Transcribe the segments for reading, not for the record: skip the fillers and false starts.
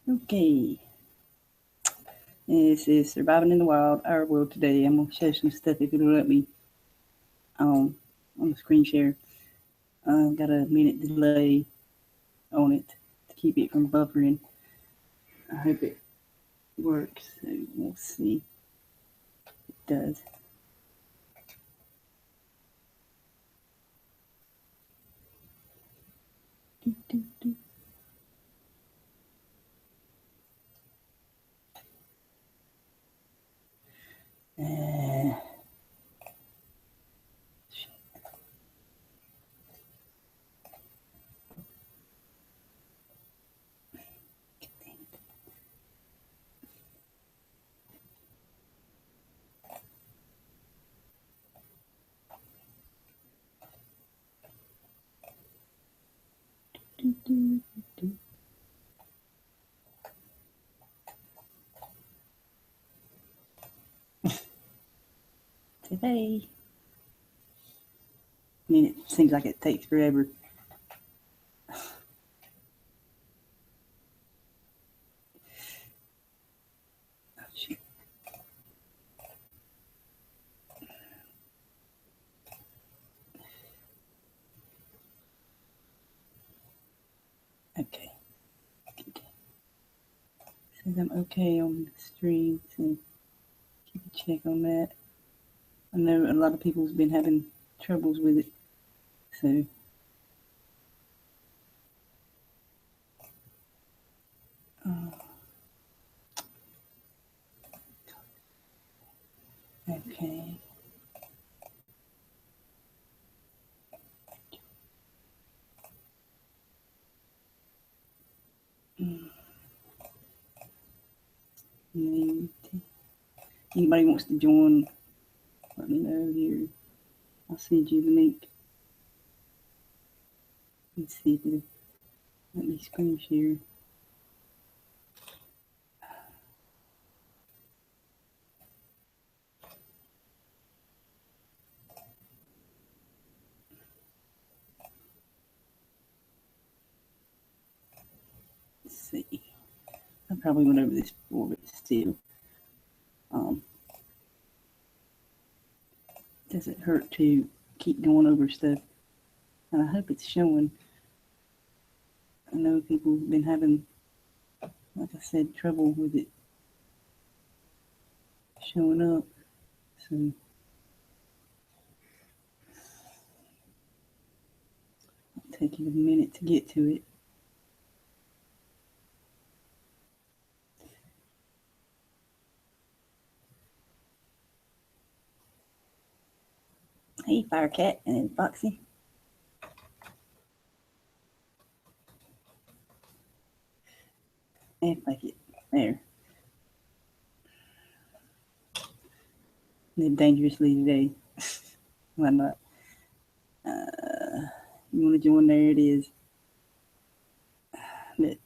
Okay, this is Surviving in the Wild, Our World Today. I'm going to show some stuff if it'll let me on the screen share. I've got a minute delay on it to keep it from buffering. I hope it works, so we'll see. It does. Uh, Today. I mean, it seems like it takes forever. Okay. Says I'm okay on the stream, so keep a check on that. I know a lot of people's been having troubles with it, so okay. Anybody wants to join, let me know here. I'll send you the link. Let's see if it'll let me screen share. Let's see. I probably went over this before, but still. Doesn't hurt to keep going over stuff. And I hope it's showing. I know people have been having, like I said, trouble with it showing up. So it'll take you a minute to get to it. Hey, Firecat and Foxy. And like it. There. Live dangerously today. Why not? You want to join? There it is. But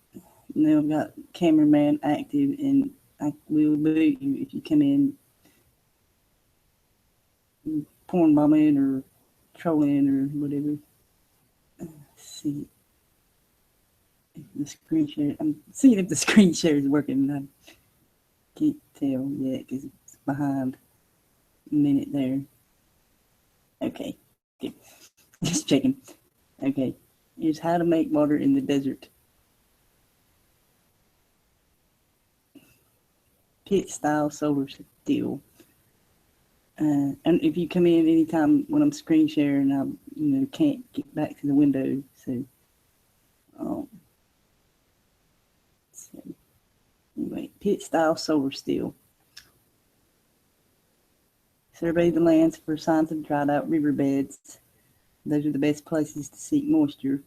now I've got cameraman active, and I will boot you if you come in porn bombing or trolling or whatever. Let's see if the screen share. I'm seeing if the screen share is working. I can't tell yet because it's behind a minute there. Okay, good. Just checking. Okay, here's how to make water in the desert. Pit style solar steel. And if you come in anytime when I'm screen sharing, I can't get back to the window. So, anyway, pit style solar steel. Survey the lands for signs of dried out riverbeds. Those are the best places to seek moisture.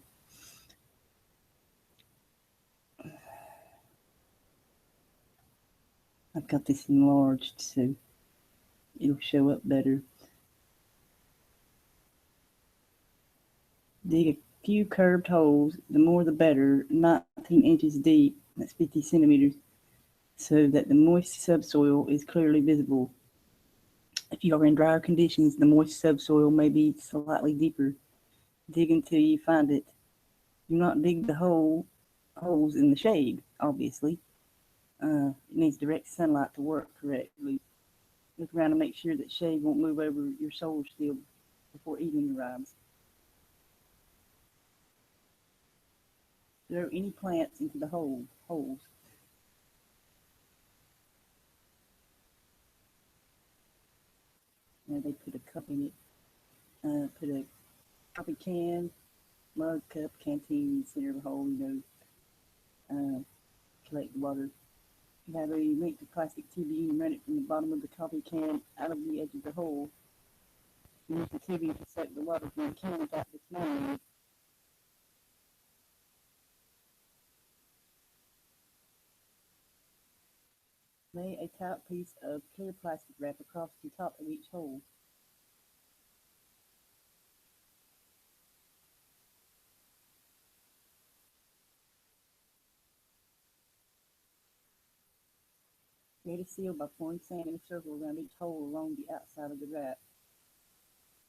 I've got this enlarged so it'll show up better. Dig a few curved holes, the more the better, 19 inches deep, that's 50 centimeters, so that the moist subsoil is clearly visible. If you are in drier conditions, the moist subsoil may be slightly deeper. Dig until you find it. Do not dig the hole holes in the shade, obviously. It needs direct sunlight to work correctly. Look around to make sure that shade won't move over your solar steel before evening arrives. Throw any plants into the holes. They put a cup in it. Put a coffee can, mug, cup, canteen, center of the hole, collect the water. Have a length of plastic tubing and run it from the bottom of the coffee can out of the edge of the hole. Use the tubing to suck the water from the can without dismantling it. Lay a taut piece of clear plastic wrap across the top of each hole. Create a seal by pouring sand in a circle around each hole along the outside of the wrap.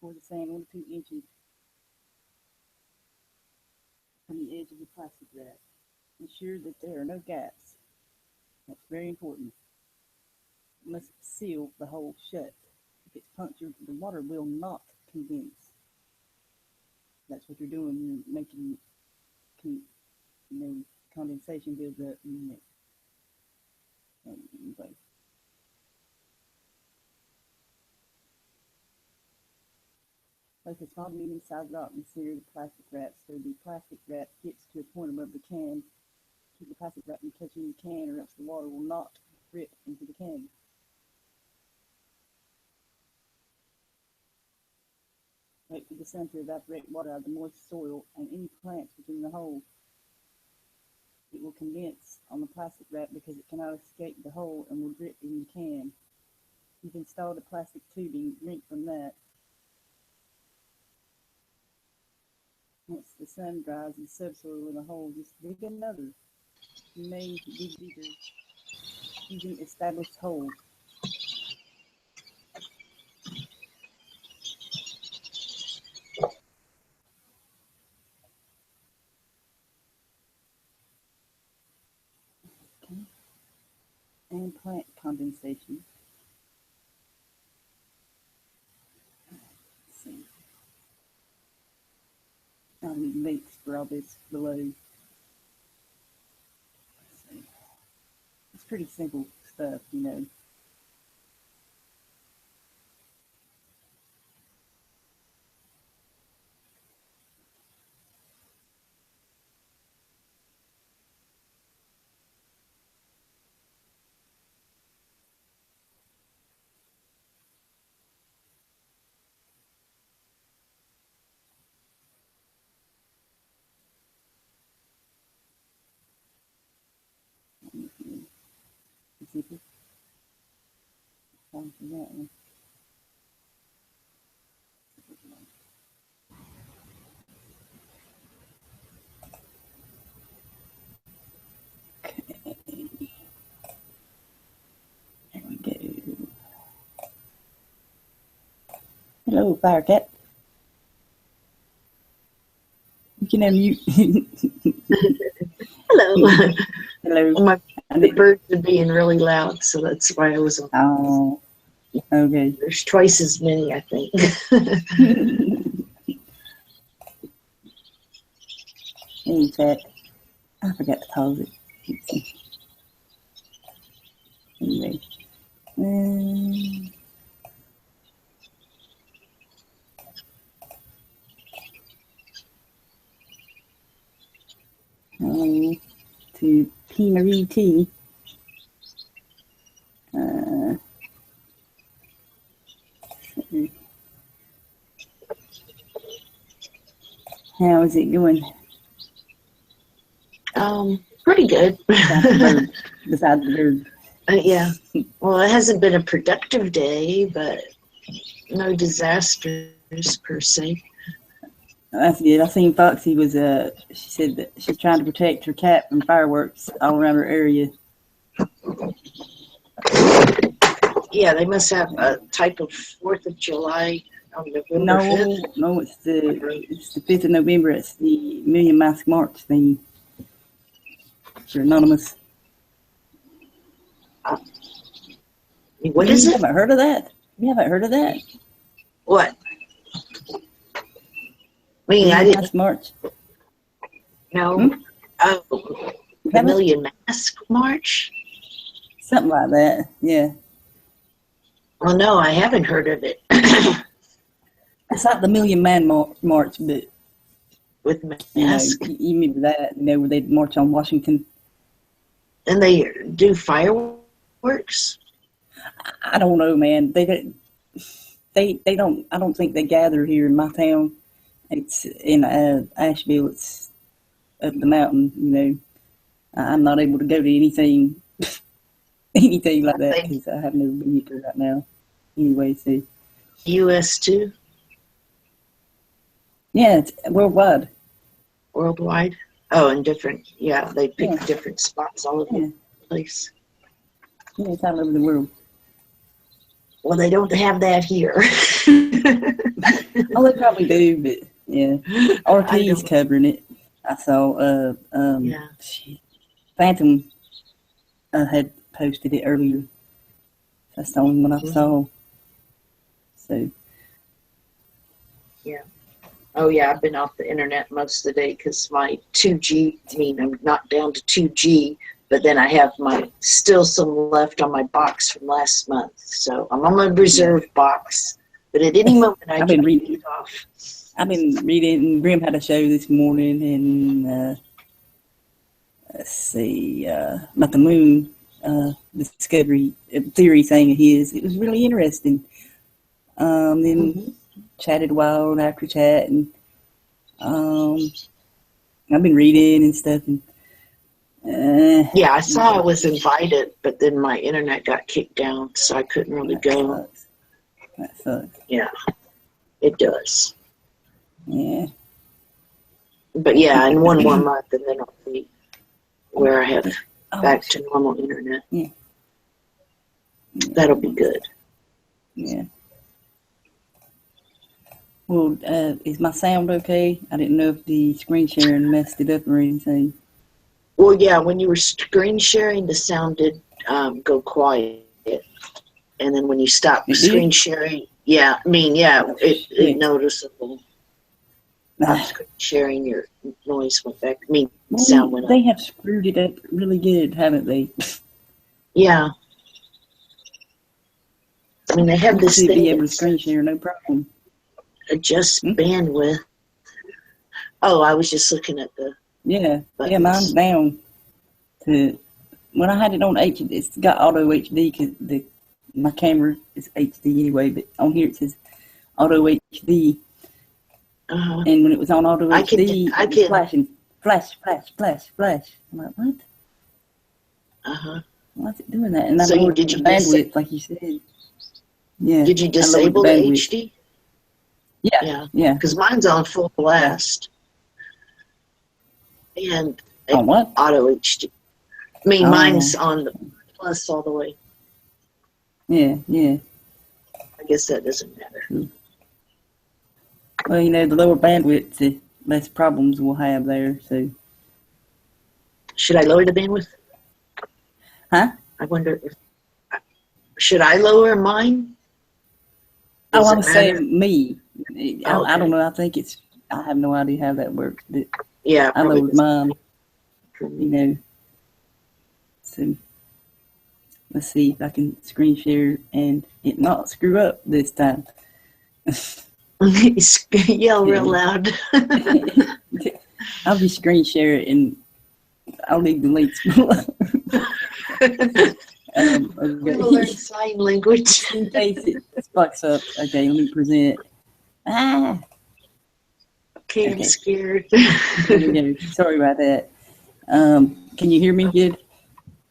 Pour the sand 1 to 2 inches from the edge of the plastic wrap. Ensure that there are no gaps. That's very important. You must seal the hole shut. If it's punctured, the water will not condense. That's what you're doing. You're making, condensation builds up in it. Anyway. Place a small to medium-sized rock in the center of the plastic wrap so the plastic wrap gets to a point above the can. Keep the plastic wrap from touching the can, or else the water will not drip into the can. Wait for the sun to evaporate water out of the moist soil and any plants within the hole. It will condense on the plastic wrap because it cannot escape the hole and will drip in the can. You've installed the plastic tubing. Drink from that. Once the sun dries the subsoil in the hole, just dig another. You may dig deeper using established holes. Okay. And plant condensation. Let's see. I'll leave links for all this below. Let's see. It's pretty simple stuff, Simple. Time for that one. Okay. There we go. Hello, Firecat. You can unmute. Hello. Hello. The birds are being really loud, so that's why I was on. Oh, okay. There's twice as many, I think. Hey, chat. I forgot to pause it. Anyway. To P. Marie T. How is it going? Pretty good. Besides the bird. Yeah. Well, it hasn't been a productive day, but no disasters per se. That's good. I seen Foxy was she said that she's trying to protect her cat from fireworks all around her area. Yeah, they must have a type of 4th of July on November 5th. No, it's the 5th of November. It's the Million Mask March thing. You're anonymous. What is You it? haven't heard of that? You haven't heard of that? What? I mean, I didn't Last March. know. Oh, the Haven't? Million Mask March? Something like that. Yeah. Well, no, I haven't heard of it. It's like the Million Man March, but With you know, mask. you remember that? You know, where they march on Washington. And they do fireworks? I don't know, man. They don't. I don't think they gather here in my town. It's in Asheville. It's up the mountain. You know, I'm not able to go to anything like that because I have never been here right now. Anyway, so US too? yeah, it's worldwide. Worldwide? Oh, and different. Yeah, they pick Yeah. different spots all over Yeah. the place. Yeah, it's all over the world. Well, they don't have that here. Oh, they probably do, but yeah, RT's don't- covering it. I saw. Yeah. Shit. Phantom had posted it earlier. That's the only one I saw. So Oh, yeah, I've been off the internet most of the day because my 2G, I'm not down to 2G, but then I have still some left on my box from last month. So I'm on my reserve box, but at any moment I I've been can reading. get off. I've been reading. Grim had a show this morning, and let's see about the moon discovery theory thing of his. It was really interesting. Then chatted a while after chat, and I've been reading and stuff. And Yeah, I saw I was invited, but then my internet got kicked down, so I couldn't really go. sucks. That sucks. Yeah, it does. Yeah. But yeah, in one more month, and then I'll be where I have Oh, back to normal internet. Yeah. That'll be good. Yeah. Well, is my sound okay? I didn't know if the screen sharing messed it up or anything. Well, yeah, when you were screen sharing, the sound did go quiet. And then when you stopped It did? screen sharing, it noticeable. Screen sharing, your noise went back. Sound went up. They have screwed it up really good, haven't they? Yeah. I mean, they have this You'd thing be able to that screen share, no problem. adjust bandwidth. Oh, I was just looking at the Yeah, buttons. yeah, mine's down to when I had it on HD. It's got auto HD because my camera is HD anyway, but on here it says auto HD. And when it was on auto HD, it was flashing, flash. I'm like, what? Why's it doing that? And I lowered the bandwidth, like you said. Yeah. Did you disable the HD? Yeah. Because mine's on full blast. And on what? Auto HD. I mean, mine's on the plus all the way. Yeah. I guess that doesn't matter. Well, the lower bandwidth, the less problems we'll have there. So, should I lower the bandwidth? Huh? I wonder if should I lower mine? I was saying me. Oh, I don't know. I think it's. I have no idea how that works. But yeah, I lowered mine. So let's see if I can screen share and it not screw up this time. Yell real loud. I'll just screen share it and I'll leave the links below. We'll learn sign language. In case it sparks up. Okay, let me present. Okay, I'm scared. There we go. Sorry about that. Can you hear me good?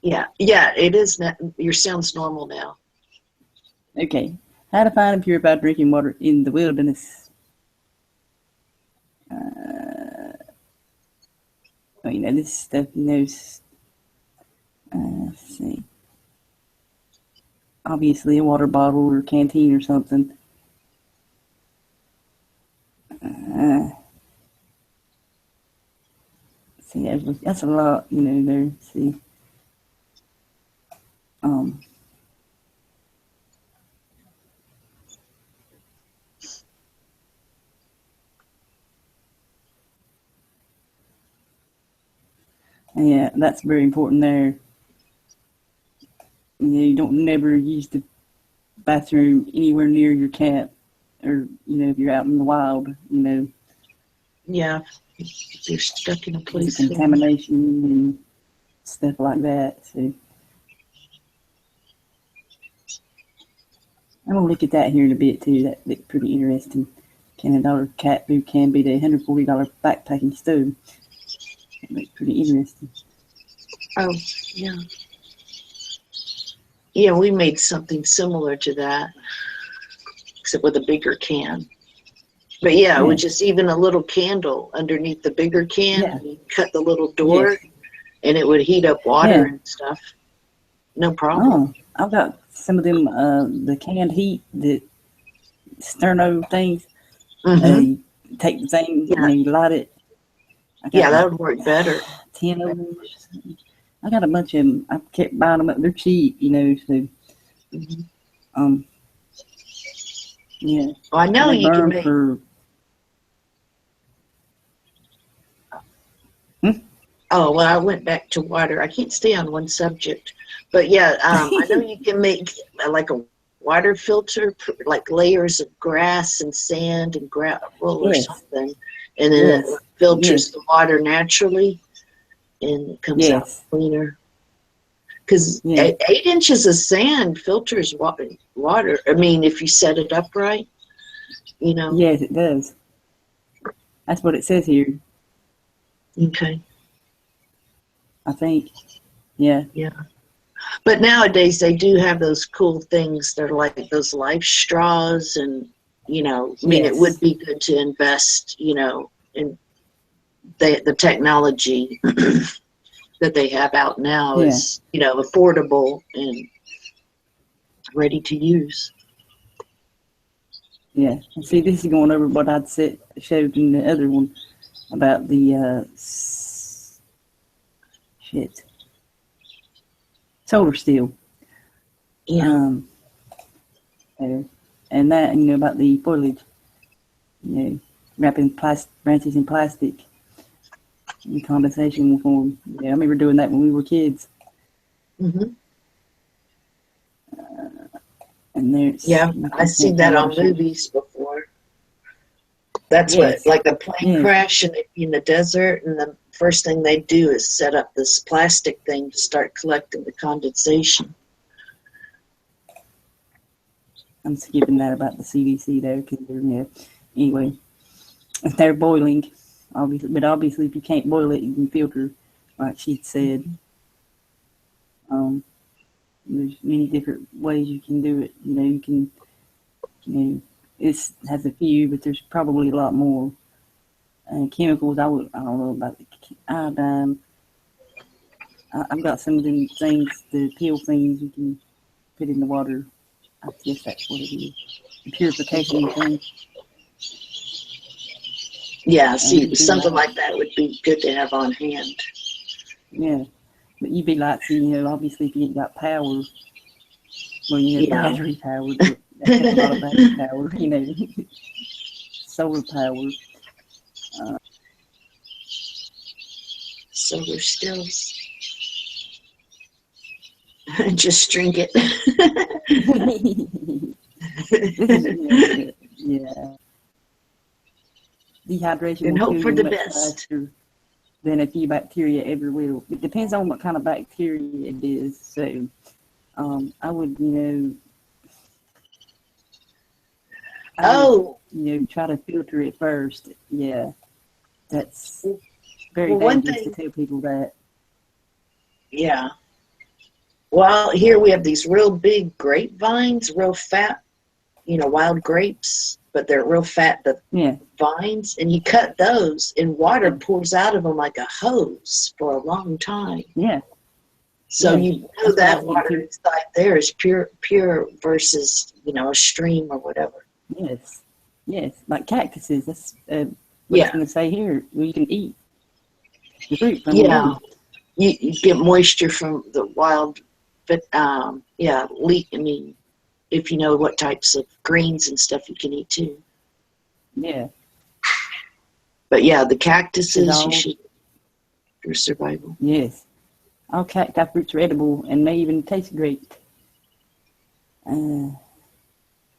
Yeah, it is. Your sound's normal now. Okay. How to find and purify drinking water in the wilderness. This stuff knows. Let's see. Obviously, a water bottle or canteen or something. Let's See, that's a lot, there. See, um, yeah, that's very important there. You don't never use the bathroom anywhere near your cat, or if you're out in the wild, Yeah, if you're stuck in a the place. contamination and stuff like that. So I'm gonna look at that here in a bit too. That looks pretty interesting. $10 cat food can be the $140 backpacking stove. That looks pretty interesting. Oh, yeah. Yeah, we made something similar to that, except with a bigger can. But yeah, it was just even a little candle underneath the bigger can. Yeah. You cut the little door, and it would heat up water and stuff. No problem. Oh, I've got some of them, the canned heat, the sterno things. You take the thing and you light it. Yeah, that would work better. 10 of them. I got a bunch of them. I kept buying them up. They're cheap, so. Yeah. Well, I know you can make. Oh, well, I went back to water. I can't stay on one subject. But yeah, I know you can make like a water filter, like layers of grass and sand and gravel or something. And then it filters the water naturally and it comes out cleaner. Because 8 inches of sand filters water. I mean, if you set it up right, Yes, it does. That's what it says here. Okay. I think. Yeah. Yeah. But nowadays they do have those cool things that are like those life straws and, it would be good to invest, in the technology that they have out now is, affordable and ready to use. Yeah. And see, this is going over what I'd showed in the other one about the solar steel. Yeah. And that, about the foliage, wrapping branches in plastic in condensation form. Yeah, I remember doing that when we were kids. Mm-hmm. And there's I've seen that on movies before. That's what, like a plane crash in the desert, and the first thing they do is set up this plastic thing to start collecting the condensation. I'm skipping that about the CDC there, because anyway, if they're boiling, obviously if you can't boil it, you can filter, like she said. There's many different ways you can do it. You can, it has a few, but there's probably a lot more. Chemicals, I don't know about the iodine. I've got some of them things, the pill things you can put in the water. I guess that's what it is. The purification thing. Yeah, see, something like that would be good to have on hand. Yeah, but you'd be like, obviously if you ain't got power, well, battery power, but that's a lot of battery power, solar power. Solar stills. Just drink it. Yeah. Dehydration and will hope kill for you the much best faster than a few bacteria ever will. It depends on what kind of bacteria it is. So, I would, try to filter it first. Yeah, that's very dangerous to tell people that. Yeah. Well, here we have these real big grapevines, real fat, wild grapes, but they're real fat, vines, and you cut those, and water pours out of them like a hose for a long time. Yeah. So that water inside there is pure versus, a stream or whatever. Yes, like cactuses. That's what I was going to say here. You can eat. the fruit from Yeah, them. you get moisture from the wild, but yeah, leek. I mean, if you know what types of greens and stuff you can eat too. Yeah. But yeah, the 'Cause cactuses you all, should for survival. yes, all cacti fruits are edible, and they even taste great. Uh,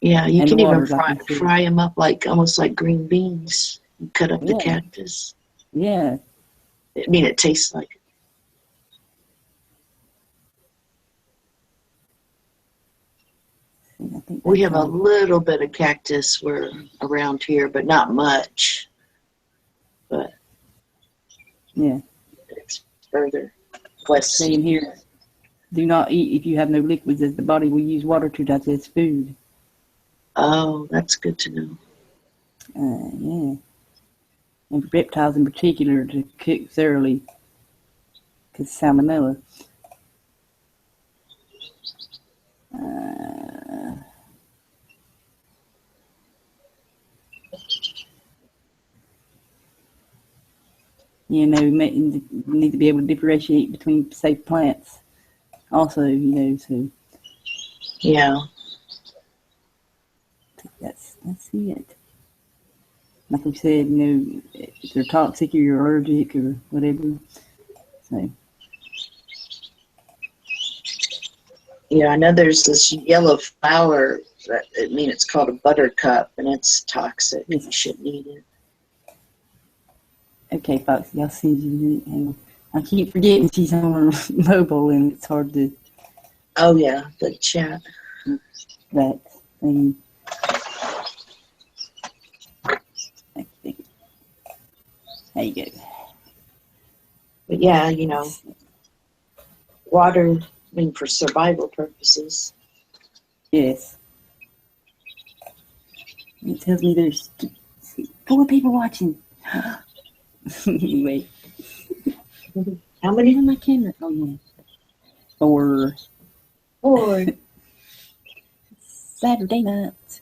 Yeah, you and the can even waters, like you said. fry them up like almost like green beans. You cut up the Yeah, cactus. yeah. I mean, it tastes like it. I think We that's have a all. little bit of cactus where around here, but not much. But Yeah. it's further west. Saying here, do not eat if you have no liquids, as the body will use water to digest food. Oh, that's good to know. Yeah. And for reptiles in particular, to cook thoroughly, because salmonella. Uh, you know, you need to be able to differentiate between safe plants. Also, you know, so Yeah. that's it. Like we said, you know, if they're toxic or you're allergic or whatever. So Yeah, I know there's this yellow flower that I mean it's called a buttercup and it's toxic. yes. You shouldn't eat it. Okay, folks, y'all see you. And I keep forgetting she's on her mobile, and it's hard to Oh yeah, the chat. that thing. There you go. But yeah, you know, water, I mean, for survival purposes. Yes. It tells me there's 4 people watching. Wait. How many? On my camera. Oh, yeah. 4. Four. Saturday night.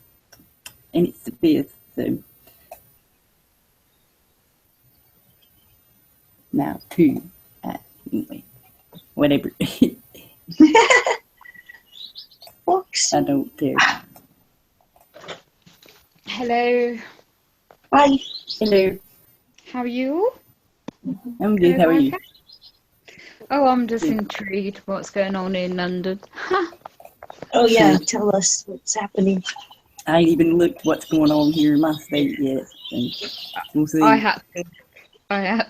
And it's the 5th, so. Now 2. Anyway. Whatever. Books. I don't care. Hello. Bye. Hello. How are you? I'm good. How are you? Oh, I'm just intrigued what's going on in London. Oh yeah, tell us what's happening. I ain't even looked what's going on here in my state yet. And we'll see. I had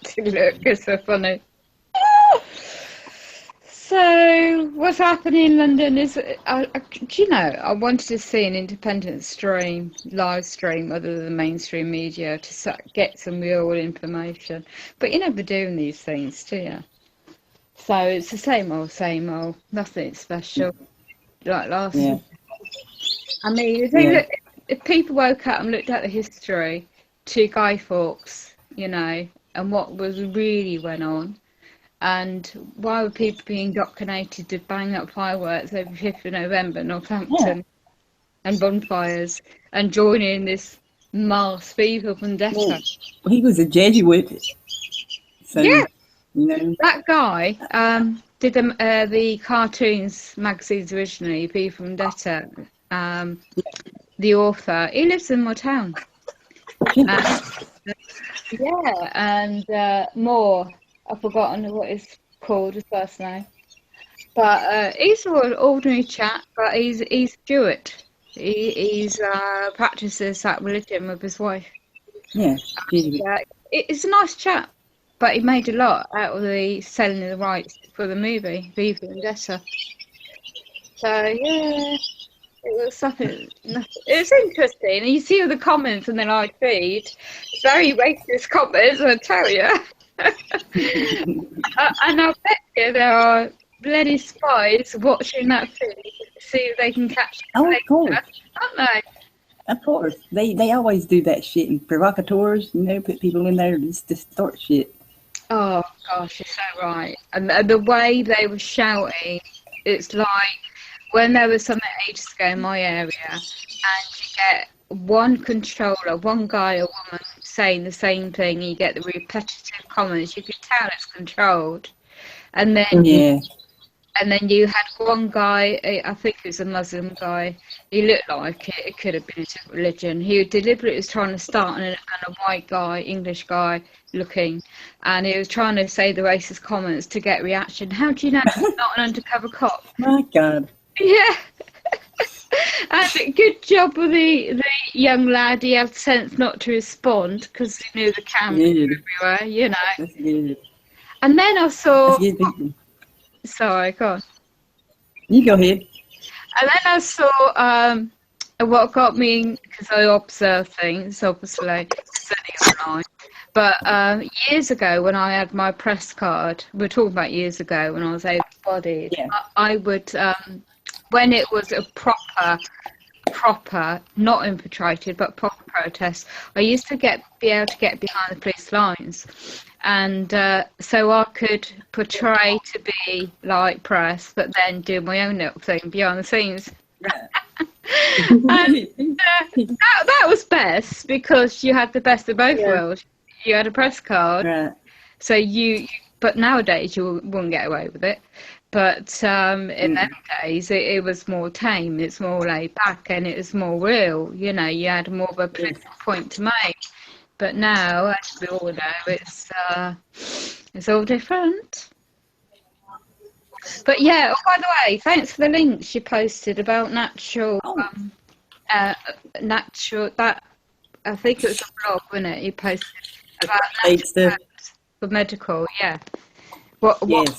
to look. It's so funny. So, what's happening in London is, do you know, I wanted to see an independent live stream, other than the mainstream media, to get some real information. But you never do these things, do you? So it's the same old, nothing special. Like last. Yeah. I mean, if people woke up and looked at the history to Guy Fawkes, you know, and what really went on, and why were people being indoctrinated to bang up fireworks every 5th of November, Northampton, and bonfires, and joining this mass fever vendetta? Well, he was a Jesuit. So, yeah. You know. That guy did the cartoons magazines originally, V for Vendetta. The author, he lives in my town. Yeah, and Moore, I've forgotten what it's called, his first name. But he's an ordinary chap, but he's Jewish. He's practices that religion with his wife. Yeah, it's a nice chap, but he made a lot out of the selling the rights for the movie V for Vendetta. So yeah, it was something. It's interesting, and you see all the comments in the live feed. Very racist comments, I tell you. And I bet you there are bloody spies watching that feed to see if they can catch it later, of course. aren't they? Of course. They always do that shit, and provocateurs, you know, put people in there just to start shit. Oh gosh, you're so right. And the way they were shouting, it's like when there was something ages ago in my area, and you get one controller, one guy or woman saying the same thing. You get the repetitive comments. You could tell it's controlled. And then Yeah. and then you had one guy, I think it was a Muslim guy. He looked like it could have been a different religion. He deliberately was trying to start, and a white guy, English guy looking, and he was trying to say the racist comments to get reaction. How do you know he's not an undercover cop? My God. Yeah. And good job with the young lad. He had sense not to respond because he knew the cameras were everywhere, you know. That's good. And then I saw. That's good people. Sorry, go on. You go ahead. And then I saw what got me, because I observe things, obviously, study online. But years ago, when I had my press card, we're talking about years ago when I was able-bodied, Yeah. I would, when it was a proper, not infiltrated, but proper protest, I used to be able to get behind the police lines. And so I could portray to be like press, but then do my own little thing behind the scenes. And that was best because you had the best of both worlds. You had a press card, Right. so but nowadays you wouldn't get away with it. But in them days, it was more tame, it's more laid back, and it was more real. You know, you had more of a political point to make. But now, as we all know, it's all different. But yeah, oh, by the way, thanks for the links you posted about natural, that, I think it was a blog, wasn't it? You posted about natural herbs for medical, yeah. What kind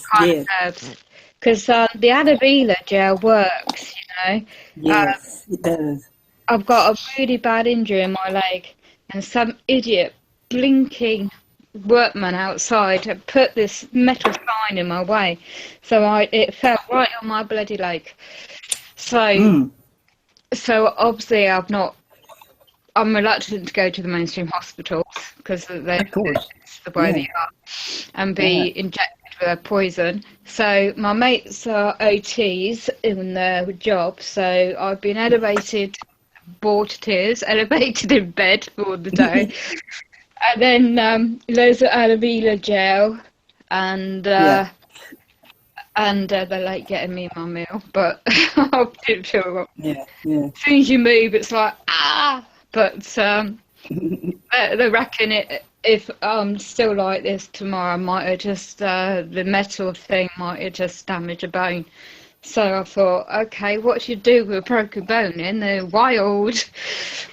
of herbs? Because the aloe vera gel works, you know. Yes, it does. I've got a really bad injury in my leg, and some idiot blinking workman outside had put this metal sign in my way, so it fell right on my bloody leg. So obviously I'm reluctant to go to the mainstream hospitals because it's the way they are, and be injected with a poison. So my mates are OTs in their job, so I've been bored to tears, elevated in bed for the day. And then loads of aloe vera gel, and they're like getting me my meal, but I didn't feel wrong. Yeah. As soon as you move, it's like But they reckon if I'm still like this tomorrow, I might have just the metal thing might have just damaged a bone. So I thought, okay, what should you do with a broken bone in the wild?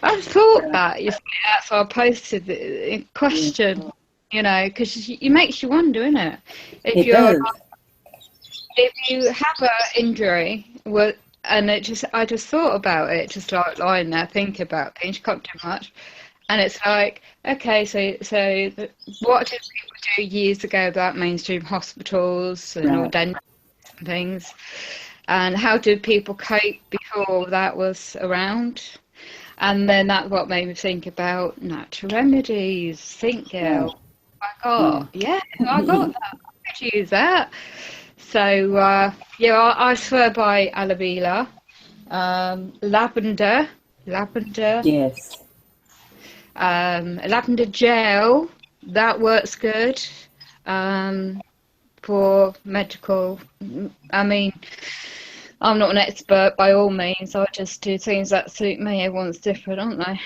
I thought that, you see, that's why I posted the question, you know, because it makes you wonder, innit? If you have an injury, and I just thought about it, just like lying there thinking about things, you can't do much. And it's like, okay, so what did people do years ago about mainstream hospitals and all dentists and things? And how did people cope before that was around? And then that's what made me think about natural remedies. Think, girl, I got that. I could use that. So, I swear by aloe vera, lavender. Yes. Lavender gel, that works good for medical. I mean, I'm not an expert by all means. I just do things that suit me. Everyone's different, aren't they?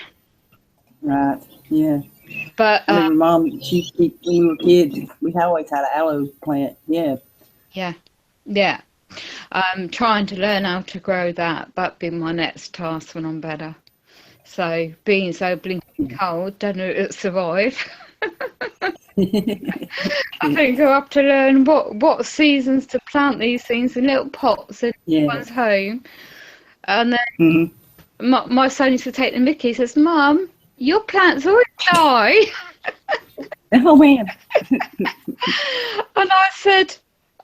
Right. Yeah. But my mom, when we were kids, we always had an aloe plant. Yeah. Yeah. I'm trying to learn how to grow that. That'd be my next task when I'm better. So being so blinking cold, don't know it'll survive. I think I'll have to learn what seasons to plant these things in little pots in one's home. And then my son used to take the mickey. He says, "Mum, your plants always die." Oh man. And I said,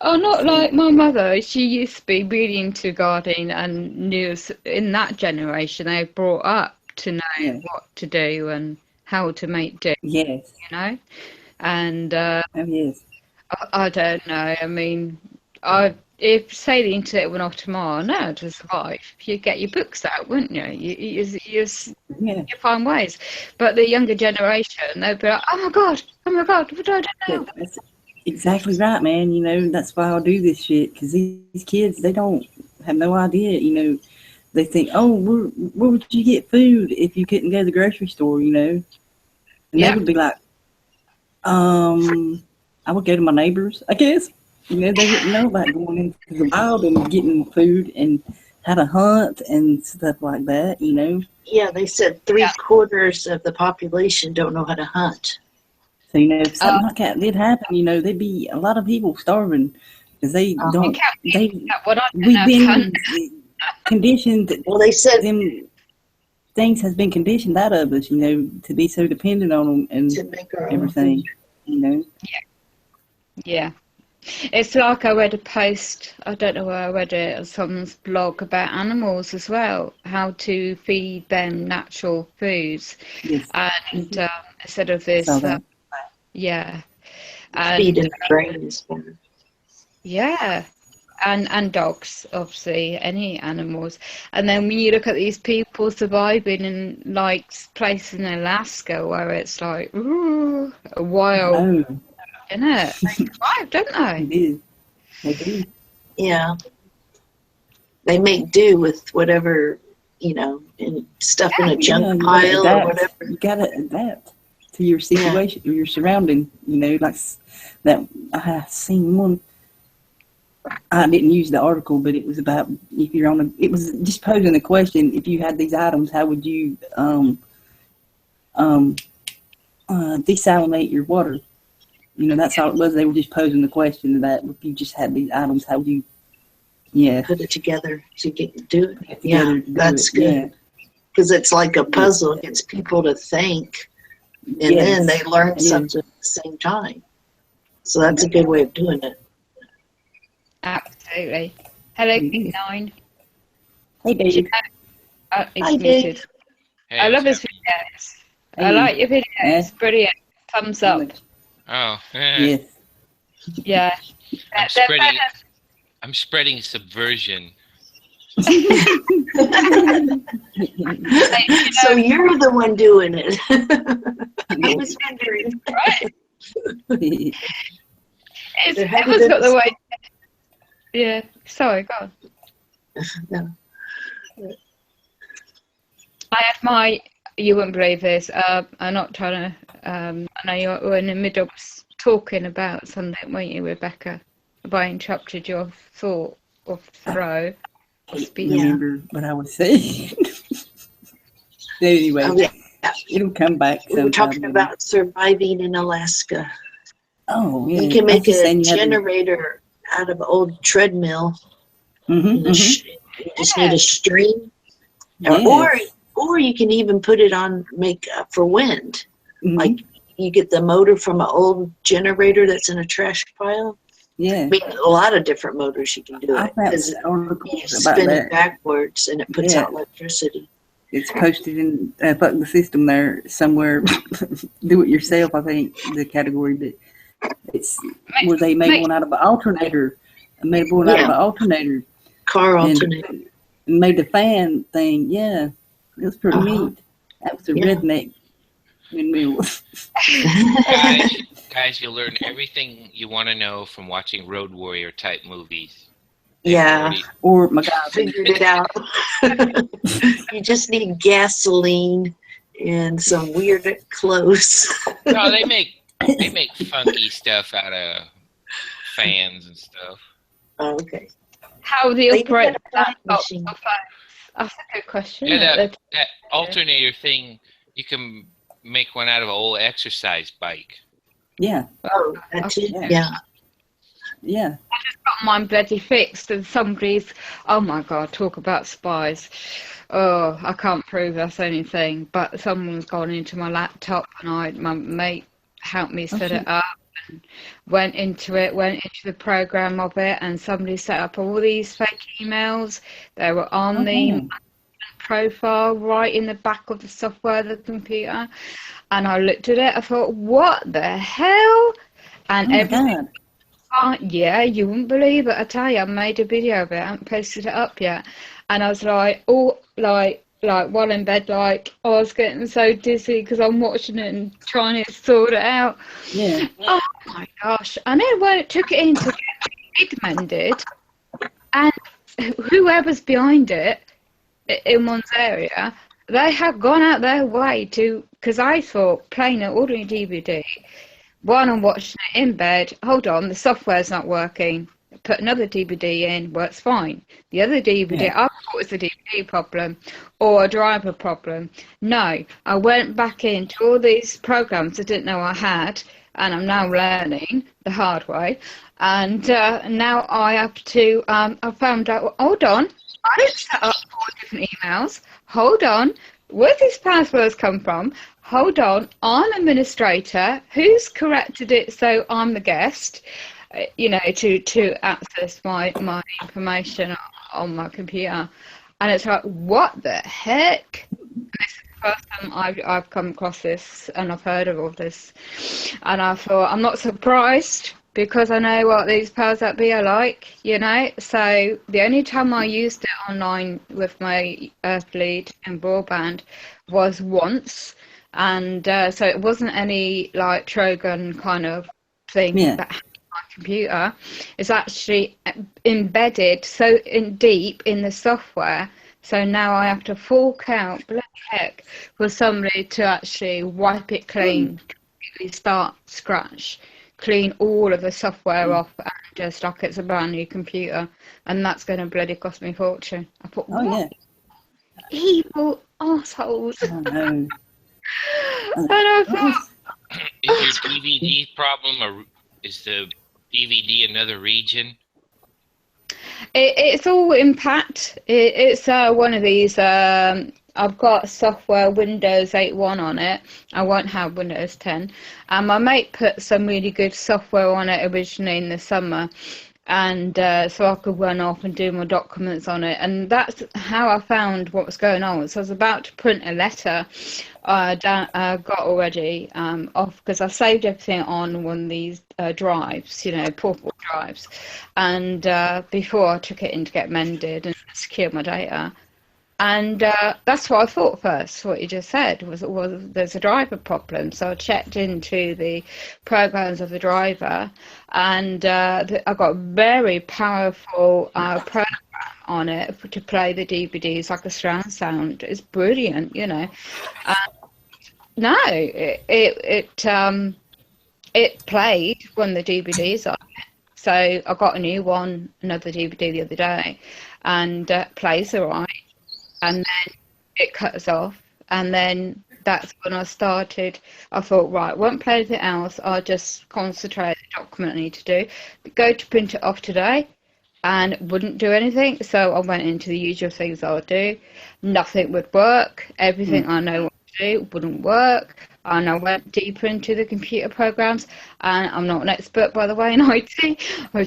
"Oh, not like my mother. She used to be really into gardening and knew in that generation they were brought up to know what to do and how to make do." Yes. You know, and yes. I don't know. I mean, if say the internet went off tomorrow, no, to survive, you'd get your books out, wouldn't you? You Yeah. find ways. But the younger generation, they'd be like, oh my God, what do I do now? That's exactly right, man. That's why I'll do this shit, because these kids, they don't have no idea. They think, oh, where would you get food if you couldn't go to the grocery store? And they would be like, I would go to my neighbors, I guess. They wouldn't know about going into the wild and getting food and how to hunt and stuff like that. Yeah, they said 3/4 of the population don't know how to hunt. So, if something like that did happen, there'd be a lot of people starving because they don't. We've been conditioned. Well, they said them things has been conditioned out of us, to be so dependent on them and to make our everything. Yeah. It's like I read a post, I don't know where I read it, on someone's blog about animals as well, how to feed them natural foods. Yes. And instead of this, yeah. feeding the brain is better. Yeah. And dogs, obviously, any animals. And then when you look at these people surviving in like places in Alaska where it's like, ooh, wild, isn't it? They survive, don't they? They do. Yeah. They make do with whatever, and stuff in a junk pile or whatever. You gotta adapt to your situation, or your surrounding. Like that. I seen one. I didn't use the article, but it was about if you're on it was just posing the question: if you had these items, how would you desalinate your water? That's all it was. They were just posing the question that if you just had these items, how would you? Yeah. Put it together to do it. Yeah, that's good. Because it's like a puzzle. It gets people to think, and then they learn something at the same time. So that's a good way of doing it. Absolutely. Hello, Big Nine. Hey, Dave. Hi, Dave. Hey, I love his videos. I like your videos. Brilliant. Thumbs up. Oh, yes. Yeah. I'm spreading subversion. So you're the one doing it. I was wondering. Right. Everyone's got the way. Yeah. Sorry, go on. No. I have my. You wouldn't believe this. I'm not trying to. I know you're in the middle of talking about something, weren't you, Rebecca? Have I interrupted your thought or throw? I can't remember what I was saying. Anyway, it'll come back. We were talking about surviving in Alaska. Oh, yeah. You can make a generator out of old treadmill. You just need a string. Yes. Or you can even put it on, make for wind. Like you get the motor from an old generator that's in a trash pile. Yeah. I mean, a lot of different motors you can do it. Because you spin it backwards and it puts out electricity. It's posted in the system there somewhere. Do it yourself, I think, the category. But it's where they made one out of an alternator. Car alternator. And made the fan thing. Yeah. It was pretty neat. That was a redneck windmill. Guys, you'll learn everything you want to know from watching Road Warrior type movies. Yeah. Or my God, figured it out. You just need gasoline and some weird clothes. No, they make funky stuff out of fans and stuff. Oh, okay. How do you operate that machine? That's a good question. Yeah, that alternator thing, you can make one out of an old exercise bike. Yeah. Oh, that's it. Yeah. Yeah. I just got mine bloody fixed, and somebody's, oh my God, talk about spies. Oh, I can't prove that's anything, but someone's gone into my laptop, and my mate helped me set it up, and went into the program of it, and somebody set up all these fake emails. They were on the profile right in the back of the software of the computer, and I looked at it, I thought, what the hell? And everything Yeah, you wouldn't believe it. I tell you, I made a video of it. I haven't posted it up yet. And I was like, while in bed, like, I was getting so dizzy because I'm watching it and trying to sort it out. Yeah. Oh my gosh. I know when it took it in to get it mended, and whoever's behind it in one's area, they have gone out their way to, because I thought playing an ordinary DVD, while I'm watching it in bed, hold on, the software's not working. Put another DVD in, works fine. The other DVD, Yeah. I thought it was a DVD problem or a driver problem. No, I went back into all these programs I didn't know I had, and I'm now learning the hard way. And now I have to, I found out, well, hold on, I didn't set up 4 different emails. Hold on, where's these passwords come from? Hold on, I'm administrator. Who's corrected it so I'm the guest? To access my information on my computer. And it's like, what the heck? This is the first time I've come across this, and I've heard of all this. And I thought, I'm not surprised, because I know what these powers that be are like, So the only time I used it online with my Earthlead and broadband was once. And so it wasn't any like Trojan kind of thing that happened on my computer. It's actually embedded so deep in the software. So now I have to fork out, bloody heck, for somebody to actually wipe it clean, completely start scratch, clean all of the software off, and just like it's a brand new computer. And that's going to bloody cost me a fortune. I thought, what evil assholes. Oh, no. And I thought, Is your DVD problem, or is the DVD another region? it's all impact. It's one of these. I've got software Windows 8.1 on it. I won't have Windows 10. And my mate put some really good software on it originally in the summer. And so I could run off and do my documents on it. And that's how I found what was going on. So I was about to print a letter got already off, because I saved everything on one of these drives, portable drives. And before I took it in to get mended and secure my data. And that's what I thought first, what you just said, was there's a driver problem. So I checked into the programs of the driver, and I got a very powerful program on it to play the DVDs, like a surround sound. It's brilliant, No, it played when the DVDs on it. So I got a new one, another DVD the other day, and plays all right. And then it cuts off, and then that's when I started. I thought, right, won't play anything else. I'll just concentrate on the document I need to do. Go to print it off today, and wouldn't do anything. So I went into the usual things I would do. Nothing would work. Everything I know what to do wouldn't work. And I went deeper into the computer programs, and I'm not an expert, by the way, in IT. I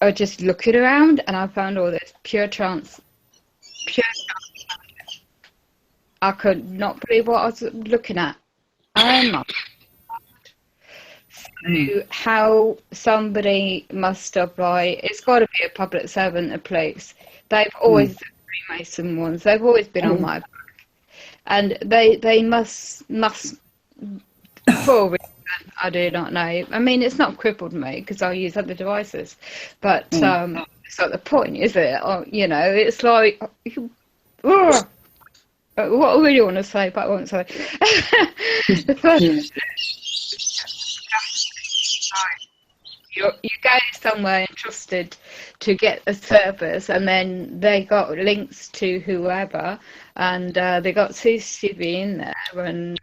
was just looking around, and I found all this pure trance. I could not believe what I was looking at. Oh my. So how somebody must have, like, it's got to be a public servant, a police. They've always, the Freemason ones, they've always been on my back. And they must, for a reason, I do not know. I mean, it's not crippled me, because I use other devices. But it's not the point, is it? Or, it's like... what I really want to say, but I won't say. The first you go somewhere entrusted to get a service, and then they got links to whoever, and they got CCTV in there, and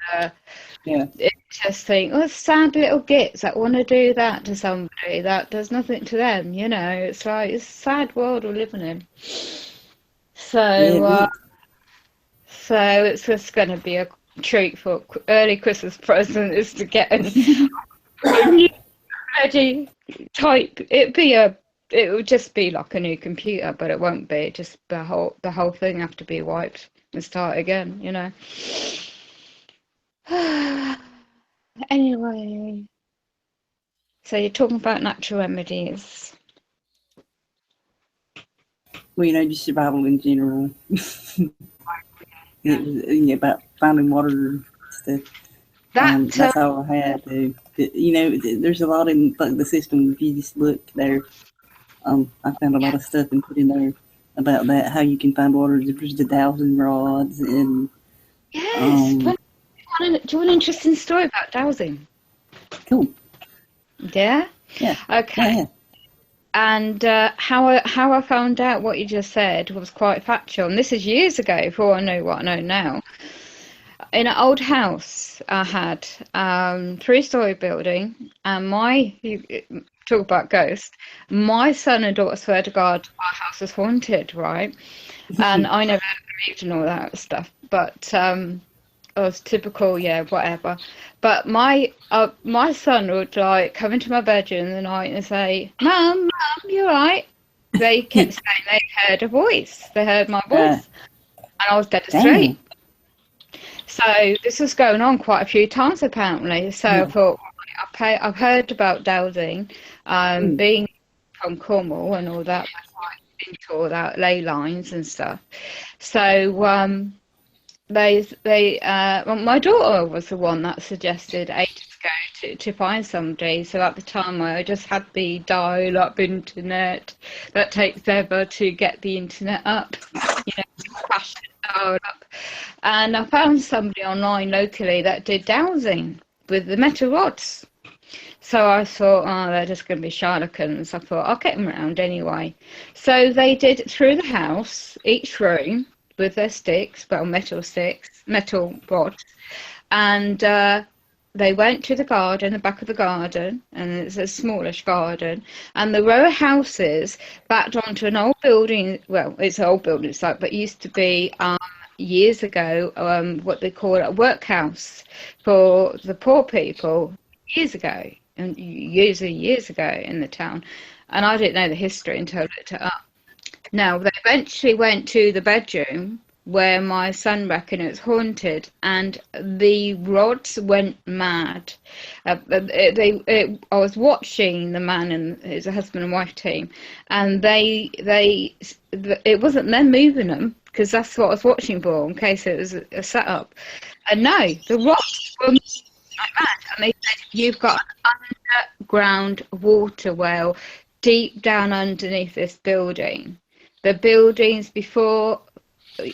it's just think, sad little gits that want to do that to somebody that does nothing to them. It's like, it's a sad world we're living in. So. So it's just going to be a treat for early Christmas present, is to get a new ready type. It would just be like a new computer, but it won't be. Just the whole thing have to be wiped and start again. Anyway, So you're talking about natural remedies. Well, just survival in general. It was about finding water stuff. That's all I had to. There's a lot in the system. If you just look there, I found a lot of stuff and put in there about that, how you can find water. There's the dowsing rods and. Yes. Do you want an interesting story about dowsing? Cool. Yeah. Yeah. Okay. Yeah. And how I found out what you just said was quite factual. And this is years ago, before I knew what I know now. In an old house, I had 3-story building, and you talk about ghosts. My son and daughter swear to God, our house was haunted, right? And I never believed in all that stuff, but I was typical, yeah, whatever. But my son would like come into my bedroom in the night and say, "Mum, you all right?" They kept saying they heard a voice. They heard my voice, and I was dead asleep. So this was going on quite a few times apparently. So I thought, I've heard about dowsing, being from Cornwall and all that. I'm quite into all that, ley lines and stuff. So my daughter was the one that suggested ages ago to find somebody. So at the time I just had the dial-up internet that takes ever to get the internet up, crash the dial-up. And I found somebody online locally that did dowsing with the metal rods. So I thought, they're just going to be charlatans. I thought, I'll get them around anyway. So they did it through the house, each room, with their sticks, metal rods, and they went to the garden, the back of the garden, and it's a smallish garden, and the row of houses backed onto an old building. Well, it's an old building site, but it used to be years ago what they call a workhouse for the poor people years ago in the town, and I didn't know the history until I looked it up. Now, they eventually went to the bedroom where my son reckoned it was haunted, and the rods went mad. I was watching the man and his husband and wife team, and it wasn't them moving them, because that's what I was watching for, in case it was a setup. And no, the rods were like mad, and they said, "You've got an underground water well deep down underneath this building." The buildings before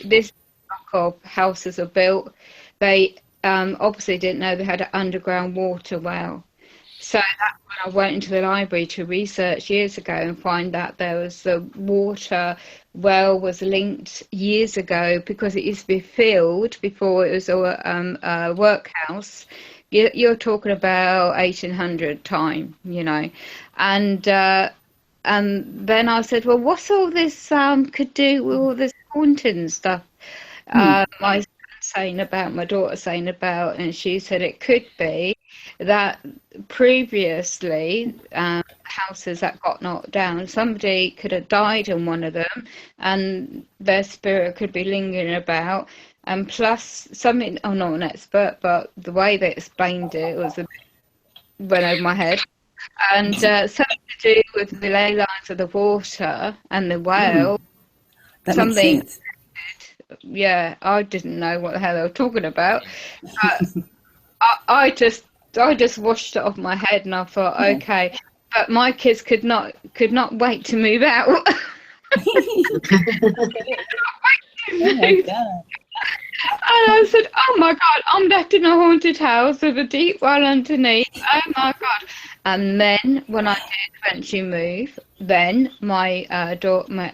this block of houses were built, they obviously didn't know they had an underground water well. So that's when I went into the library to research years ago and find that there was the water well was linked years ago, because it used to be filled before it was a workhouse. You're talking about 1800 time, and then I said, well, what's all this could do with all this haunting stuff? My daughter saying about, and she said it could be that previously houses that got knocked down, somebody could have died in one of them, and their spirit could be lingering about. And plus something, I'm not an expert, but the way they explained it was went over my head. And something to do with the ley lines of the water and the well. That makes sense. Yeah, I didn't know what the hell they were talking about. But I just washed it off my head, and I thought, okay. But my kids could not wait to move out. Oh my God. And I said, oh my God, I'm left in a haunted house with a deep well underneath. Oh my God. And then when I did eventually move, then my daughter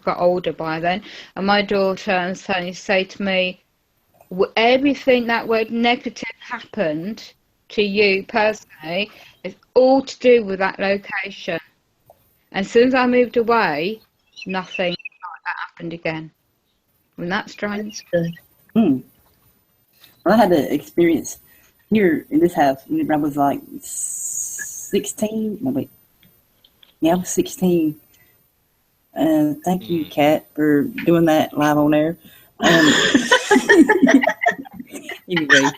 got older by then, and my daughter and son say to me, everything that word negative happened to you personally is all to do with that location. And as soon as I moved away, nothing like that happened again. And that's strange. Well, I had an experience here in this house whenever I was like 16. No, wait. Yeah, I was 16. Thank you, Kat, for doing that live on air. Anyway,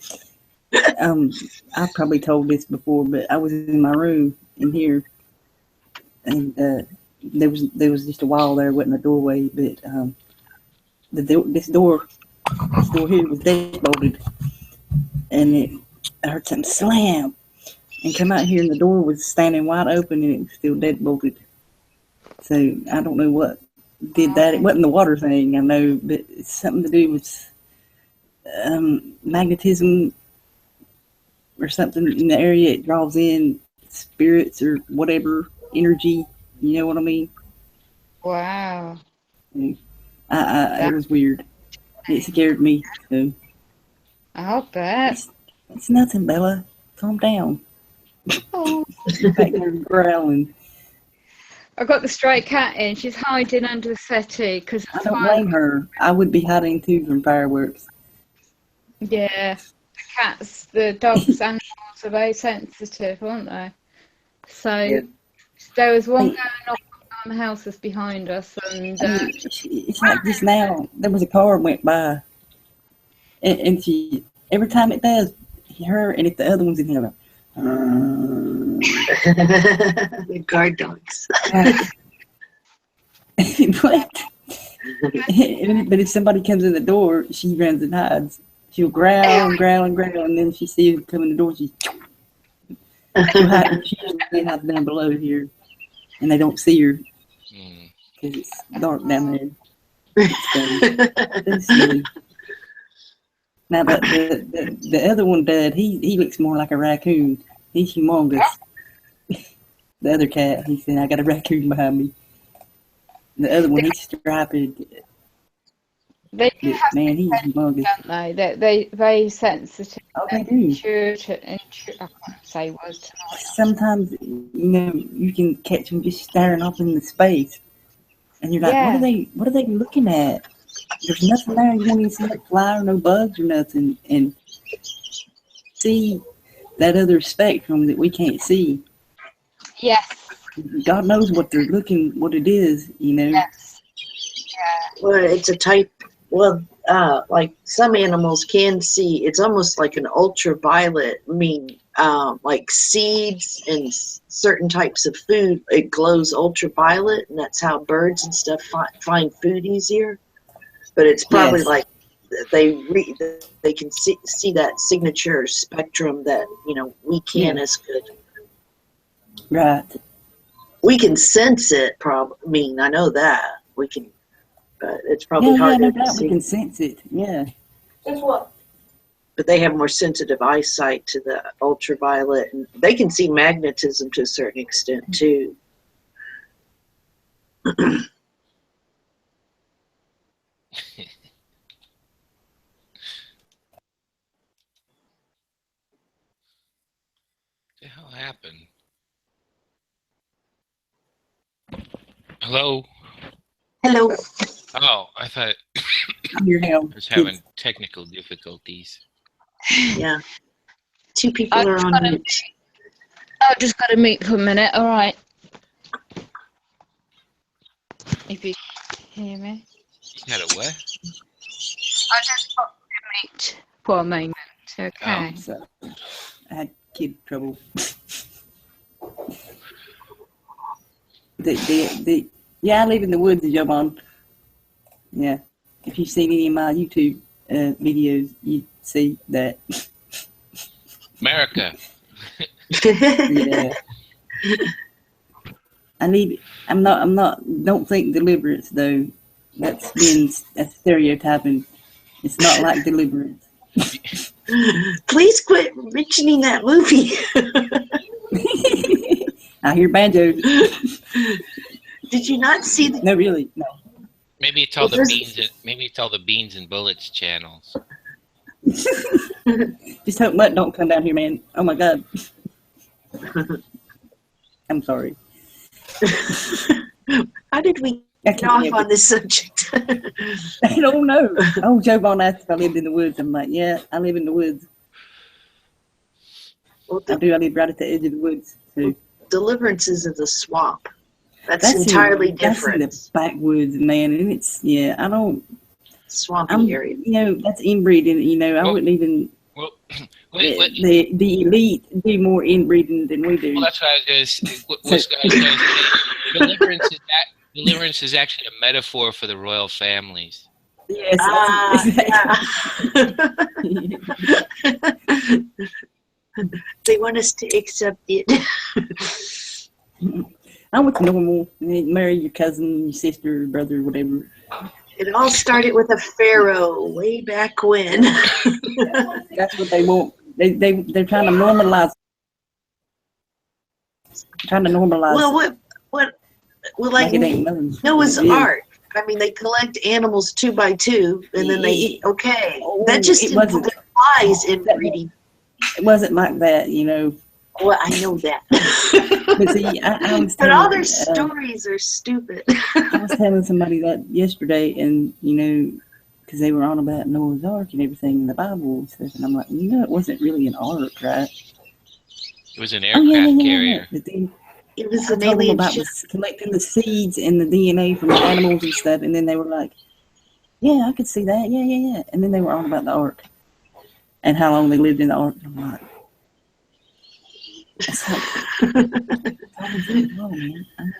I probably told this before, but I was in my room in here, and there was just a wall there, wasn't a doorway, but this door here was deadbolted, and I heard something slam, and come out here, and the door was standing wide open, and it was still deadbolted. So I don't know what did that. It wasn't the water thing, I know, but it's something to do with magnetism or something in the area. It draws in spirits or whatever energy. You know what I mean? Wow. It was weird. It scared me. So I'll bet. it's nothing, Bella. Calm down. Oh. Back there growling. I got the stray cat in. She's hiding under the settee because I don't blame her. I would be hiding too from fireworks. Yeah, the dogs, animals are very sensitive, aren't they? So there was one going off on the house that's behind us, and it's like just now. There was a car went by, and she every time it does, her and if the other one's in here, like, The guard dogs. What? But if somebody comes in the door, she runs and hides. She'll growl and growl and growl, and then she sees them come in the door. She'll hide. She usually hides down below here, and they don't see her because it's dark down there. It's silly. Now, but the other one, Dad, he looks more like a raccoon. He's humongous. The other cat, he said, I got a raccoon behind me. The other one, he's striped. they do have Man, he's humongous. don't they? They're very sensitive. Oh, they do. I can't say words tonight. Sometimes, you can catch them just staring off into space. And you're like, Yeah. what are they looking at? There's nothing there. You won't even see a fly or no bugs or nothing. And see that other spectrum that we can't see. Yes. God knows what they're looking, what it is, Yes. Yeah. Well, it's a type. Well, like some animals can see. It's almost like an ultraviolet. I mean, like seeds and certain types of food, it glows ultraviolet, and that's how birds and stuff find food easier. But it's probably Yes. like they can see that signature spectrum that we can as good. Right. We can sense it. I know that we can, but it's probably Yeah, harder no to doubt we see. can sense it. Yeah. But they have more sensitive eyesight to the ultraviolet, and they can see magnetism to a certain extent too. The hell happened? Hello? Hello. Oh, I thought I'm here now. I was having technical difficulties. Yeah. Two people I are just on gotta- mute. I've just got to mute for a minute. All right. If you can hear me. You got a what? I just got to mute for a moment. Okay. So, I had kid trouble. Yeah, I live in the woods, Jovan. Yeah. If you've seen any of my YouTube videos, you'd see that. America. Yeah. I'm not, don't think Deliverance, though. That's stereotyping. It's not like Deliverance. Please quit mentioning that movie. I hear banjos. Did you not see the? No, really, no. Maybe it's all Well, the beans and bullets channels. Just hope Mutt don't come down here, man. Oh my God. I'm sorry. How did we I get can't off help on it. this subject? I don't know. Oh, Jovan asked if I lived in the woods. I'm like, yeah, I live in the woods. Well, I do. I live right at the edge of the woods. So Deliverance is in the swamp. That's entirely different. That's in the backwoods, man. And I don't. Swampy I'm, area. that's inbreeding. I wouldn't even. Well, The elite do more inbreeding than we do. Well, that's what I was going to say. I was going to say. Deliverance is actually a metaphor for the royal families. Yes. They want us to accept it. I went to normal. Marry your cousin, your sister, brother, whatever. It all started with a pharaoh way back when. That's what they want. They're trying to normalize. Well, like it ain't nothing. Noah's Ark. I mean, they collect animals 2 by 2, and then that just implies inbreeding. It wasn't like that, you know. Well, I know that. But see, I was but telling, all their stories are stupid. I was telling somebody that yesterday, and you know, because they were on about Noah's Ark and everything in the Bible and stuff, and I'm like, you know, it wasn't really an ark, right? It was an aircraft carrier. But then it was I an told them alien about ship. collecting the seeds and the DNA from the animals and stuff, and then they were like, yeah, I could see that, yeah. And then they were on about the ark and how long they lived in the ark. And I'm like, it's like,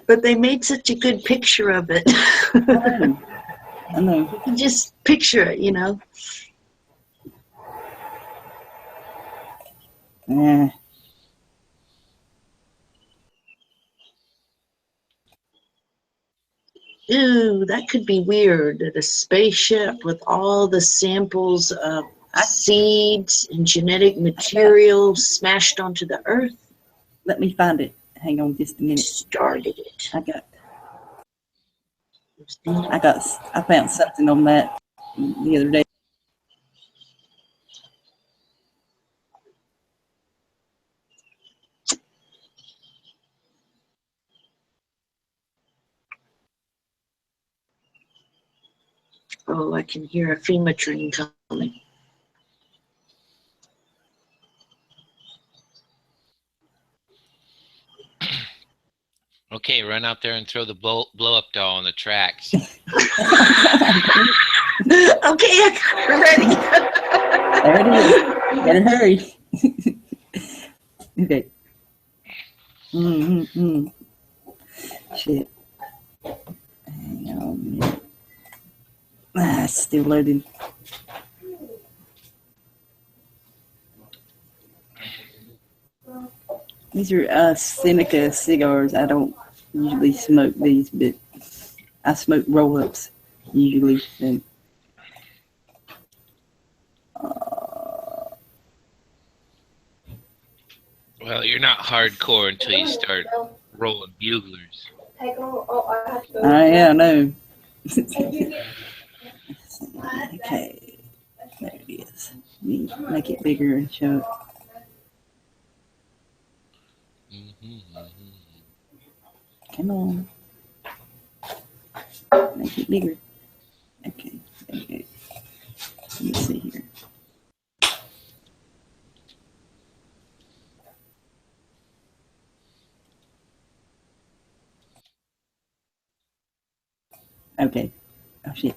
but they made such a good picture of it. I know. You can just picture it, you know. Yeah. Ooh, that could be weird. That a spaceship with all the samples of seeds and genetic material smashed onto the earth. Let me find it. Hang on just a minute. Started it. I found something on that the other day. Oh, I can hear a FEMA train coming. Okay, run out there and throw the blow-up doll on the tracks. Okay, we're ready. There it is. Better hurry. Okay. Shit. Hang on a minute. It's still loading. These are Seneca cigars. I don't usually smoke these, but I smoke roll-ups usually. So. Well, you're not hardcore until you start rolling buglers. I know. Okay, there it is. Make it bigger and show it. Come on. Make it bigger. Okay, there you go. Let me see here. Okay. Oh, shit.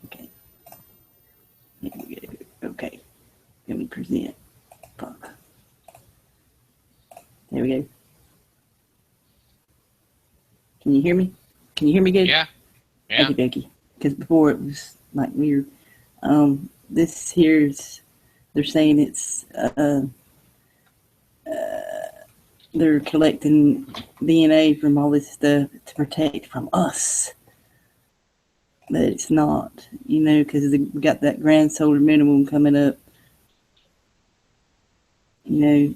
Okay. Here we go. Okay. Let me present. Fuck. There we go. Can you hear me? Can you hear me good? Yeah. Okie dokie. Because before it was like weird. This here's, they're saying it's, they're collecting DNA from all this stuff to protect from us. But it's not, you know, because we got that grand solar minimum coming up. You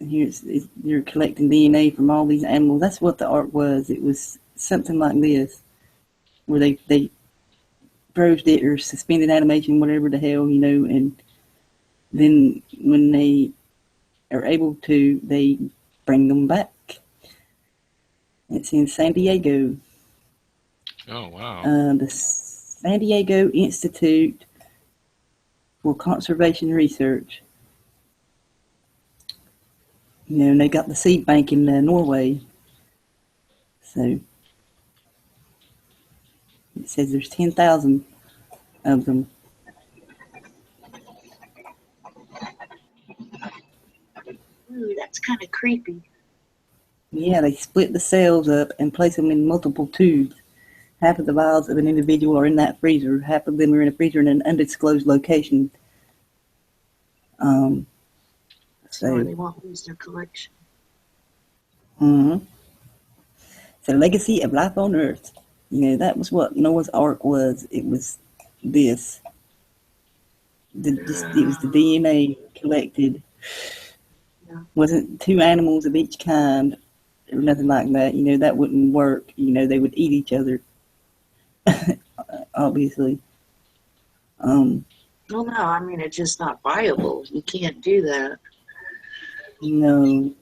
know, they're collecting DNA from all these animals. That's what the art was. It was something like this, where they froze it or suspended animation, whatever the hell, you know, and then when they are able to, they bring them back. It's in San Diego. Oh, wow. The San Diego Institute for Conservation Research. You know, and they got the seed bank in Norway. So, It says there's 10,000 of them. Ooh, that's kind of creepy. Yeah, they split the cells up and place them in multiple tubes. Half of the vials of an individual are in that freezer. Half of them are in a freezer in an undisclosed location. So they won't lose their collection. Mm-hmm. It's a legacy of life on Earth. You know, that was what Noah's Ark was. It was this. It was the DNA collected. Yeah. Wasn't two animals of each kind or nothing like that. You know, that wouldn't work. You know, they would eat each other. Obviously. Well, no, I mean, it's just not viable. You can't do that. No.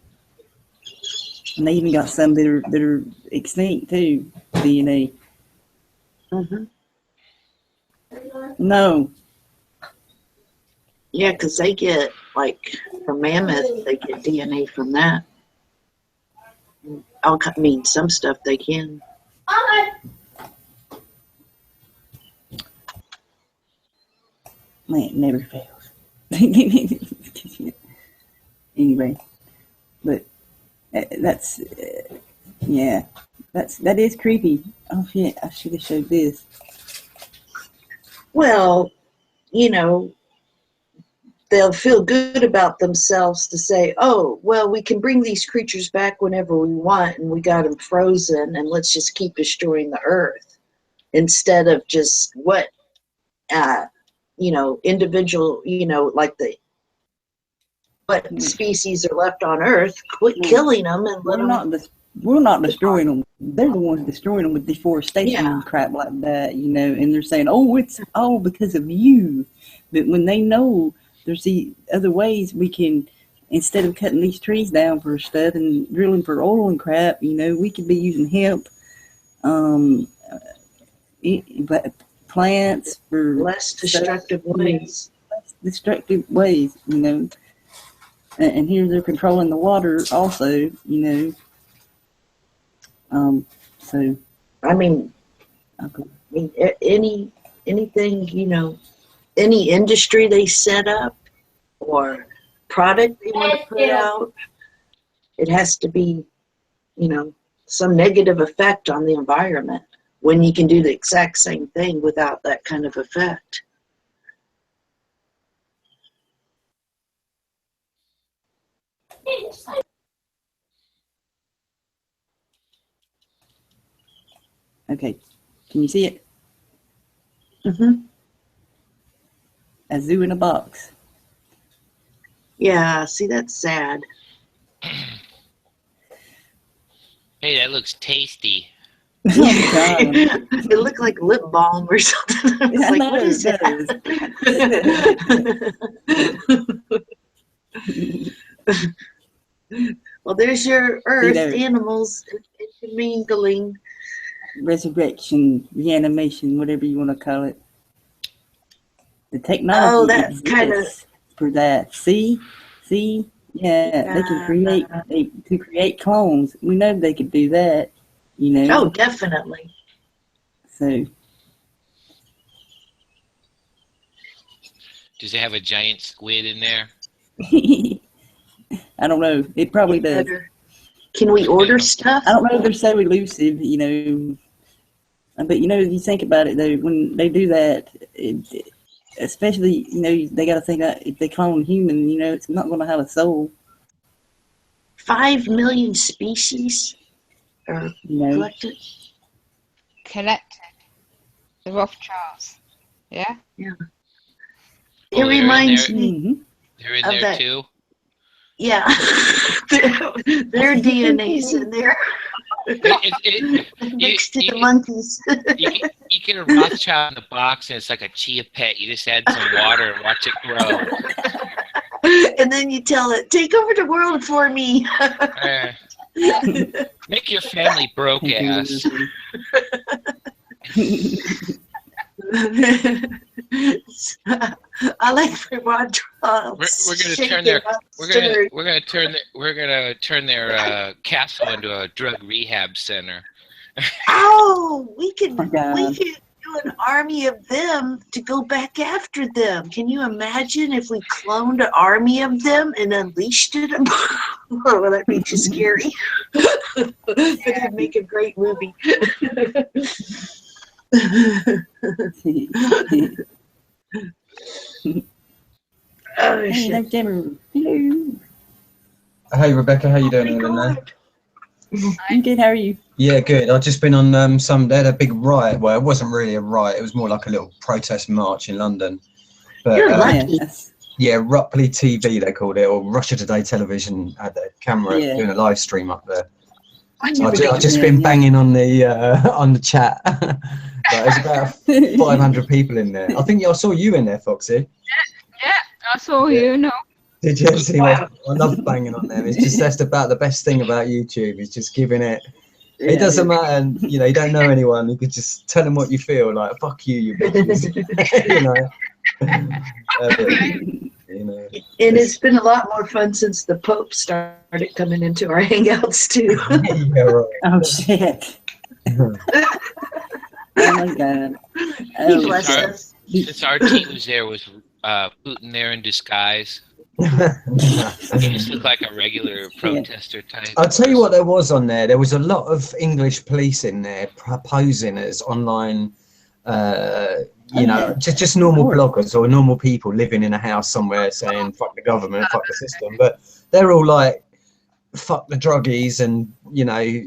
And they even got some that are extinct too, DNA. Mm-hmm. No. Yeah, because they get, like, from mammoth, they get DNA from that. I mean, some stuff they can. Man, it never fails. Anyway, but that's yeah, that is creepy. Oh shit, I should have showed this. Well, you know, they'll feel good about themselves to say, oh, well, we can bring these creatures back whenever we want, and we got them frozen, and let's just keep destroying the earth. Instead of just what, you know, individual, you know, like what species are left on Earth, quit killing them and let them. We're not destroying them. They're the ones destroying them with deforestation Yeah. and crap like that, you know. And they're saying, "Oh, it's all because of you." But when they know there's the other ways we can, instead of cutting these trees down for stuff and drilling for oil and crap, you know, we could be using hemp, plants for Less destructive ways. Less destructive ways, you know. And here they're controlling the water also, you know. So I mean, anything, you know, any industry they set up or product they want to put out, it has to be, you know, some negative effect on the environment when you can do the exact same thing without that kind of effect. Okay, can you see it? Mm-hmm. A zoo in a box. Yeah, see, that's sad. Hey, that looks tasty. Oh, God. It looked like lip balm or something. I was Yeah, I like, know what is it that? Well, there's your earth there. animals intermingling. Resurrection, reanimation, whatever you want to call it. The technology Oh, that's kind of for that. See, yeah, they can create clones. We know they could do that, you know. Oh, definitely. So, Does it have a giant squid in there? I don't know. It probably does. Can we order stuff? I don't know if they're so elusive, you know. But, you know, if you think about it, though, when they do that, especially, you know, they got to think that if they clone a human, you know, it's not going to have a soul. 5 million species are collected. The Rothschilds. Yeah? Yeah. Oh, It reminds me Mm-hmm. They're in of there that. too? Yeah. Their DNA's in there. Next to the monkeys. You get a Rothschild in the box and it's like a chia pet. You just add some water and watch it grow. And then you tell it, take over the world for me. Make your family broke ass. I like the Rothschilds. We're gonna turn their castle into a drug rehab center. Oh, we could do an army of them to go back after them. Can you imagine if we cloned an army of them and unleashed it? Well, that makes you scary. But it'd make a great movie. Oh, Hey, shit. there's Deborah. Hello. Hey Rebecca, how you doing all in there? I'm good. How are you? Yeah, good. I've just been on they had a big riot. Well, it wasn't really a riot. It was more like a little protest march in London. But You're Yeah, lucky. that's- yeah, Rupley TV they called it, or Russia Today Television had their camera Yeah. doing a live stream up there. I've never just Yeah, been yeah. banging on the chat. Like, there's about 500 people in there. I think I saw you in there, Foxy. Yeah, I saw Yeah. you. No, Did you see? Wow. I love banging on them. It's just that's about the best thing about YouTube. Is just giving it. Yeah, It doesn't matter, and you know you don't know anyone. You could just tell them what you feel. Like fuck you, you bitches. You know. You know. And it's been a lot more fun since the Pope started coming into our hangouts too. Yeah, right. Oh shit. Oh my god. He Oh, bless sorry. us. Since our team was there, was Putin there in disguise? He just looked like a regular protester type. I'll tell you what there was on there. There was a lot of English police in there posing as online, just normal bloggers or normal people living in a house somewhere saying fuck the government, fuck the system. But they're all like, fuck the druggies and, you know,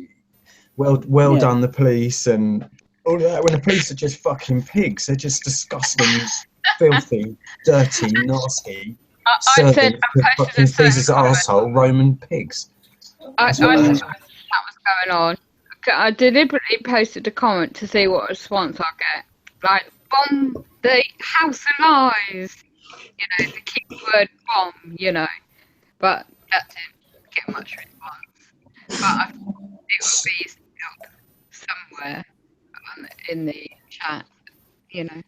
well Yeah. done the police and all that. When the police are just fucking pigs. They're just disgusting, filthy, dirty, nasty. I said I posted fucking a certain Jesus comment. arsehole Roman pigs. I That's what said it that is. was going on. I deliberately posted a comment to see what response I get. Like, bomb the House of Lies. You know, the keyword bomb, you know. But that didn't get much response. But I thought it would be still somewhere in the chat, you know.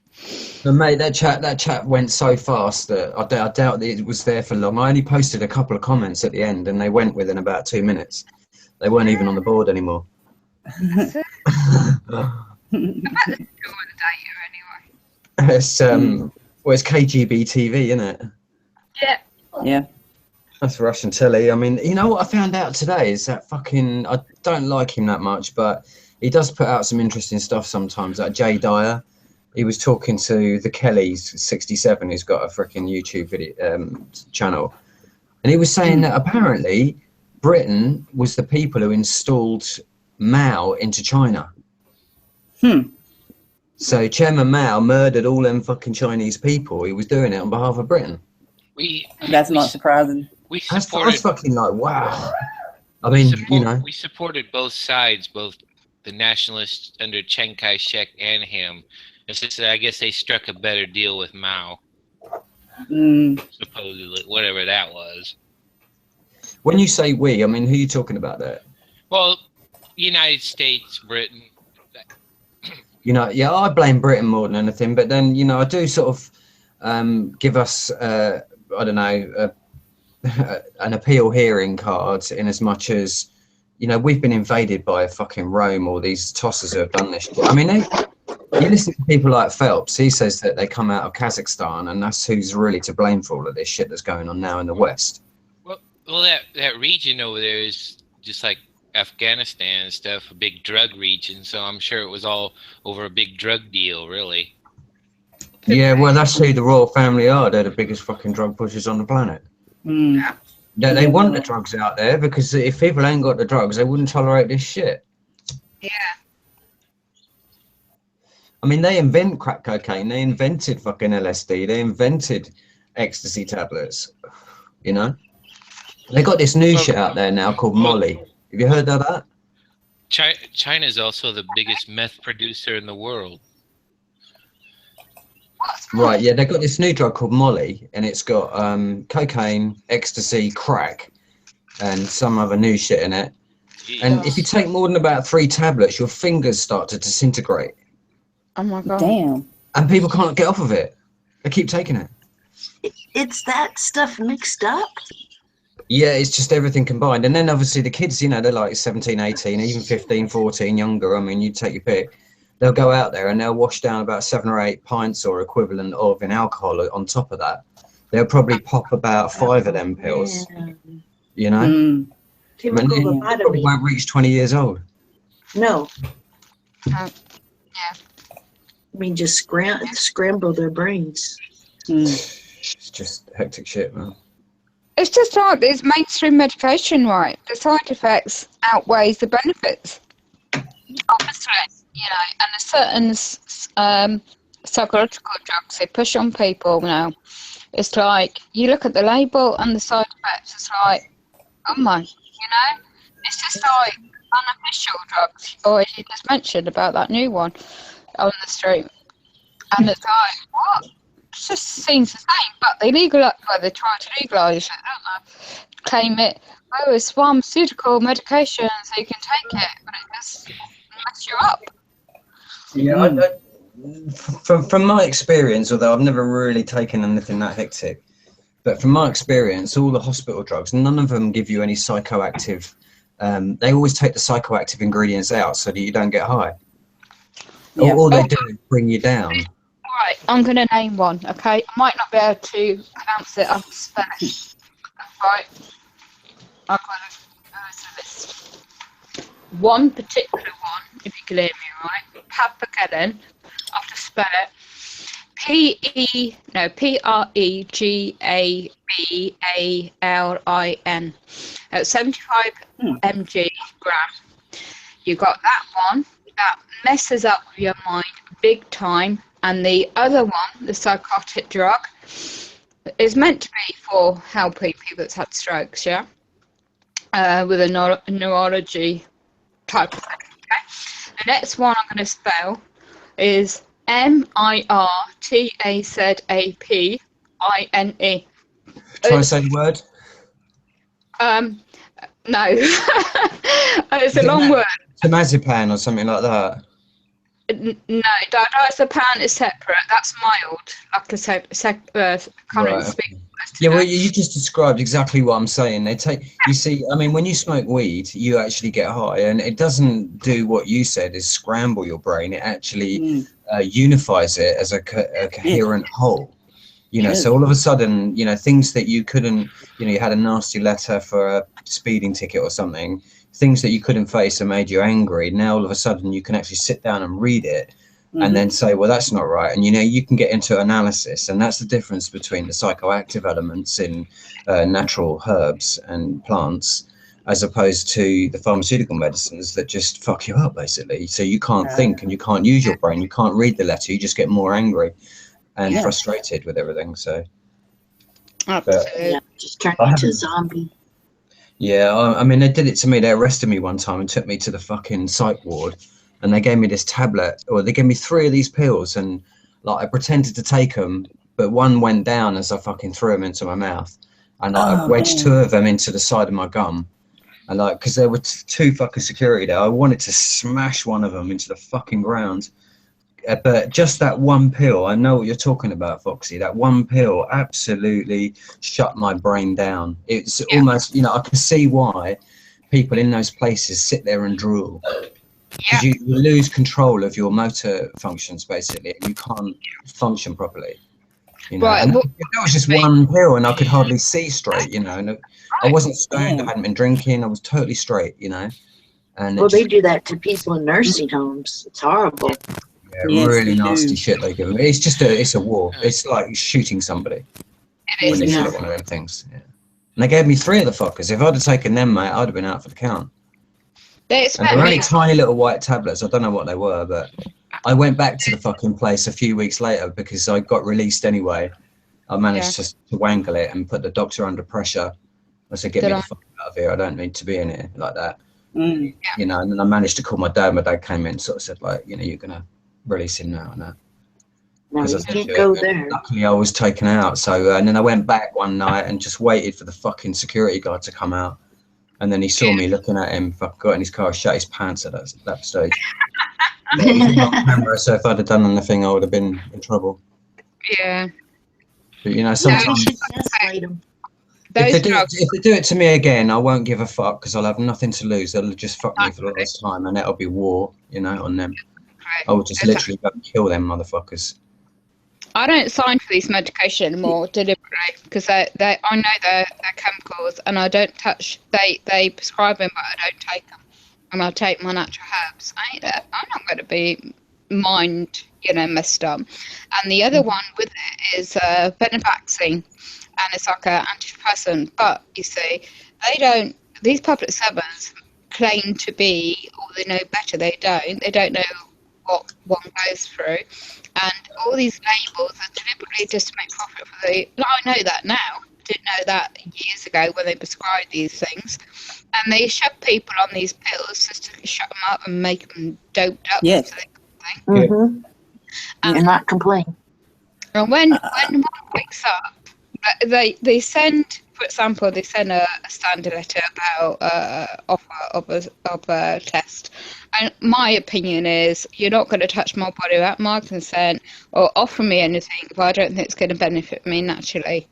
No, mate, that chat went so fast that I doubt that it was there for long. I only posted a couple of comments at the end, and they went within about 2 minutes. They weren't even on the board anymore. That's it. I bet they're still on the data anyway. It's it's KGB TV, isn't it? Yeah. Yeah. That's Russian telly. I mean, you know what I found out today is that fucking I don't like him that much, but he does put out some interesting stuff sometimes. Like Jay Dyer, he was talking to the Kellys, 67, who's got a freaking YouTube video channel, and he was saying that apparently Britain was the people who installed Mao into China. So Chairman Mao murdered all them fucking Chinese people. He was doing it on behalf of Britain. That's not surprising. We I supported. was fucking like, wow. I mean, you know. We supported both sides, both the nationalists under Chiang Kai-shek and him. It's just that I guess they struck a better deal with Mao, supposedly, whatever that was. When you say we, I mean, who are you talking about there? Well, United States, Britain. You know, yeah, I blame Britain more than anything, but then, you know, I do sort of give us, I don't know, an appeal hearing card in as much as, you know, we've been invaded by fucking Rome or these tossers who have done this shit. I mean, you listen to people like Phelps, he says that they come out of Kazakhstan and that's who's really to blame for all of this shit that's going on now in the West. Well, that region over there is just like Afghanistan and stuff, a big drug region, so I'm sure it was all over a big drug deal, really. Yeah, well, that's who the royal family are. They're the biggest fucking drug pushers on the planet. They want the drugs out there because if people ain't got the drugs, they wouldn't tolerate this shit. Yeah. I mean, they invent crack cocaine. They invented fucking LSD. They invented ecstasy tablets. You know? They got this new shit out there now called Molly. Have you heard of that? China is also the biggest meth producer in the world. Right, yeah, they got this new drug called Molly, and it's got cocaine, ecstasy, crack, and some other new shit in it. Jeez. And if you take more than about 3 tablets, your fingers start to disintegrate. Oh my god. Damn. And people can't get off of it. They keep taking it. It's that stuff mixed up. Yeah, it's just everything combined. And then obviously the kids, you know, they're like 17, 18, even 15, 14, younger. I mean, you take your pick. they'll go out there and they'll wash down about 7 or 8 pints or equivalent of in alcohol on top of that. They'll probably pop about 5 of them pills, you know? Mm. Chemical They probably lobotomy. won't reach 20 years old. No, Yeah. I mean just scramble their brains. Mm. It's just hectic shit, man. It's just like this mainstream medication, right? The side effects outweighs the benefits. Obviously, you know, and there's certain psychological drugs they push on people now. It's like you look at the label and the side effects. It's like, oh my, you know, it's just like unofficial drugs. Or you just mentioned about that new one on the street, and it's like, what? It just seems the same, but they legalize. Well, they try to legalize it, don't they? Claim it. Oh, it's pharmaceutical medication, so you can take it, but it just mess you up. Yeah, from my experience, although I've never really taken anything that hectic, but from my experience, all the hospital drugs, none of them give you any psychoactive. They always take the psychoactive ingredients out so that you don't get high. Yeah. All they do is bring you down. Right, I'm going to name one, okay? I might not be able to pronounce it, I'll spell it. Right, I've got a list. One particular one, if you can hear me right, Papagalin, I'll just spell it. Pregabalin. 75 mg gram. You got that one that messes up your mind big time, and the other one, the psychotic drug, is meant to be for helping people that's had strokes, yeah, with a neurology type of thing. Okay? The next one I'm going to spell is Mirtazapine. Try and say the word. No, it's a long word. Temazepam or something like that. No, diazepam is separate. That's mild. Like I said, can't really speak. Yeah, well, you just described exactly what I'm saying. They take, you see, I mean, when you smoke weed, you actually get high, and it doesn't do what you said, is scramble your brain. It actually unifies it as a coherent whole. You know, so all of a sudden, you know, things that you couldn't, you know, you had a nasty letter for a speeding ticket or something, things that you couldn't face and made you angry. Now, all of a sudden, you can actually sit down and read it and then say, well, that's not right. And, you know, you can get into analysis. And that's the difference between the psychoactive elements in natural herbs and plants as opposed to the pharmaceutical medicines that just fuck you up, basically. So you can't think and you can't use your brain. You can't read the letter. You just get more angry and frustrated with everything. So, just turn into a zombie. Yeah, I mean, they did it to me. They arrested me one time and took me to the fucking psych ward, and they gave me this tablet, or they gave me 3 of these pills, and like I pretended to take them, but one went down as I fucking threw them into my mouth, and I wedged 2 of them into the side of my gum, and like, because there were 2 fucking security there, I wanted to smash one of them into the fucking ground. But just that one pill, I know what you're talking about, Foxy. That one pill absolutely shut my brain down. It's almost, you know, I can see why people in those places sit there and drool. Because you lose control of your motor functions, basically. And you can't function properly. You know, and that was just one pill, and I could hardly see straight, you know. And I wasn't stoned, I hadn't been drinking, I was totally straight, you know. And well, they do that to people in nursing homes. It's horrible. Yeah, really nasty shit they give them. It's just it's a war. It's like shooting somebody. It is. When they shoot one of them things. Yeah. And they gave me 3 of the fuckers. If I'd have taken them, mate, I'd have been out for the count. They And they were only tiny little white tablets. I don't know what they were, but I went back to the fucking place a few weeks later because I got released anyway. I managed to wangle it and put the doctor under pressure. I said, get me the fuck out of here. I don't need to be in here like that. You know, and then I managed to call my dad. My dad came in and sort of said, like, you know, you're going to release him now and that. No, you can't go there. Luckily, I was taken out. So, and then I went back one night and just waited for the fucking security guard to come out. And then he saw me looking at him. Fucking got in his car, shut his pants at that stage. So if I'd have done anything, I would have been in trouble. Yeah. But you know, sometimes if they do it to me again, I won't give a fuck because I'll have nothing to lose. They'll just fuck me for the last time, and that'll be war, you know, on them. I would just literally go and kill them motherfuckers. I don't sign for these medication anymore deliberately because I know they're chemicals, and I don't touch. They prescribe them, but I don't take them, and I take my natural herbs. I'm not going to be messed up. And the other one with it is venlafaxine, and it's like an antidepressant. But you see, they don't. These public servants claim to be, or they know better. They don't. They don't know what one goes through. And all these labels are deliberately just to make profit for the. I know that now. Didn't know that years ago when they prescribed these things. And they shove people on these pills just to shut them up and make them doped up. Yes. So they can think. Mm-hmm. And not complain. And when one wakes up, they send, for example, they send a standard letter about offer of a test. And my opinion is, you're not going to touch my body without my consent or offer me anything if I don't think it's going to benefit me naturally.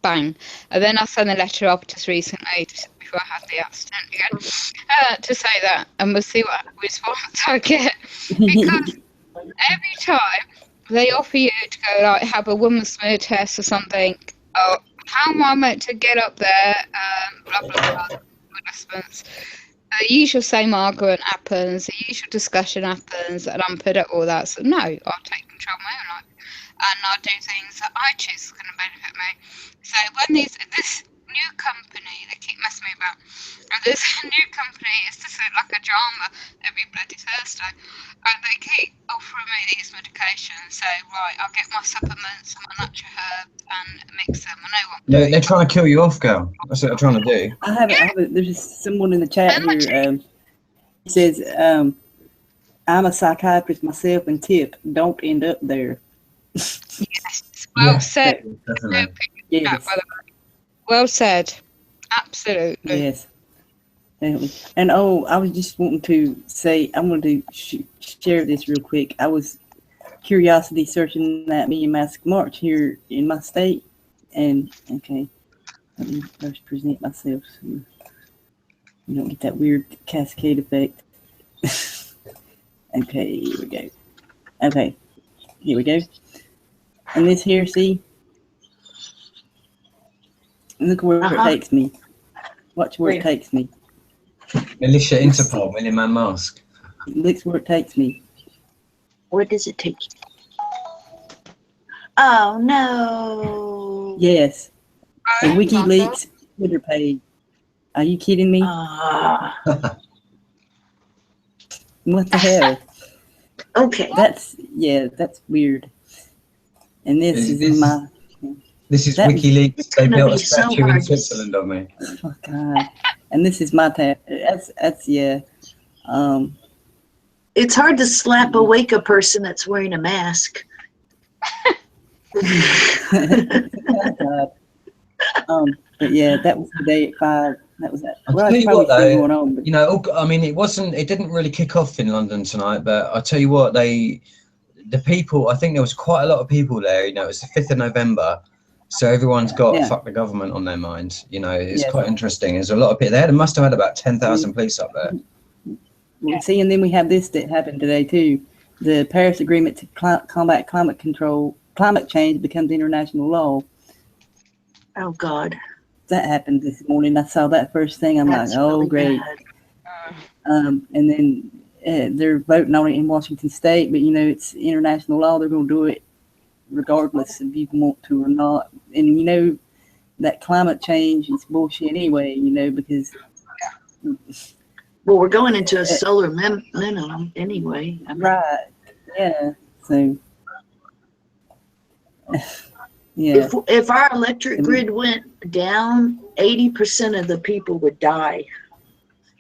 Bang. And then I sent a letter off just recently, just before I had the accident again, to say that, and we'll see what response I get. Because every time they offer you to go, like, have a woman smear test or something, oh, how am I meant to get up there, blah, blah, blah, adjustments. The usual same argument happens, the usual discussion happens, and I'm put at all that. So no, I'll take control of my own life, and I'll do things that I choose is going to benefit me. So when this new company, they keep messing me about, and this new company is just like a drama every bloody Thursday, and they keep offering me these medications. So right, I'll get my supplements and my natural herbs and mix them. I know what. They're trying to kill you off, girl. That's what they're trying to do. I haven't. There's just someone in the chat here. He says, "I'm a psychiatrist myself, and tip, don't end up there." Yes, well said. Definitely. Yes. Well said. Absolutely. Yes. Definitely. And I was just wanting to say, I'm going to share this real quick. I was curiosity searching that Million Mask March here in my state, and okay, let me first present myself so you don't get that weird cascade effect. Okay, here we go. Okay, here we go. And this here, see? And look where it takes me. Watch where it takes me. Militia Interpol, Million Man Mask. Look where it takes me. Where does it take you? Oh, no. Yes. The WikiLeaks Twitter page. Are you kidding me? What the hell? Okay. That's weird. And this is in my... This is WikiLeaks. They built a so statue in hard. Switzerland of me. Oh, God. And this is my tab. That's yeah. It's hard to slap awake a person that's wearing a mask. But yeah, that was the day at 5. That was that. I'll Well, tell it's you probably what, still though, going on. But you know, I mean, it didn't really kick off in London tonight, but I'll tell you what, the people, I think there was quite a lot of people there, you know, it's the 5th of November, so everyone's got fuck the government on their mind, you know, it's quite interesting. There's a lot of people, they must have had about 10,000 police up there. Well, see, and then we have this that happened today too. The Paris Agreement to combat climate change becomes international law. Oh, God. That happened this morning. I saw that first thing. I'm That's like, oh, really great. bad. And then they're voting on it in Washington State, but you know, it's international law. They're going to do it regardless if you want to or not. And you know, that climate change is bullshit anyway, you know, because... Well, we're going into a solar minimum anyway. Right. Yeah. So... Yeah. If our electric grid went down, 80% of the people would die.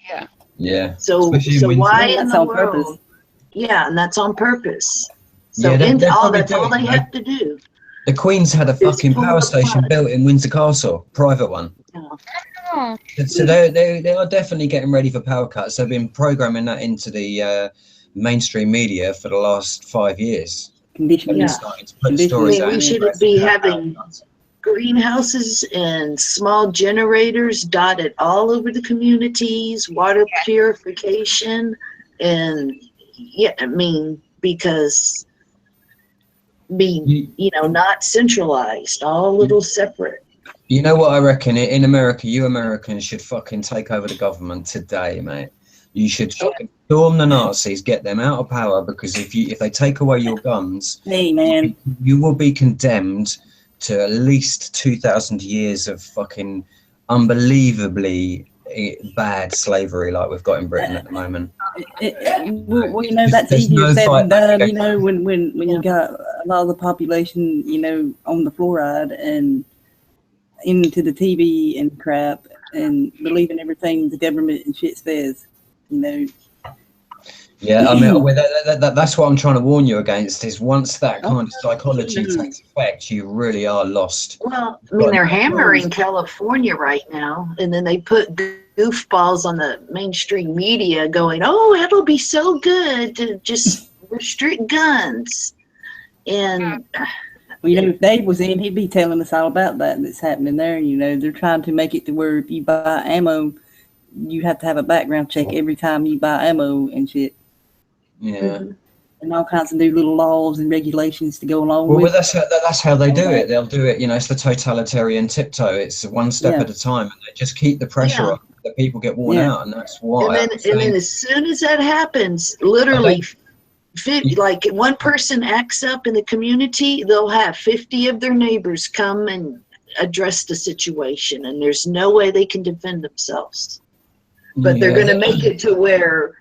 Yeah. Yeah. So why in the world? Purpose. Yeah, and that's on purpose. So Yeah, that's all probably they have to do. The Queen's had a fucking power station built in Windsor Castle, private one. Oh. So they are definitely getting ready for power cuts. They've been programming that into the mainstream media for the last 5 years. Conditioning. Yeah. Starting to put stories out We in should the press be about having power cuts. greenhouses and small generators dotted all over the communities, water purification, and because being, not centralized, all a little separate. You know what I reckon? In America, you Americans should fucking take over the government today, mate. You should fucking storm the Nazis, get them out of power, because if they take away your guns, Hey, man. you will be condemned to at least 2,000 years of fucking unbelievably bad slavery like we've got in Britain at the moment. Well, that's There's easier no said fight than back. done, when you got a lot of the population, on the fluoride and into the TV and crap and believing everything the government and shit says, Yeah, I mean, that's what I'm trying to warn you against, is once that kind of psychology takes effect, you really are lost. Well, I mean, they're hammering California right now, and then they put goofballs on the mainstream media going, oh, it'll be so good to just restrict guns. And if Dave was in, he'd be telling us all about that's happening there. They're trying to make it to where if you buy ammo, you have to have a background check every time you buy ammo and shit. Yeah. And all kinds of new little laws and regulations to go along Well, with. that's how they do it. They'll do it. It's the totalitarian tiptoe. It's one step at a time, and they just keep the pressure up. The people get worn out, and that's why. And then as soon as that happens, literally, like one person acts up in the community, they'll have 50 of their neighbors come and address the situation, and there's no way they can defend themselves. But they're going to make it to where,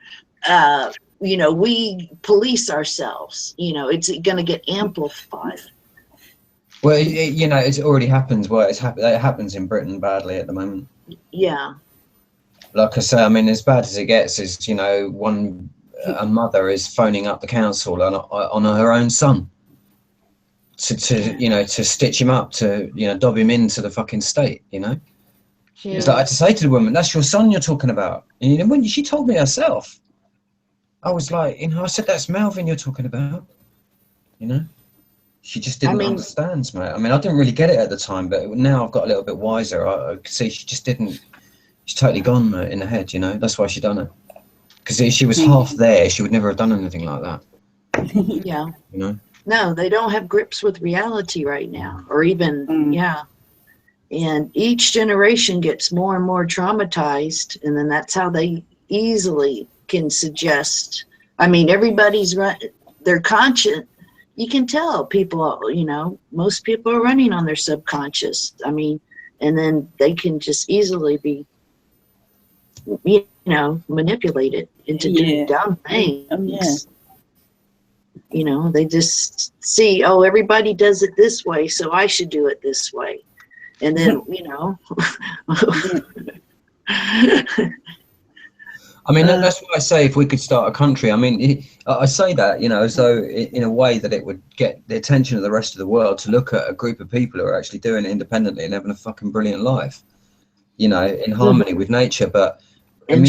we police ourselves. It's going to get amplified. Well, it already happens. Well, it happens in Britain badly at the moment. Yeah. Like I say, I mean, as bad as it gets is, a mother is phoning up the council on her own son to stitch him up, to dob him into the fucking state. It's like I had to say to the woman, "That's your son you're talking about." And when she told me herself, I was like, I said, "That's Melvin you're talking about." She just didn't understand, mate. I mean, I didn't really get it at the time, but now I've got a little bit wiser. I could see she just didn't. She's totally gone in the head, That's why she done it. Because if she was half there, she would never have done anything like that. Yeah. No, they don't have grips with reality right now, or even And each generation gets more and more traumatized, and then that's how they easily can suggest. I mean, everybody's they're conscious. You can tell people, most people are running on their subconscious. I mean, and then they can just easily be, manipulated into doing dumb things. They just see, everybody does it this way, so I should do it this way. And then, I mean, that's why I say if we could start a country, I mean, I say that, as though in a way that it would get the attention of the rest of the world to look at a group of people who are actually doing it independently and having a fucking brilliant life, in harmony with nature. But in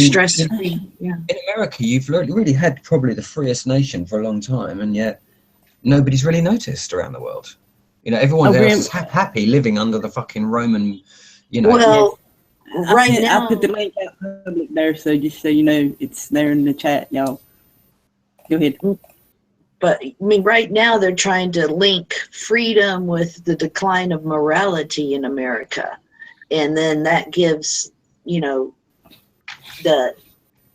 America, you've really had probably the freest nation for a long time, and yet nobody's really noticed around the world. Everyone else is happy living under the fucking Roman, Well, right now, I'll put the link out public there, so just so you know, it's there in the chat, y'all. Go ahead. But I mean, right now they're trying to link freedom with the decline of morality in America, and then that gives the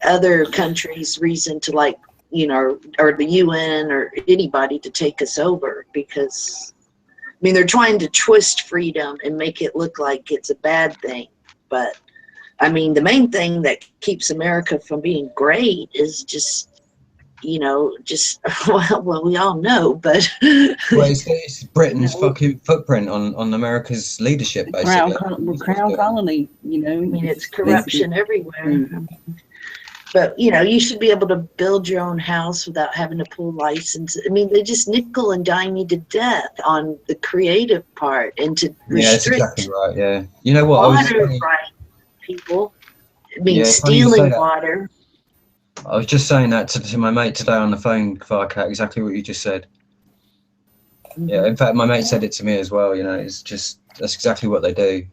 other countries reason to or the UN or anybody to take us over, because they're trying to twist freedom and make it look like it's a bad thing. But I mean, the main thing that keeps America from being great is just well, we all know, but it's Britain's fucking footprint on America's leadership, basically. Crown colony, I mean, it's corruption everywhere. But you should be able to build your own house without having to pull license. I mean, they just nickel and dime you to death on the creative part, and to restrict. Yeah, that's exactly right. Yeah, you know what? Water right, people. I mean, stealing water. I was just saying that to my mate today on the phone, Farcat, exactly what you just said. Yeah, in fact, my mate said it to me as well. It's just, that's exactly what they do.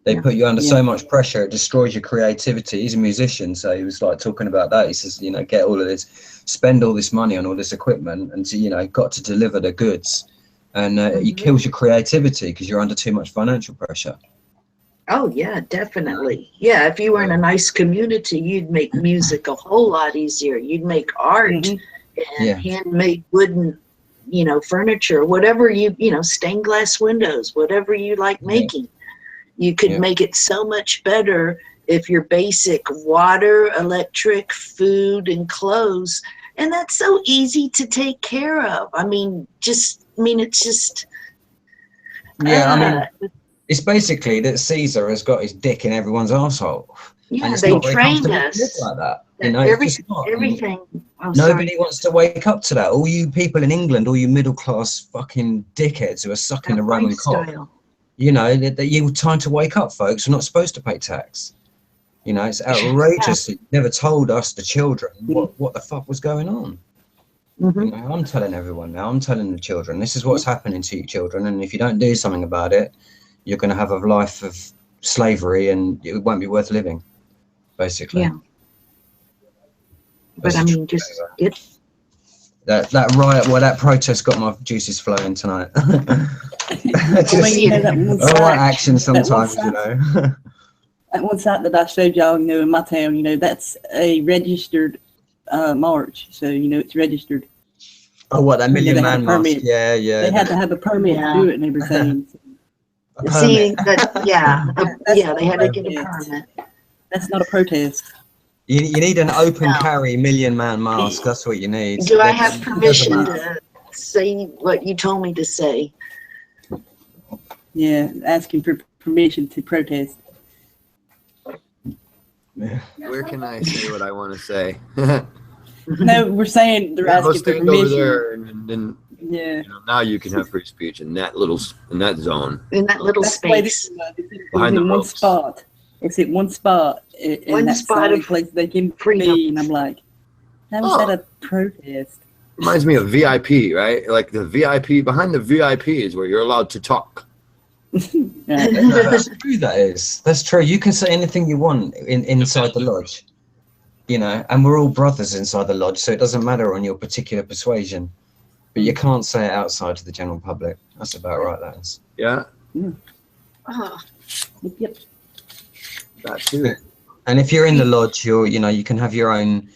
They Yeah. put you under Yeah. so much pressure, it destroys your creativity. He's a musician, so he was like talking about that. He says, you know, get all of this, spend all this money on all this equipment, and you know, got to deliver the goods, and it kills your creativity because you're under too much financial pressure. Oh yeah, definitely. Yeah, if you were in a nice community, you'd make music a whole lot easier. You'd make art and handmade wooden, you know, furniture, whatever you know, stained glass windows, whatever you like making. You could make it so much better if your basic water, electric, food, and clothes, and that's so easy to take care of. I mean, it's just. Yeah, I mean, it's basically that Caesar has got his dick in everyone's arsehole. Yeah, and it's they not very trained comfortable to live us. like that. You know, it's just not. Everything. Oh, Nobody wants to wake up to that. All you people in England, all you middle class fucking dickheads who are sucking the Roman cock. You know, that you time to wake up, folks. We're not supposed to pay tax. You know, it's outrageous. It never told us, the children, what the fuck was going on. You know, I'm telling everyone now. I'm telling the children, this is what's happening to you children, and if you don't do something about it, you're going to have a life of slavery, and it won't be worth living. Basically. Yeah. But I mean, just it. That riot, well, that protest got my juices flowing tonight. Well, you know, that one all right, site- action sometimes, that you one site- know. That one site that I showed y'all, you know, in my town, you know, that's a registered march. So, you know, it's registered. Oh, what, that Yeah, Million they had Man a Mask? permit. Yeah, yeah. They had to have a permit to do it and everything. A See, permit. that, they had to get a permit. That's not a protest. You need an open carry Million Man Mask. That's what you need. Do I have It permission doesn't matter. to say what you told me to say? Yeah, asking for permission to protest. Where can I say what I want to say? No, we're saying they're Go asking for stand over permission. there, and then Yeah. you know, now you can have free speech in that zone. In that little That's the way space. this was. It's Behind the in one ropes. spot. It's at one spot. And One that's spot the only of place they can freedom. be. And I'm like, how is that a protest? Reminds me of VIP, right? Like the VIP, behind the VIP is where you're allowed to talk. Yeah. No, that's true. That is. That's true. You can say anything you want inside the lodge, you know, and we're all brothers inside the lodge, so it doesn't matter on your particular persuasion. But you can't say it outside to the general public. That's about right. That is. Yeah, Oh, Yep. that too. And if you're in the lodge, you can have your own.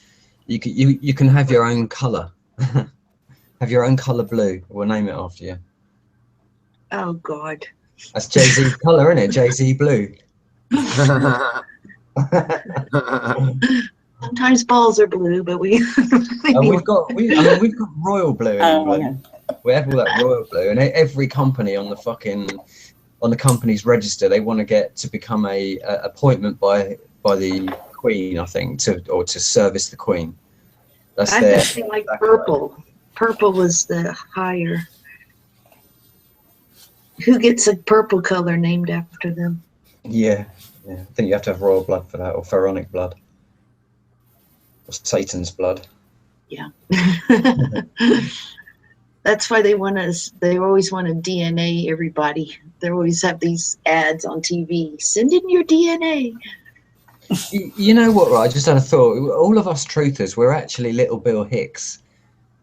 You can have your own color. Have your own color blue. We'll name it after you. oh God. That's Jay-Z's color, isn't it? Jay-Z blue. Sometimes balls are blue, but we. We've got royal blue in England. We have all that royal blue, and every company on the company's register, they want to get to become a appointment by the Queen, I think, to service the Queen. That's I their. think like purple. Purple was the higher. Who gets a purple color named after them? Yeah. I think you have to have royal blood for that, or pharaonic blood, or Satan's blood. Yeah. That's why they always want to DNA everybody. They always have these ads on TV. Send in your DNA. You know what, right? I just had a thought. All of us truthers, we're actually little Bill Hicks.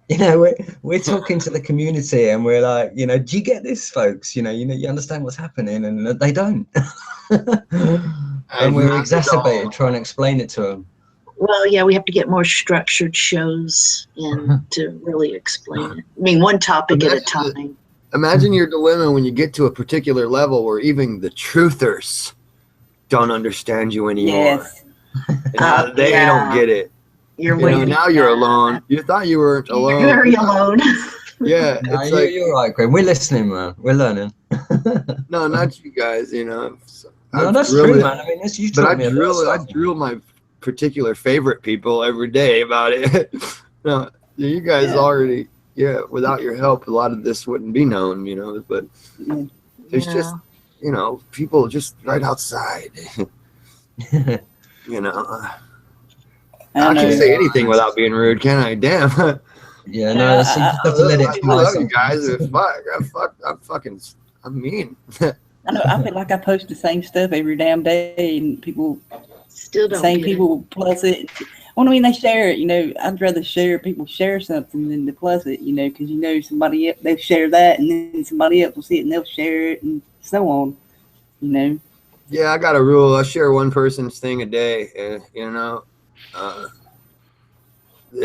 You know, we're talking to the community, and we're like, you know, do you get this, folks? You understand what's happening, and they don't. And we're exacerbated trying to explain it to them. Well, yeah, we have to get more structured shows in to really explain it. I mean, one topic at a time. Imagine your dilemma when you get to a particular level where even the truthers don't understand you anymore. Yes. And now they don't get it. You're You know, waiting. now you're alone. You thought you weren't alone. You're very alone. Yeah, No, it's like, you're right, Graham. We're listening, man. We're learning. no, not you guys. You know. No, I that's drill true, it, man. I mean, you But taught me about I stuff. drill my particular favorite people every day about it. No, you guys already. Yeah, without your help, a lot of this wouldn't be known. You know, but there's just people just right outside. You know. I can't say anything without being rude, can I? Damn. Yeah, no, you just have to let it I fly. love you guys. I'm mean. I know. I feel like I post the same stuff every damn day, and people, Still don't same get people plus it. Well, I mean, they share it. You know, I'd rather people share something than to plus it. You know, because you know somebody else, they'll share that, and then somebody else will see it and they'll share it, and so on. You know. Yeah, I got a rule. I share one person's thing a day. You know,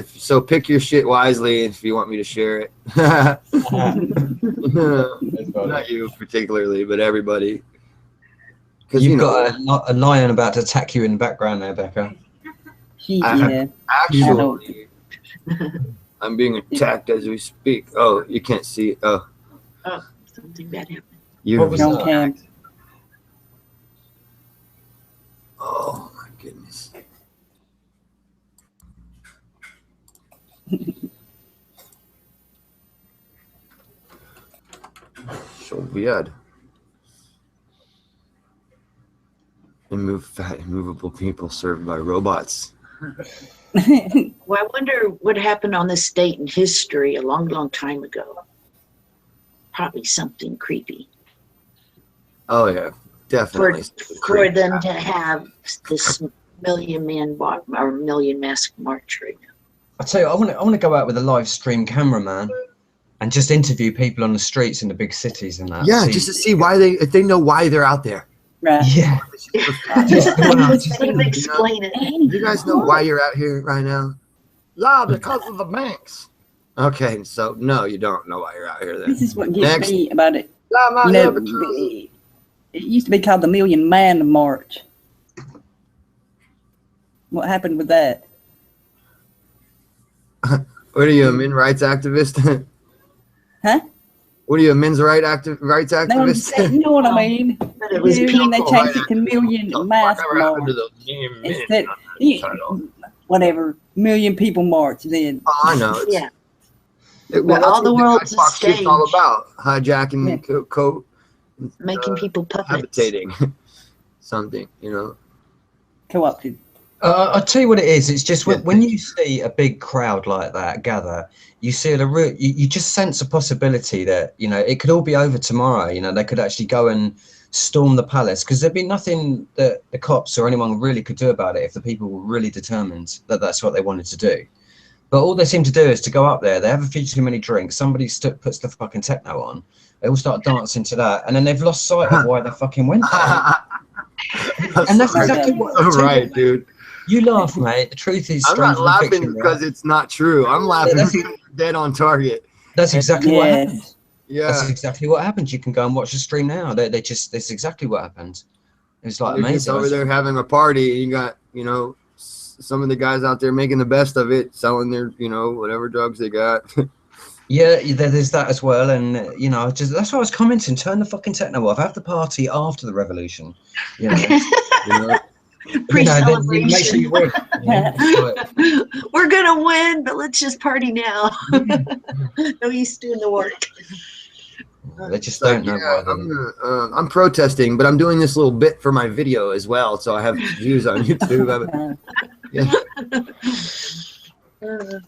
so pick your shit wisely if you want me to share it. Not you particularly, but everybody. Because You've got a lion about to attack you in the background there, Becca. Actually, I'm being attacked as we speak. Oh, you can't see it. Oh, something bad happened. What was Don't that? cam. Oh my goodness. So weird. Immovable people served by robots. Well, I wonder what happened on this date in history a long, long time ago. Probably something creepy. Oh yeah, definitely. For them to have this million mask march right now. I tell you, I want to go out with a live stream camera, man, and just interview people on the streets in the big cities and that. Yeah, just to see if they know why they're out there. Right. Yeah. Explain it. You guys know why you're out here right now? Yeah, because of the banks. Okay, so no, you don't know why you're out here then. This is what gets me about it. Yeah, You know, it used to be called the Million Man March. What happened with that? What are you, a men's rights activist? Huh? What are you, a men's rights activist? No, I'm saying, you know what I mean. But it was You know, they people. changed it to Million Mask March. Instead, whatever, Million People March then. Oh, I know. Yeah. Well, all the world's a Xbox shit's all stage. about hijacking code, Making people puppets. habitating something, you know. Co-opted. I'll tell you what it is. It's just when you see a big crowd like that gather, you see you just sense a possibility that, you know, it could all be over tomorrow. You know, they could actually go and storm the palace, because there'd be nothing that the cops or anyone really could do about it if the people were really determined that that's what they wanted to do. But all they seem to do is to go up there, they have a few too many drinks, somebody puts the fucking techno on, they all start dancing to that, and then they've lost sight of why they fucking went there. And that's exactly what. Right, dude. You laugh, mate. The truth is, I'm not laughing fiction, because it's not true. I'm laughing because you're dead on target. That's exactly what happened. Yeah. That's exactly what happened. You can go and watch the stream now. That's exactly what happened. It was like They're amazing. just over there having a party. You got, you know, some of the guys out there making the best of it, selling their, you know, whatever drugs they got. Yeah, there's that as well, and you know, just that's why I was commenting. Turn the fucking techno off. Have the party after the revolution. You know, you know. Pre-celebration. Make sure you win. We're gonna win, but let's just party now. No use doing the work. They just don't know why. I'm protesting, but I'm doing this little bit for my video as well, so I have views on YouTube. Yeah.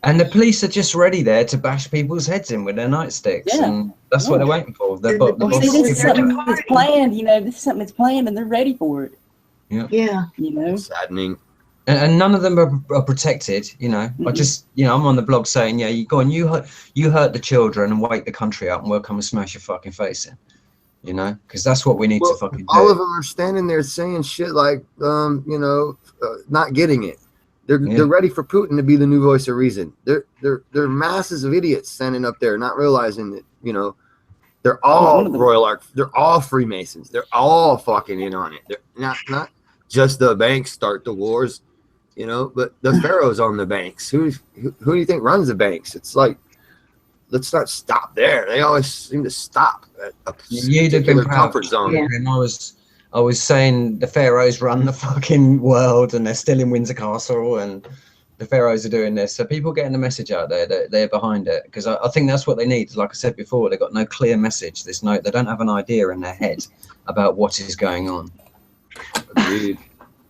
And the police are just ready there to bash people's heads in with their nightsticks, and that's what they're waiting for. See, this is something that's planned. You know, this is something that's planned, and they're ready for it. Yeah. You know, saddening. And none of them are protected. You know, I just, you know, I'm on the blog saying, yeah, you go on, you hurt the children and wake the country up, and we'll come and smash your fucking face in. You know, because that's what we need to fucking do. All of them are standing there saying shit like, you know, not getting it. They're ready for Putin to be the new voice of reason. They're masses of idiots standing up there, not realizing that, you know, they're all they're all Freemasons. They're all fucking in on it. They're not just the banks start the wars, you know, but the pharaohs own the banks. Who do you think runs the banks? It's like, let's not stop there. They always seem to stop at a particular comfort zone. Yeah. And I was saying the pharaohs run the fucking world, and they're still in Windsor Castle, and the pharaohs are doing this. So people getting the message out there that they're behind it, because I think that's what they need. Like I said before, they've got no clear message. They don't have an idea in their head about what is going on. Agreed.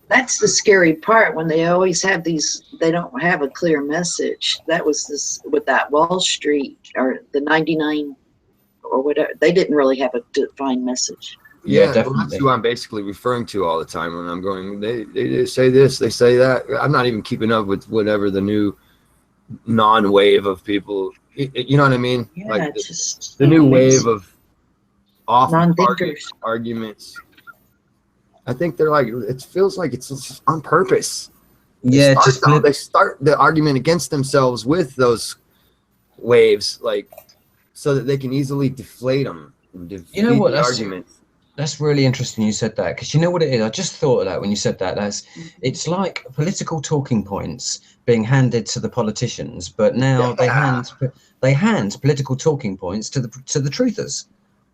That's the scary part, when they always have these, they don't have a clear message. That was this with that Wall Street or the 99 or whatever. They didn't really have a defined message. Yeah, Well, that's definitely. who I'm basically referring to all the time when I'm going. They say this, they say that. I'm not even keeping up with whatever the new non-wave of people. You know what I mean? Yeah, Like it's just the new amazing. wave of off-target Non-thinkers. arguments. I think they're like, it feels like it's on purpose. Yeah, just They start the argument against themselves with those waves, like so that they can easily deflate them. You know what? The argument. That's really interesting you said that, because you know what it is? I just thought of that when you said that. It's like political talking points being handed to the politicians, but now they hand political talking points to the truthers,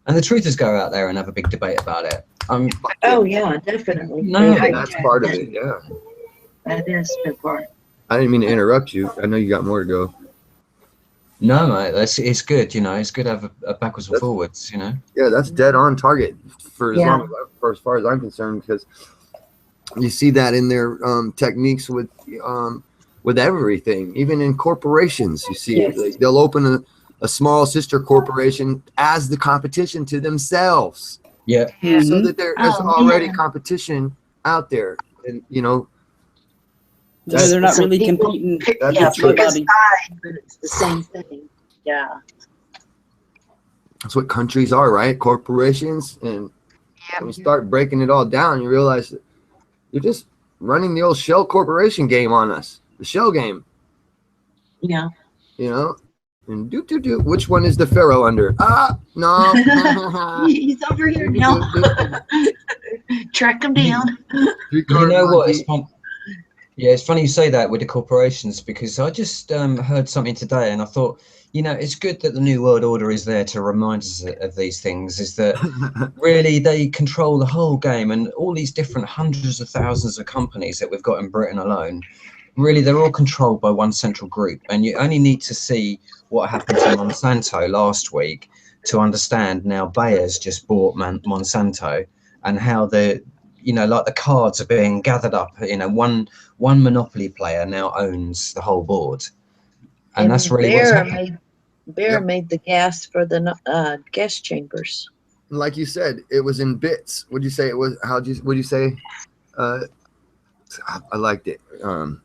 and the truthers go out there and have a big debate about it. Oh yeah, definitely. No, That's part of it. Yeah. That is the part. I didn't mean to interrupt you. I know you got more to go. No, mate, it's good. You know, it's good to have a backwards and forwards. You know. Yeah, that's dead on target for as far as I'm concerned, because you see that in their techniques with everything, even in corporations. You see it. Like, they'll open a small sister corporation as the competition to themselves. Yeah. So that there is already competition out there, and you know. So they're not really competing. Pick a side, but it's the same thing. Yeah. That's what countries are, right? Corporations. And when you start breaking it all down, you realize that you're just running the old shell corporation game on us. The shell game. Yeah. You know? And which one is the Pharaoh under? No. He's over here now. Track him down. You know what? It's fun. Yeah, it's funny you say that with the corporations, because I just heard something today and I thought, you know, it's good that the New World Order is there to remind us of these things, is that really they control the whole game, and all these different hundreds of thousands of companies that we've got in Britain alone, really they're all controlled by one central group. And you only need to see what happened to Monsanto last week to understand now Bayer's just bought Monsanto, and how like the cards are being gathered up. You know, one monopoly player now owns the whole board, and that's really what's happening. Bayer made the gas for the gas chambers. Like you said, it was in bits. What'd you say it was? What'd you say? I liked it. When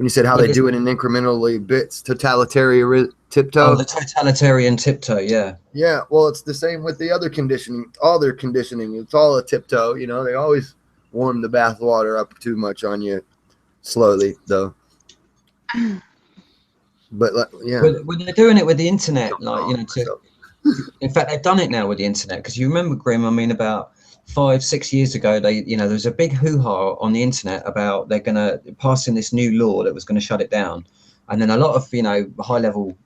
you said how they do it in incrementally bits, totalitarian tiptoe. Oh, the totalitarian tiptoe, yeah. Yeah, well, it's the same with the other conditioning. All their conditioning, it's all a tiptoe. You know, they always warm the bath water up too much on you, slowly though. But yeah, well, they're doing it with the internet, like, you know. In fact, they've done it now with the internet, because you remember, Grim. I mean, about 5-6 years ago, there was a big hoo-ha on the internet about they're going to pass in this new law that was going to shut it down, and then a lot of high-level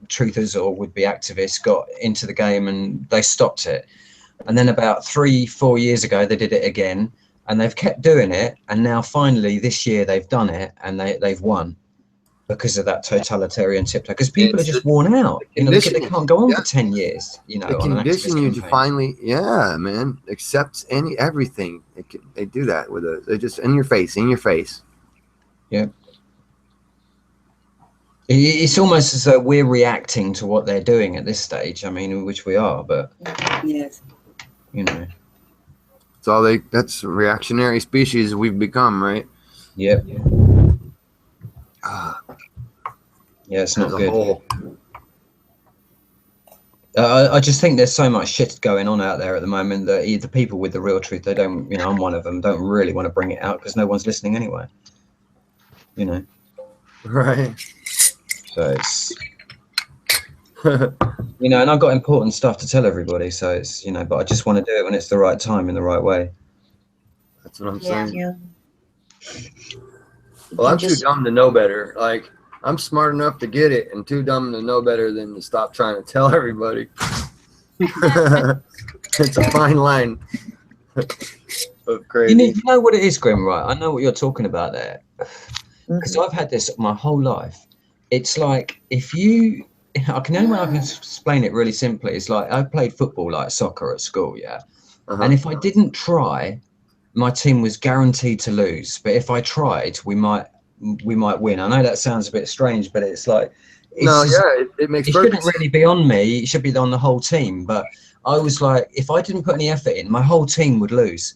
truthers or would-be activists got into the game and they stopped it. And then about 3-4 years ago, they did it again, and they've kept doing it, and now finally this year they've done it and they've won. Because of that totalitarian tiptoe, because people are just worn out. You know, they can't go on for 10 years. You know, they condition you to finally, man, accept everything. They do that they just in your face. Yeah. It's almost as though we're reacting to what they're doing at this stage. I mean, which we are, but yes, you know, that's a reactionary species we've become, right? Yep. Yeah, it's not good. I just think there's so much shit going on out there at the moment that the people with the real truth, they don't, you know, I'm one of them, don't really want to bring it out because no one's listening anyway. You know. Right. So it's, you know, and I've got important stuff to tell everybody. So it's, you know, but I just want to do it when it's the right time in the right way. That's what I'm saying. Yeah. Well, I'm too dumb to know better. Like, I'm smart enough to get it and too dumb to know better than to stop trying to tell everybody. It's a fine line of crazy. You know what it is, Grim, right? I know what you're talking about there. Because I've had this my whole life. It's like I can explain it really simply. It's like I played football, like soccer at school, yeah. And if I didn't try, my team was guaranteed to lose. But if I tried, we might win. I know that sounds a bit strange, but it's like it makes. It shouldn't really be on me. It should be on the whole team. But I was like, if I didn't put any effort in, my whole team would lose.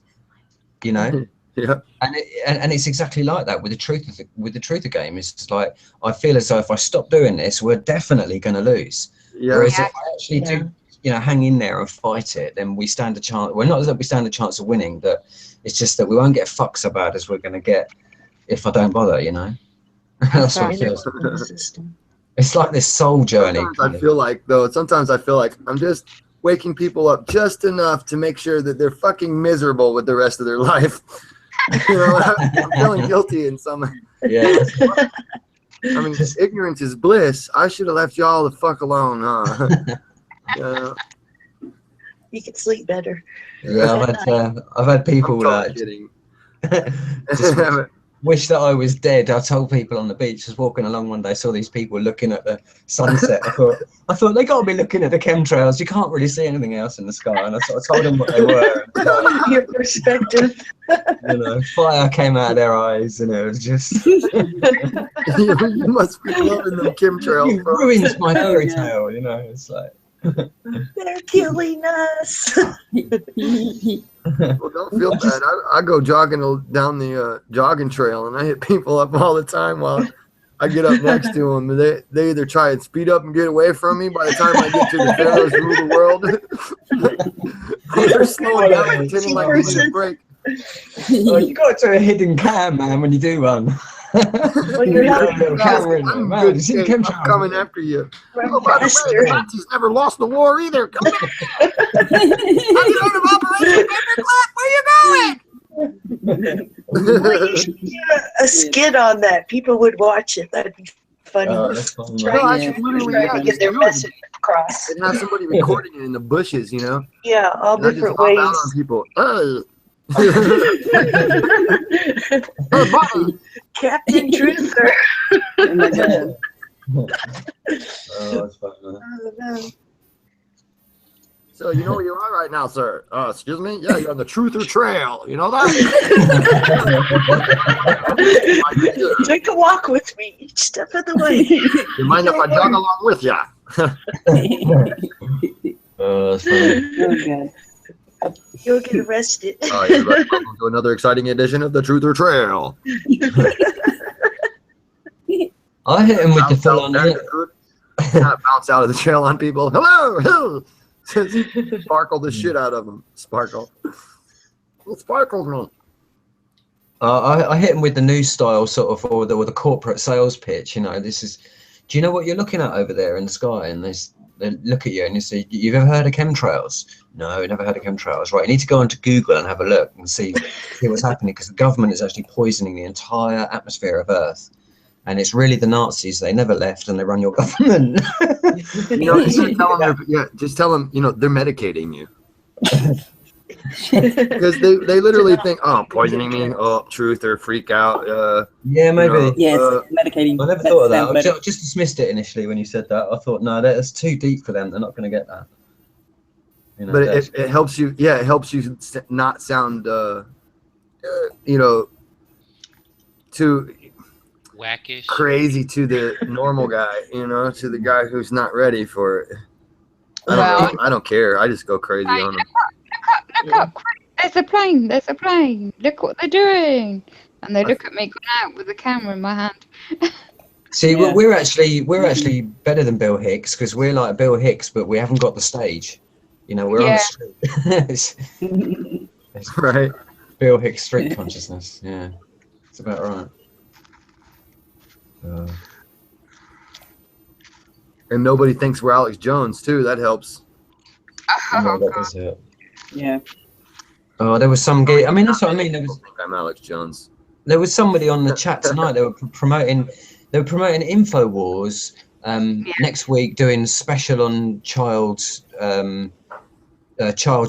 You know. Yeah. And it's exactly like that with the truth of the game. It's just like, I feel as though if I stop doing this, we're definitely going to lose. Yeah. Whereas if I actually do, you know, hang in there and fight it, then we stand a chance. Well, not that we stand a chance of winning, but it's just that we won't get fucked so bad as we're going to get if I don't bother, you know. That's what it feels. It's like this soul journey. Sometimes I feel like I'm just waking people up just enough to make sure that they're fucking miserable with the rest of their life. You know, I'm feeling guilty in some. Yeah. I mean, ignorance is bliss. I should have left y'all the fuck alone, huh? Yeah. You can sleep better. Yeah, I've had people kidding. just wish that I was dead. I told people on the beach, just walking along one day, saw these people looking at the sunset. I thought they got to be looking at the chemtrails. You can't really see anything else in the sky. And I sort of told them what they were. Your perspective. You know, fire came out of their eyes, and it was just. You must be loving them chemtrails. It ruins my fairy tale. You know, it's like. They're killing us. Well, don't feel bad. I go jogging down the jogging trail, and I hit people up all the time while I get up next to them. And they either try and speed up and get away from me by the time I get to the Pharaohs rule the world. They're slowing down, pretending like they need a break. Oh, you got to a hidden cam, man, when you do one. Well, you're not I'm good shape. I'm coming after you. Oh, by the way, the Nazis never lost the war either. Come here. Have you heard of Operation Paperclip? Where you going? Well, you should do a skit on that. People would watch it. That'd be funny. Oh, that's fun, No, I should literally Try to get their message across. and have somebody recording it in the bushes, you know? Yeah, all And I just different hop ways. out on people. Hey, Bobby. Captain Truther. Oh my God. Oh, that's fun, man. Oh, no. So you know where you are right now, sir? Excuse me? Yeah, you're on the Truther Trail. You know that? Take a walk with me each step of the way. You mind if I jog along with ya? Oh, that's funny. Oh God. You'll get arrested. Oh, yeah, welcome to another exciting edition of the Truther Trail. I hit him with the full on. Bounce out of the trail on people. Hello! Sparkle the shit out of them. Sparkle. It sparkles me. I hit him with the new style sort of, or the corporate sales pitch. You know, this is. Do you know what you're looking at over there in the sky? And they look at you and you say, "You've ever heard of chemtrails?" No, never heard of chemtrails. Right, you need to go onto Google and have a look and see what's happening, because the government is actually poisoning the entire atmosphere of Earth. And it's really the Nazis. They never left, and they run your government. You know, just tell them, you know, they're medicating you. Because they literally think, oh, poisoning me, oh, truth, or freak out. Yeah, maybe. You know, Yes, medicating. I never thought of that. Better. I just dismissed it initially when you said that. I thought, no, that's too deep for them. They're not going to get that. You know, but it helps you. Yeah, it helps you not sound, you know, too Wackish. crazy to the normal guy. You know, to the guy who's not ready for it. I don't care. I just go crazy on them. Look up, there's a plane, look what they're doing. And they look at me going out with the camera in my hand. See, Yeah. we're actually better than Bill Hicks, because we're like Bill Hicks, but we haven't got the stage. You know, we're on the street. It's Right. Bill Hicks street consciousness. Yeah, it's about right. And nobody thinks we're Alex Jones too. That helps. No, that does help. Yeah. Oh, there was some gay. I mean, that's what I mean. People think I'm Alex Jones. There was somebody on the chat tonight. They were promoting InfoWars next week, doing special on child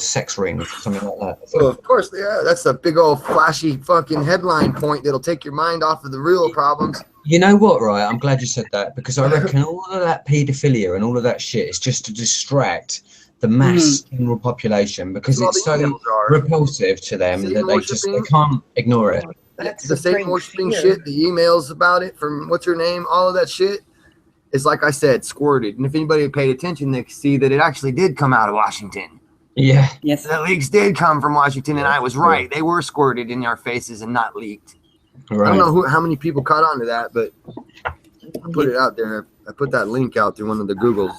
sex ring, something like that. So of course, yeah, that's a big old flashy fucking headline point that'll take your mind off of the real problems. You know what, right? I'm glad you said that, because I reckon all of that paedophilia and all of that shit is just to distract the mass general population, because Well, it's the so emails are. repulsive to them Satan that they worshiping. can't ignore it. That's The Satan worshiping shit, the emails about it from what's her name, all of that shit is, like I said, squirted. And if anybody paid attention, they could see that it actually did come out of Washington. Yeah. Yes. The leaks did come from Washington, and I was Yeah. right. They were squirted in our faces and not leaked. I Right. don't know how many people caught on to that, but I put it out there. I put that link out through one of the Googles.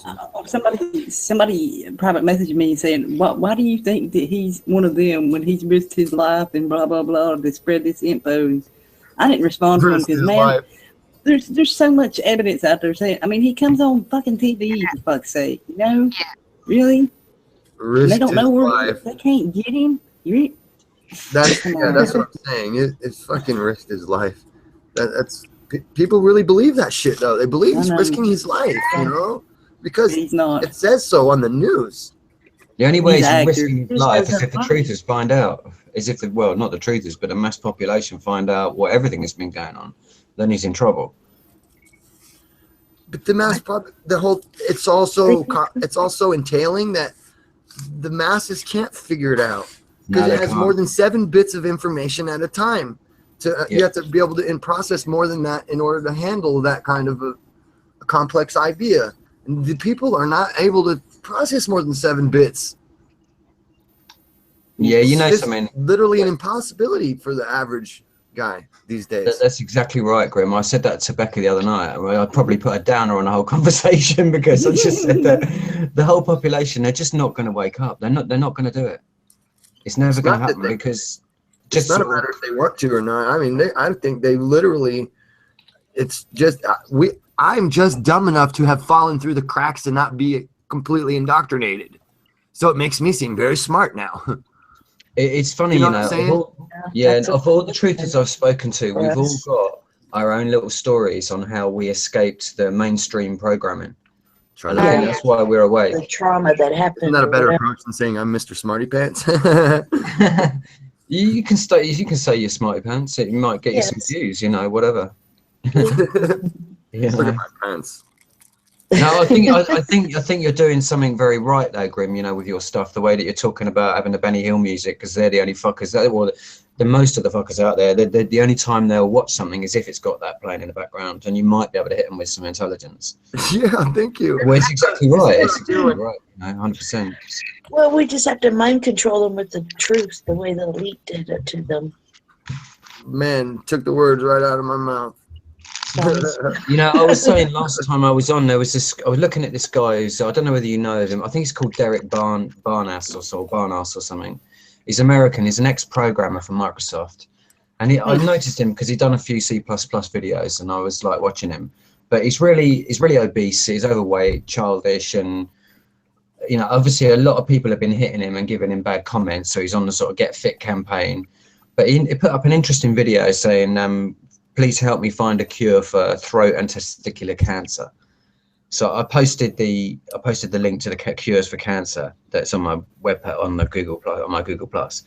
Somebody private messaged me saying, why do you think that he's one of them when he's risked his life and blah, blah, blah to spread this info? I didn't respond to him because, man, there's so much evidence out there saying, I mean, he comes on fucking TV, for fuck's sake, you know? Really? They don't know where they can't get him. That's what I'm saying. It's fucking risked his life. That's people really believe that shit though. They believe he's risking his life, you know, because he's not. It says so on the news. The only way he's risking his life is if the truthers find out. Is if not the truthers, but the mass population find out what everything has been going on. Then he's in trouble. But the mass it's also entailing that the masses can't figure it out because it has more than 7 bits of information at a time. You have to be able to process more than that in order to handle that kind of a complex idea. And the people are not able to process more than 7 bits. Yeah, you know it's something. Literally an impossibility for the average guy these days. That's exactly right, Grim. I said that to Becca the other night. I probably put a downer on the whole conversation because I just said that the whole population, they're just not going to wake up. They're not going to do it. It's never going to happen because it's not a matter if they want to or not. I mean, I think they literally. It's just I'm just dumb enough to have fallen through the cracks and not be completely indoctrinated. So it makes me seem very smart now. It's funny, of all the truthers I've spoken to, we've all got our own little stories on how we escaped the mainstream programming. That's why we're awake. The trauma that happened. Isn't that a better approach than saying I'm Mr. Smarty Pants? You can say you're Smarty Pants. It might get you some views, whatever. Look at my pants. No, I think you're doing something very right there, Grim. With your stuff, the way that you're talking about having the Benny Hill music, because they're the only fuckers. The most of the fuckers out there. They're the only time they'll watch something is if it's got that playing in the background, and you might be able to hit them with some intelligence. Yeah, thank you. Well, it's exactly right. It's exactly right. 100%. Well, we just have to mind control them with the truth, the way the elite did it to them. Man, took the words right out of my mouth. I was saying last time I was on, I was looking at this guy who's, I don't know whether you know of him. I think he's called Derek Barnas or something. He's American. He's an ex-programmer from Microsoft. And I noticed him because he'd done a few C++ videos and I was like watching him. But he's really obese. He's overweight, childish. And, obviously a lot of people have been hitting him and giving him bad comments. So he's on the sort of Get Fit campaign. But he put up an interesting video saying, please help me find a cure for throat and testicular cancer. So I posted the link to the cures for cancer that's on my on my Google Plus.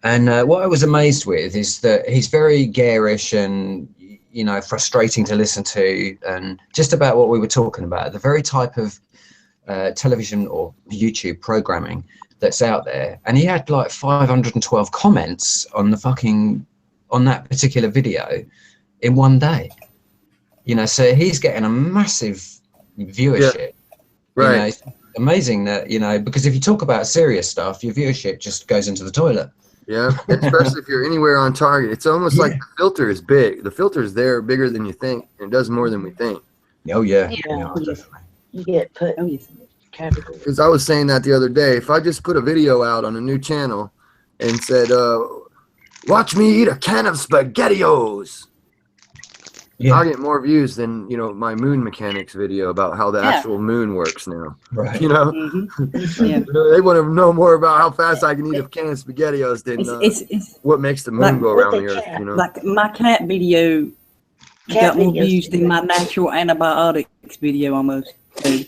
And what I was amazed with is that he's very garish and frustrating to listen to, and just about what we were talking about, the very type of television or YouTube programming that's out there. And he had like 512 comments on that particular video in one day, so he's getting a massive viewership. Right. It's amazing that, because if you talk about serious stuff, your viewership just goes into the toilet. Yeah, especially if you're anywhere on target. It's almost like the filter is big. The filter is there bigger than you think, and it does more than we think. Oh yeah. Definitely. You get put in category. Because I was saying that the other day, if I just put a video out on a new channel and said, watch me eat a can of SpaghettiOs, I'll get more views than my moon mechanics video about how the actual moon works now. Right. They want to know more about how fast I can eat a can of SpaghettiOs than what makes the moon go around the earth. Like my cat video got more views than my natural antibiotics video almost. So,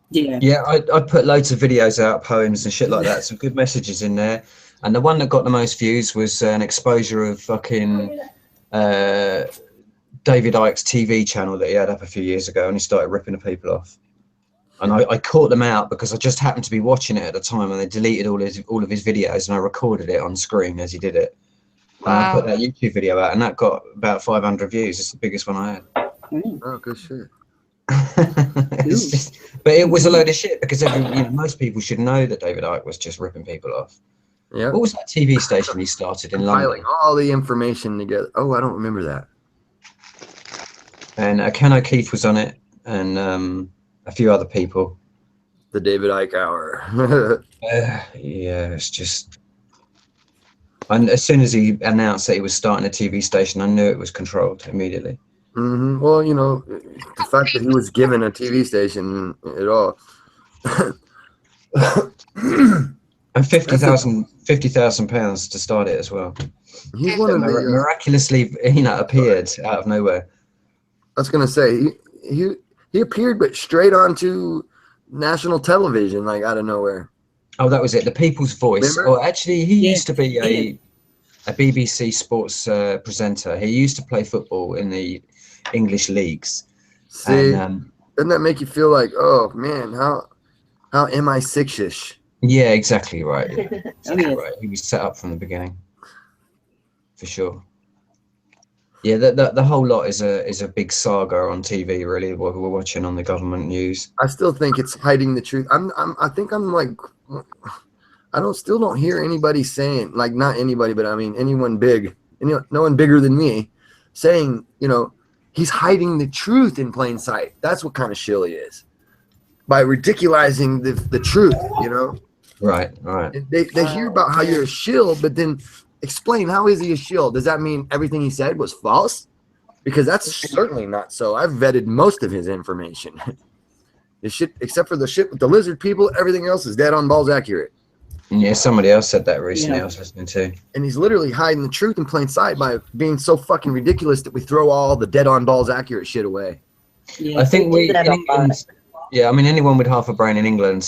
Yeah, I put loads of videos out, poems and shit like that. Some good messages in there. And the one that got the most views was an exposure of fucking David Icke's TV channel that he had up a few years ago, and he started ripping the people off. And I caught them out because I just happened to be watching it at the time, and they deleted all of his videos, and I recorded it on screen as he did it. And I put that YouTube video out, and that got about 500 views. It's the biggest one I had. Oh, good shit. But it was a load of shit because most people should know that David Icke was just ripping people off. Yeah. What was that TV station he started in Compiling London? all the information together. Oh, I don't remember that. And Ken O'Keefe was on it, and a few other people. The David Icke Hour. Yeah, it's just. And as soon as he announced that he was starting a TV station, I knew it was controlled immediately. Well, the fact that he was given a TV station at all. And £50,000 to start it as well. He's one of the miraculously, appeared out of nowhere. I was gonna say he appeared, but straight onto national television, like out of nowhere. Oh, that was it. The People's Voice. Remember? Oh, actually, he used to be a BBC sports presenter. He used to play football in the English leagues. See, and, doesn't that make you feel like, oh man, how MI6-ish? Yeah, exactly right. Exactly right. He was set up from the beginning, for sure. Yeah, the whole lot is a big saga on TV, really. What we're watching on the government news. I still think it's hiding the truth. I still don't hear anybody saying, like, not anybody, but I mean anyone big, no one bigger than me, saying, he's hiding the truth in plain sight. That's what kind of shill he is, by ridiculizing the truth. Right. They hear about how you're a shill, but then explain, how is he a shill? Does that mean everything he said was false? Because that's certainly not so. I've vetted most of his information. The shit, except for the shit with the lizard people, everything else is dead on balls accurate. Yeah, somebody else said that recently. I was listening to. And he's literally hiding the truth in plain sight by being so fucking ridiculous that we throw all the dead on balls accurate shit away. Yeah, I think anyone with half a brain in England,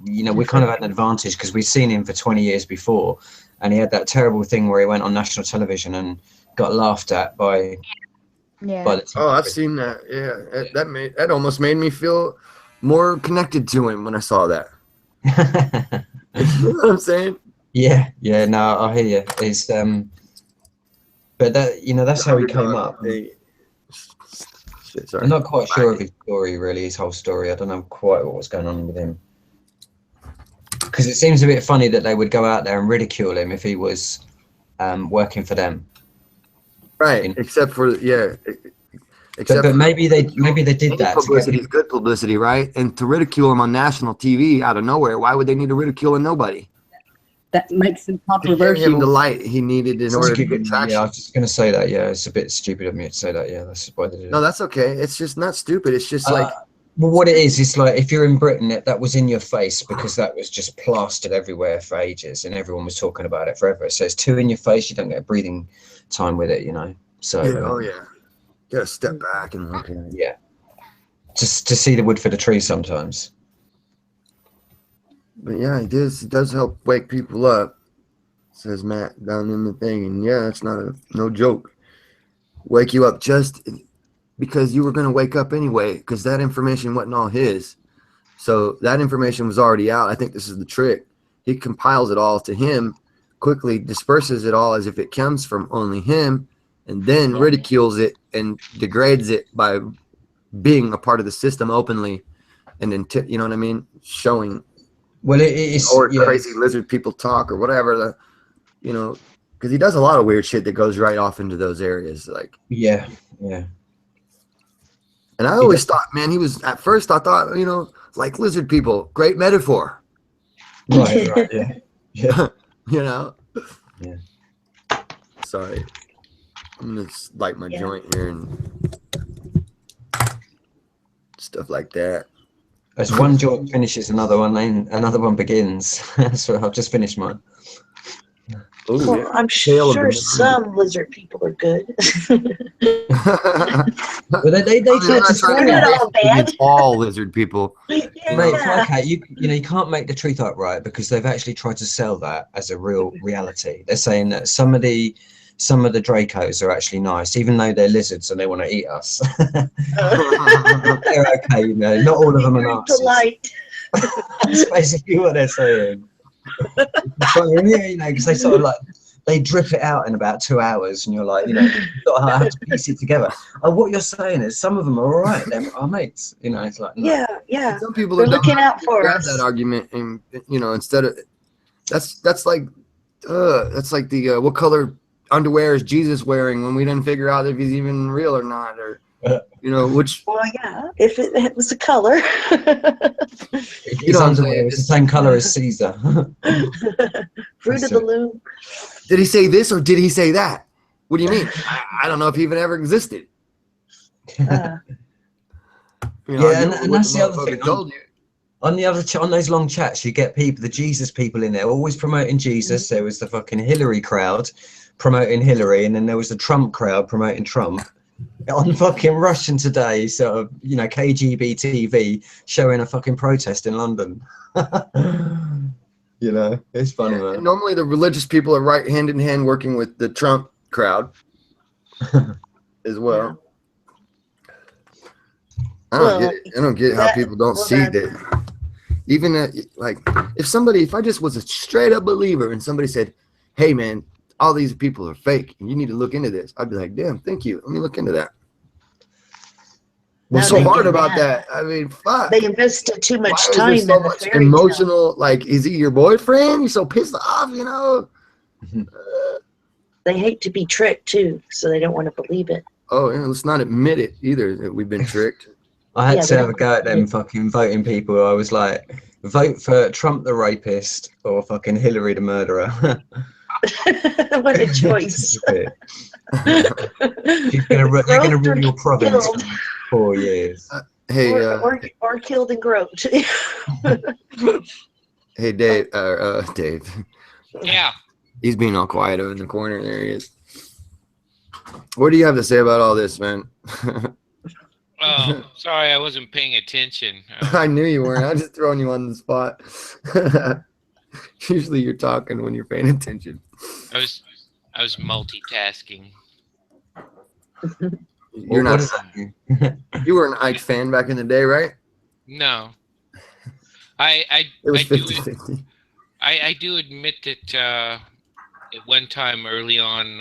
we kind of had an advantage because we'd seen him for 20 years before, and he had that terrible thing where he went on national television and got laughed at by the TV. Oh, I've seen that. Yeah, that almost made me feel more connected to him when I saw that. You know what I'm saying? Yeah, no, I hear you. It's but that's how he came up. Shit, sorry. I'm not quite sure of his story, really, his whole story. I don't know quite what was going on with him. Because it seems a bit funny that they would go out there and ridicule him if he was working for them. Right, except maybe they did that. Publicity is good publicity, right? And to ridicule him on national TV out of nowhere, why would they need to ridicule a nobody? That makes him To controversial. give him the light he needed in order to get traction. Yeah, I was just going to say that. Yeah, it's a bit stupid of me to say that. Yeah, that's why they did it. No, that's okay. It's just not stupid. It's just like. Well, what it is like if you're in Britain, that was in your face because that was just plastered everywhere for ages, and everyone was talking about it forever. So it's too in your face. You don't get breathing time with it, So. Yeah, you gotta step back and look at it. Yeah. Just to see the wood for the tree sometimes. But yeah, it does help wake people up, says Matt down in the thing. And yeah, it's no joke. Wake you up just because you were going to wake up anyway, because that information wasn't all his. So that information was already out. I think this is the trick. He compiles it all to him, quickly disperses it all as if it comes from only him, and then ridicules it and degrades it by being a part of the system openly. And then, you know what I mean? Showing. Well, it's crazy lizard people talk or whatever, because he does a lot of weird shit that goes right off into those areas. Like, yeah. And I always thought, man, he was at first. I thought, like lizard people, great metaphor. Right, yeah. Yeah. Sorry. I'm gonna light my joint here and stuff like that. As one joint finishes, another one begins. So I've just finished mine. Ooh, Well, yeah. I'm sure some lizard people are good. But they try to sell They're not that. all bad. All lizard people. Mate, okay, you can't make the truth up, right? Because they've actually tried to sell that as a real reality. They're saying that some of the Dracos are actually nice, even though they're lizards and they want to eat us. They're okay, not all of them are Nazis. Polite. That's basically what they're saying. Because they sort of they drip it out in about 2 hours, and you're like, you know, you've got to have to piece it together. And what you're saying is, some of them are all right. They're our mates. You know, it's like, no. Yeah. Some people They're are dumb looking enough out to for grab us. that argument, and you know, instead of that's like the what color underwear is Jesus wearing when we didn't figure out if he's even real or not, or you know, which. Well, yeah, if it was a color. His underwear is the same color as Caesar. Fruit of the Loom. Did he say this or did he say that? What do you mean? I don't know if he even ever existed. Uh, You know, Yeah, I and knew what that's the the other motherfucker thing. told you. On the other, on those long chats, you get people, the Jesus people in there, always promoting Jesus. There was the fucking Hillary crowd promoting Hillary, and then there was the Trump crowd promoting Trump. On fucking Russian Today, sort of, you know, KGB TV showing a fucking protest in London. You know, it's funny, And man. normally the religious people are right hand in hand working with the Trump crowd as well. I don't get how people don't see that. Even like if I just was a straight up believer and somebody said, "Hey man, all these people are fake and you need to look into this," I'd be like, "Damn, thank you. Let me look into that." What's so hard about that? I mean, fuck. They invested too much Why time is there so in the much fairy tale. emotional? Like, is he your boyfriend? You're so pissed off, you know? They hate to be tricked too, so they don't want to believe it. Oh, yeah, let's not admit it either that we've been tricked. I had to have a go at them fucking voting people. I was like, vote for Trump the rapist or fucking Hillary the murderer. What a choice. They're gonna rule your province for 4 years. Hey, or killed and groped. hey, Dave. Dave. Yeah. He's being all quiet over in the corner. There he is. What do you have to say about all this, man? Oh, sorry, I wasn't paying attention. I knew you weren't. I'm just throwing you on the spot. Usually you're talking when you're paying attention. I was multitasking. You're not. You were an Ike fan back in the day, right? No. It was 50-50. I do admit that at one time early on,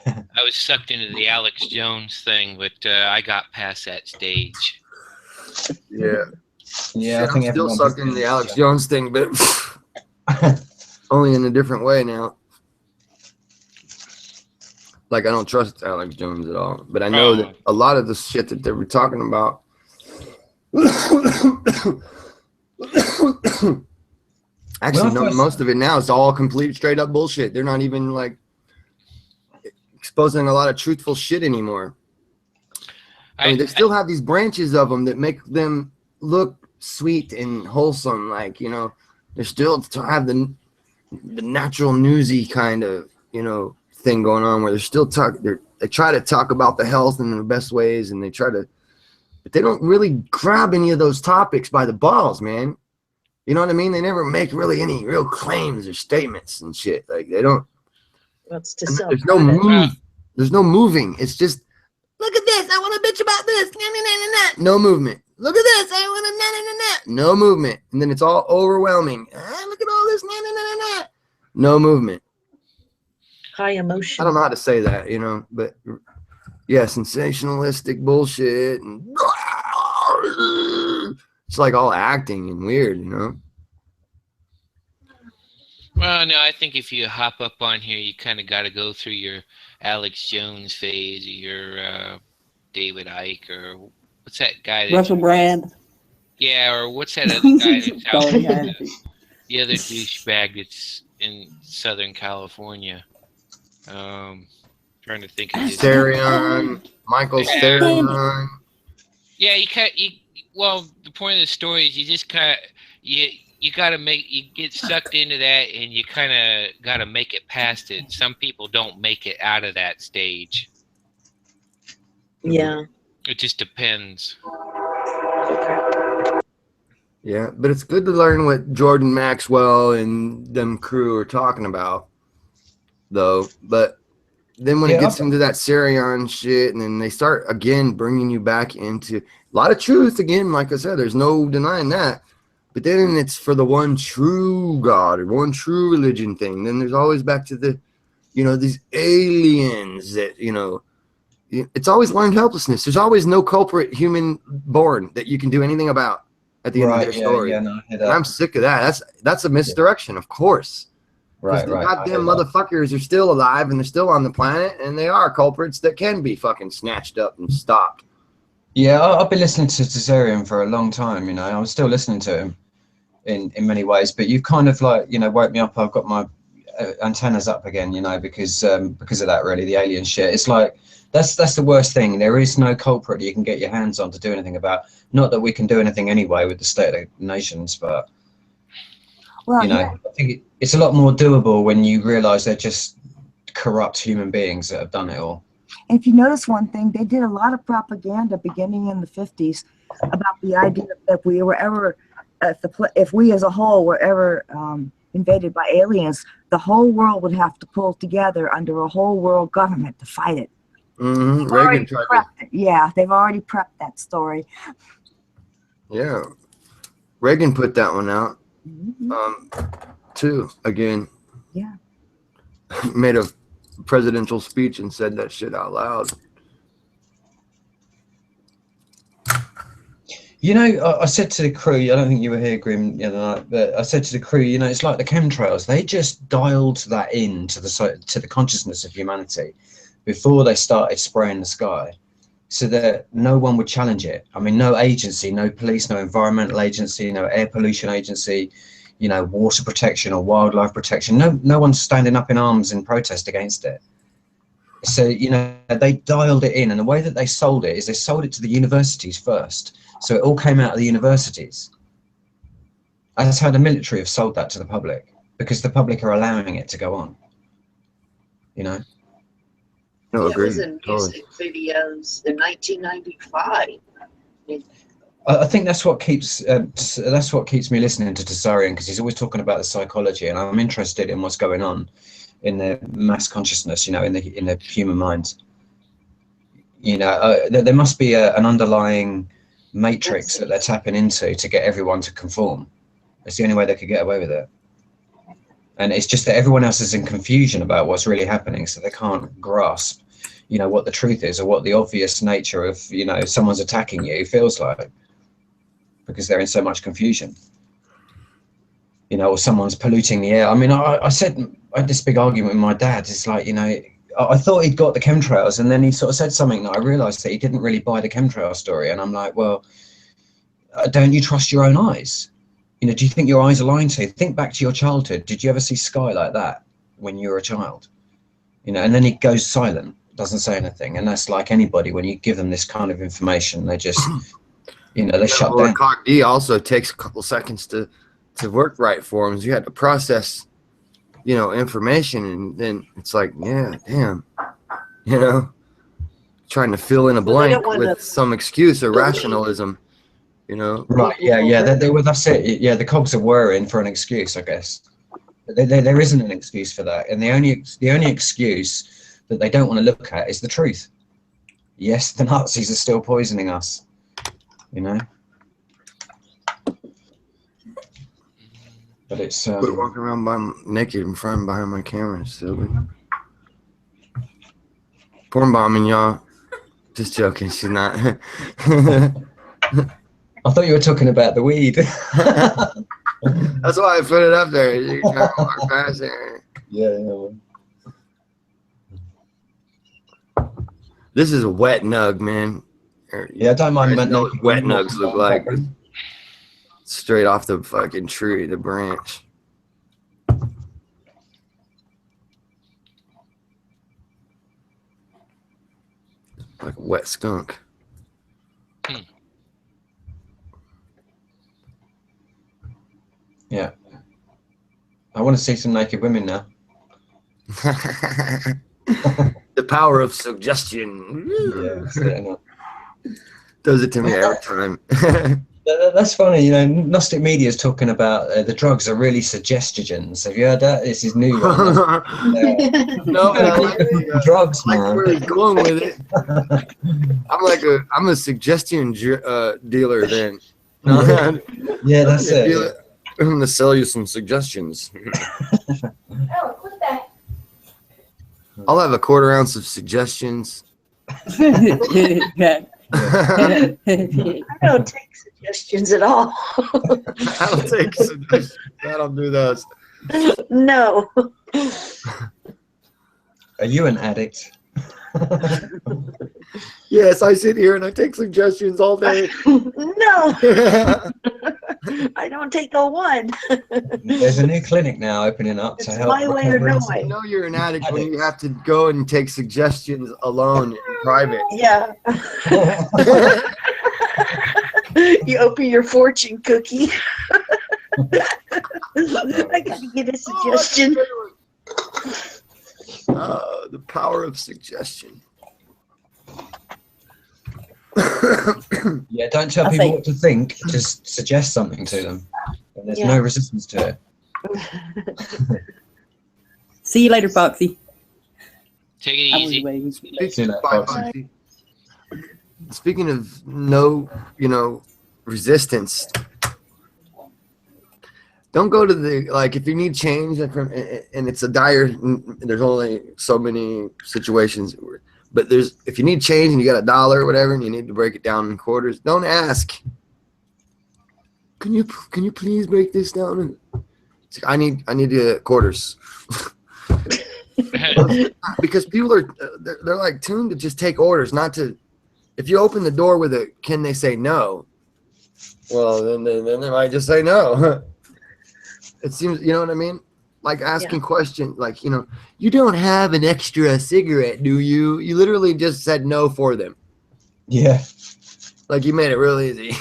I was sucked into the Alex Jones thing, but I got past that stage. Yeah. Yeah, I think I'm still sucked into the Alex Jones thing, but only in a different way now. Like, I don't trust Alex Jones at all, but I know that a lot of the shit that they were talking about. Actually, no, most of it now is all complete straight up bullshit. They're not even like exposing a lot of truthful shit anymore. I mean, they still have these branches of them that make them look sweet and wholesome. Like, you know, they still have the natural newsy kind of, you know, thing going on where they're still they try to talk about the health in the best ways, and but they don't really grab any of those topics by the balls, man. You know what I mean? They never make really any real claims or statements and shit. Like, they don't. That's to There's no move. There's no moving. It's just, look at this. I want to bitch about this. No movement. Look at this. I want to no movement. And then it's all overwhelming. Look at all this. No movement. High emotion. I don't know how to say that, you know, but yeah, sensationalistic bullshit. And it's like all acting and weird, you know. Well, no, I think if you hop up on here, you kind of got to go through your Alex Jones phase, or your David Icke, or what's that guy? Russell Brand. Yeah, or what's that other guy that's out there? The other douchebag that's in Southern California. Trying to think of his Therion, Michael Therion. Yeah, well, the point of the story is you just kind of you got to you get sucked into that, and you kind of got to make it past it. Some people don't make it out of that stage. Yeah. It just depends. Yeah, but it's good to learn what Jordan Maxwell and them crew are talking about, though. But then when it gets into that Sirion shit, and then they start again bringing you back into a lot of truth again. Like I said, there's no denying that. But then it's for the one true God or one true religion thing. Then there's always back to the, these aliens that, it's always learned helplessness. There's always no culprit human born that you can do anything about at the end of their story. Yeah, no, I hear that. And I'm sick of that. That's a misdirection, of course. Right, the right. goddamn motherfuckers are still alive and they're still on the planet, and they are culprits that can be fucking snatched up and stopped. Yeah, I've been listening to Tazarian for a long time. I was still listening to him in many ways, but you've kind of like woke me up. I've got my antennas up again, because of that, really, the alien shit. It's like that's the worst thing. There is no culprit you can get your hands on to do anything about. Not that we can do anything anyway with the state of the nations, but Well, I think it's a lot more doable when you realize they're just corrupt human beings that have done it all. if you notice one thing, they did a lot of propaganda beginning in the 50s about the idea that if we were ever, if we as a whole were ever invaded by aliens, the whole world would have to pull together under a whole world government to fight it. Mm-hmm. Reagan tried to. Yeah, they've already prepped that story. Yeah, Reagan put that one out. Too, again. Yeah. Made a presidential speech and said that shit out loud. I said to the crew, I don't think you were here, Grim, the other night, but I said to the crew, it's like the chemtrails. They just dialed that in to the consciousness of humanity before they started spraying the sky, so that no one would challenge it. I mean, no agency, no police, no environmental agency, no air pollution agency, water protection or wildlife protection. No one's standing up in arms in protest against it. So, they dialed it in, and the way that they sold it is they sold it to the universities first. So it all came out of the universities. That's how the military have sold that to the public, because the public are allowing it to go on. No, It agreed. was in music videos in 1995. I think that's what keeps me listening to Tazarian, because he's always talking about the psychology, and I'm interested in what's going on in the mass consciousness, in the human minds. There must be an underlying matrix that they're tapping into to get everyone to conform. It's the only way they could get away with it. And it's just that everyone else is in confusion about what's really happening, so they can't grasp, what the truth is, or what the obvious nature of, someone's attacking you feels like, because they're in so much confusion. Or someone's polluting the air. I mean, I had this big argument with my dad. It's like, I thought he'd got the chemtrails, and then he sort of said something that I realized that he didn't really buy the chemtrail story. And I'm like, well, don't you trust your own eyes? Do you think your eyes are lying to you? Think back to your childhood. Did you ever see sky like that when you were a child? And then he goes silent, doesn't say anything. And that's like anybody, when you give them this kind of information, they just, they shut down. Cog D also takes a couple seconds to work right for them. You had to process, information, and then it's like, yeah, damn, trying to fill in a blank with some excuse or rationalism. Right, yeah, that's it. Yeah, the cogs are whirring for an excuse, I guess. There isn't an excuse for that, and the only excuse that they don't want to look at is the truth. Yes, the Nazis are still poisoning us, But it's Quit walking around naked in front and behind my camera, silly. Porn bombing, y'all. Just joking, she's not. I thought you were talking about the weed. That's why I put it up there. You can walk past it. Yeah. This is a wet nug, man. Yeah, I don't mind. Know what wet nugs look like. Straight off the fucking tree, the branch. Like a wet skunk. Yeah. I want to see some naked women now. The power of suggestion. Yeah. Does it to me every time. That's funny, Gnostic media is talking about the drugs are really suggestogens. Have you heard that? This is new. No, I like drugs, I like man. where he's going with it. I'm a suggestion dealer then. No, Yeah, that's it. Yeah. I'm going to sell you some suggestions. Oh, what's that? I'll have a 1/4 ounce of suggestions. Yeah. I don't take suggestions at all. I don't take suggestions. I don't do those. No. Are you an addict? Yes, I sit here and I take suggestions all day. No. I don't take a one. There's a new clinic now opening up It's to help. my way or no recovery. way. You know you're an addict when you have to go and take suggestions alone in private. Yeah. You open your fortune cookie. I gotta get a suggestion. The power of suggestion. Yeah, don't tell I people think- what to think. Just suggest something to them. And there's Yeah. no resistance to it. See you later, Foxy. Take it I was easy. waiting. See that, Bye, Foxy. Foxy. Speaking of no, resistance, don't go to the, like, if you need change and it's a dire, there's only so many situations, but if you need change and you got $1 or whatever and you need to break it down in quarters, don't ask. Can you please break this down? It's like, I need quarters. Because people are they're like tuned to just take orders, not to. If you open the door with a "Can they say no?" Well, then they might just say no. It seems, you know what I mean? Like asking questions, like, you don't have an extra cigarette, do you? You literally just said no for them. Yeah. Like you made it real easy.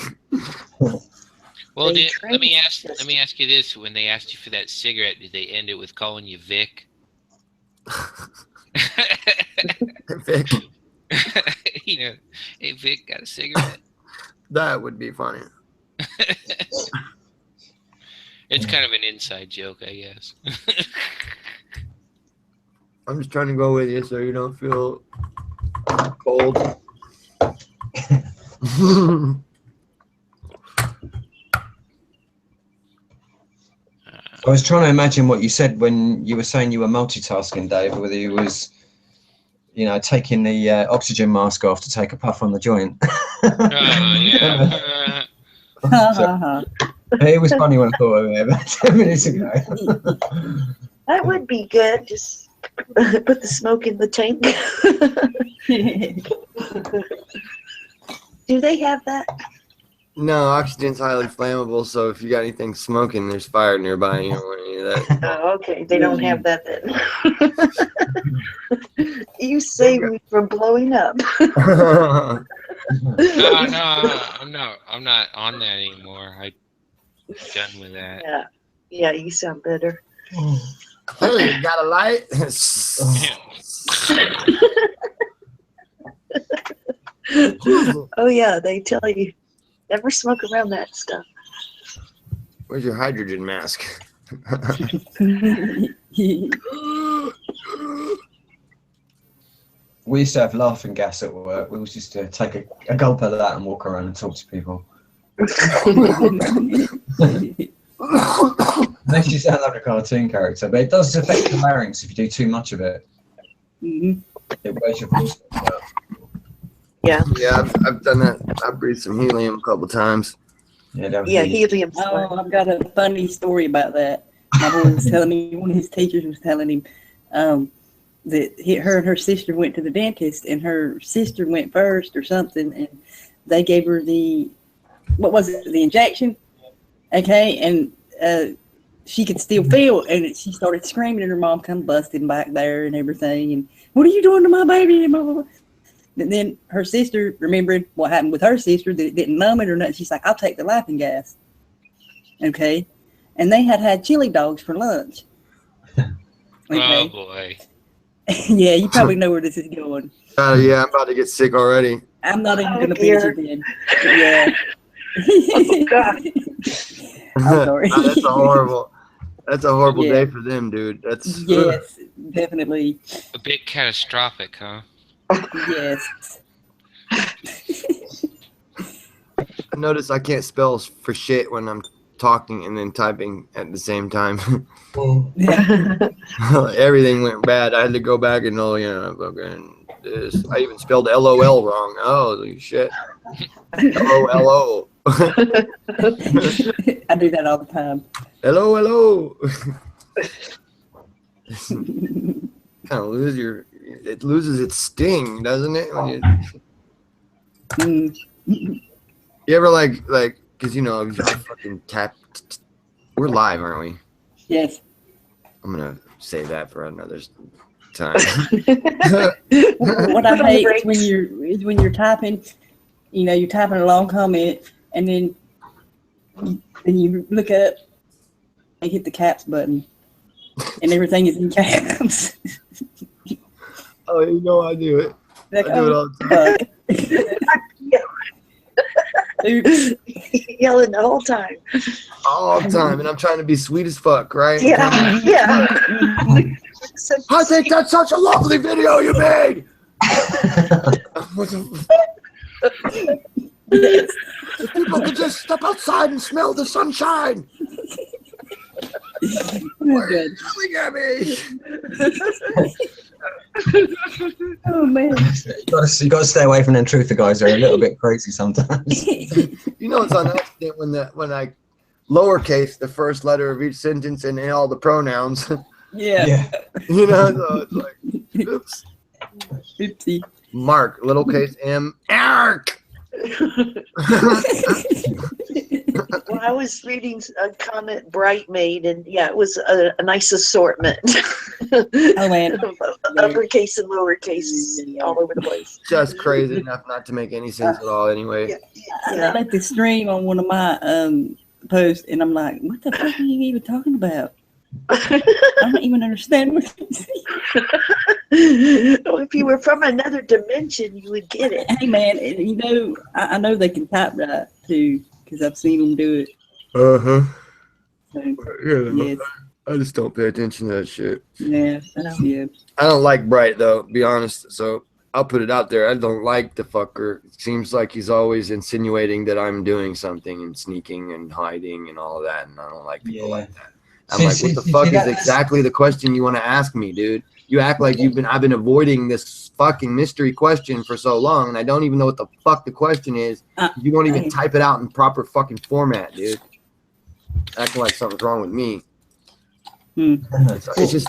Well, They let me ask trained you this: when they asked you for that cigarette, did they end it with calling you Vic? Vic, Hey Vic, got a cigarette? that would be funny. It's kind of an inside joke, I guess. I'm just trying to go with you so you don't feel cold. I was trying to imagine what you said when you were saying you were multitasking, Dave, whether you was, taking the oxygen mask off to take a puff on the joint. Yeah. It was funny when I thought of it about 10 minutes ago. That would be good. Just put the smoke in the tank. Do they have that? No, oxygen's highly flammable, so if you got anything smoking, there's fire nearby. You don't want any of that. Oh, okay. They don't have that then. You saved me from blowing up. No, I'm not on that anymore. I'm done with that. Yeah. Yeah, you sound better. Hey, you got a light? Oh yeah, they tell you never smoke around that stuff. Where's your hydrogen mask? We used to have laughing gas at work. We used to take a gulp of that and walk around and talk to people. Makes you sound like a cartoon character, but it does affect the larynx if you do too much of it. Mhm. It wears your voice out. Yeah. Yeah, I've done that. I've breathed some helium a couple times. Yeah, Yeah, helium's fun. Oh, I've got a funny story about that. My boy was telling me, one of his teachers was telling him that her and her sister went to the dentist, and her sister went first or something, and they gave her the injection, okay, and she could still feel, and she started screaming, and her mom come busting back there and everything, and what are you doing to my baby? And blah, blah, blah. And then her sister, remembering what happened with her sister, that it didn't numb it or nothing, she's like, I'll take the laughing gas. Okay. And they had chili dogs for lunch. Oh Okay. boy. Yeah, you probably know where this is going. Yeah, I'm about to get sick already. I'm not even Oh, going to finish dear. it then. But yeah. Oh, God. I'm sorry. That's a horrible Yeah. day for them, dude. That's Yes, definitely. A bit catastrophic, huh? Yes. noticed I can't spell for shit when I'm talking and then typing at the same time. Yeah. Everything went bad. I had to go back and fucking this. I even spelled LOL wrong. Oh, holy shit. LOLO. I do that all the time. Hello. Kind of it loses its sting, doesn't it? When you ever like, because you fucking tap. We're live, aren't we? Yes. I'm gonna say that for another time. What I hate is when you're typing, you're typing a long comment, and then you look up and hit the caps button, and everything is in caps. Oh, I do it. Like, I do it all the time. Oops. Yelling the whole time. All the time, and I'm trying to be sweet as fuck, right? Yeah. I think that's such a lovely video you made. What the if people could just step outside and smell the sunshine. Good. Yelling at me. Oh man. You got to stay away from them truther guys. They're a little bit crazy sometimes. It's on accident when I lowercase the first letter of each sentence and all the pronouns. Yeah. So it's like, oops. Oopsie. Mark, little case M, Eric. Well, I was reading a comment Bright made, and it was a nice assortment. Oh man. Uppercase and lowercase all over the place. Just crazy enough not to make any sense at all anyway. I like to stream on one of my posts, and I'm like, what the fuck are you even talking about? I don't even understand what you're saying. Well, if you were from another dimension, you would get it. Hey man, I know they can type right too, because I've seen them do it. Uh-huh. So, yes. I just don't pay attention to that shit. Yeah. I don't like Bright though, to be honest. So I'll put it out there. I don't like the fucker. It seems like he's always insinuating that I'm doing something and sneaking and hiding and all of that, and I don't like people like that. I'm what the fuck is exactly the question you want to ask me, dude? You act like I've been avoiding this fucking mystery question for so long, and I don't even know what the fuck the question is. You won't even type it out in proper fucking format, dude. Acting like something's wrong with me. It's just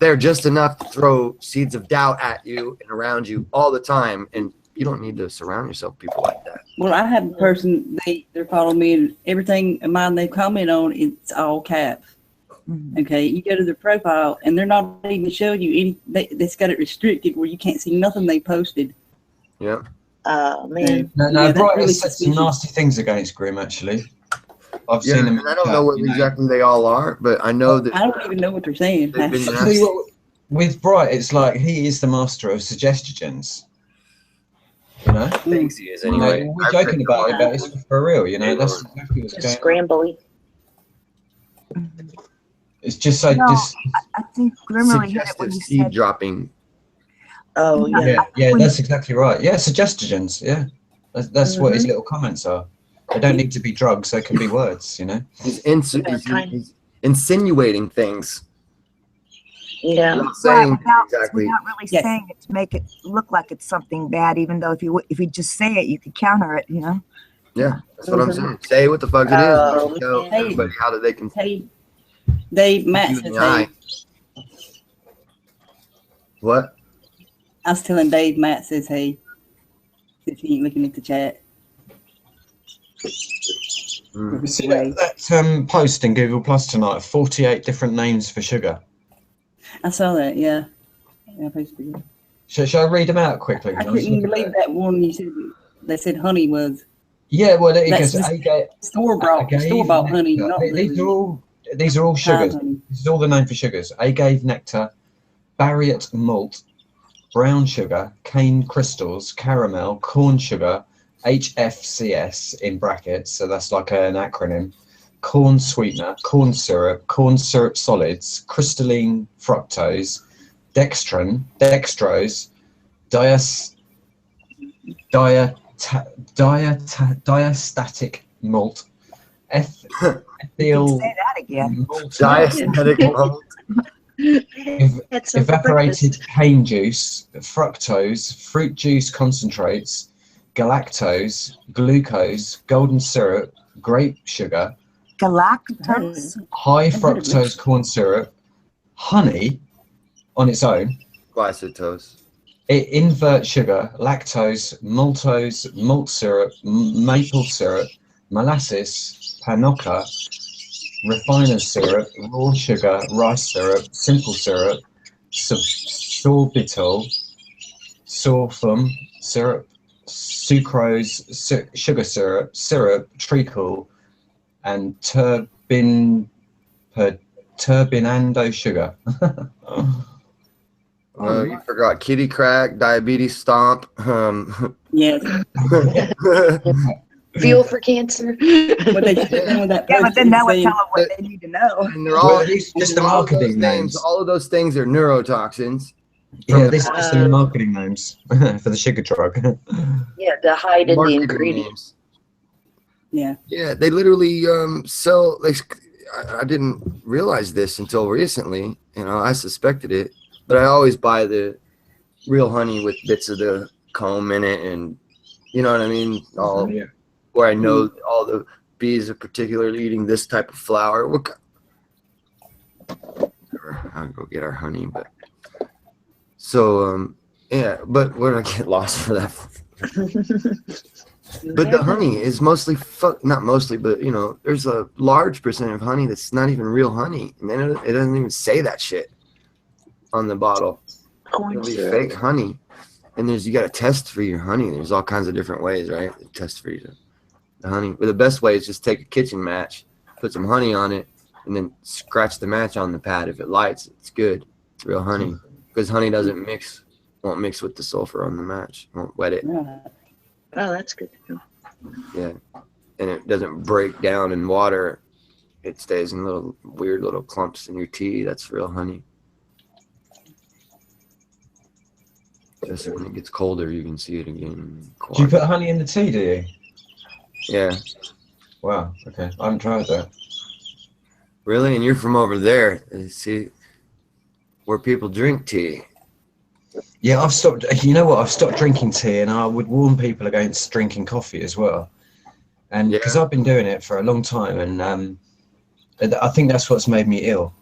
they're just enough to throw seeds of doubt at you and around you all the time, and you don't need to surround yourself with people like that. Well, I have a person, they're following me, and everything of mine they comment on, it's all caps. Okay, you go to their profile, and they're not even showing you any. They've got it restricted where you can't see nothing they posted. Yeah. Oh man. No, Bright really has said some nasty things against Grim. Actually, I've seen them. And I don't know what exactly they all are, but I know that I don't even know what they're saying. they've been nasty. With Bright, it's like he is the master of suggestions. Thinks he is anyway. We're joking about it, but it's for real. That's exactly what's Just going on. scrambly. It's just like I think Grim really hit it when Suggestive he seed said, dropping. Oh yeah. Yeah, that's exactly right. Yeah, suggestions. Yeah, that's what his little comments are. They don't need to be drugs; they can be words. He's insinuating things. Yeah. Not saying without exactly. really saying it to make it look like it's something bad, even though if you just say it, you could counter it. Yeah, that's what I'm saying. Say what the fuck it is. Tell everybody how that they can. Hey, Dave, Matt you says, in the eye. What? I was telling Dave, Matt says, hey, if he ain't looking at the chat. You see that post in Google Plus tonight? 48 different names for sugar. I saw that, yeah. I posted it. Shall I read them out quickly? I couldn't believe that one you said. They said honey was. Yeah, well, That's because store-bought honey. Not these are all sugars. honey. This is all the name for sugars. Agave nectar, Barriot malt, brown sugar, cane crystals, caramel, corn sugar, HFCS in brackets. So that's like an acronym. Corn sweetener, corn syrup solids, crystalline fructose, dextrose, diastatic malt, ethyl Say that again. Diastatic malt. evaporated cane juice, fructose, fruit juice concentrates, galactose, glucose, golden syrup, grape sugar, Galactose. high fructose corn syrup, honey on its own, Glycitose. invert sugar, lactose, maltose, malt syrup, maple syrup, molasses, pannoca, refiner's syrup, raw sugar, rice syrup, simple syrup, sorbitol, sorghum syrup, sucrose, sugar syrup, treacle, and turbinado sugar. You forgot kitty crack, diabetes stomp. Yes. Fuel for cancer. But they should have done that Yeah, but then that would saying- tell them what they need to know. And they're all Just the all of those marketing names. All of those things are neurotoxins. Yeah, this is just the marketing names for the sugar drug. Yeah, to hide in the Marketing ingredients. names. Yeah. Yeah, they literally sell. I didn't realize this until recently. You know, I suspected it, but I always buy the real honey with bits of the comb in it, and you know what I mean. All Yeah. where I know all the bees are particularly eating this type of flower. I'll go get our honey, but so yeah. But where did I get lost for that? But the honey is mostly not mostly, but you know, there's a large percent of honey that's not even real honey, and then it doesn't even say that shit on the bottle. Corn It'll be syrup. fake honey, and you got to test for your honey. There's all kinds of different ways, right? Test for the honey. But the best way is just take a kitchen match, put some honey on it, and then scratch the match on the pad. If it lights, it's good. It's real honey, because honey won't mix with the sulfur on the match. Won't wet it. Right. Oh, that's good to know. Yeah, and it doesn't break down in water. It stays in little weird little clumps in your tea. That's real honey. Just when it gets colder, you can see it again. Do you put honey in the tea, do you? Yeah. Wow, okay. I haven't tried that. Really? And you're from over there. See, where people drink tea. Yeah, I've stopped. You know what? I've stopped drinking tea, and I would warn people against drinking coffee as well. And because I've been doing it for a long time, and I think that's what's made me ill.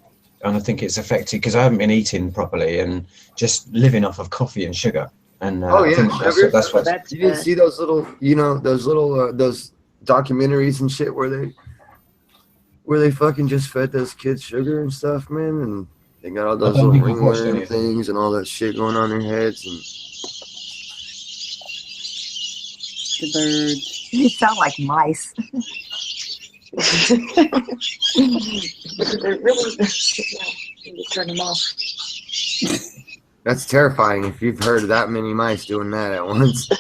And I think it's affected because I haven't been eating properly and just living off of coffee and sugar. And I think that's what. You didn't see those little, those documentaries and shit where they fucking just fed those kids sugar and stuff, man, and they got all those little ringworm things and all that shit going on in their heads. And The birds. You sound like mice. They're really, you need to turn them off. that's terrifying if you've heard of that many mice doing that at once.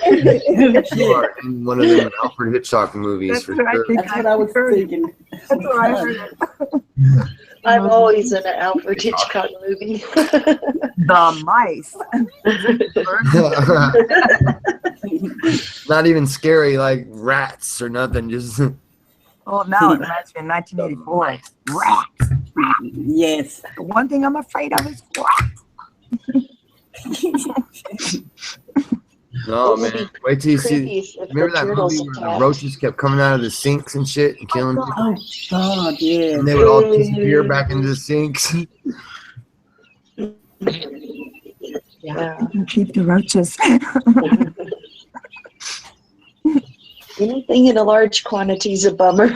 You are in one of them Alfred Hitchcock movies That's for what I sure. think. That's what I was thinking. That's what I heard. I'm always in an Alfred Hitchcock movie. The mice. Not even scary like rats or nothing. Just Oh, now it reminds me of 1984. Rats. Yes. The one thing I'm afraid of is rats. no man. Wait till you see. Remember that movie where the roaches kept coming out of the sinks and shit and killing people? Oh God, yeah. And they would all disappear back into the sinks. Yeah. Keep the roaches. Anything in a large quantity is a bummer.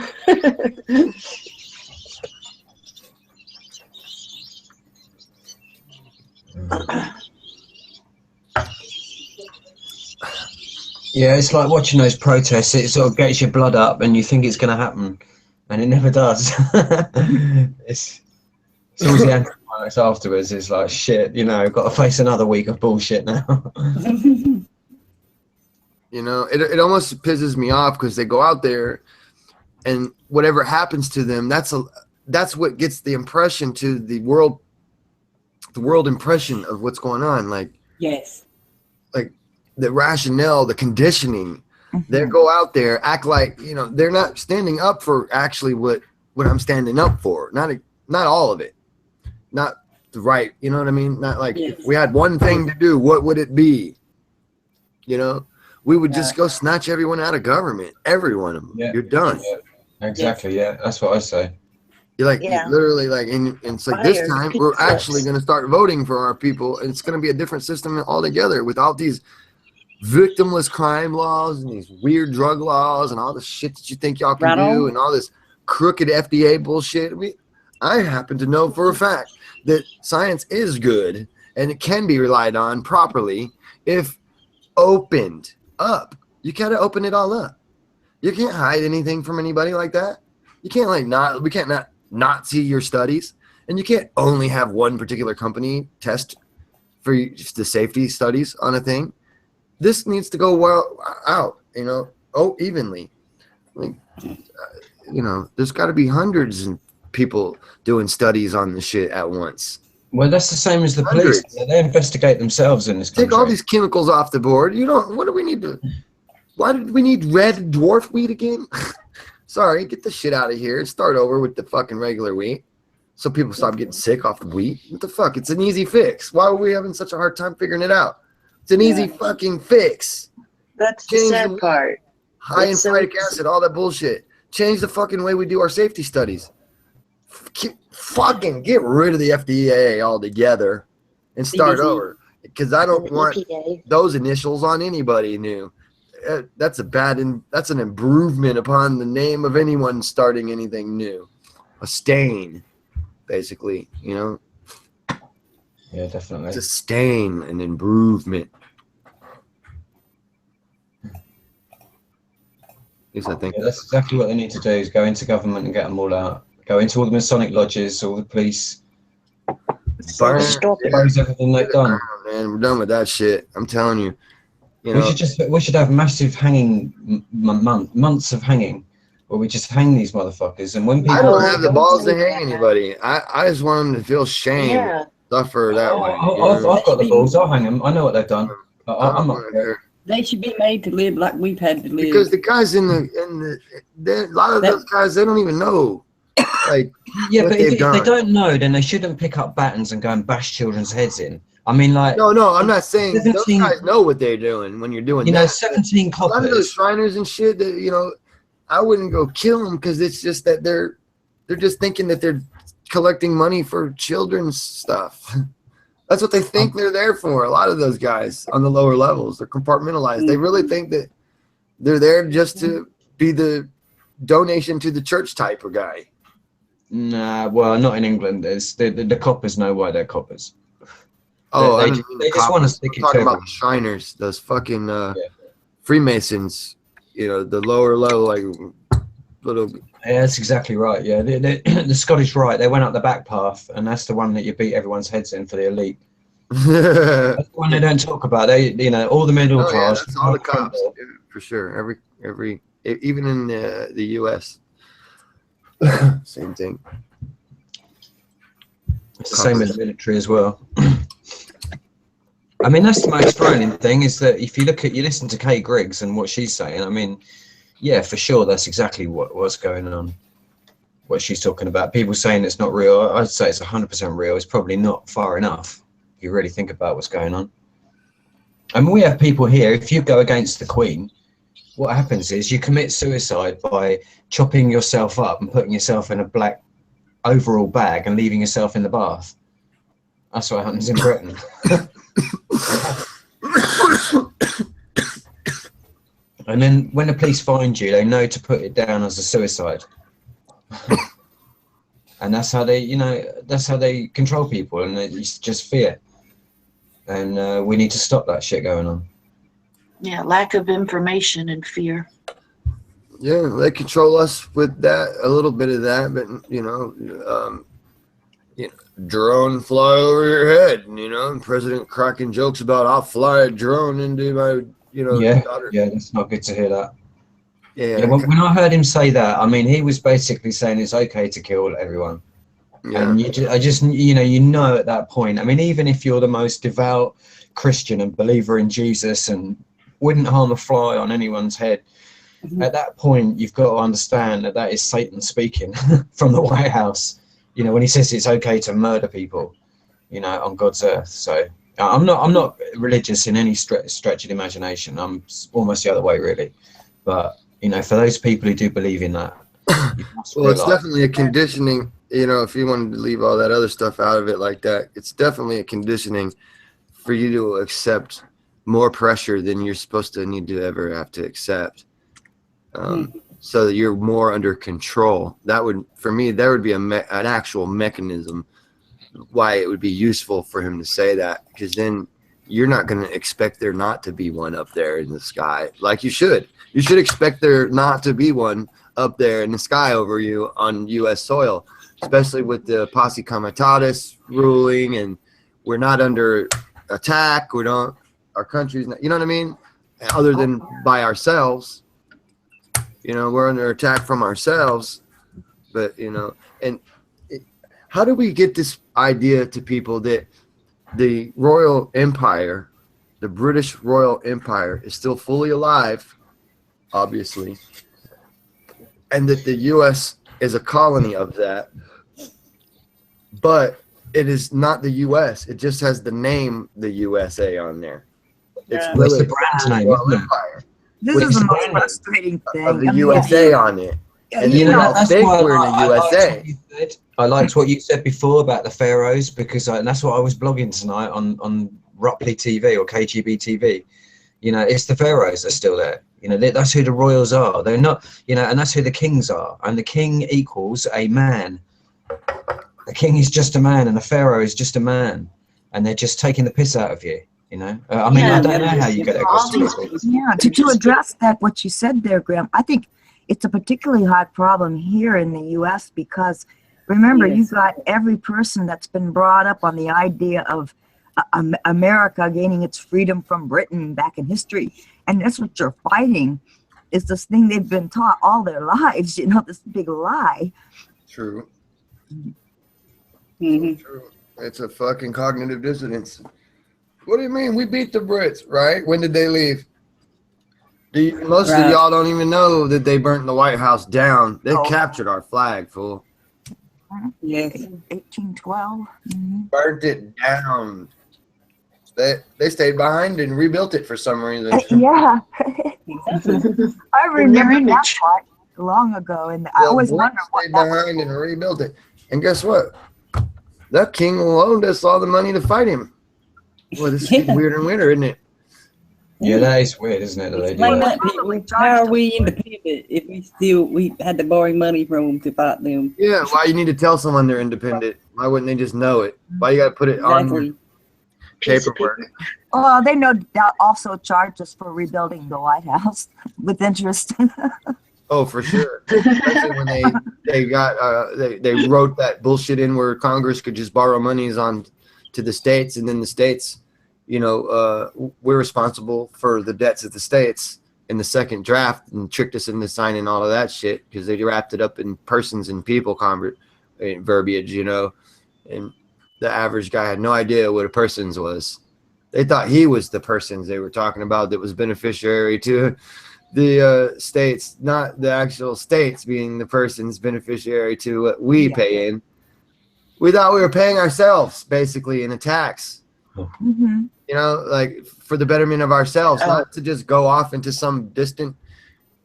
Yeah, it's like watching those protests. It sort of gets your blood up, and you think it's going to happen, and it never does. it's always the anticlimax afterwards. It's like shit. Got to face another week of bullshit now. It almost pisses me off because they go out there, and whatever happens to them, that's what gets the impression to the world impression of what's going on. Like Yes. like the rationale, the conditioning They go out there, act like, you know, they're not standing up for actually what I'm standing up for. Not all of it. Not the right, you know what I mean? Not like if we had one thing to do, what would it be? You know, we would just go snatch everyone out of government. Every one of them. Yeah. You're done. Yeah. Exactly. Yeah. That's what I say. You're like, literally like, and it's like this time we're actually going to start voting for our people. And it's going to be a different system altogether without these victimless crime laws and these weird drug laws and all the shit that you think y'all can do and all this crooked FDA bullshit. I happen to know for a fact that science is good and it can be relied on properly if opened up. You gotta open it all up. You can't hide anything from anybody like that. You can't we can't not see your studies, and you can't only have one particular company test for the safety studies on a thing. This needs to go out, you know, evenly. Like, you know, there's got to be hundreds of people doing studies on this shit at once. Well, that's the same as the police. They investigate themselves in this country. Take all these chemicals off the board. What do we need to? Why did we need red dwarf wheat again? Sorry, get the shit out of here and start over with the fucking regular wheat, so people stop getting sick off the wheat. What the fuck? It's an easy fix. Why are we having such a hard time figuring it out? It's an easy fucking fix. That's the sad part. High in phytic acid, all that bullshit. Change the fucking way we do our safety studies. Fucking get rid of the FDA altogether and start over, because I don't want those initials on anybody new. That's that's an improvement upon the name of anyone starting anything new. A stain, basically, you know. Yeah, definitely. It's a stain, an improvement. At least I think that's exactly what they need to do, is go into government and get them all out. Go into all the Masonic lodges, all the police. Expose everything they've done. Man, we're done with that shit. I'm telling you. We should have massive hanging months of hanging, where we just hang these motherfuckers. And when people I don't have the balls to hang anybody. I just want them to feel shame, suffer that way. I've got the balls. I'll hang them. I know what they've done. I'm not there. They should be made to live like we've had to live. Because the guys a lot of those guys, they don't even know. Like, yeah, but if they don't know, then they shouldn't pick up batons and go and bash children's heads in. I mean, like, no, I'm not saying 17, those guys know what they're doing when you're doing that. You know, 17 coppers. A lot of those Shriners and shit that, you know, I wouldn't go kill them, because it's just that they're just thinking that they're collecting money for children's stuff. That's what they think they're there for. A lot of those guys on the lower levels, they're compartmentalized. They really think that they're there just to be the donation to the church type of guy. Nah, well, not in England. The coppers know why they're coppers. Oh, they just want to stick it. Talking about the Shriners, those fucking Freemasons. You know, the lower level, like little. Yeah, that's exactly right. Yeah, the Scottish Rite, they went up the back path, and that's the one that you beat everyone's heads in for the elite. That's the one they don't talk about. They, you know, all the middle class. Yeah, that's all the cops, for sure. Every even in the U.S. Same thing. It's the same in the military as well. I mean, that's the most frightening thing, is that if you listen to Kay Griggs and what she's saying, I mean, yeah, for sure, that's exactly what's going on. What she's talking about. People saying it's not real. I'd say it's 100% real. It's probably not far enough if you really think about what's going on. I mean, we have people here, if you go against the Queen, what happens is you commit suicide by chopping yourself up and putting yourself in a black overall bag and leaving yourself in the bath. That's what happens in Britain. And then when the police find you, they know to put it down as a suicide. And that's how they control people, and it's just fear. And we need to stop that shit going on. Yeah, lack of information and fear. Yeah, they control us with that, a little bit of that, but you know, drone fly over your head, and, you know, and President cracking jokes about I'll fly a drone into my, you know, daughter. Yeah, that's not good to hear that. Yeah, when I heard him say that, I mean, he was basically saying it's okay to kill everyone. Yeah. And you know at that point, I mean, even if you're the most devout Christian and believer in Jesus and wouldn't harm a fly on anyone's head. At that point, you've got to understand that that is Satan speaking from the White House. You know, when he says it's okay to murder people, you know, on God's earth. So I'm not religious in any stretch of the imagination. I'm almost the other way, really. But you know, for those people who do believe in that, well, it's definitely a conditioning. You know, if you wanted to leave all that other stuff out of it like that, it's definitely a conditioning for you to accept more pressure than you're supposed to need to ever have to accept. So that you're more under control. That would, for me, there would be an actual mechanism why it would be useful for him to say that, because then you're not going to expect there not to be one up there in the sky like you should. You should expect there not to be one up there in the sky over you on U.S. soil, especially with the posse comitatus ruling, and we're not under attack. We don't, our country's not, you know what I mean? Other than by ourselves. You know, we're under attack from ourselves, but, you know, and how do we get this idea to people that the Royal Empire, the British Royal Empire, is still fully alive, obviously, and that the U.S. is a colony of that, but it is not the U.S. It just has the name the USA on there. It's really the brand name, Royal isn't it? Empire. This is the most frustrating thing. Of the USA on it. And You we know, all that's think why we're in the USA. I liked what you said before about the pharaohs, because and that's what I was blogging tonight on Rupley TV or KGB TV. You know, it's the pharaohs that are still there. You know, that's who the royals are. They're not, you know, and that's who the kings are. And the king equals a man. The king is just a man, and the pharaoh is just a man, and they're just taking the piss out of you. You know, I mean, I don't know how you get that across to people. Yeah, to address that, what you said there, Graham, I think it's a particularly hot problem here in the U.S. because, remember, you've got every person that's been brought up on the idea of America gaining its freedom from Britain back in history, and that's what you're fighting, is this thing they've been taught all their lives, you know, this big lie. True. Mm-hmm. True. It's a fucking cognitive dissonance. What do you mean? We beat the Brits, right? When did they leave? Most of y'all don't even know that they burnt the White House down. They captured our flag, fool. Yes. 1812. Mm-hmm. Burnt it down. They stayed behind and rebuilt it for some reason. Yeah. Exactly. I remember that image. part long ago, and I always wondered what stayed that was. behind and rebuilt it. And guess what? That king loaned us all the money to fight him. Well, this is getting weirder and weirder, isn't it? Yeah, that is weird, isn't it? That they do Explain that. that, people. How are we independent if we had to borrow money from them to fight them? Yeah, why you need to tell someone they're independent? Why wouldn't they just know it? Why you got to put it Exactly. on paperwork? Oh, they know that also charge us for rebuilding the White House with interest. Oh, for sure. Especially when they wrote that bullshit in where Congress could just borrow monies on to the states, and then the states, you know, we're responsible for the debts of the states in the second draft, and tricked us into signing all of that shit because they wrapped it up in persons and people verbiage, you know, and the average guy had no idea what a persons was. They thought he was the persons they were talking about that was beneficiary to the states, not the actual states being the persons beneficiary to what we pay in. We thought we were paying ourselves basically in a tax, Mm-hmm. you know, like for the betterment of ourselves, not to just go off into some distant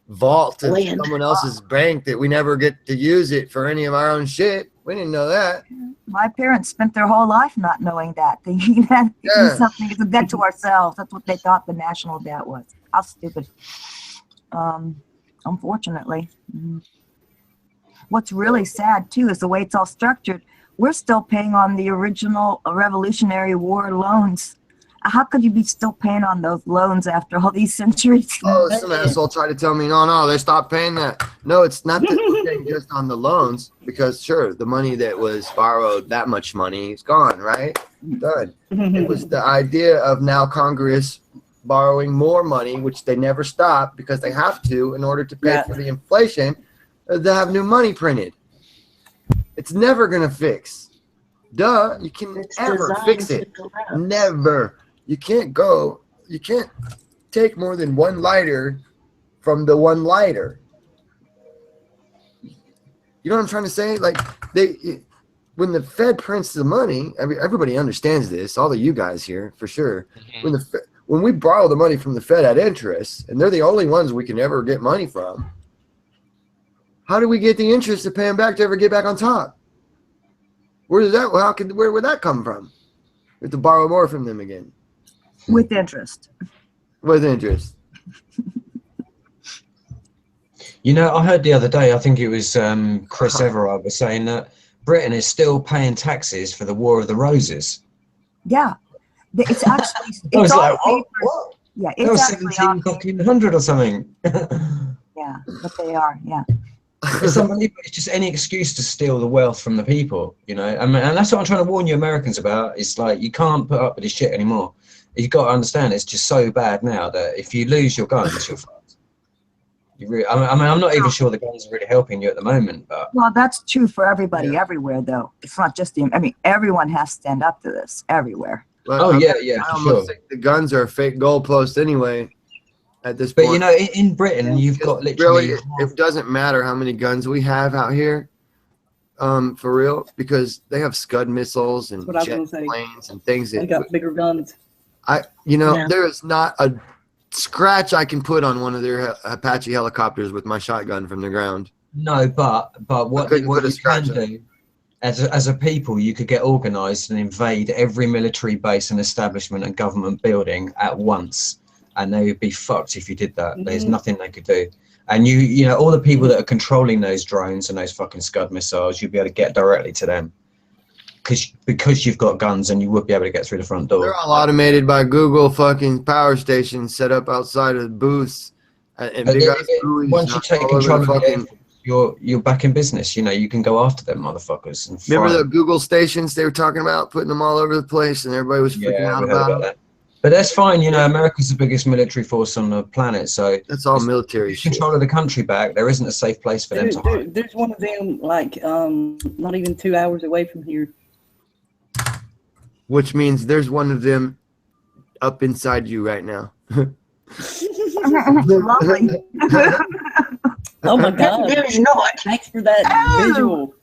vault of Land. someone else's bank that we never get to use it for any of our own shit. We didn't know that. My parents spent their whole life not knowing that, thinking that it was something, it's a debt to ourselves. That's what they thought the national debt was. How stupid. Unfortunately. What's really sad too is the way it's all structured. We're still paying on the original Revolutionary War loans. How could you be still paying on those loans after all these centuries? Oh, some asshole tried to tell me, no, they stopped paying that. No, it's not that we're paying just on the loans, because sure, the money that was borrowed, that much money is gone, right? Done. It was the idea of now Congress borrowing more money, which they never stop because they have to in order to pay for the inflation, to have new money printed. It's never going to fix. Duh, you can never fix it. Never. You can't take more than one lighter from the one lighter. You know what I'm trying to say? Like when the Fed prints the money, everybody understands this. All of you guys here, for sure. When we borrow the money from the Fed at interest, and they're the only ones we can ever get money from, how do we get the interest to pay them back to ever get back on top? Where would that come from? We have to borrow more from them again. With interest. With interest. You know, I heard the other day, I think it was Chris Everard was saying that Britain is still paying taxes for the War of the Roses. Yeah. It's actually, I was it's all like, papers. what? Yeah, That was it's actually on 1700 or something. Yeah, but they are, yeah. It's unbelievable. It's just any excuse to steal the wealth from the people, you know. And that's what I'm trying to warn you Americans about. It's like, you can't put up with this shit anymore. You've got to understand, it's just so bad now that if you lose your guns, you're fucked. I'm not even sure the guns are really helping you at the moment, but Well, that's true for everybody everywhere, though. It's not just everyone has to stand up to this everywhere. But I I almost think the guns are a fake goalpost anyway. At this point, you know, in Britain, you've got literally. Really, it doesn't matter how many guns we have out here, for real, because they have Scud missiles and jet planes and things. They got bigger guns. There is not a scratch I can put on one of their Apache helicopters with my shotgun from the ground. No, but what you can do, as a people, you could get organised and invade every military base and establishment and government building at once, and they would be fucked if you did that. There's nothing they could do. And you know, all the people that are controlling those drones and those fucking Scud missiles, you'd be able to get directly to them. Because you've got guns and you would be able to get through the front door. They're all automated by Google fucking power stations set up outside of booths. And big once you take control of the you're back in business. You know, you can go after them motherfuckers. And remember the Google stations they were talking about, putting them all over the place, and everybody was freaking out about that. But that's fine. You know, America's the biggest military force on the planet, so that's all military shit. Control of the country back. There isn't a safe place for them to hide. There's one of them like not even 2 hours away from here. Which means there's one of them up inside you right now. Lovely. Oh my God. There's not. Thanks for that visual.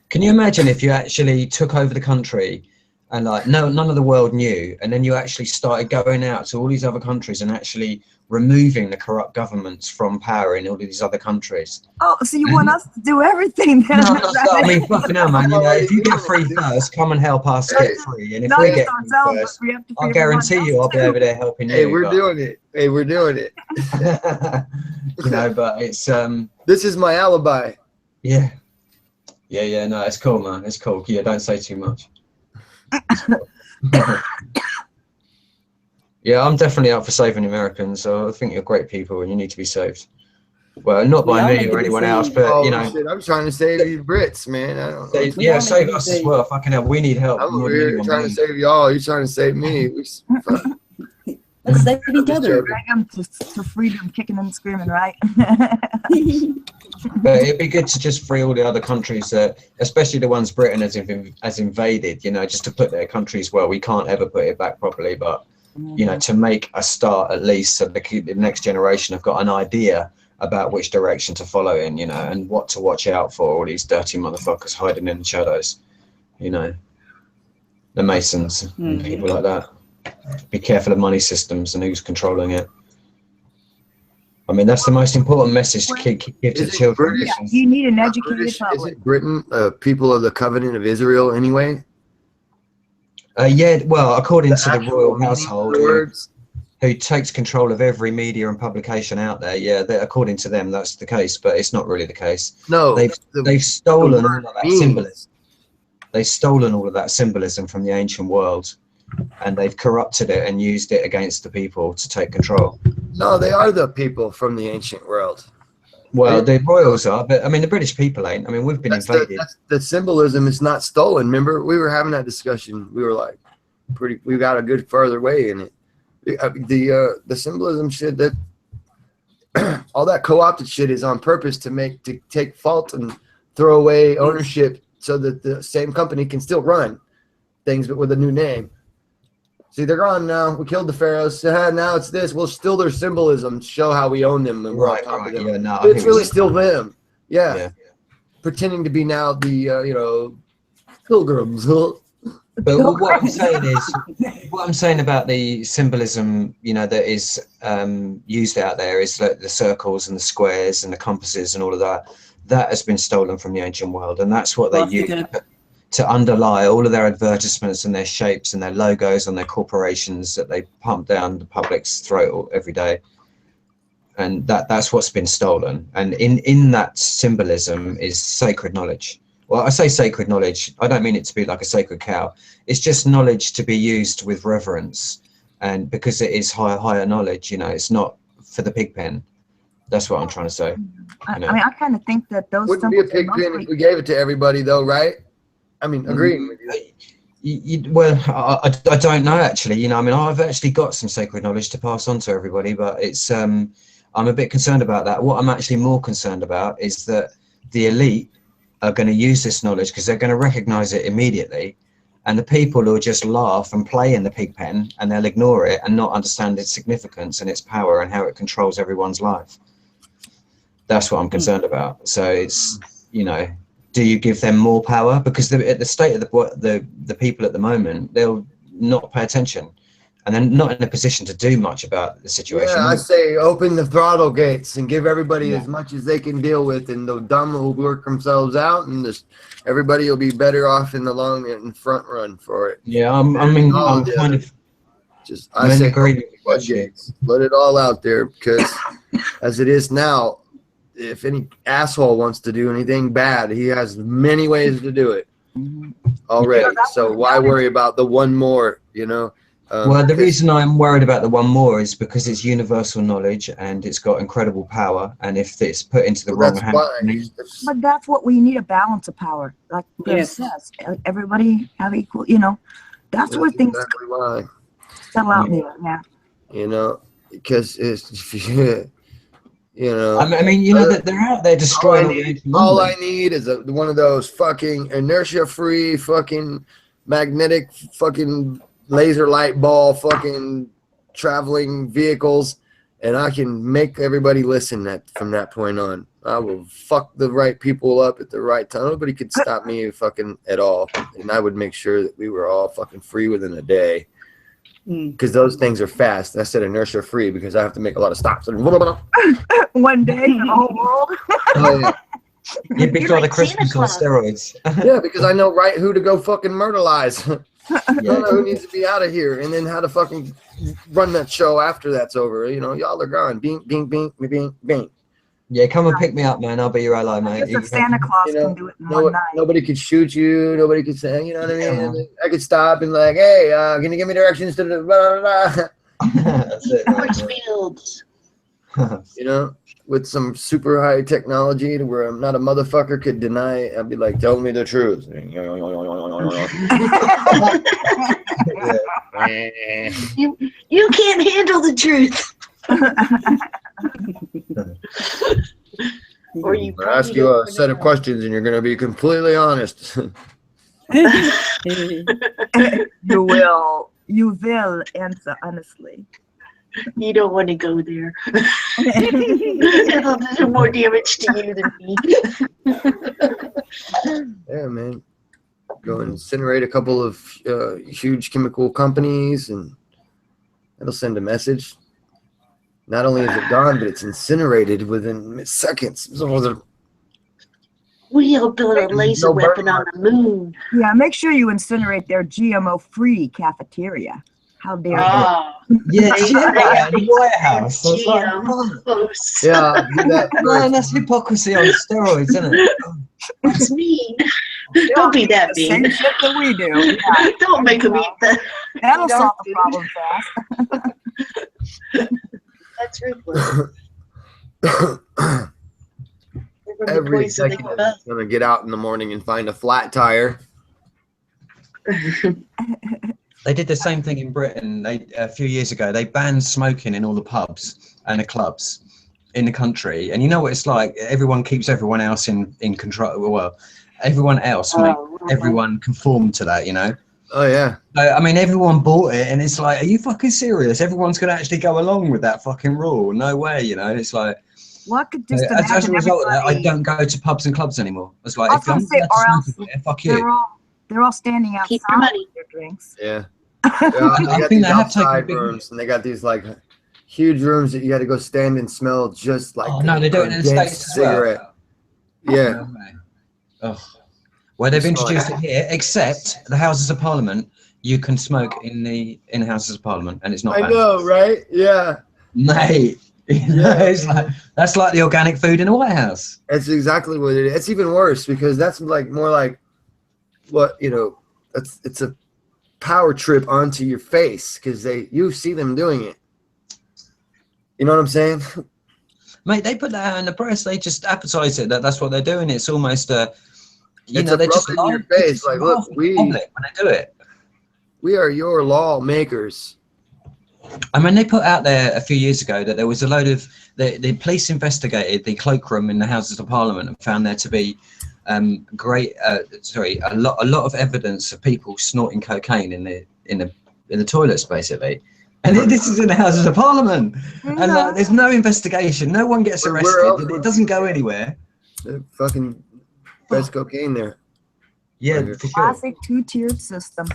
Can you imagine if you actually took over the country and like none of the world knew, and then you actually started going out to all these other countries and actually removing the corrupt governments from power in all of these other countries? Oh, so you want us to do everything then? No, I mean, fucking hell, man. You know, if you get free first, come and help us get free. And if we get free first, I guarantee you I'll be over there helping you. Hey, we're doing it. Hey, we're doing it. You know, but it's this is my alibi. Yeah. Yeah, no, it's cool, man. It's cool. Yeah, don't say too much. Yeah, I'm definitely up for saving Americans. So I think you're great people and you need to be saved. Well, not by me or anyone else, but you know. Shit, I'm trying to save these Brits, man. I don't know. Yeah, save us as well. Fucking hell, we need help. I'm over here trying to save y'all. You're trying to save me. Let's save each other. Drag them to freedom, kicking and screaming, right? But it'd be good to just free all the other countries, especially the ones Britain has invaded, you know, just to put their countries where we can't ever put it back properly. But, you know, to make a start at least so the next generation have got an idea about which direction to follow in, you know, and what to watch out for, all these dirty motherfuckers hiding in the shadows, you know, the Masons and people like that. Be careful of money systems and who's controlling it. I mean, that's the most important message to give to children. Yeah, you need an educated public. Isn't Britain people of the Covenant of Israel anyway? Yeah, well, according to the royal household, who takes control of every media and publication out there, yeah, according to them, that's the case, but it's not really the case. No, they've stolen all of that symbolism. They've stolen all of that symbolism from the ancient world, and they've corrupted it and used it against the people to take control. No, they are the people from the ancient world. Well, the royals are, but I mean, the British people ain't. I mean, we've been invaded. The symbolism is not stolen. Remember, we were having that discussion. We were like, we got a good further way in it. The symbolism shit, that all that co-opted shit is on purpose to take fault and throw away ownership so that the same company can still run things, but with a new name. See, they're gone now. We killed the pharaohs. Now it's this. We'll steal their symbolism, show how we own them, and we're on top of them. Yeah, no, But it's really still them. Yeah. Pretending to be now the pilgrims. But what I'm saying about the symbolism, that is used out there is like the circles and the squares and the compasses and all of that. That has been stolen from the ancient world, and that's what they use to underlie all of their advertisements and their shapes and their logos and their corporations that they pump down the public's throat every day. And that's what's been stolen. And in that symbolism is sacred knowledge. Well, I say sacred knowledge, I don't mean it to be like a sacred cow. It's just knowledge to be used with reverence. And because it is higher knowledge, it's not for the pig pen. That's what I'm trying to say. I mean, I kind of think that those wouldn't be a pig pen if we gave it to everybody, though, right? I mean, agreeing with you. Well, I don't know, actually. I mean, I've actually got some sacred knowledge to pass on to everybody, but it's I'm a bit concerned about that. What I'm actually more concerned about is that the elite are going to use this knowledge because they're going to recognize it immediately, and the people will just laugh and play in the pig pen, and they'll ignore it and not understand its significance and its power and how it controls everyone's life. That's what I'm concerned about. So it's, do you give them more power? Because at the state of the people at the moment, they'll not pay attention, and they're not in a position to do much about the situation. Yeah, I say open the throttle gates and give everybody as much as they can deal with, and the dumb will work themselves out, and everybody will be better off in the long and front run for it. Yeah, I'm kind of just I say floodgates. Let it all out there, because as it is now, if any asshole wants to do anything bad, he has many ways to do it already. So why worry about the one more? Well, the reason I'm worried about the one more is because it's universal knowledge and it's got incredible power. And if it's put into the wrong hands, but that's what we need, a balance of power. Like Bill says, everybody have equal. That's where things settle out there. Yeah. Because it's I mean, they're out there destroying. All I need is one of those fucking inertia-free, fucking magnetic, fucking laser light ball, fucking traveling vehicles, and I can make everybody listen from that point on. I will fuck the right people up at the right time. Nobody could stop me fucking at all, and I would make sure that we were all fucking free within a day. Because those things are fast. I said inertia free because I have to make a lot of stops. One day in the whole world. Oh, yeah. You'd be like Christmas on steroids. Yeah, because I know who to go fucking murderlize. I know who needs to be out of here, and then how to fucking run that show after that's over. Y'all are gone. Bing, bing, bing, bing, bing. Yeah, come and pick me up, man. I'll be your ally, mate. If Santa Claus can do it in one night. Nobody could shoot you. Nobody could say, you know what I mean? I could stop and like, hey, can you give me directions to the blah, blah, blah. That's it. Fields. With some super high technology to where I'm not a motherfucker could deny it. I'd be like, tell me the truth. You can't handle the truth. Or I ask you a set of questions and you're going to be completely honest. You will answer honestly. You don't want to go there. It'll do more damage to you than me. Yeah, man. Go incinerate a couple of huge chemical companies, and it'll send a message. Not only is it gone, but it's incinerated within seconds. We'll build a laser weapon on the moon. Yeah, make sure you incinerate their GMO-free cafeteria. How dare you? Yeah, the White House. Yeah, man, that's hypocrisy on steroids, isn't it? That's mean. Don't be that mean. Same shit that we do. Yeah. Don't make them eat that. That'll solve the problem fast. That's ruthless. Every second is gonna get out in the morning and find a flat tire. They did the same thing in Britain. A few years ago, they banned smoking in all the pubs and the clubs in the country. And you know what it's like? Everyone keeps everyone else in control. Well, everyone else makes everyone conform to that, Oh yeah. I mean, everyone bought it, and it's like, are you fucking serious? Everyone's gonna actually go along with that fucking rule? No way, you know. It's like, Well, I could just as a imagine result of that, I everybody. don't go to pubs and clubs anymore. It's like, I was if I'm gonna say, allowed to or smoke else a bit, fuck they're you. all standing outside Keep your money. with their drinks. Yeah. I They got think these they have taken outside big- rooms, and they got these like huge rooms that you got to go stand and smell just like Oh no, they do it in the dense States as well. cigarette. Yeah. No way. Ugh. Well, they've You smell introduced it here, except the Houses of Parliament. You can smoke in the Houses of Parliament, and it's not I banned. know, right? Yeah. Mate, you know, it's like, that's like the organic food in the White House. That's exactly what it is. It's even worse because that's like more like what, you know, it's a power trip onto your face because you see them doing it. You know what I'm saying? Mate, they put that out in the press. They just advertise it that's what they're doing. It's almost you It's know, a they're just rub in your lying. They're face, just like, look, laughing in public when they do it. We are your lawmakers. I mean, they put out there a few years ago that there was a load of the police investigated the cloakroom in the Houses of Parliament and found there to be a lot of evidence of people snorting cocaine in the toilets, basically. And this is in the Houses of Parliament, and like, there's no investigation. No one gets arrested. It doesn't go anywhere. The fucking best cocaine there. Yeah, for sure. Classic two-tiered system.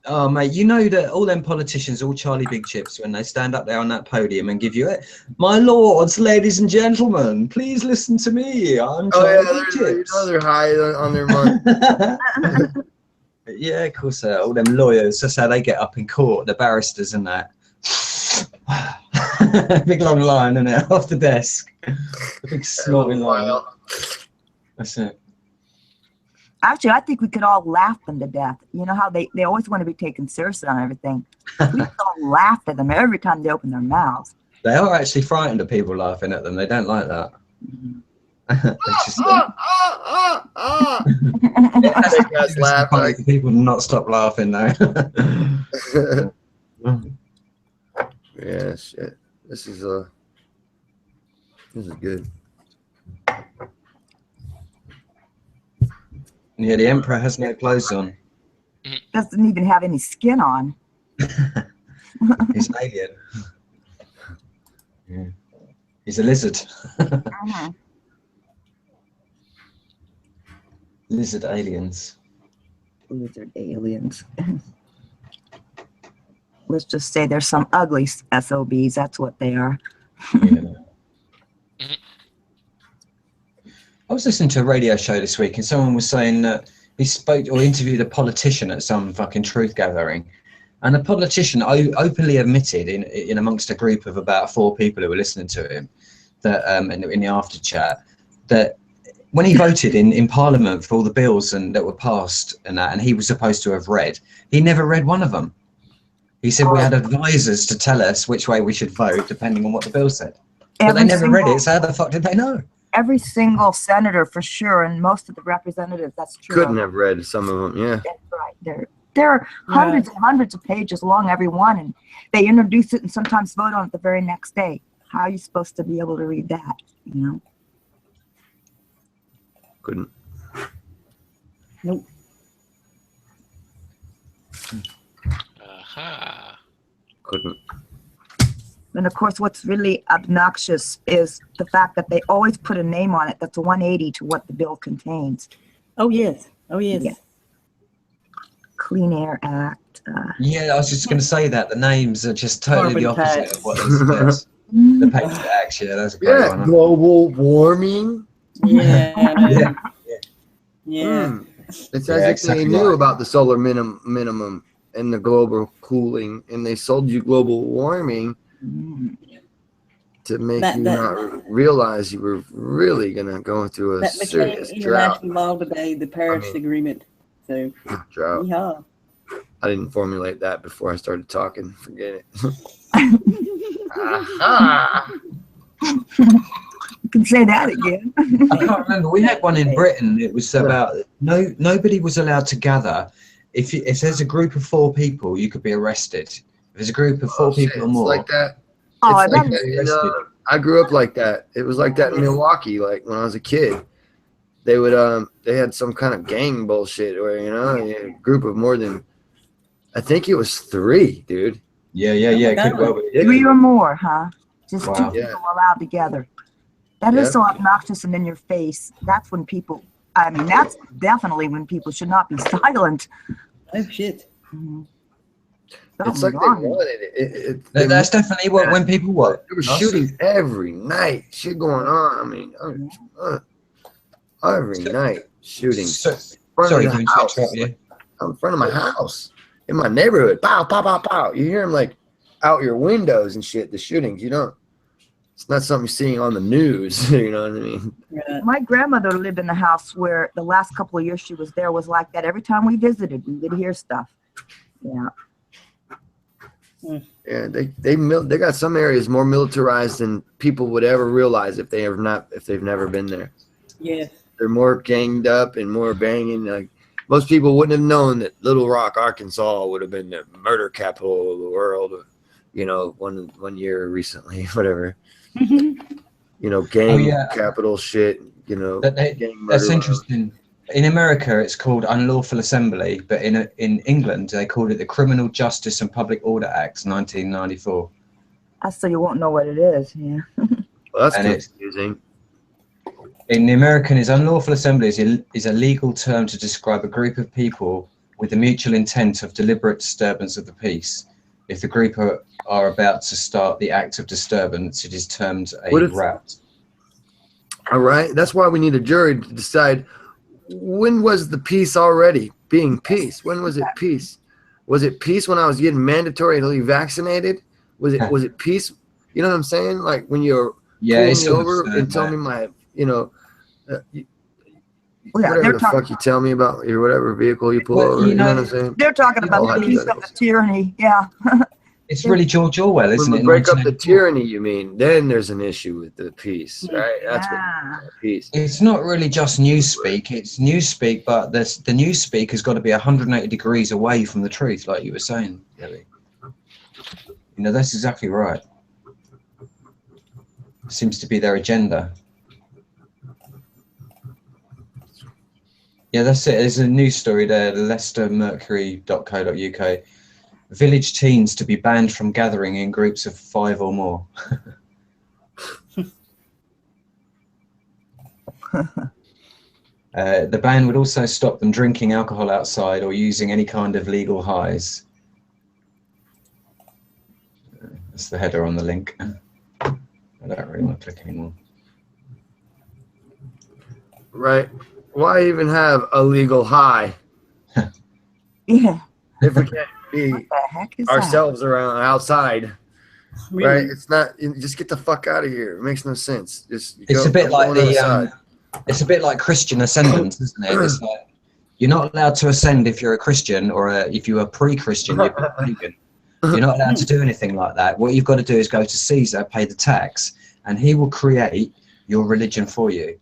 Oh, mate, you know that all them politicians, all Charlie Big Chips, when they stand up there on that podium and give you it, my lords, ladies and gentlemen, please listen to me. I'm Charlie Big You Chips. know they're high on their money. Yeah, of course, all them lawyers, that's how they get up in court, the barristers and that. Big long line, isn't it, off the desk. A big snorting line. That's it. Actually, I think we could all laugh them to death. You know how they always want to be taken seriously on everything. We could all laugh at them every time they open their mouths. They are actually frightened of people laughing at them. They don't like that. Make us laugh. Like, People not stop laughing though. yeah, shit. This is good. Yeah, the Emperor has no clothes on. Doesn't even have any skin on. He's an alien. Yeah. He's a lizard. Lizard aliens. Lizard aliens. Let's just say there's some ugly SOBs. That's what they are. Yeah. I was listening to a radio show this week and someone was saying that he spoke or interviewed a politician at some fucking truth gathering, and the politician openly admitted in amongst a group of about 4 people who were listening to him that in the after chat that when he voted in Parliament for all the bills that were passed and he was supposed to have read, he never read one of them. He said we had advisors to tell us which way we should vote depending on what the bill said, but they never read it. So how the fuck did they know? Every single senator, for sure, and most of the representatives, that's true. Couldn't have read some of them, yeah. That's right. They're hundreds and hundreds of pages long, every one, and they introduce it and sometimes vote on it the very next day. How are you supposed to be able to read that, you know? Couldn't. Nope. Couldn't. And of course, what's really obnoxious is the fact that they always put a name on it that's 180 to what the bill contains. Oh, yes. Oh, yes. Yeah. Clean Air Act. Yeah, I was just going to say that. The names are just totally the Carbon opposite tax. of what this says. The Patriot Act, yeah, that's a great one. Global warming. Yeah. Yeah. It's Yeah, as if exactly they knew right. about the solar minimum and the global cooling, and they sold you global warming to make you not realize you were really gonna go through a That became serious drought. international law today, the Paris Agreement. So, Drought. yeah. I didn't formulate that before I started talking. Forget it. You can say that again. I can't remember. We had one in Britain. It was about nobody was allowed to gather. If there's a group of 4 people, you could be arrested. If there's a group of 4 people or It's more, like that. Oh, It's like that that I grew up like that. It was like that in Milwaukee. Like when I was a kid, they would they had some kind of gang bullshit where a group of more than I think it was 3, dude. Yeah. It could well be. Yeah. 3 or more, huh? Just Wow. 2 people allowed together. That is so obnoxious and in your face. That's when people, I mean, that's definitely when people should not be silent. Oh shit. Mhm. It's Something like they wrong. wanted it. That's definitely what when people what There were shootings every night. Shit going on. I mean, every night shootings. So, In front sorry, of the didn't to house. interrupt you. In front of my house, in my neighborhood. Pow, pow, pow, pow. You hear them like out your windows and shit. The shootings. You don't. It's not something you're seeing on the news. You know what I mean? Right. My grandmother lived in the house where the last couple of years she was there was like that. Every time we visited, we would hear stuff. Yeah. Yeah, they got some areas more militarized than people would ever realize if they've never been there. Yeah. They're more ganged up and more banging. Like most people wouldn't have known that Little Rock, Arkansas, would have been the murder capital of the world. You know, one year recently, whatever. You know, gang capital shit. You know, gang murder. That's interesting. In America, it's called unlawful assembly, but in England, they called it the Criminal Justice and Public Order Act, 1994. So you won't know what it is. Yeah. Well, that's confusing. In the American, is unlawful assembly is a legal term to describe a group of people with the mutual intent of deliberate disturbance of the peace. If the group are about to start the act of disturbance, it is termed a rout. All right, that's why we need a jury to decide. When was the peace already being peace? When was it peace? Was it peace when I was getting mandatorily vaccinated? Was it peace? You know what I'm saying? Like when you're pulling me over and tell me my, you know, whatever the fuck you tell me about your whatever vehicle you pull over. You know what I'm saying? They're talking about the peace of the tyranny. Yeah. It's really George Orwell, isn't it? When we break up the tyranny, you mean, then there's an issue with the peace, right? That's what peace. It's not really just newspeak. It's newspeak, but the newspeak has got to be 180 degrees away from the truth, like you were saying, Billy. You know, that's exactly right. Seems to be their agenda. Yeah, that's it. There's a news story there, leicestermercury.co.uk. Village teens to be banned from gathering in groups of 5 or more. The ban would also stop them drinking alcohol outside or using any kind of legal highs. That's the header on the link. I don't really want to click anymore. Right. Why even have a legal high? Yeah. If we can't be ourselves around outside, really? Right? It's not. Just get the fuck out of here. It makes no sense. It's a bit like it's a bit like Christian ascendance, isn't it? It's like you're not allowed to ascend if you're a Christian, or if you're a pre-Christian, you're pagan. You're not allowed to do anything like that. What you've got to do is go to Caesar, pay the tax, and he will create your religion for you.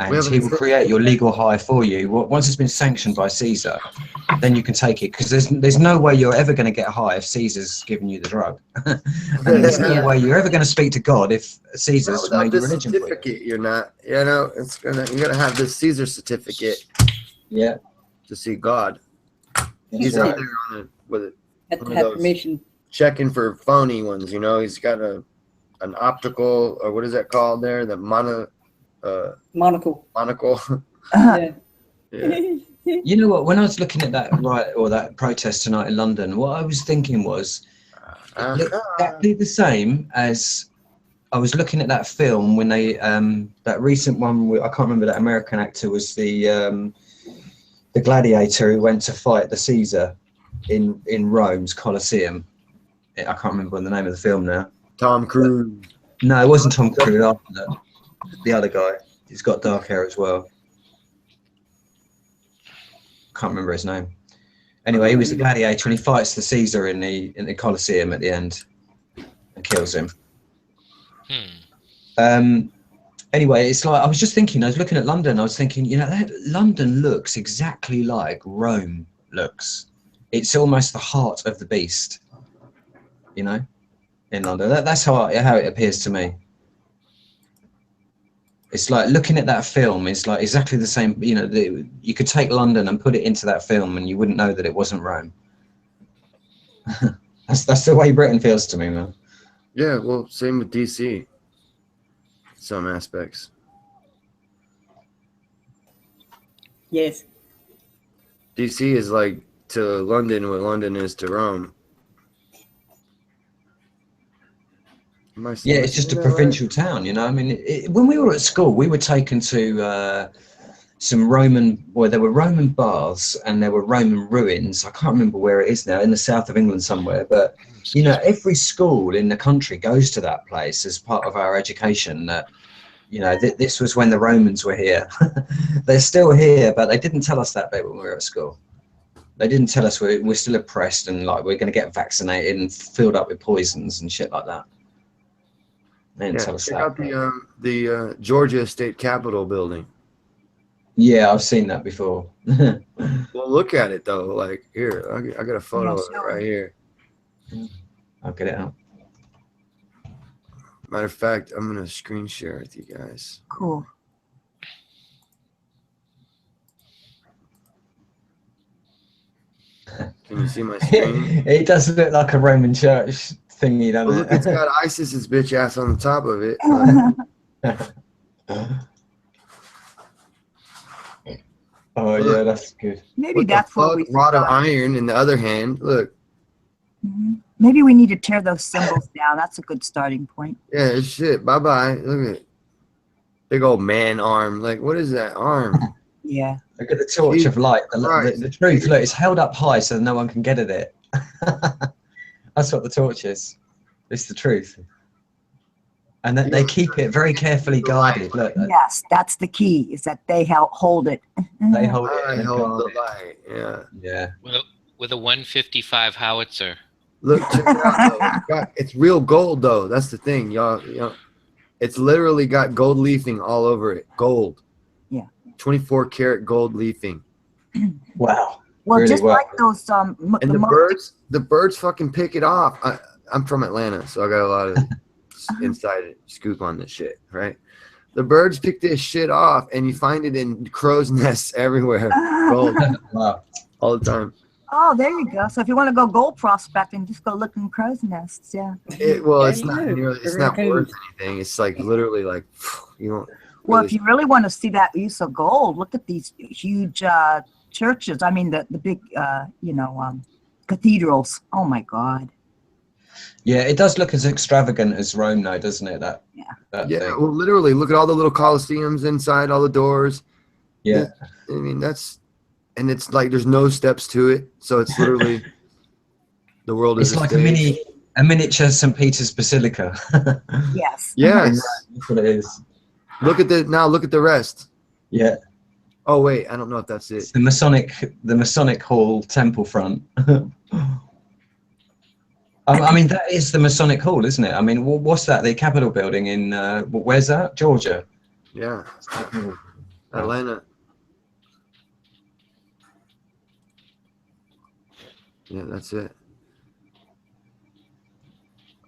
And he will create your legal high for you. Once it's been sanctioned by Caesar, then you can take it, because there's no way you're ever going to get high if Caesar's giving you the drug. And there's no way you're ever going to speak to God if Caesar's made your religion for you. You're not. You know, you're gonna have this Caesar certificate. Yeah. To see God. He's out there on it with it. Have to have permission. Checking for phony ones. You know, he's got an optical, or what is that called there? The monocle. Yeah. You know what? When I was looking at that protest tonight in London, what I was thinking was exactly the same as I was looking at that film when they that recent one. I can't remember, that American actor was the gladiator who went to fight the Caesar in Rome's Colosseum. I can't remember the name of the film now. Tom Cruise. No, it wasn't Tom Cruise. After that. The other guy, he's got dark hair as well. Can't remember his name. Anyway, he was the gladiator and he fights the Caesar in the Colosseum at the end and kills him. Anyway, it's like I was just thinking. I was looking at London. I was thinking, you know, London looks exactly like Rome looks. It's almost the heart of the beast. You know, in London. That's how it appears to me. It's like looking at that film is like exactly the same. You know, you could take London and put it into that film and you wouldn't know that it wasn't Rome. That's the way Britain feels to me, man. Yeah, well, same with DC. Some aspects. Yes. DC is like to London what London is to Rome. Yeah, it's just a provincial town, you know. I mean, when we were at school, we were taken to some Roman, well, there were Roman baths and there were Roman ruins. I can't remember where it is now, in the south of England somewhere. But, you know, every school in the country goes to that place as part of our education. That, you know, this was when the Romans were here. They're still here, but they didn't tell us that bit when we were at school. They didn't tell us we're still oppressed and like we're going to get vaccinated and filled up with poisons and shit like that. They didn't tell us check that. out the Georgia State Capitol building. Yeah, I've seen that before. Well, look at it though. Like here, I got a photo of it right here. I'll get it out. Matter of fact, I'm gonna screen share with you guys. Cool. Can you see my screen? It does look like a Roman church thingy, doesn't Well, it? look, it's got ISIS's bitch ass on the top of it. Oh yeah, that's good. Maybe What that's the what fuck? we Rod of start. iron in the other hand. Look, Maybe we need to tear those symbols down. That's a good starting point. yeah, it's shit. Bye bye. Look at it. Big old man arm. Like, what is that arm? Yeah. Look at the torch Jesus of light. The Christ. truth, look, it's held up high so no one can get at it. That's what the torch is. It's the truth. And that they keep it very carefully guarded. Look, Yes, that's the key, is that they hold it. they hold it. I and hold guard the light. Yeah. it. Yeah. With a 155 howitzer. Look, check it out though. It's real gold though. That's the thing, y'all. You know, it's literally got gold leafing all over it. Gold. Yeah. 24 karat gold leafing. Wow. Well, Really just well. like those And the birds fucking pick it off. I'm from Atlanta, so I got a lot of inside scoop on this shit, right? The birds pick this shit off, and you find it in crow's nests everywhere. Gold Wow. all the time. Oh, there you go. So if you want to go gold prospecting, just go look in crow's nests. Yeah. It's not Yeah, nearly, it's not worth anything. It's like literally like you don't. Well, really if you really want to see that use of gold, look at these huge churches. I mean, the big, cathedrals. Oh my God. Yeah, it does look as extravagant as Rome, though, doesn't it? That Yeah, thing. well, literally, look at all the little Colosseums inside, all the doors. Yeah. I mean, and it's like there's no steps to it, so it's literally the world is It's like stage. a miniature St. Peter's Basilica. Yes. Yes. That's what it is. Look at the rest. Yeah. Oh wait, I don't know if that's it. It's the Masonic Hall temple front. I mean, that is the Masonic Hall, isn't it? I mean, what's that? The Capitol building in, where's that? Georgia. Yeah, Atlanta. Yeah, that's it.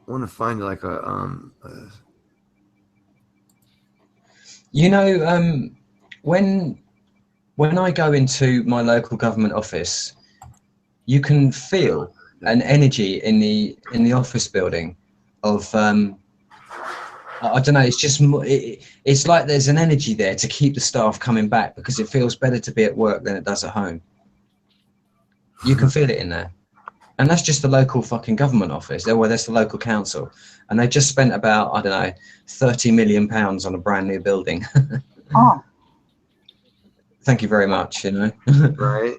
I want to find like You know, when I go into my local government office, you can feel an energy in the office building of I don't know, it's just it's like there's an energy there to keep the staff coming back because it feels better to be at work than it does at home. You can feel it in there. And that's just the local fucking government office. That's the local council. And they just spent about, I don't know, £30 million on a brand new building. Oh. Thank you very much, you know. right.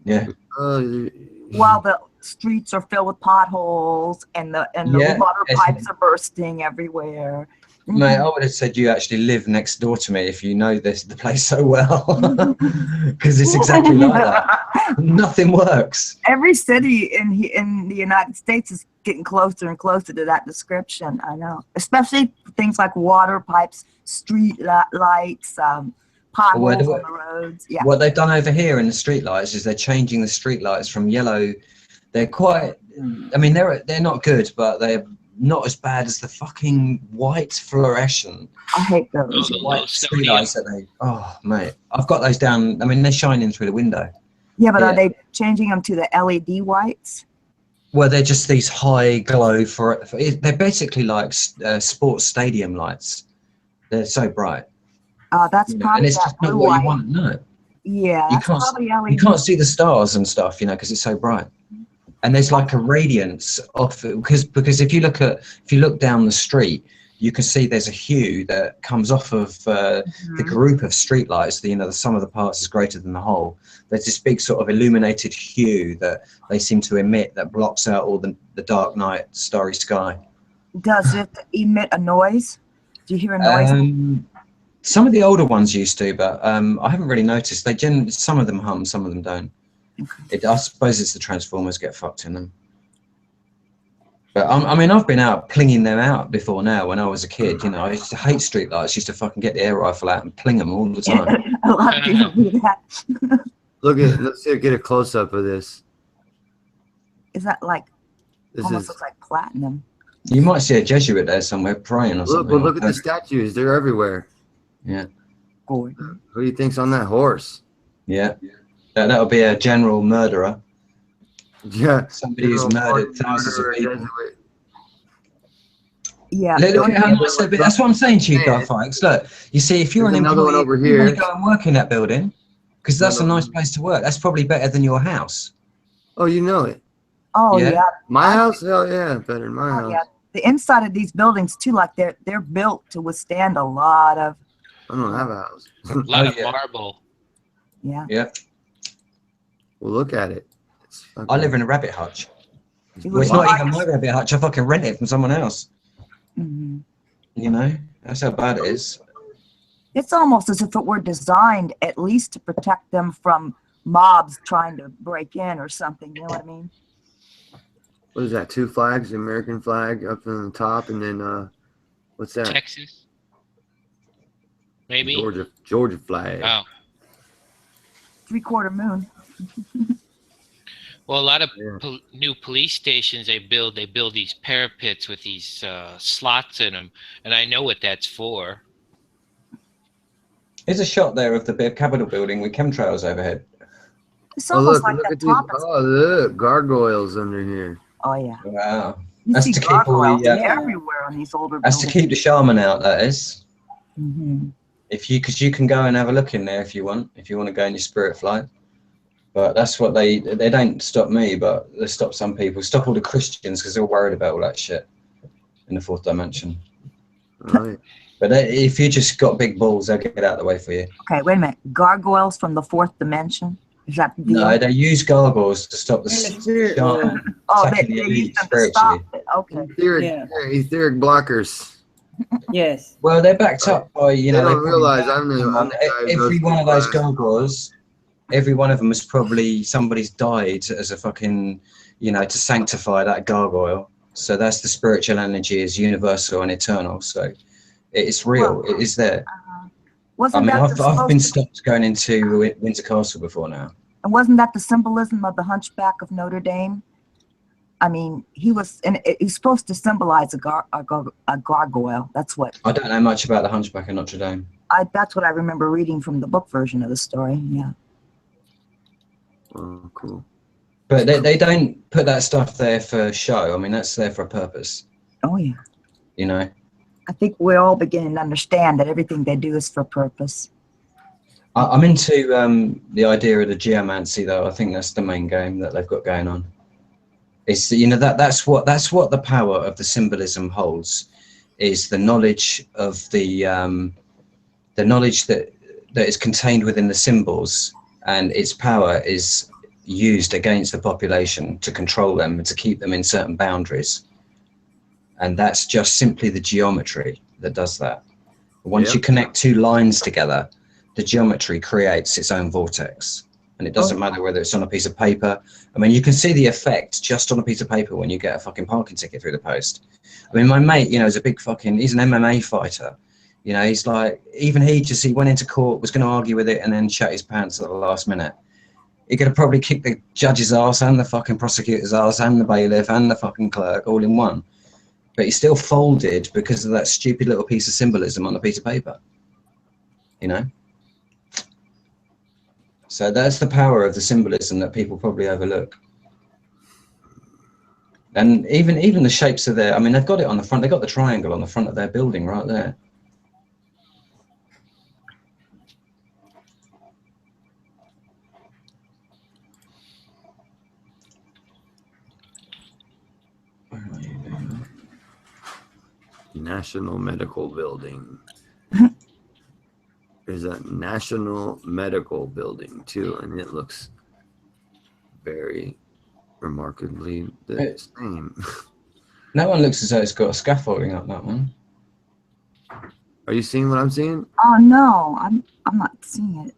Yeah. While the streets are filled with potholes and the water pipes are bursting everywhere. Mate, I would have said you actually live next door to me if you know the place so well, because it's exactly like that. Nothing works. Every city in the United States is getting closer and closer to that description. I know, especially things like water pipes, street lights, potholes on the roads. Yeah. What they've done over here in the street lights is they're changing the street lights from yellow. They're quite. I mean, they're not good, but they're not as bad as the fucking white fluorescent. I hate those. White street lights that they. Oh, mate, I've got those down. I mean, they're shining through the window. Yeah, but are they changing them to the LED whites? Well, they're just these high glow they're basically like sports stadium lights. They're so bright. That's You know, probably and it's that just not blue what light. you want. No, Yeah, you that's can't. probably LED. You can't see the stars and stuff, you know, because it's so bright. And there's like a radiance of because if you look down the street, you can see there's a hue that comes off of the group of streetlights. You know, the sum of the parts is greater than the whole. There's this big sort of illuminated hue that they seem to emit that blocks out all the dark night, starry sky. Does it emit a noise? Do you hear a noise? Some of the older ones used to, but I haven't really noticed. Some of them hum, some of them don't. I suppose it's the transformers get fucked in them. But I mean, I've been out plinging them out before now. When I was a kid, you know, I used to hate streetlights. I used to fucking get the air rifle out and pling them all the time. A lot of people do that. Let's get a close up of this. Is that like This almost is looks like platinum? You might see a Jesuit there somewhere praying or something. look at the statues. They're everywhere. Yeah. Gordon. Who do you think's on that horse? Yeah. That'll be a general murderer. Yeah. Somebody who's murdered thousands of people. Yeah. Look at how nice that bit. That's what I'm saying to you, guys. Look, you see, if you're There's an another employee, one over you here. want to go and work in that building because that's a Another nice one. place to work. That's probably better than your house. Oh, you know it. Oh Yeah. yeah. My house? Hell yeah, better than my Oh house. yeah. The inside of these buildings too, like they're built to withstand a lot of. I don't have a house. A lot of yeah. marble. Yeah. Yeah. Well, look at it. It's I fucking- live in a rabbit hutch. You Well, it's look not like even my rabbit hutch. I fucking rent it from someone else. Mhm. You know, that's how bad it is. It's almost as if it were designed at least to protect them from mobs trying to break in or something. You know what I mean? What is that? 2 flags, the American flag up on the top, and then what's that? Texas. Maybe. Georgia flag. Oh. 3/4 moon. Well, a lot of Yeah. new police stations they build these parapets with these slots in them, and I know what that's for. Here's a shot there of the Capitol building with chemtrails overhead. It's Oh almost look! like Look that at these. top. Oh look! Gargoyles under here. Oh yeah. Wow. You That's see to keep all gargoyles the, everywhere on these older That's to buildings. keep the shaman out, that is. Mhm. Because you can go and have a look in there if you want to go in your spirit flight. But that's what they don't stop me, but they stop some people. Stop all the Christians because they're worried about all that shit in the 4th dimension. Right. But if you just got big balls, they'll get out of the way for you. Okay, wait a minute. Gargoyles from the 4th dimension? Is that the deal? No, they use gargoyles to stop the spirit shaman Oh, they attacking the use elite them to stop spiritually. it. Okay. Etheric blockers. Yes. Well, they're backed up by, They they don't probably realize back I'm the them on- guy who every goes one of those through glass. gargoyles, every one of them is probably somebody's died as a fucking, to sanctify that gargoyle. So that's the spiritual energy is universal and eternal. So it's real. It is there. I Wasn't mean, that I've been stopped going into Windsor Castle before now. And wasn't that the symbolism of the Hunchback of Notre Dame? I mean, he's supposed to symbolize a gargoyle. That's what. I don't know much about the Hunchback of Notre Dame. That's what I remember reading from the book version of the story. Yeah. Oh, cool. But they don't put that stuff there for show. I mean, that's there for a purpose. Oh yeah. You know. I think we're all beginning to understand that everything they do is for purpose. I'm into the idea of the geomancy, though. I think that's the main game that they've got going on. It's that's what the power of the symbolism holds, is the knowledge of the knowledge that is contained within the symbols, and its power is used against the population to control them and to keep them in certain boundaries. And that's just simply the geometry that does that. Once you connect 2 lines together, the geometry creates its own vortex. And it doesn't matter whether it's on a piece of paper. I mean, you can see the effect just on a piece of paper when you get a fucking parking ticket through the post. I mean, my mate, is a big he's an MMA fighter. He's like, even he went into court, was going to argue with it, and then shut his pants at the last minute. He could have probably kicked the judge's ass and the fucking prosecutor's ass and the bailiff and the fucking clerk all in one. But he still folded because of that stupid little piece of symbolism on a piece of paper. So that's the power of the symbolism that people probably overlook. And even the shapes of their, I mean, they've got it on the front. They've got the triangle on the front of their building right there. Where are you now? National Medical Building. There's a National Medical Building too, and it looks very remarkably the same. That one looks as though it's got a scaffolding up, that one. Are you seeing what I'm seeing? Oh no, I'm not seeing it.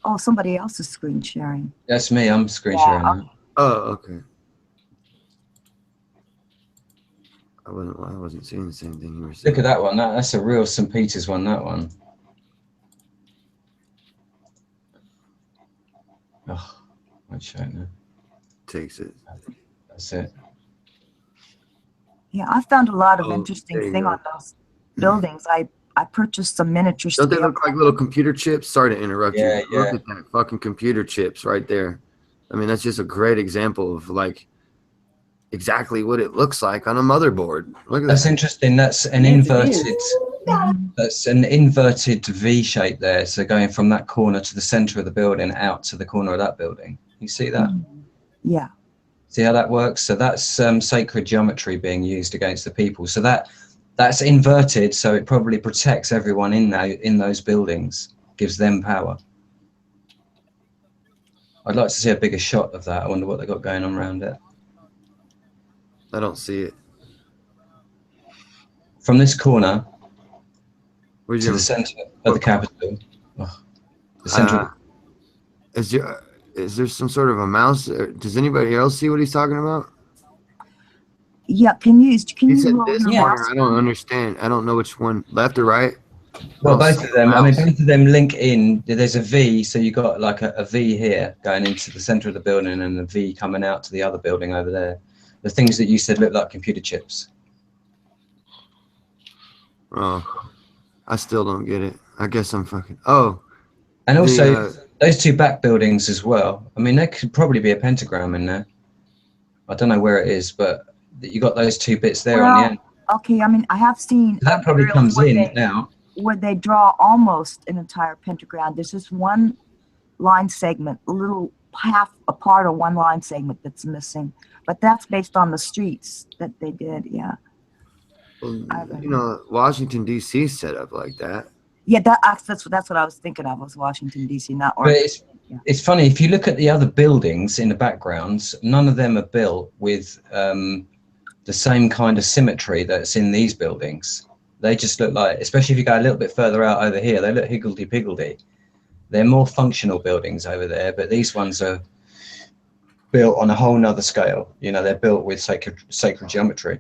Oh, somebody else is screen sharing. That's me. I'm screen sharing that. Oh, okay. I wasn't seeing the same thing you were seeing. Look at that one. That's a real St. Peter's one, that one. Oh, won't show it now. Takes it. That's it. Yeah, I found a lot of there interesting you thing go. on those buildings. I purchased some miniature Don't they steel. look like little computer chips? Sorry to interrupt Yeah, you. Look at that fucking computer chips right there. I mean, that's just a great example of like exactly what it looks like on a motherboard. Look at That's that. interesting. That's an Yes, it inverted. is. That's an inverted V shape there. So going from that corner to the center of the building out to the corner of that building. You see that? Yeah. See how that works? So that's sacred geometry being used against the people. So that's inverted. So it probably protects everyone in those buildings, gives them power. I'd like to see a bigger shot of that. I wonder what they got going on around it. I don't see it. From this corner Where's to your the center of the Capitol. Oh, the center. Is there some sort of a mouse? Does anybody else see what he's talking about? Yeah, can He you said roll this your Yeah. corner. mouse? I don't understand. I don't know which one, left or right. Well, I don't both see of the them. I mean, mouse. both of them link in. There's a V, so you got like a V here going into the center of the building, and a V coming out to the other building over there. The things that you said look like computer chips. Oh, I still don't get it. I guess I'm fucking. Oh, And also, the, those two back buildings as well. I mean, there could probably be a pentagram in there. I don't know where it is, but you got those two bits there on the end. Okay, I mean, I have seen So that probably aerials comes where in now. where they draw almost an entire pentagram. There's just one line segment, a little half a part of one line segment that's missing. But that's based on the streets that they did, yeah. well, you know, Washington D.C. set up like that. Yeah, that's what I was thinking of, was Washington, D.C., not But Oregon. it's funny, if you look at the other buildings in the backgrounds, none of them are built with the same kind of symmetry that's in these buildings. They just look like, especially if you go a little bit further out over here, they look higgledy-piggledy. They're more functional buildings over there, but these ones are built on a whole nother scale. You know, they're built with sacred geometry.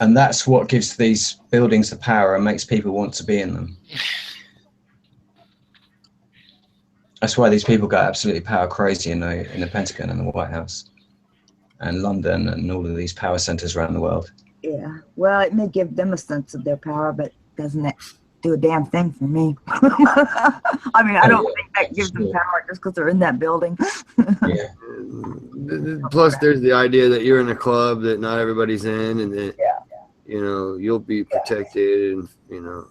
And that's what gives these buildings the power and makes people want to be in them. That's why these people go absolutely power crazy in the Pentagon and the White House and London and all of these power centers around the world. Yeah, well, it may give them a sense of their power, but doesn't it do a damn thing for me? I mean, I don't think that gives them power just because they're in that building. Yeah. Plus, there's the idea that you're in a club that not everybody's in, and that you know you'll be protected, and you know.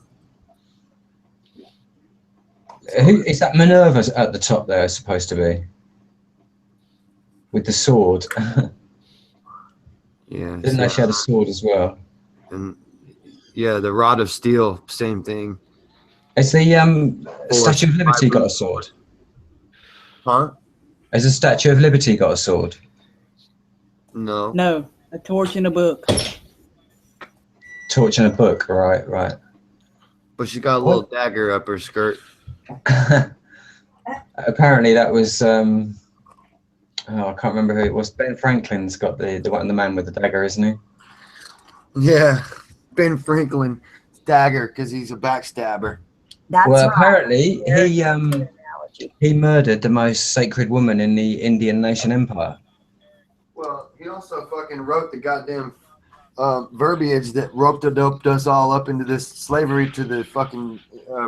Who is that? Minerva at the top there supposed to be with the sword. Yeah. Didn't they share the sword as well? And yeah, the rod of steel, same thing. Has the Statue of Liberty got a sword? Huh? Has the Statue of Liberty got a sword? No. No, a torch and a book. Torch and a book, right. But she got a little dagger up her skirt. Apparently that was I can't remember who it was. Ben Franklin's got the man with the dagger, isn't he? Yeah, Ben Franklin dagger because he's a backstabber. That's Well, right. apparently he murdered the most sacred woman in the Indian nation empire. Well, he also fucking wrote the goddamn verbiage that roped us all up into this slavery to the fucking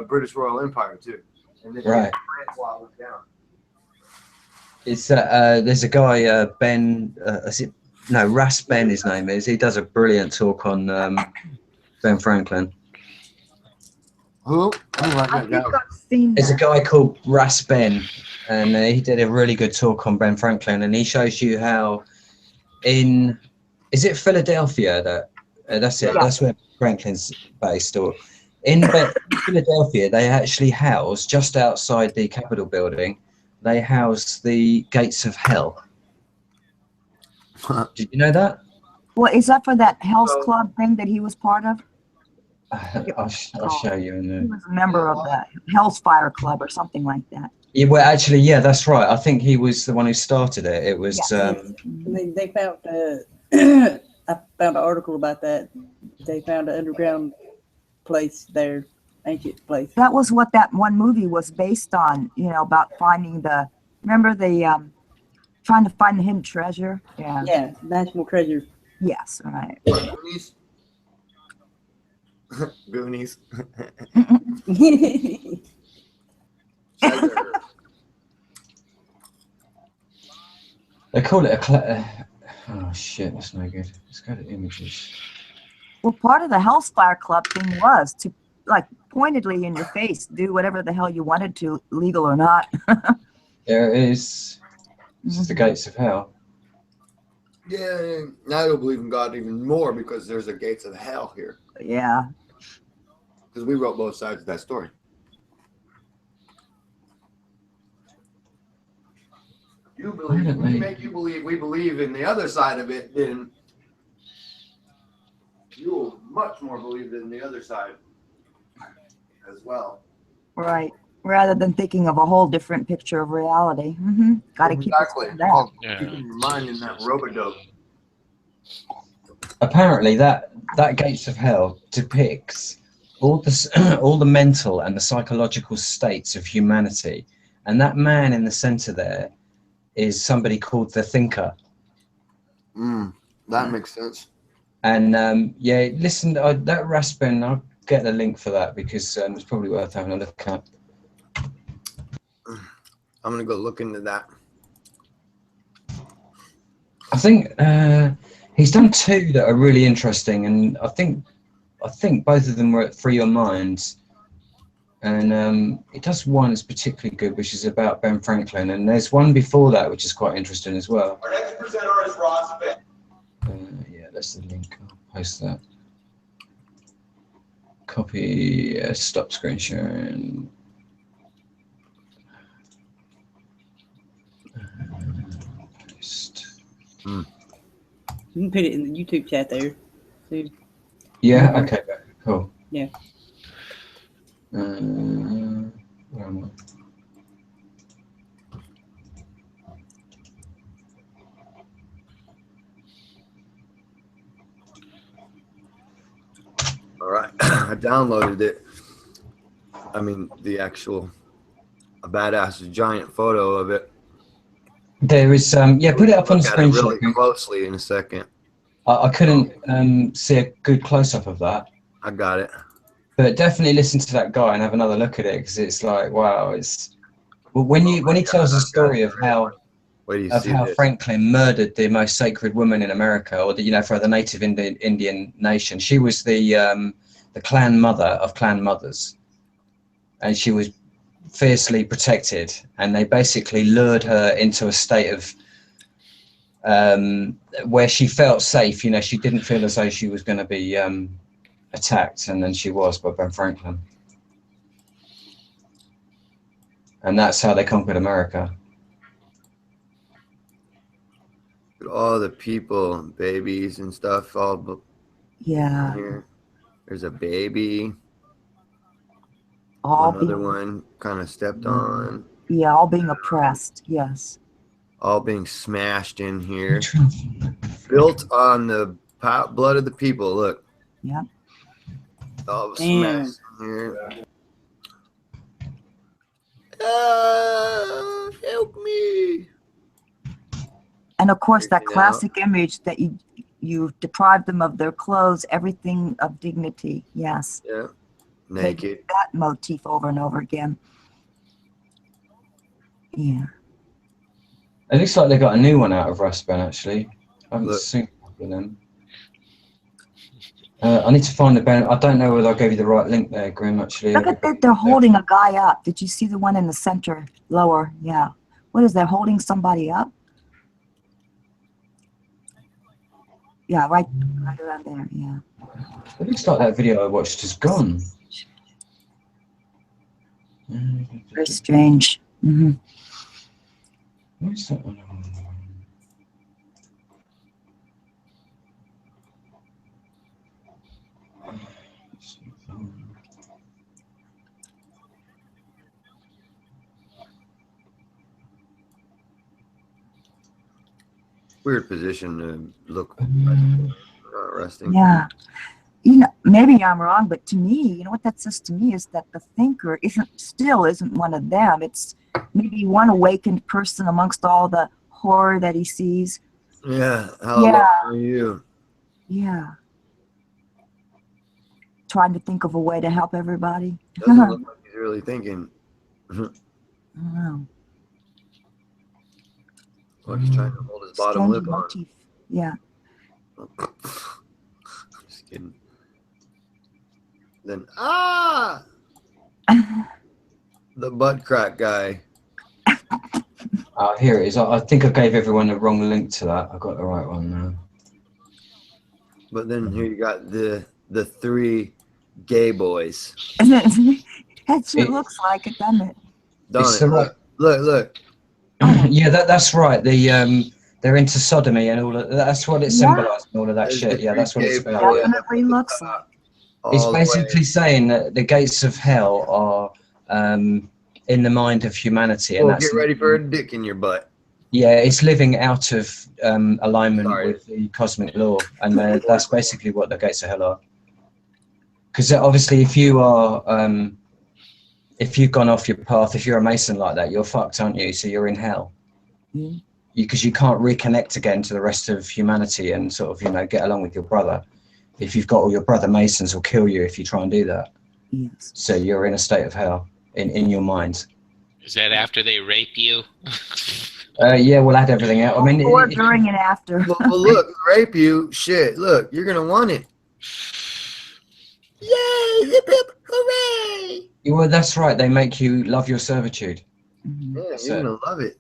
British Royal Empire too. And then Right. France while it was down. It's there's a guy Ben. Is it Ras Ben? His name is. He does a brilliant talk on Ben Franklin. Who? I'm I writing that think down. I've seen There's a that. guy called Ras Ben, and he did a really good talk on Ben Franklin, and he shows you how is it Philadelphia that that's it? Yeah. That's where Franklin's based, or in Philadelphia, they actually house just outside the Capitol building. They house the gates of hell. Did you know that? Well, is that for that Hell's Club thing that he was part of? I'll show you in He there. was a member of the Hell's Fire Club or something like that. Yeah, well, actually, yeah, that's right. I think he was the one who started it. It was. Yes. They found I found an article about that. They found an underground place there, ancient place. That was what that one movie was based on, you know, about finding remember the, trying to find the hidden treasure? Yeah. Yeah, national treasure. Yes, right. Goonies. Goonies. They call it oh shit, that's no good. Let's go to images. Well, part of the Hell's Fire Club thing was to, like, pointedly in your face, do whatever the hell you wanted to, legal or not. There it is. This is the gates of hell. Yeah, now you'll believe in God even more because there's the gates of hell here. Yeah. Because we wrote both sides of that story. You believe, we make you believe we believe in the other side of it, then you will much more believe in the other side as well. Right. Rather than thinking of a whole different picture of reality. Got to keep Exactly. that. Oh, Yeah. keeping your mind in that rope-a-dope. Apparently, that gates of hell depicts all the mental and the psychological states of humanity, and that man in the center there is somebody called the Thinker. That makes sense. And yeah, listen, that Raspin, I'll get the link for that because it's probably worth having a look at. I'm gonna go look into that. I think he's done two that are really interesting, and I think both of them were at Free Your Mind. And he does one that's particularly good, which is about Ben Franklin, and there's one before that which is quite interesting as well. Our next presenter is Ross Beck. Yeah, that's the link. I'll post that. Copy. Stop screen sharing. Paste. You can put it in the YouTube chat there. See? Yeah. Okay. Cool. Yeah. Where am I? All right, I downloaded it. I mean, the actual a badass giant photo of it. There is yeah. Put it up on the Look at screen. it really share. closely in a second. I couldn't see a good close up of that. I got it. But definitely listen to that guy and have another look at it because it's like, wow, it's when he tells the story of how Franklin murdered the most sacred woman in America, or for the native Indian nation. She was the clan mother of clan mothers, and she was fiercely protected. And they basically lured her into a state of where she felt safe. She didn't feel as though she was going to be attacked, and then she was by Ben Franklin, and that's how they conquered America. All the people, babies and stuff, all Yeah. here. There's a baby. All Another being, one kind of stepped on. yeah, all being oppressed. Yes. All being smashed in here. Built on the blood of the people. Look. Yeah. All Damn. smashed in here. Help me. And of course, that Freaking out. classic image that you deprived them of their clothes, everything of dignity. Yes. Yeah. They Naked. did that motif over and over again. Yeah. It looks like they got a new one out of Rustband, actually. I haven't Look. seen them. I need to find the band. I don't know whether I gave you the right link there, Grim, actually. Look at that, they're holding a guy up. Did you see the one in the center, lower? Yeah. What is that, holding somebody up? Yeah, right around there, yeah. It looks like that video I watched is gone. Very strange. Mm-hmm. Where's that one? Weird position to look resting. Yeah. You know, maybe I'm wrong, but to me, you know what that says to me is that the thinker isn't one of them. It's maybe one awakened person amongst all the horror that he sees. Yeah. How Yeah. alone are you? Yeah. Trying to think of a way to help everybody. Doesn't look like he's really thinking. I don't know. Well, he's trying to hold his bottom Strange lip on. motif. Yeah. Just kidding. Then the butt crack guy. Here it is. I think I gave everyone the wrong link to that. I got the right one now. But then here you got the three gay boys. Isn't it? That's what it looks like it, doesn't it? Don't it? Look. Yeah, that's right. They're into sodomy and all of that's what it symbolizes and all of that shit. Yeah, that's what it's about. Yeah. Definitely looks like. It's basically saying that the gates of hell are in the mind of humanity, and that's get ready for a dick in your butt. Yeah, it's living out of alignment with the cosmic law, and that's basically what the gates of hell are. Because obviously, if you are, if you've gone off your path, if you're a Mason like that, you're fucked, aren't you? So you're in hell. Yeah. Because you can't reconnect again to the rest of humanity and sort of, you know, get along with your brother. If you've got all your brother Masons will kill you if you try and do that. Yes. So you're in a state of hell in your mind. Is that after they rape you? Yeah, we'll add everything out. I mean, Before, during, and after. Well, look, rape you, shit. Look, you're gonna want it. Yay! Hip hip hooray! Well, that's right. They make you love your servitude. Mhm. Yeah, That's you're it. gonna love it.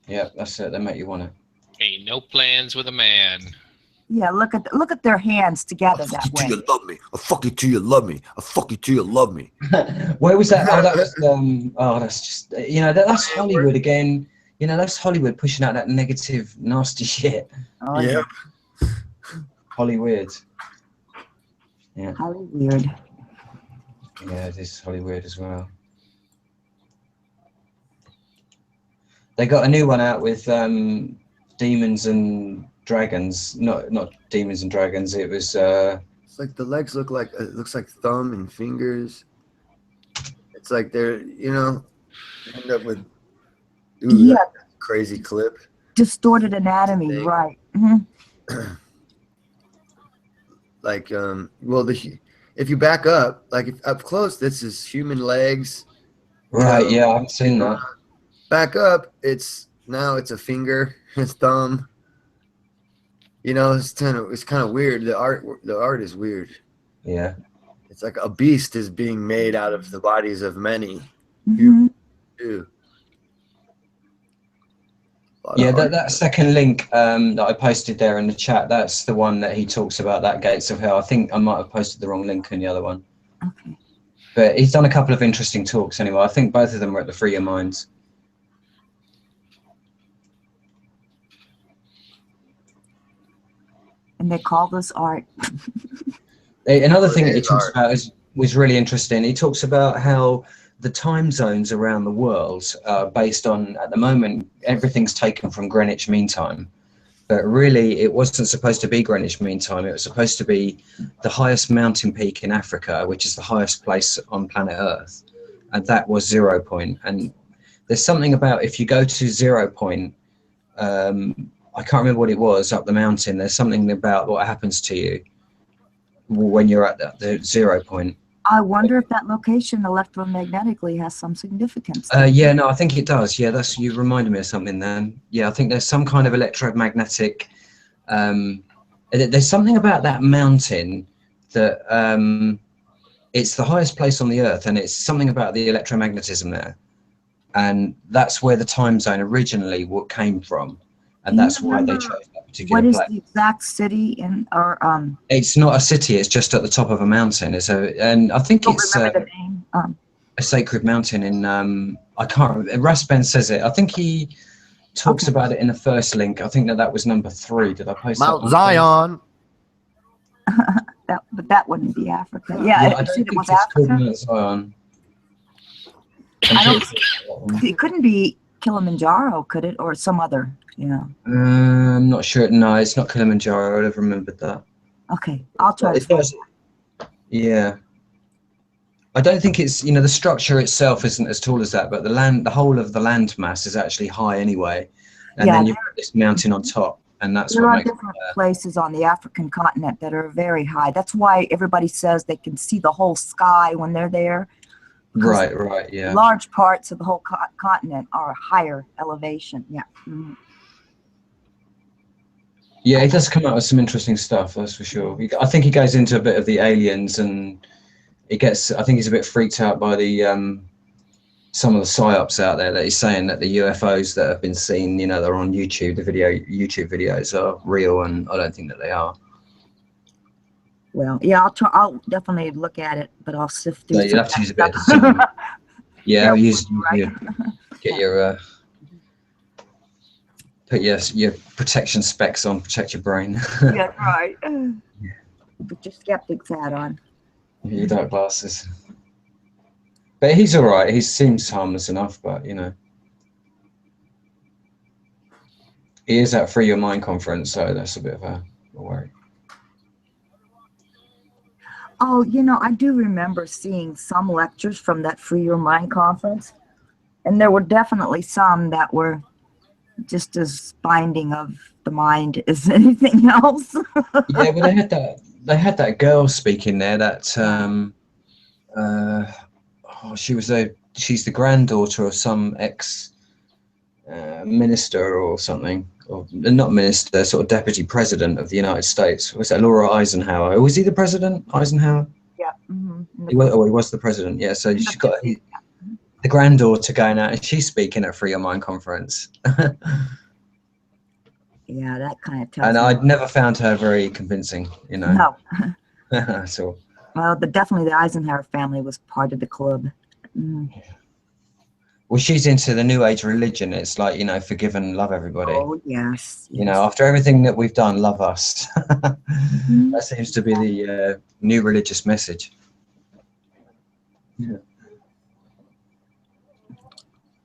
Yeah, that's it. They make you want it. Ain't no plans with a man. Yeah, look at their hands together that way. You love me. I fuck you till you love me. I fuck you till you love me. Where was that? Oh, that was. That's just. You know, that's Hollywood again. You know, that's Hollywood pushing out that negative, nasty shit. Oh, Yeah. Hollywood. Yeah. Hollywood. Yeah, it is Hollywood as well. They got a new one out with demons and dragons. Not demons and dragons. It was. It's like the legs look like it looks like thumb and fingers. It's like they're end up with Yeah. crazy clip. Distorted anatomy, Thing. right. Hmm. Like if you back up, like up close, this is human legs. Right. Yeah, I haven't seen that. Back up, it's a finger, his thumb. It's kind of weird. The art is weird. Yeah. It's like a beast is being made out of the bodies of many. Hmm. Too. Yeah, that second link that I posted there in the chat, that's the one that he talks about, that gates of hell. I think I might have posted the wrong link in the other one. Okay. But he's done a couple of interesting talks anyway. I think both of them were at the Free Your Minds. And they call this art. Another thing that he talks about was really interesting. He talks about how the time zones around the world are based on, at the moment, everything's taken from Greenwich Mean Time. But really, it wasn't supposed to be Greenwich Mean Time. It was supposed to be the highest mountain peak in Africa, which is the highest place on planet Earth. And that was 0 point. And there's something about if you go to 0 point, I can't remember what it was, up the mountain, there's something about what happens to you when you're at the 0 point. I wonder if that location electromagnetically has some significance. Yeah, no, I think it does. Yeah, you reminded me of something then. Yeah, I think there's some kind of electromagnetic. There's something about that mountain that it's the highest place on the earth, and it's something about the electromagnetism there, and that's where the time zone originally came from, and that's why they chose that particular What is place. the exact city in, or It's not a city; it's just at the top of a mountain. And I think don't it's remember the name. a sacred mountain in I can't remember. Rasben says it. I think he talks about it in the first link. I think that was number 3. Did I post that Mount one? Zion. But that wouldn't be Africa. Yeah, I I don't said think it was it's called Africa. Mount Zion. I don't. It couldn't be Kilimanjaro, could it, or some other? Yeah. I'm not sure. No, it's not Kilimanjaro. I'd have remembered that. Okay, I'll try to It's find not, yeah. I don't think it's, the structure itself isn't as tall as that, but the whole of the land mass is actually high anyway. And then you've got this mountain on top, and that's there what are makes different places on the African continent that are very high. That's why everybody says they can see the whole sky when they're there. Right, yeah. Large parts of the whole continent are higher elevation. Yeah. Mm-hmm. Yeah, he does come out with some interesting stuff, that's for sure. I think he goes into a bit of the aliens, and I think he's a bit freaked out by the some of the psyops out there that he's saying that the UFOs that have been seen, they're on YouTube. The YouTube videos are real, and I don't think that they are. Well, yeah, I'll definitely look at it, but I'll sift through. So you'll have to use a bit of discernment. Yeah, get your put your protection specs on, protect your brain. Yeah, right. Put your skeptic's hat on. Your dark glasses. But he's all right. He seems harmless enough, but he is at Free Your Mind conference, so that's a bit of a worry. Oh, I do remember seeing some lectures from that Free Your Mind conference, and there were definitely some that were just as binding of the mind as anything else. Yeah, well, they had that girl speaking there. That she's the granddaughter of some ex minister or something, or not minister, sort of deputy president of the United States. Was that Laura Eisenhower? Was he the president, Eisenhower? Yeah. Mm-hmm. He was the president. Yeah. So she got the granddaughter going out, and she's speaking at Free Your Mind conference. Yeah, that kind of tells. And I'd never found her very convincing, No. So. Well, definitely the Eisenhower family was part of the club. Mm. Well, she's into the New Age religion. It's like, forgive and love everybody. Oh, yes. After everything that we've done, love us. That seems to be the new religious message. Yeah.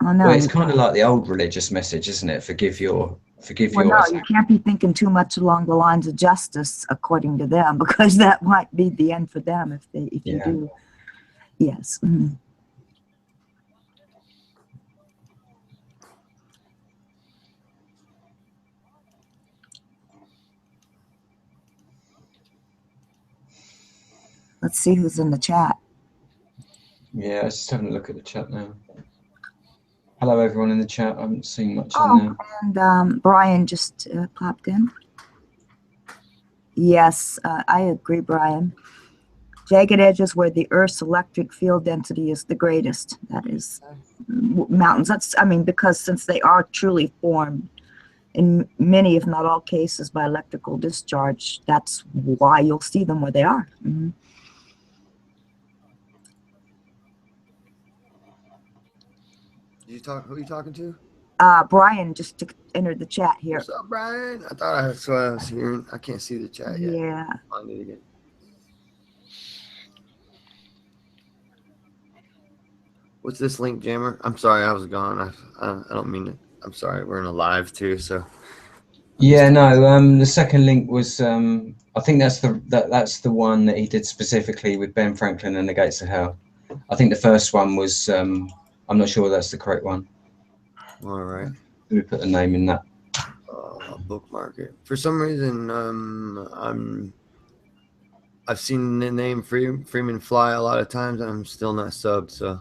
Oh, no. Well, it's kind of like the old religious message, isn't it? Forgive your. No, you can't be thinking too much along the lines of justice, according to them, because that might be the end for them if you do. Yes. Mm. Let's see who's in the chat. Yeah, I was just having a look at the chat now. Hello, everyone in the chat. I haven't seen much in there. And Brian just popped in. Yes, I agree, Brian. Jagged edges where the Earth's electric field density is the greatest. That is mountains. Because since they are truly formed in many, if not all cases, by electrical discharge, that's why you'll see them where they are. Mm-hmm. Who are you talking to? Brian just entered the chat here. What's up, Brian? I thought I was hearing. I can't see the chat yet. Yeah. Find it again. What's this link, Jammer? I'm sorry, I was gone. I don't mean it. I'm sorry. We're in a live too, so. Yeah, no. The second link was. I think that's the one that he did specifically with Ben Franklin and the Gates of Hell. I think the first one was. I'm not sure that's the correct one. All right. Let me put the name in that. Bookmark it. For some reason, I've seen the name Freeman fly a lot of times, and I'm still not subbed. So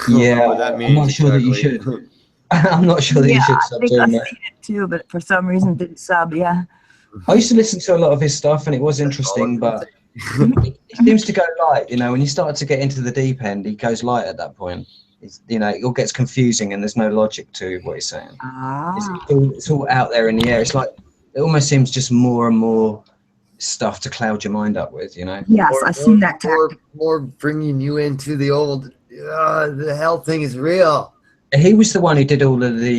I don't know what that means. I'm not sure that you exactly. should. I'm not sure that you should I sub think to I've him. seen it too, but for some reason didn't sub. Yeah. I used to listen to a lot of his stuff, and it was interesting, but he seems to go light. You know, when you start to get into the deep end, he goes light at that point. You know, it all gets confusing, and there's no logic to what he's saying. It's all out there in the air. It's like it almost seems just more and more stuff to cloud your mind up with. You know. Yes, I've seen that tactic. More bringing you into the old. The hell thing is real. He was the one who did all of the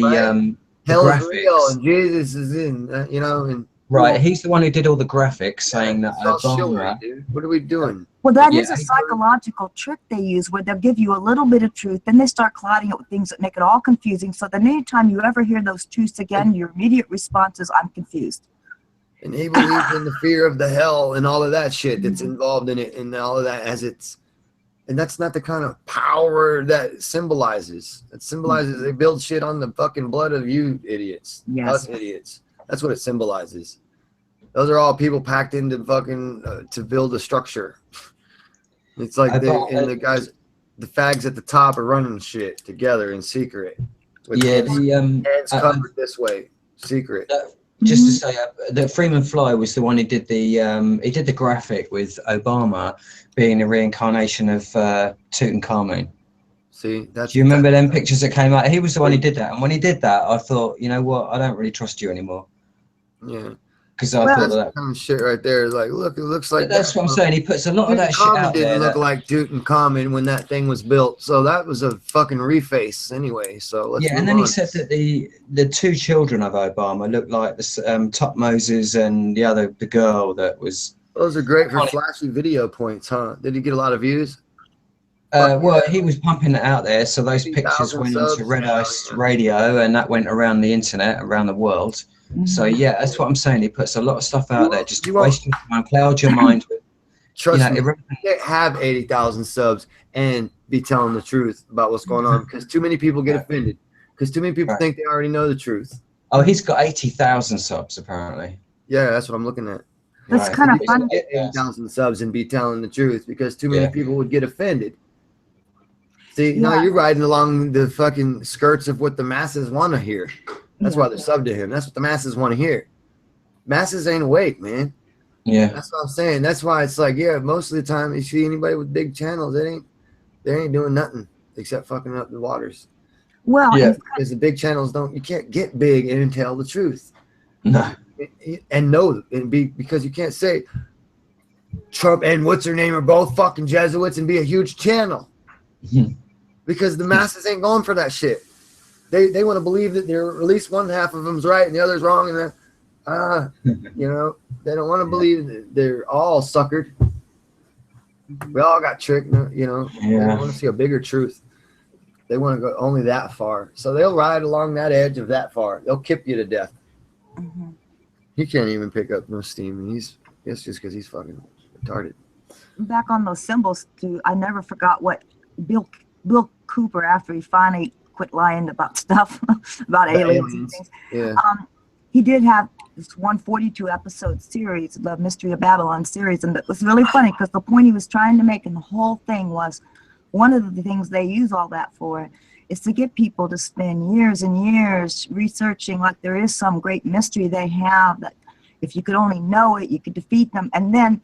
hell is graphics. real, and Jesus is in. You know, and right. He's the one who did all the graphics, saying that it's all Obama. chivalry, dude. What are we doing? Well, that Yeah, is a psychological trick they use where they'll give you a little bit of truth, then they start clouding it with things that make it all confusing. So then anytime you ever hear those truths again, your immediate response is, I'm confused. And he believes in the fear of the hell and all of that shit that's involved in it, and all of that as it's. And that's not the kind of power that symbolizes. It symbolizes they build shit on the fucking blood of you idiots. Yes. Us idiots. That's what it symbolizes. Those are all people packed into fucking to build a structure. It's like the guys, the fags at the top are running shit together in secret. With hands covered this way, secret. Just to say that Freeman Fly was the one who did the graphic with Obama being a reincarnation of Tutankhamun. See, do you remember them pictures that came out? He was the one who did that, and when he did that, I thought, you know what, I don't really trust you anymore. Yeah, because I thought that kind of shit right there is like, look, it looks like that's what I'm saying. He puts a lot of that shit out there. Didn't look like Tutankhamun when that thing was built, so that was a fucking reface anyway. So let's and then he said that the two children of Obama looked like the Top Moses and the girl that was. Those are great for flashy video points, huh? Did he get a lot of views? Well, he was pumping it out there, so those pictures went into Red Ice Radio, and that went around the internet, around the world. So yeah, that's what I'm saying. He puts a lot of stuff out there just to waste your time, cloud your mind. Trust me, you can't have 80,000 subs and be telling the truth about what's going on because too many people get offended. Because too many people think they already know the truth. Oh, he's got 80,000 subs apparently. Yeah, that's what I'm looking at. That's kind of funny. 80,000 subs and be telling the truth because too many people would get offended. See, now you're riding along the fucking skirts of what the masses want to hear. That's why they're subbed to him. That's what the masses want to hear. Masses ain't awake, man. Yeah. That's what I'm saying. That's why it's like, most of the time you see anybody with big channels, they ain't doing nothing except fucking up the waters. Well, because the big channels you can't get big and tell the truth. No. And know and be because you can't say Trump and what's her name are both fucking Jesuits and be a huge channel. Because the masses ain't going for that shit. They want to believe that they're at least one half of them's right and the other's wrong, and they don't want to believe that they're all suckered. We all got tricked, They want to see a bigger truth. They want to go only that far, so they'll ride along that edge of that far. They'll kip you to death. He can't even pick up no steam, and it's just because he's fucking retarded. Back on those symbols, too, I never forgot what Bill Cooper, after he finally quit lying about stuff about aliens and things. Yeah. He did have this 142 episode series, the Mystery of Babylon series, and it was really funny because the point he was trying to make in the whole thing was one of the things they use all that for is to get people to spend years and years researching like there is some great mystery they have that if you could only know it, you could defeat them. And then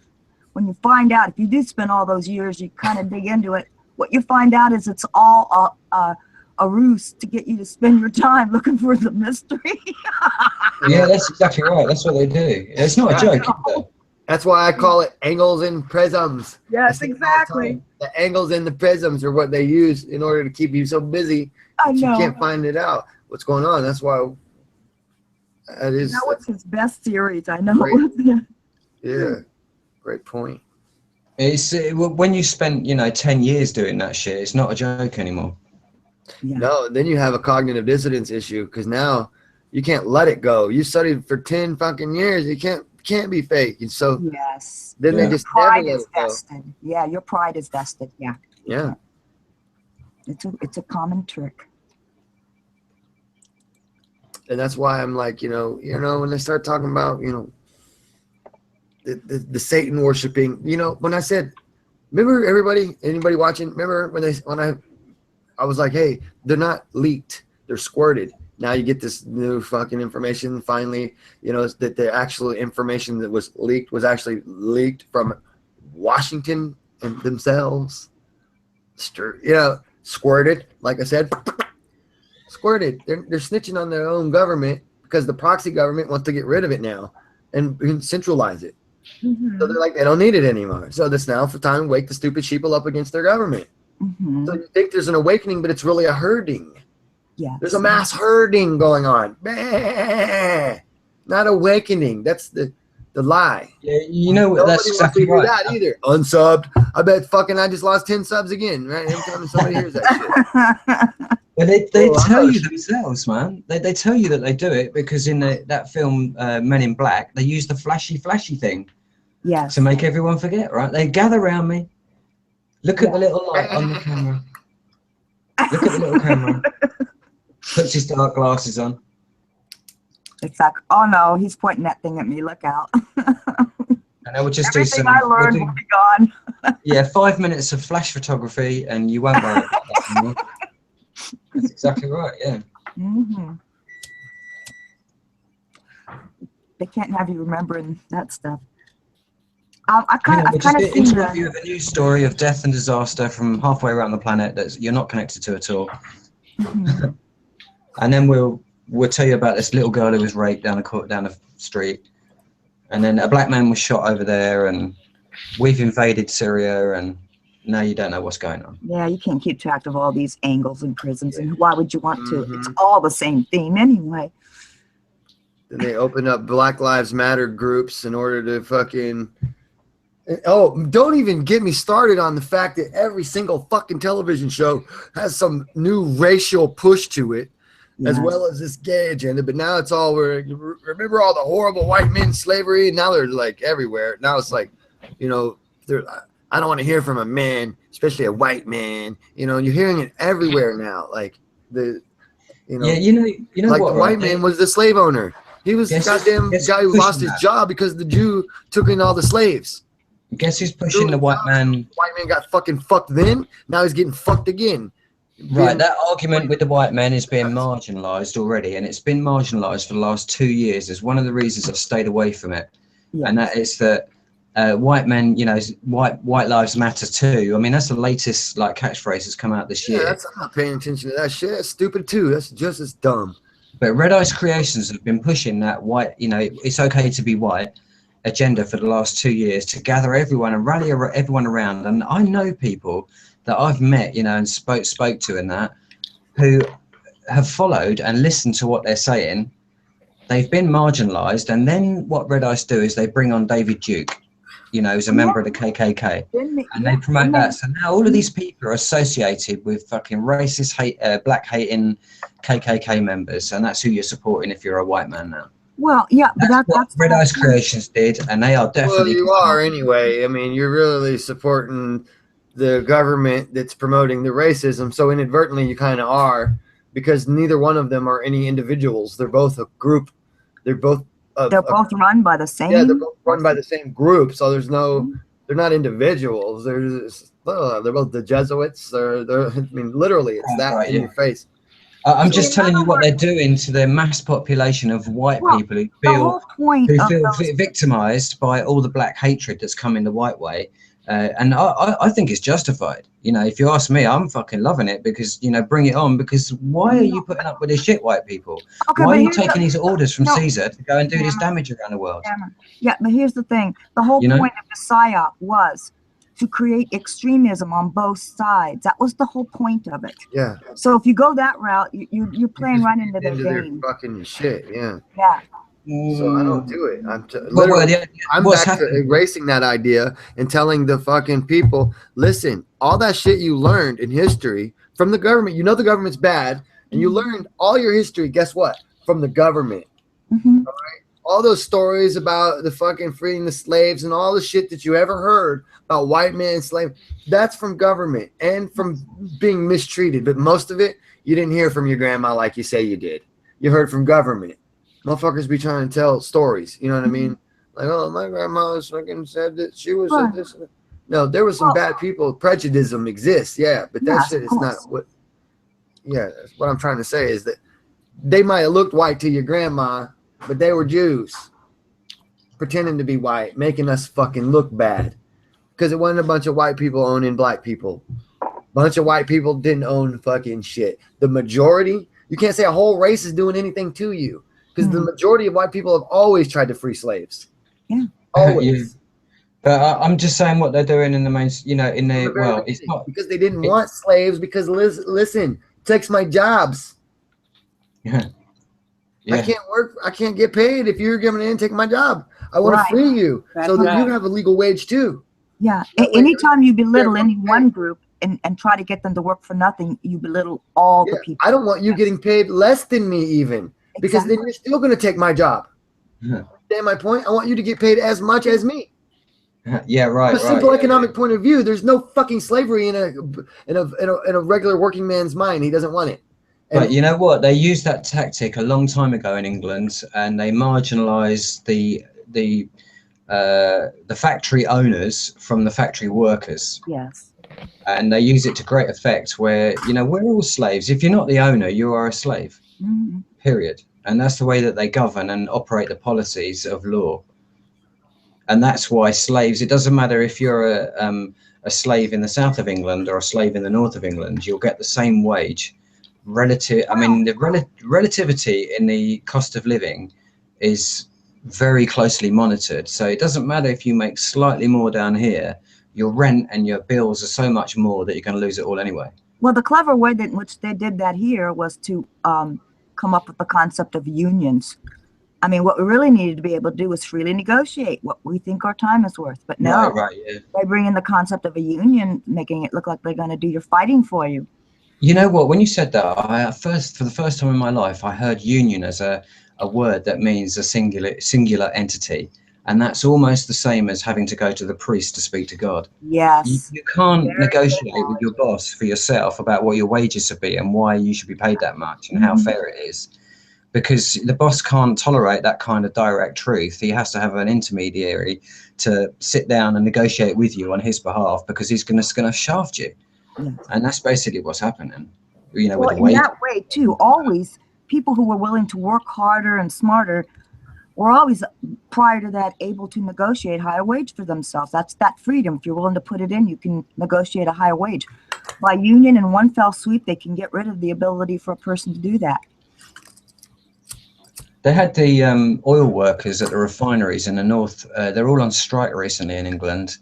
when you find out, if you do spend all those years, you kind of dig into it, what you find out is it's all a ruse to get you to spend your time looking for the mystery. Yeah, that's exactly right. That's what they do. It's not a joke, is it? That's why I call it angles and prisms. Yes, exactly. The angles and the prisms are what they use in order to keep you so busy that you can't find it out. What's going on? That's why that is. That was his best series, I know. Yeah, great point. It's when you spent 10 years doing that shit, it's not a joke anymore. Yeah. No, then you have a cognitive dissonance issue because now you can't let it go. You studied for 10 fucking years. You can't be fake. And so then they just pride never is vested. Yeah, your pride is vested. Yeah. Yeah. It's a common trick. And that's why I'm like, when they start talking about, the Satan worshiping. You know, when I said, remember anybody watching? Remember when I was like, hey, they're not leaked, they're squirted. Now you get this new fucking information. Finally, you know, that the actual information that was leaked was actually leaked from Washington and themselves. Squirted. Like I said, squirted. They're snitching on their own government because the proxy government wants to get rid of it now and centralize it. Mm-hmm. So they're like, they don't need it anymore. So it's now for time to wake the stupid sheeple up against their government. Mm-hmm. So you think there's an awakening, but it's really a herding. Yeah. There's a mass herding going on. Not awakening. That's the lie. Yeah, you know Nobody that's exactly wants to right. hear that either. Unsubbed. I bet fucking I just lost 10 subs again. Right? Every time somebody hears that shit. Well, they Oh, tell I'm you themselves, man. They tell you that they do it because in that film Men in Black, they use the flashy thing Yes. to make everyone forget, right? They gather around me. Look at the little light on the camera. Look at the little camera. Puts his dark glasses on. It's like, oh no, he's pointing that thing at me. Look out. And I would just do Everything some. I learned will be gone. Yeah, 5 minutes of flash photography, and you won't worry about that anymore. That's exactly right. Yeah. Mm-hmm. They can't have you remembering that stuff. I kind of Just seen interrupt you the. with a news story of death and disaster from halfway around the planet that you're not connected to at all. Mhm. And then we'll tell you about this little girl who was raped down the street, and then a black man was shot over there, and we've invaded Syria, and now you don't know what's going on. Yeah, you can't keep track of all these angles in prisons, and why would you want to? Mhm. It's all the same theme anyway. Then they open up Black Lives Matter groups in order to fucking. Oh, don't even get me started on the fact that every single fucking television show has some new racial push to it, as Yes. well as this gay agenda. But now it's all remember all the horrible white men slavery, and now they're like everywhere. Now it's like, you know, I don't want to hear from a man, especially a white man. You know, you're hearing it everywhere now. Like Yeah, you know like what? the white man was the slave owner. He was the goddamn guy who lost his job because the Jew took in all the slaves. Guess who's pushing the white man? White man got fucking fucked then. Now he's getting fucked again. Right, that argument with the white man is being marginalised already, and it's been marginalised for the last 2 years. It's one of the reasons I've stayed away from it, Yes. and that is that white men, you know, white lives matter too. I mean, that's the latest like catchphrase that's come out this year. I'm not paying attention to that shit. That's stupid too. That's just as dumb. But Red Ice Creations have been pushing that white, you know, it's okay to be white agenda for the last 2 years to gather everyone and rally everyone around. And I know people that I've met, you know, and spoke to and that, who have followed and listened to what they're saying. They've been marginalised, and then what Red Ice do is they bring on David Duke, you know, who's a member of the KKK, and they promote that. So now all of these people are associated with fucking racist, black hating KKK members, and that's who you're supporting if you're a white man now. Well, yeah, but That's what that's Red Ice Creations did, and they are Well, definitely. you are anyway. I mean, you're really supporting the government that's promoting the racism. So inadvertently, you kind of are, because neither one of them are any individuals. They're both a group. They're both. they're both run by the same. Yeah, they're both run by the same group. So there's no. They're not individuals. They're both the Jesuits. They're. I mean, literally, it's that Right, in yeah. your face. I'm just telling you what they're doing to the mass population of white people who The feel whole point of those, victimized by all the black hatred that's coming the white way. And I think it's justified. You know, if you ask me, I'm fucking loving it because, you know, bring it on. Because why are you putting up with this shit, white people? okay, Why but are you here's taking these orders from no, Caesar to go and do this Cameron, damage around the world? yeah, but here's the thing: the whole You know? point of the psyop was to create extremism on both sides. That was the whole point of it. Yeah. So if you go that route, you're playing right into their their game. fucking shit. Yeah. Yeah. So I don't do it. I'm Well, literally. I'm what's back to happening? erasing that idea and telling the fucking people, listen, all that shit you learned in history from the government, you know the government's bad, and you learned all your history, guess what? From the government. Mm-hmm. All those stories about the fucking freeing the slaves and all the shit that you ever heard about white men and slaves, that's from government and from being mistreated. But most of it, you didn't hear from your grandma like you say you did. You heard from government. Motherfuckers be trying to tell stories, you know what I mean? Like, oh, my grandma was fucking said that she was Right. this. No, there was some Well, bad people. Prejudice exists, yeah, but that yes, shit of is not course. what. Yeah, that's what I'm trying to say is that they might have looked white to your grandma, but they were Jews, pretending to be white, making us fucking look bad, because it wasn't a bunch of white people owning black people. Bunch of white people didn't own fucking shit. The majority, you can't say a whole race is doing anything to you, because the majority of white people have always tried to free slaves. Yeah. Always. Yeah. But I'm just saying what they're doing in the main, you know, in the, well, it's not. Because they didn't want slaves, because listen, it takes my jobs. Yeah. Yeah. I can't work. I can't get paid if you're giving in, take my job. I want Right. to free you so that you Right. have a legal wage too. Yeah. That way Anytime you belittle they're any okay. one group and try to get them to work for nothing, you belittle all Yeah, the people. I don't want you Yes. getting paid less than me even, because then Exactly. you're still going to take my job. Yeah. Understand my point? I want you to get paid as much as me. Yeah, right, From a simple right. economic point of view, there's no fucking slavery in a regular working man's mind. He doesn't want it. And But you know what? They used that tactic a long time ago in England, and they marginalised the factory owners from the factory workers, Yes. and they use it to great effect. Where, you know, we're all slaves. If you're not the owner, you are a slave. Mhm. Period. And that's the way that they govern and operate the policies of law. And that's why slaves. It doesn't matter if you're a slave in the south of England or a slave in the north of England. You'll get the same wage. I mean, the relativity in the cost of living is very closely monitored. So it doesn't matter if you make slightly more down here, your rent and your bills are so much more that you're going to lose it all anyway. Well, the clever way in which they did that here was to come up with the concept of unions. I mean, what we really needed to be able to do was freely negotiate what we think our time is worth. But no, Right, yeah. they bring in the concept of a union, making it look like they're going to do your fighting for you. You know what? When you said that, for the first time in my life, I heard union as a word that means a singular entity, and that's almost the same as having to go to the priest to speak to God. Yes. You can't Very negotiate good with your boss for yourself about what your wages should be and why you should be paid that much and how fair it is, because the boss can't tolerate that kind of direct truth. He has to have an intermediary to sit down and negotiate with you on his behalf, because he's going to shaft you. Yes. And that's basically what's happening, you know, Well, with the in wage. that way, too, always people who were willing to work harder and smarter were always, prior to that, able to negotiate higher wage for themselves. That's that freedom. If you're willing to put it in, you can negotiate a higher wage. By union, in one fell swoop, they can get rid of the ability for a person to do that. They had the oil workers at the refineries in the north. They're all on strike recently in England.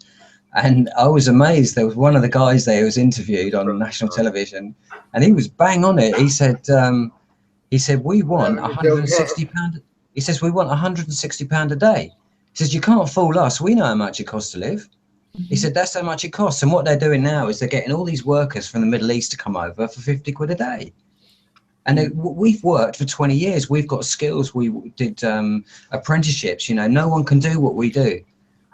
And I was amazed. There was one of the guys there who was interviewed on national television, and he was bang on it. He said, we want £160. He says, we want £160 a day. He says, you can't fool us. We know how much it costs to live. He said, that's how much it costs. And what they're doing now is they're getting all these workers from the Middle East to come over for 50 quid a day. And we've worked for 20 years. We've got skills. We did apprenticeships. You know, no one can do what we do.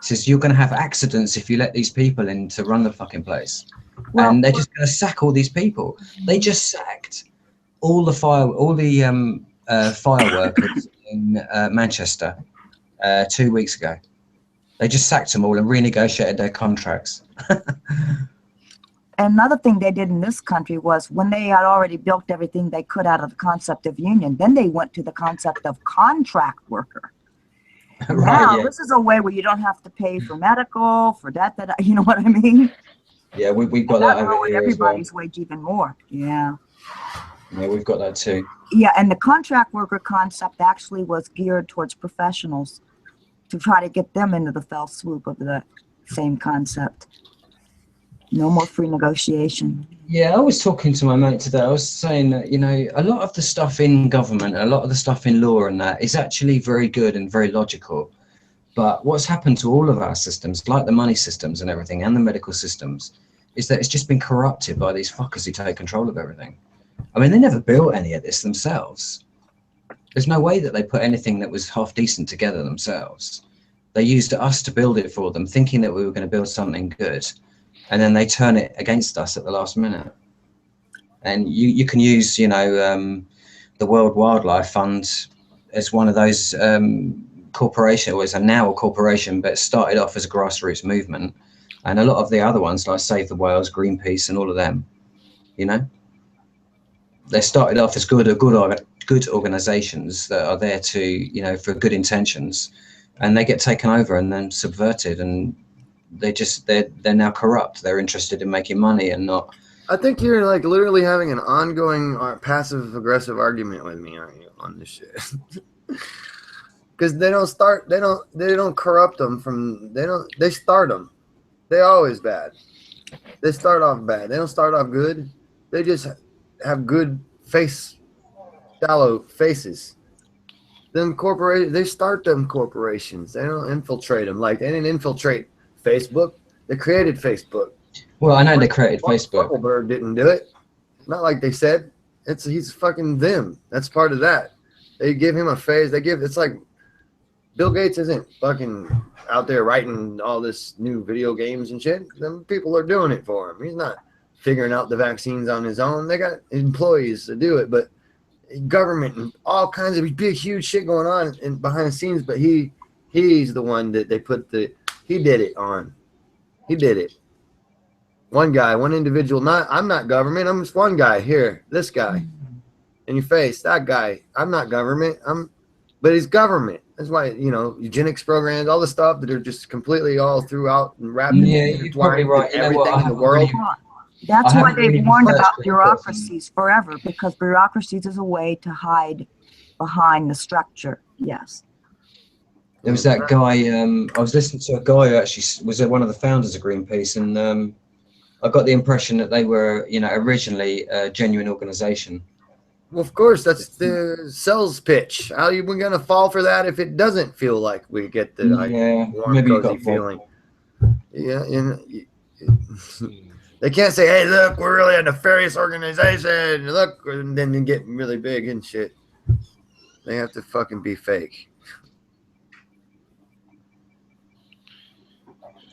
Says you're going to have accidents if you let these people in to run the fucking place. Well, And they're just going to sack all these people. They just sacked all the fire workers in Manchester 2 weeks ago. They just sacked them all and renegotiated their contracts. Another thing they did in this country was when they had already built everything they could out of the concept of union, then they went to the concept of contract worker. Now, this is a way where you don't have to pay for medical, for that, you know what I mean? Yeah, we've got that over here as well. Everybody's wage even more. Yeah. Yeah, we've got that too. Yeah, and the contract worker concept actually was geared towards professionals to try to get them into the fell swoop of the same concept. No more free negotiation. Yeah, I was talking to my mate today. I was saying that, you know, a lot of the stuff in government, a lot of the stuff in law and that is actually very good and very logical. But what's happened to all of our systems, like the money systems and everything, and the medical systems, is that it's just been corrupted by these fuckers who take control of everything. I mean, they never built any of this themselves. There's no way that they put anything that was half decent together themselves. They used us to build it for them, thinking that we were going to build something good. And then they turn it against us at the last minute. And you can use, you know, the World Wildlife Fund as one of those corporation, or it's now a corporation, but it started off as a grassroots movement. And a lot of the other ones, like Save the Whales, Greenpeace, and all of them, you know, they started off as good organizations that are there to, you know, for good intentions, and they get taken over and then subverted, and they're now corrupt. They're interested in making money and not. I think you're like literally having an ongoing passive aggressive argument with me, aren't you, on this shit? Because they don't corrupt them from, they start them. They always bad. They start off bad. They don't start off good. They just have good shallow faces. They start them corporations. They don't infiltrate them. Like, they didn't infiltrate Facebook. They created Facebook. Well, I know they created Facebook. Zuckerberg didn't do it. Not like they said. He's fucking them. That's part of that. They give him a phase. It's like Bill Gates isn't fucking out there writing all this new video games and shit. Them people are doing it for him. He's not figuring out the vaccines on his own. They got employees to do it, but government and all kinds of big, huge shit going on behind the scenes. But he's the one that they put he did it on. He did it. One guy, one individual. I'm not government. I'm just one guy here. This guy in your face. That guy. I'm not government. But he's government. That's why, you know, eugenics programs, all the stuff that are just completely all throughout and wrapped you're probably right. Everything in the world. That's why they've warned about bureaucracies forever, because bureaucracies is a way to hide behind the structure. Yes. There was that guy, I was listening to a guy who actually was one of the founders of Greenpeace, and I got the impression that they were, you know, originally a genuine organization. Well, of course, that's the sales pitch. How are we going to fall for that if it doesn't feel like we get the warm, cozy feeling? Yeah, they can't say, hey, look, we're really a nefarious organization. Look, and then get really big and shit. They have to fucking be fake.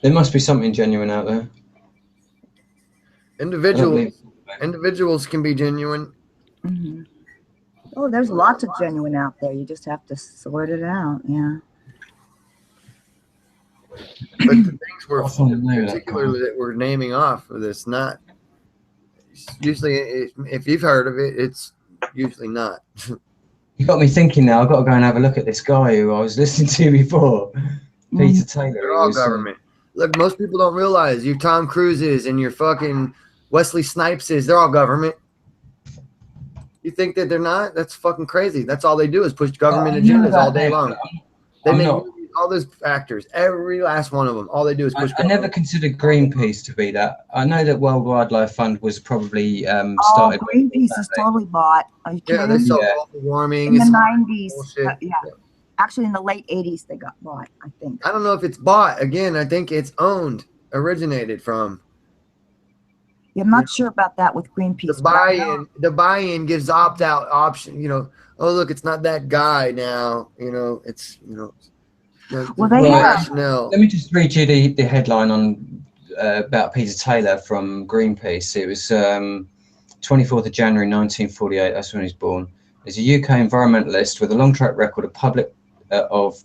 There must be something genuine out there. Individuals can be genuine. Mm-hmm. Oh, there's lots of genuine out there. You just have to sort it out. Yeah. But the things particularly that we're naming off of this, not usually, if you've heard of it, it's usually not. You got me thinking now. I've got to go and have a look at this guy who I was listening to before, Peter Taylor. They're all government. Look, most people don't realize your Tom Cruises and your fucking Wesley Snipeses, they're all government. You think that they're not? That's fucking crazy. That's all they do is push government agendas all day long. They make all those actors, every last one of them, all they do is push. I never considered Greenpeace to be that. I know that World Wildlife Fund was probably started. Greenpeace is totally bought. Yeah, they saw global warming in the 90s. Yeah. Actually, in the late 80s, they got bought, I think. I don't know if it's bought. Again, I think it's owned, originated from. Yeah, I'm not sure about that with Greenpeace. The buy-in gives opt-out option. You know, oh look, it's not that guy now. You know, it's Well, they have. Let me just read you the headline on about Peter Taylor from Greenpeace. It was 24th of January 1948. That's when he was born. He's a UK environmentalist with a long track record of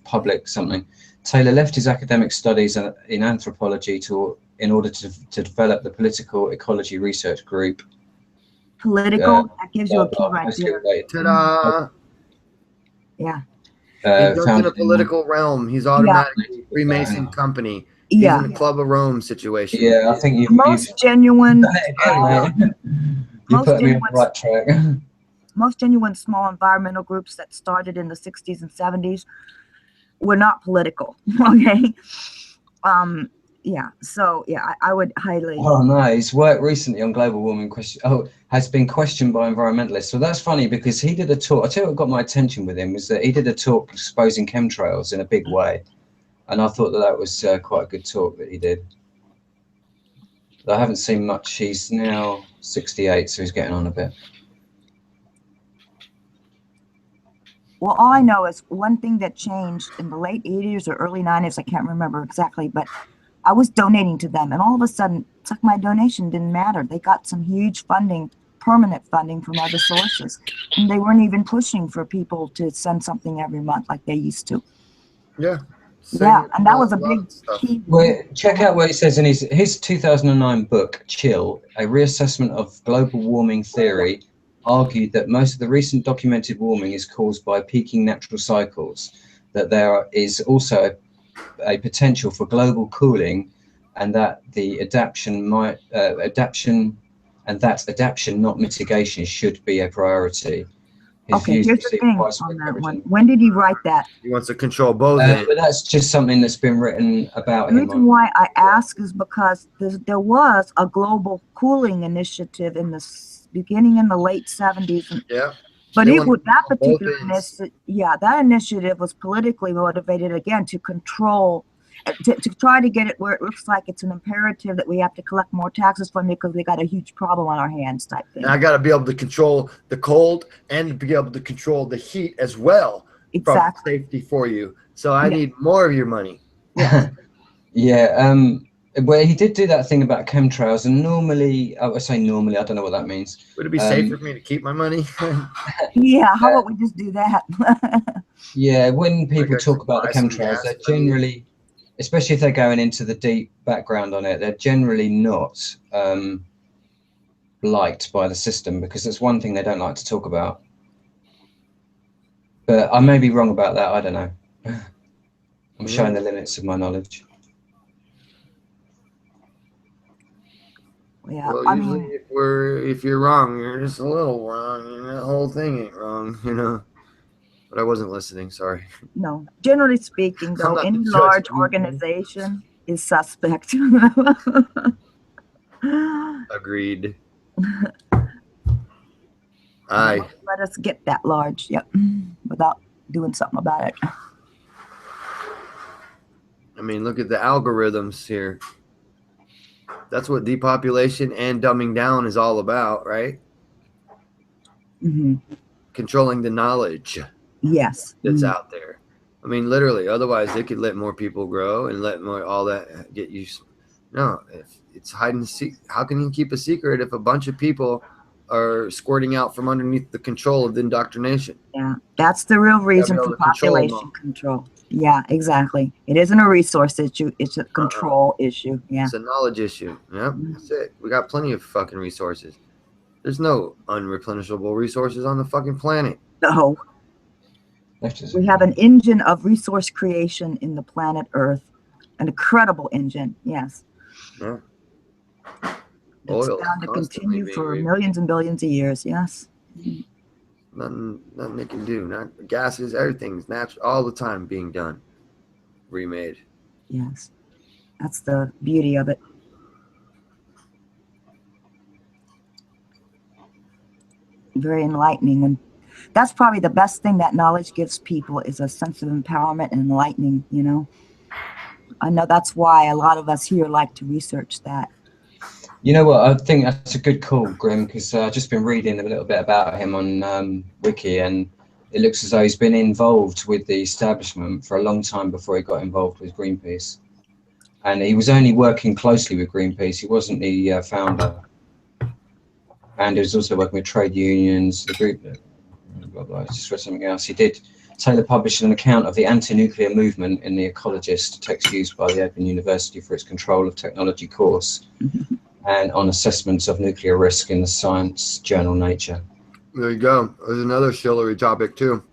public something. Taylor left his academic studies in anthropology in order to develop the political ecology research group. Political, that gives you a key right there. Ta-da! Yeah. He's in a political realm. He's automatically a Freemason company. He's in the Club of Rome situation. Yeah, I think most genuine. You put me on the right track. Most genuine small environmental groups that started in the 60s and 70s were not political. Okay. I would highly. Oh no, his work recently on global warming has been questioned by environmentalists. So that's funny because he did a talk. I tell you what got my attention with him was that he did a talk exposing chemtrails in a big way, and I thought that was quite a good talk that he did. But I haven't seen much. He's now 68, so he's getting on a bit. Well, all I know is one thing that changed in the late 80s or early 90s. I can't remember exactly, but I was donating to them, and all of a sudden, it's like my donation didn't matter. They got some huge funding, permanent funding from other sources, and they weren't even pushing for people to send something every month like they used to. Yeah. Yeah, and that was a lot of big stuff. key. Well, check out what he says in his 2009 book, Chill, a reassessment of global warming theory, argued that most of the recent documented warming is caused by peaking natural cycles, that there is also a potential for global cooling, and that the adaptation, not mitigation, should be a priority. His Okay, views here's the receive thing widespread on that coverage one. When did he write that? He wants to control both ends. but that's just something that's been written about The him. reason why I ask is because there was a global cooling initiative in the beginning in the late 70s, Yeah. but They it want would that to control both particular ends. that initiative was politically motivated again to control, to try to get it where it looks like it's an imperative that we have to collect more taxes from you because we got a huge problem on our hands type thing. And I got to be able to control the cold and be able to control the heat as well. Exactly. From safety for you. So I need more of your money. Yes. Yeah. Well, he did do that thing about chemtrails, and normally, I say normally, I don't know what that means. Would it be safer for me to keep my money? Yeah, how about we just do that? Yeah, when people I talk about the buy some chemtrails, they're gas generally, especially if they're going into the deep background on it, they're generally not liked by the system, because it's one thing they don't like to talk about. But I may be wrong about that. I don't know. I'm showing the limits of my knowledge. Yeah, well, I usually mean, if you're wrong, you're just a little wrong, and that whole thing ain't wrong, you know. But I wasn't listening. Sorry. no. Generally speaking, I'm though, not any the judge large of you. organization is suspect. Agreed. They Aye. won't let us get that large, yep, without doing something about it. I mean, look at the algorithms here. That's what depopulation and dumbing down is all about, right? Mm-hmm. Controlling the knowledge Yes. that's out there. I mean, literally. Otherwise, they could let more people grow and let more all that get used. No, if it's hide and seek, how can you keep a secret if a bunch of people are squirting out from underneath the control of the indoctrination? Yeah, that's the real reason able for to control them population all. control. Yeah, exactly. It isn't a resource issue; it's a control issue. Yeah. It's a knowledge issue. Yep, that's it. We got plenty of fucking resources. There's no unreplenishable resources on the fucking planet. No. We have an engine of resource creation in the planet Earth, an incredible engine. Yes. Yeah. It's Oil bound to constantly continue being for millions and billions of years. Yes. nothing they can do. Not gases, everything's natural all the time being done. Remade. Yes. That's the beauty of it. Very enlightening, and that's probably the best thing that knowledge gives people is a sense of empowerment and enlightening, you know. I know that's why a lot of us here like to research that. You know what? I think that's a good call, Grim, because I've just been reading a little bit about him on Wiki, and it looks as though he's been involved with the establishment for a long time before he got involved with Greenpeace. And he was only working closely with Greenpeace. He wasn't the founder. And he was also working with trade unions, the group, blah, blah. I just read something else. He did. Taylor published an account of the anti-nuclear movement in The Ecologist, text used by the Open University for its Control of Technology course, and on assessments of nuclear risk in the science journal Nature. There you go. There's another Shillery topic too.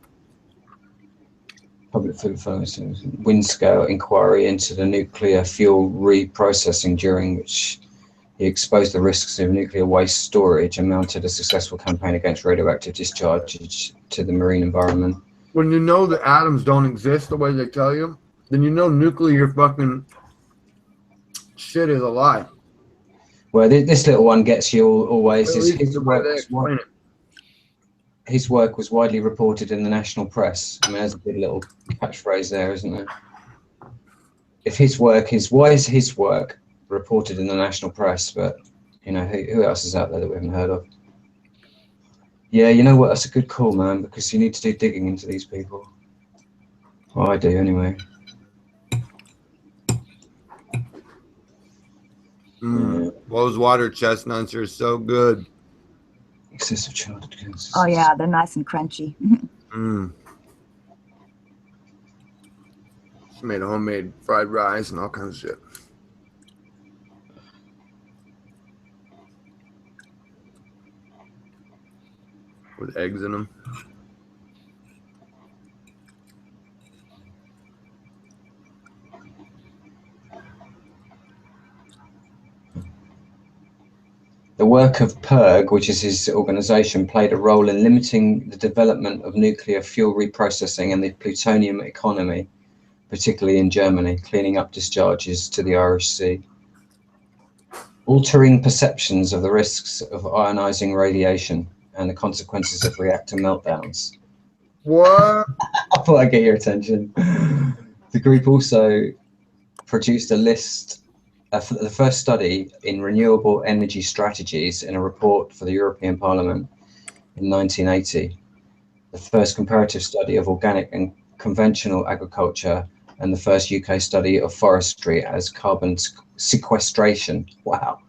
Public wind scale inquiry into the nuclear fuel reprocessing, during which he exposed the risks of nuclear waste storage and mounted a successful campaign against radioactive discharge to the marine environment. When you know the atoms don't exist the way they tell you, then you know nuclear fucking shit is a lie. Well, this little one gets you always. His work was widely reported in the national press. I mean, there's a good little catchphrase there, isn't there? If his work is, why is his work reported in the national press? But, you know, who else is out there that we haven't heard of? Yeah, you know what? That's a good call, man, because you need to do digging into these people. Well, I do, anyway. Those water chestnuts are so good. Excessive childhood cancer. Oh, yeah, they're nice and crunchy. Made a homemade fried rice and all kinds of shit. With eggs in them. The work of PERG, which is his organization, played a role in limiting the development of nuclear fuel reprocessing and the plutonium economy, particularly in Germany, cleaning up discharges to the Irish Sea, altering perceptions of the risks of ionizing radiation and the consequences of reactor meltdowns. What? I thought I'd get your attention. The group also produced a list for the first study in renewable energy strategies in a report for the European Parliament in 1980, the first comparative study of organic and conventional agriculture, and the first UK study of forestry as carbon sequestration. Wow.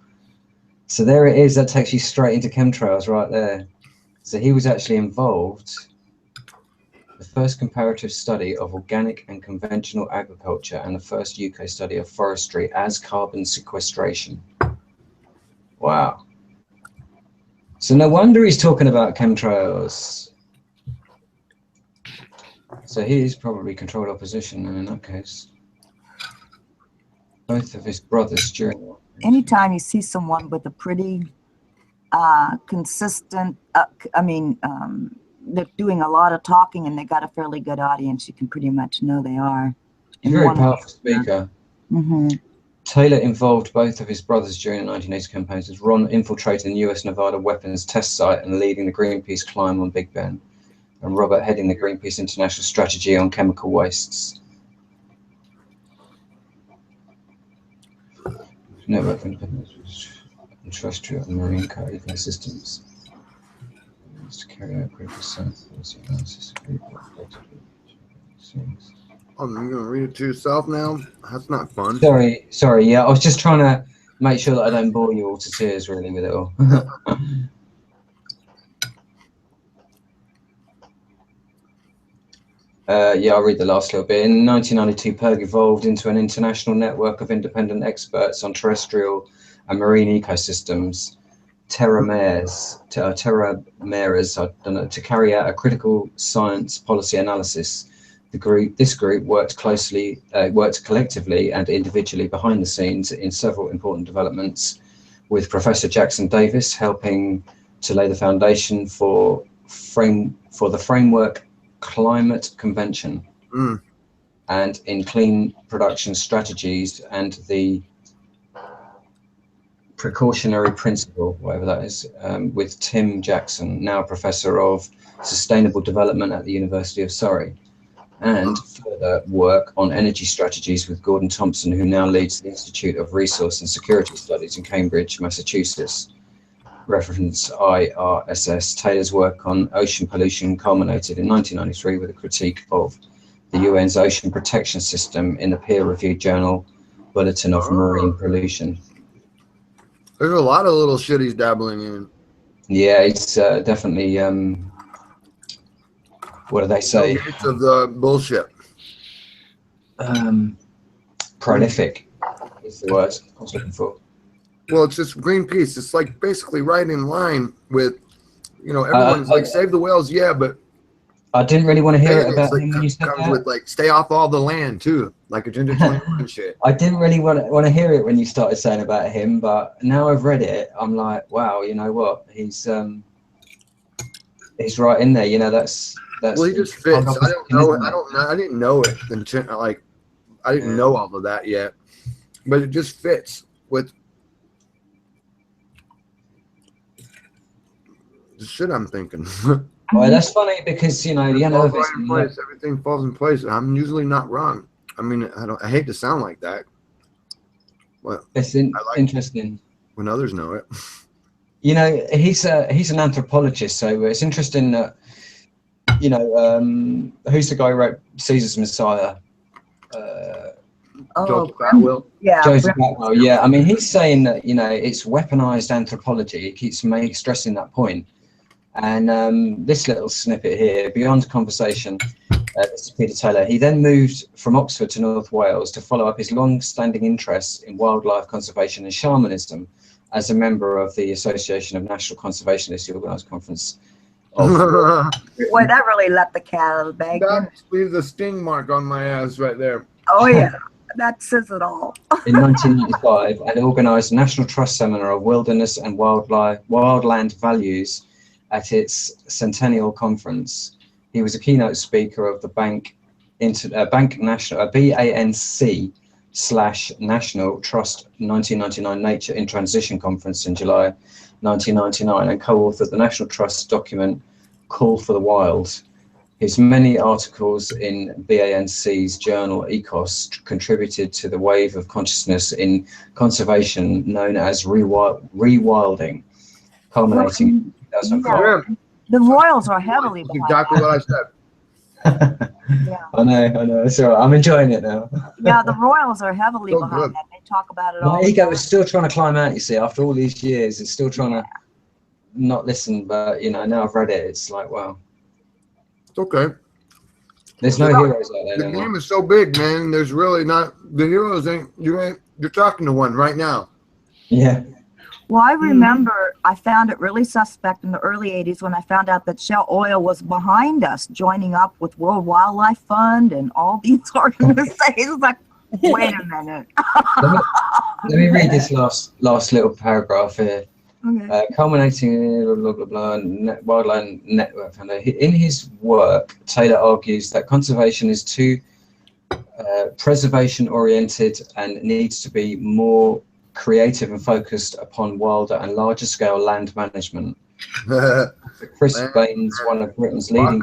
So there it is. That takes you straight into chemtrails right there. So he was actually involved. The first comparative study of organic and conventional agriculture and the first UK study of forestry as carbon sequestration. Wow. So no wonder he's talking about chemtrails. So he is probably controlled opposition, and in that case, both of his brothers during... Anytime you see someone with a pretty consistent, they're doing a lot of talking and they got a fairly good audience, you can pretty much know they are. He's a very powerful speaker. Mm-hmm. Taylor involved both of his brothers during the 1980 campaigns, as Ron infiltrating the US Nevada weapons test site and leading the Greenpeace climb on Big Ben, and Robert heading the Greenpeace International Strategy on chemical wastes. Network independence and terrestrial and marine ecosystems. To carry out critical science policy analysis. Oh, you're gonna read it to yourself now? That's not fun. Sorry. Yeah, I was just trying to make sure that I don't bore you all to tears, really, with it all. Yeah, I'll read the last little bit. In 1992, PERG evolved into an international network of independent experts on terrestrial and marine ecosystems, Terra Mares, I don't know, to carry out a critical science policy analysis. This group worked collectively and individually behind the scenes in several important developments, with Professor Jackson Davis helping to lay the foundation for the framework climate convention and in clean production strategies and the precautionary principle, whatever that is, with Tim Jackson, now a professor of sustainable development at the University of Surrey, and further work on energy strategies with Gordon Thompson, who now leads the Institute of Resource and Security Studies in Cambridge, Massachusetts. Reference IRSS. Taylor's work on ocean pollution culminated in 1993 with a critique of the UN's ocean protection system in the peer-reviewed journal Bulletin of Marine Pollution. There's a lot of little shit he's dabbling in. Yeah, it's definitely, what do they say? Of the bullshit. Prolific is the word I was looking for. Well, it's just Greenpeace. It's like basically right in line with, everyone's like, save the whales, yeah, but I didn't really want to hear it about him when you said that. With like, stay off all the land too, like Agenda 21 shit. I didn't really want to hear it when you started saying about him, but now I've read it, I'm like, wow, you know what? He's right in there. That's. Well, he just fits. I don't know. I didn't know it until I didn't know all of that yet, but it just fits with the shit I'm thinking. Well, that's funny because everything falls in place. I'm usually not wrong. I mean, I hate to sound like that. Well, it's interesting when others know it. He's an anthropologist, so it's interesting that who's the guy who wrote Caesar's Messiah? Joseph Atwill. Yeah, Joseph Atwill. Yeah, I mean, he's saying that it's weaponized anthropology. He keeps stressing that point. And this little snippet here, beyond conversation, this is Peter Taylor. He then moved from Oxford to North Wales to follow up his long-standing interest in wildlife conservation and shamanism as a member of the Association of National Conservationists, the organised conference of Boy, that really let the cat out of the bag. That leaves a sting mark on my ass right there. Oh yeah, that says it all. in 1995, and organised a National Trust seminar of wilderness and wildland values at its centennial conference. He was a keynote speaker of the BANC National Trust 1999 Nature in Transition Conference in July 1999, and co-authored the National Trust document Call for the Wild. His many articles in BANC's journal Ecos contributed to the wave of consciousness in conservation known as rewilding, culminating in 2005. The Royals are heavily That's behind exactly what I said. Yeah. I know. It's all right. I'm enjoying it now. Yeah, the Royals are heavily So behind good. that. They talk about it all. My the ego time. is still trying to climb out, you see, after all these years. It's still trying to not listen, but, you know, now I've read it, it's like, wow. It's okay. There's no heroes out there The anymore. game is so big, man. There's really not the heroes. You're talking to one right now. Yeah. Well, I remember I found it really suspect in the early 80s when I found out that Shell Oil was behind us, joining up with World Wildlife Fund and all these organizations. Like, wait a minute. Let me read this last little paragraph here. Okay. Culminating in blah, blah, blah, Wildland Network. In his work, Taylor argues that conservation is too preservation-oriented and needs to be more creative and focused upon wilder and larger scale land management. Chris Baines, one of Britain's leading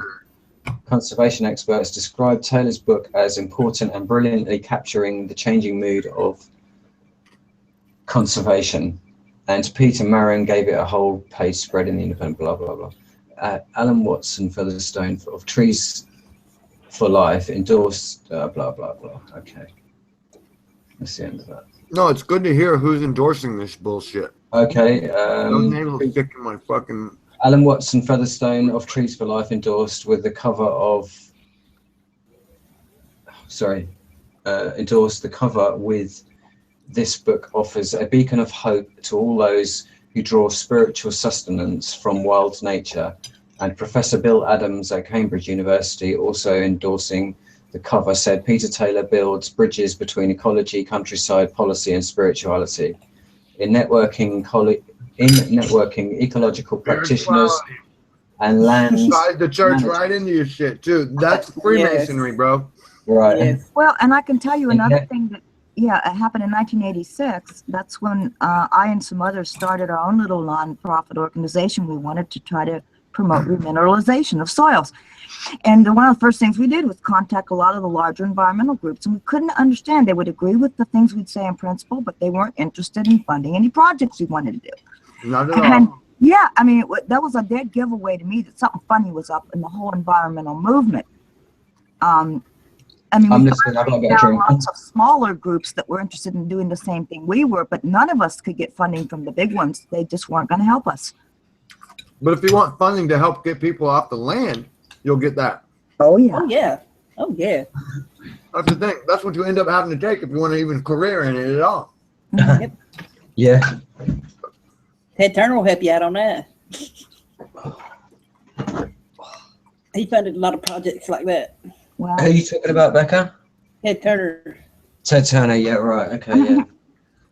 conservation experts, described Taylor's book as important and brilliantly capturing the changing mood of conservation. And Peter Marin gave it a whole page spread in the Independent, blah, blah, blah. Alan Watson Featherstone of Trees for Life endorsed, blah, blah, blah. Okay. That's the end of that. No, it's good to hear who's endorsing this bullshit. Okay. Those names will stick in my fucking... Alan Watson Featherstone of Trees for Life endorsed with the cover of... endorsed the cover with... This book offers a beacon of hope to all those who draw spiritual sustenance from wild nature. And Professor Bill Adams at Cambridge University, also endorsing the cover, said Peter Taylor builds bridges between ecology, countryside, policy and spirituality. In networking, ecological practitioners and land... Slide the church right into your shit, too. That's Freemasonry, bro. Right. Yes. Well, and I can tell you another thing that, yeah, it happened in 1986. That's when I and some others started our own little nonprofit organization. We wanted to try to promote remineralization of soils. And one of the first things we did was contact a lot of the larger environmental groups, and we couldn't understand. They would agree with the things we'd say in principle, but they weren't interested in funding any projects we wanted to do. Not at And all. yeah, I mean, that was a dead giveaway to me that something funny was up in the whole environmental movement. I mean, I'm we listening. I've got a bit of found drink. lots of smaller groups that were interested in doing the same thing we were, but none of us could get funding from the big ones. They just weren't going to help us. But if you want funding to help get people off the land, you'll get that. Oh, yeah. Oh yeah. Oh yeah. That's the thing. That's what you end up having to take if you want to even career in it at all. Yeah. Ted Turner will help you out on that. He funded a lot of projects like that. Wow. Who are you talking about, Becca? Ted Turner. Ted Turner, yeah, right, okay, yeah.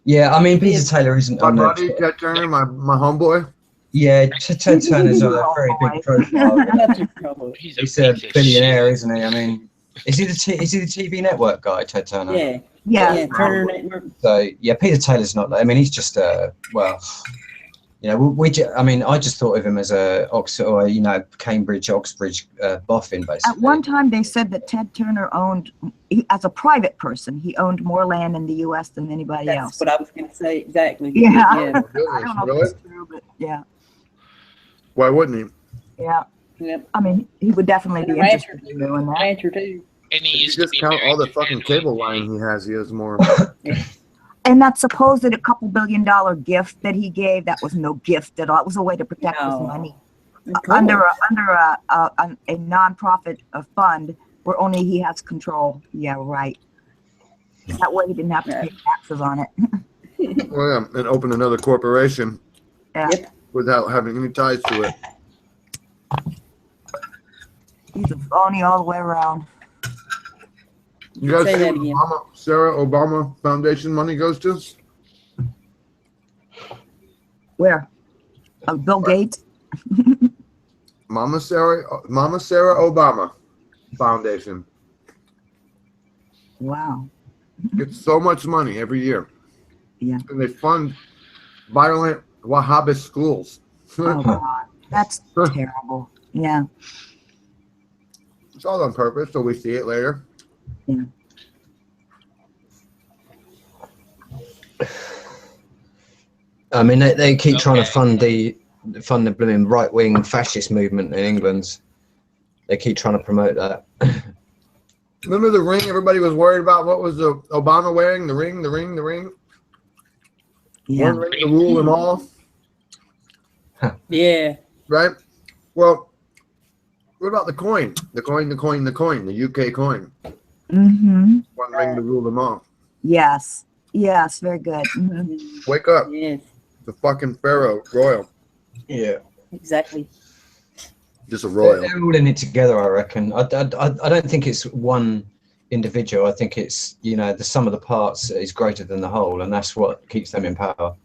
Yeah, I mean, Peter Taylor isn't My on buddy, there. Ted Turner, my homeboy. Yeah, Ted Turner's on a very big profile. He's He's a a piece of billionaire, shit. isn't he? I mean, is he the TV network guy, Ted Turner? Yeah. Yeah. Yeah. Turner Network. So, yeah, Peter Taylor's not, I mean, he's just, well, you know, I mean, I just thought of him as a Oxford or, you know, Cambridge, Oxbridge boffin, basically. At one time, they said that Ted Turner owned, as a private person, he owned more land in the U.S. than anybody That's else. what I was going to say exactly. Yeah. Yeah. I don't know if that's true, but yeah. Why wouldn't he? Yeah. Yep. I mean, he would definitely be Rancher interested in doing that. Rancher too. And he If you used to just be count all the married to fucking Angela cable Kay. line he has more. And that supposed $2 billion gift that he gave, that was no gift at all. It was a way to protect his No. money. Cool. under a nonprofit fund where only he has control. Yeah, right. That way he didn't have to pay taxes on it. Well, yeah, and open another corporation Yeah. Yep. without having any ties to it. He's a phony all the way around. You guys Say see that what again. Sarah Obama Foundation money goes to? Where? Bill Gates? Mama Sarah Obama Foundation Wow. gets so much money every year. Yeah. And they fund violent Wahhabist schools. Oh, God. That's terrible. Yeah. It's all on purpose, so we see it later. Yeah. I mean, they keep trying to Okay. fund the blooming right-wing fascist movement in England. They keep trying to promote that. Remember the ring everybody was worried about? What was the Obama wearing? The ring? Yeah. One ring to rule them all, Yeah. right? Well, what about the coin? The UK coin. Mm-hmm. One ring to rule them all. Yes. Yes. Very good. Mm-hmm. Wake up. Yes. The fucking Pharaoh royal. Yeah. Exactly. Just a royal. They're all in it together, I reckon. I don't think it's one individual. I think it's, you know, the sum of the parts is greater than the whole, and that's what keeps them in power.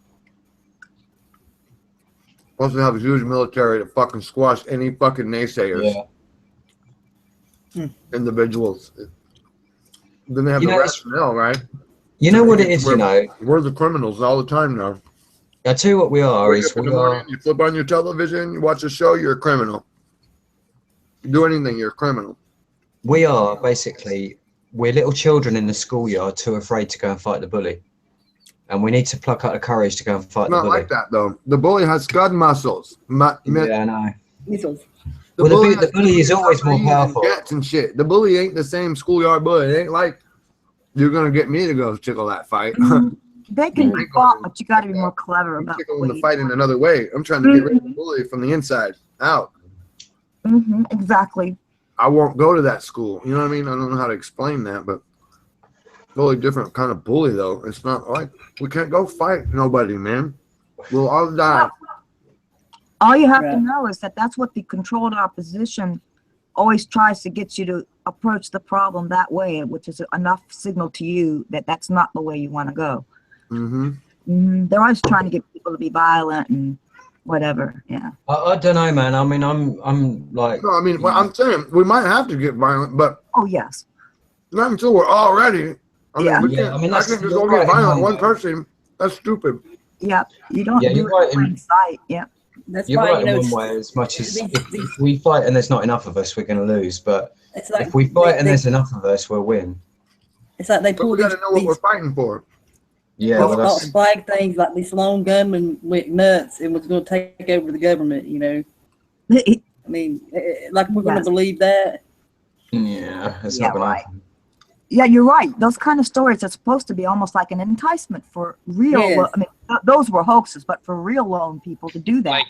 Also have a huge military to fucking squash any fucking naysayers. Yeah. Individuals. Then they have You the know, it's- rationale, right? You know what it is, you know? We're the criminals all the time now. I tell you what we are, Wake is up in we the are... morning, you flip on your television, you watch a show, you're a criminal. You do anything, you're a criminal. We are basically, we're little children in the schoolyard too afraid to go and fight the bully. And we need to pluck out the courage to go and fight It's the not bully. like that though. The bully has scud muscles. Yeah, I know. Measles. Well, the has bully is always more knees and powerful. jets and shit. The bully ain't the same schoolyard bully. It ain't like you're gonna get me to go tickle that fight. Mhm. They can be Yeah. fought, but you got to be more clever I'm about tickling the fight in another way. I'm trying to get rid of the bully from the inside out. Mm-hmm. Exactly. I won't go to that school. You know what I mean? I don't know how to explain that, but totally different kind of bully though. It's not like we can't go fight nobody, man. We'll all die. All you have to Right. know is that that's what the controlled opposition always tries to get you to approach the problem that way, which is enough signal to you that that's not the way you want to go. Mm-hmm. They're always trying to get people to be violent and whatever. Yeah. I don't know, man. I mean, I'm like... No, I mean, well, I'm saying we might have to get violent, but Oh yes. not until we're all ready. I mean, Yeah. we Yeah, can't, I mean, I that's- can't just you're go get right, violent. man. One person, that's stupid. Yep. You don't Yeah, do you're it right in plain sight. Yeah. That's You're why, right you know, in one way, as much as these- if we fight and there's not enough of us, we're going to lose. But it's like if we fight and they, there's enough of us, we'll win. it's like they But pull we these, got to know what these, we're fighting for. Yeah, these well, false that's... flag things like these lone gunmen went nuts and was going to take over the government. You know, I mean, like we're going to Yes. believe that. Yeah, it's Yeah, not going to right. happen. Yeah, you're right. Those kind of stories are supposed to be almost like an enticement for real. Yes. I mean, those were hoaxes, but for real lone people to do that.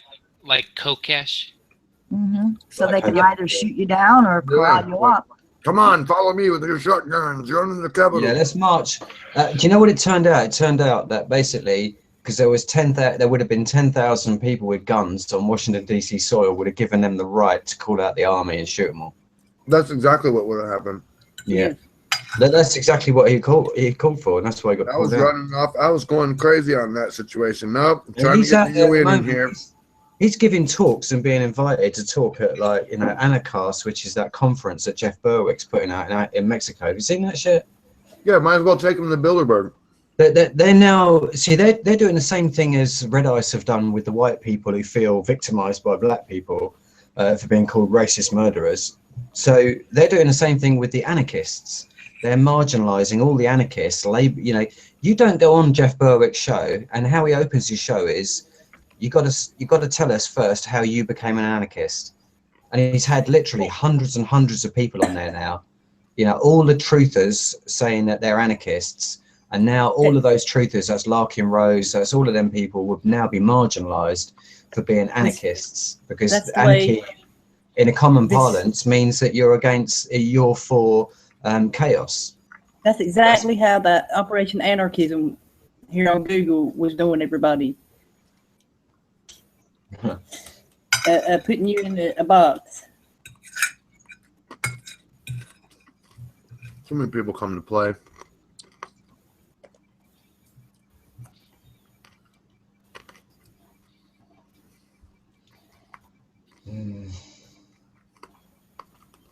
Like Kokesh. So Like they can I- either shoot you down or corral you up. Come on, follow me with your shotguns. You're in the capital. Yeah, let's march. Do you know what it turned out? It turned out that basically, because there would have been 10,000 people with guns on Washington D.C. soil, would have given them the right to call out the army and shoot them all. That's exactly what would have happened. Yeah, that's exactly what he called for, and that's why he got I was pulled out. running off. I was going crazy on that situation. Nope, I'm And trying to he's get out the there at the UN in moment. here. He's giving talks and being invited to talk at, like, you know, Anacast, which is that conference that Jeff Berwick's putting out in Mexico. Have you seen that shit? Yeah, might as well take him to Bilderberg. They're now, see, they're doing the same thing as Red Ice have done with the white people who feel victimized by black people for being called racist murderers. So they're doing the same thing with the anarchists. They're marginalizing all the anarchists. You know, you don't go on Jeff Berwick's show, and how he opens his show is, you got to tell us first how you became an anarchist. And he's had literally hundreds and hundreds of people on there now. You know, all the truthers saying that they're anarchists. And now all of those truthers, that's Larkin Rose, that's all of them people would now be marginalised for being anarchists, because That's the anarchy, way in a common this- parlance, means that you're for chaos. That's exactly how that Operation Anarchism here on Google was doing everybody. Huh. Putting you in a box. So many people come to play.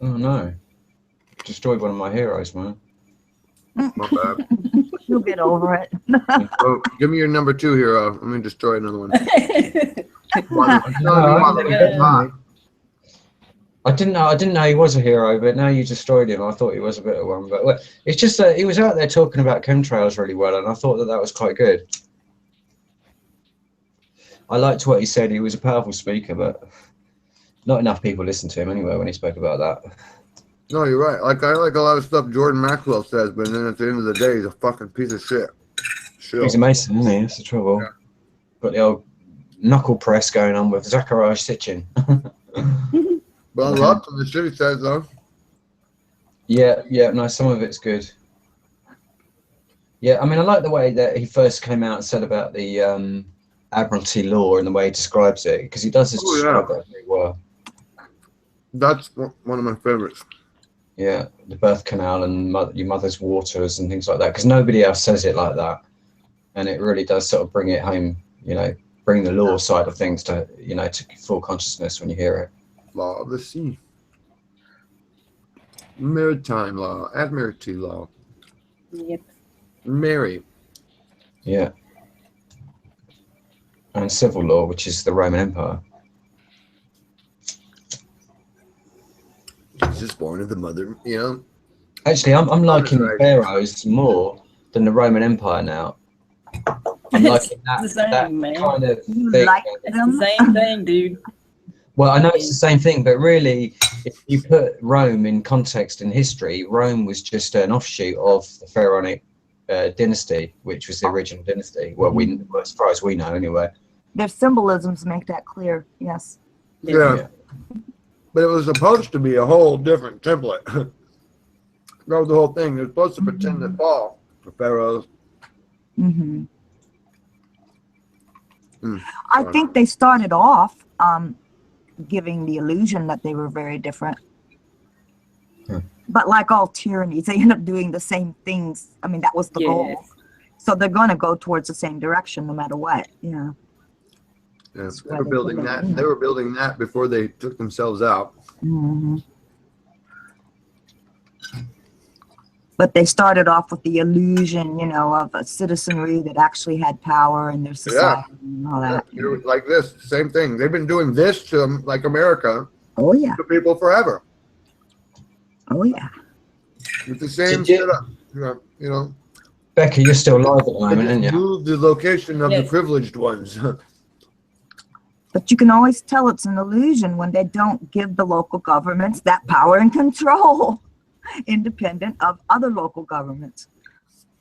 Oh no. Destroyed one of my heroes, man. My bad. You'll get over it. Oh, give me your number 2 hero. Let me destroy another one. I didn't know he was a hero, but now you destroyed him. I thought he was a bit of one, but it's just that he was out there talking about chemtrails really well, and I thought that was quite good. I liked what he said. He was a powerful speaker, but not enough people listened to him anyway when he spoke about that. No, you're right. Like, I like a lot of stuff Jordan Maxwell says, but then at the end of the day, he's a fucking piece of shit. He's a Mason, isn't he? That's the trouble. Yeah. Got the old knuckle press going on with Zachariah Sitchin. But I love some of the shit he says, though. Yeah, no, some of it's good. Yeah, I mean, I like the way that he first came out and said about the Admiralty law and the way he describes it, because he does describe that very well. That's one of my favorites. Yeah, the birth canal and your mother's waters and things like that, because nobody else says it like that. And it really does sort of bring it home, bring the law side of things to, to full consciousness when you hear it. Law of the sea. Maritime law. Admiralty law. Yep. Mary. Yeah. And civil law, which is the Roman Empire. Jesus born of the mother, Actually, I'm liking the right. pharaohs more than the Roman Empire now. I'm liking It's the same, that man. kind of You thing. like It's them? the same thing, dude. Well, I know it's the same thing, but really, if you put Rome in context in history, Rome was just an offshoot of the pharaonic dynasty, which was the original dynasty. Well, as far as we know, anyway. Their symbolisms make that clear. Yes. Yeah. But it was supposed to be a whole different template. That was the whole thing. They're supposed to pretend to fall for pharaohs. Mm-hmm. I think they started off giving the illusion that they were very different. But like all tyrannies, they end up doing the same things. I mean, that was the goal. So they're going to go towards the same direction no matter what. Yeah. Yeah, they were building that. They were building that before they took themselves out. Mm-hmm. But they started off with the illusion, of a citizenry that actually had power in their society and all that. Yeah, like this, same thing. They've been doing this to like America. Oh yeah. To people forever. Oh yeah. With the same setup. Becca, you're still live at the moment, aren't you? Move the location of the privileged ones. But you can always tell it's an illusion when they don't give the local governments that power and control, independent of other local governments.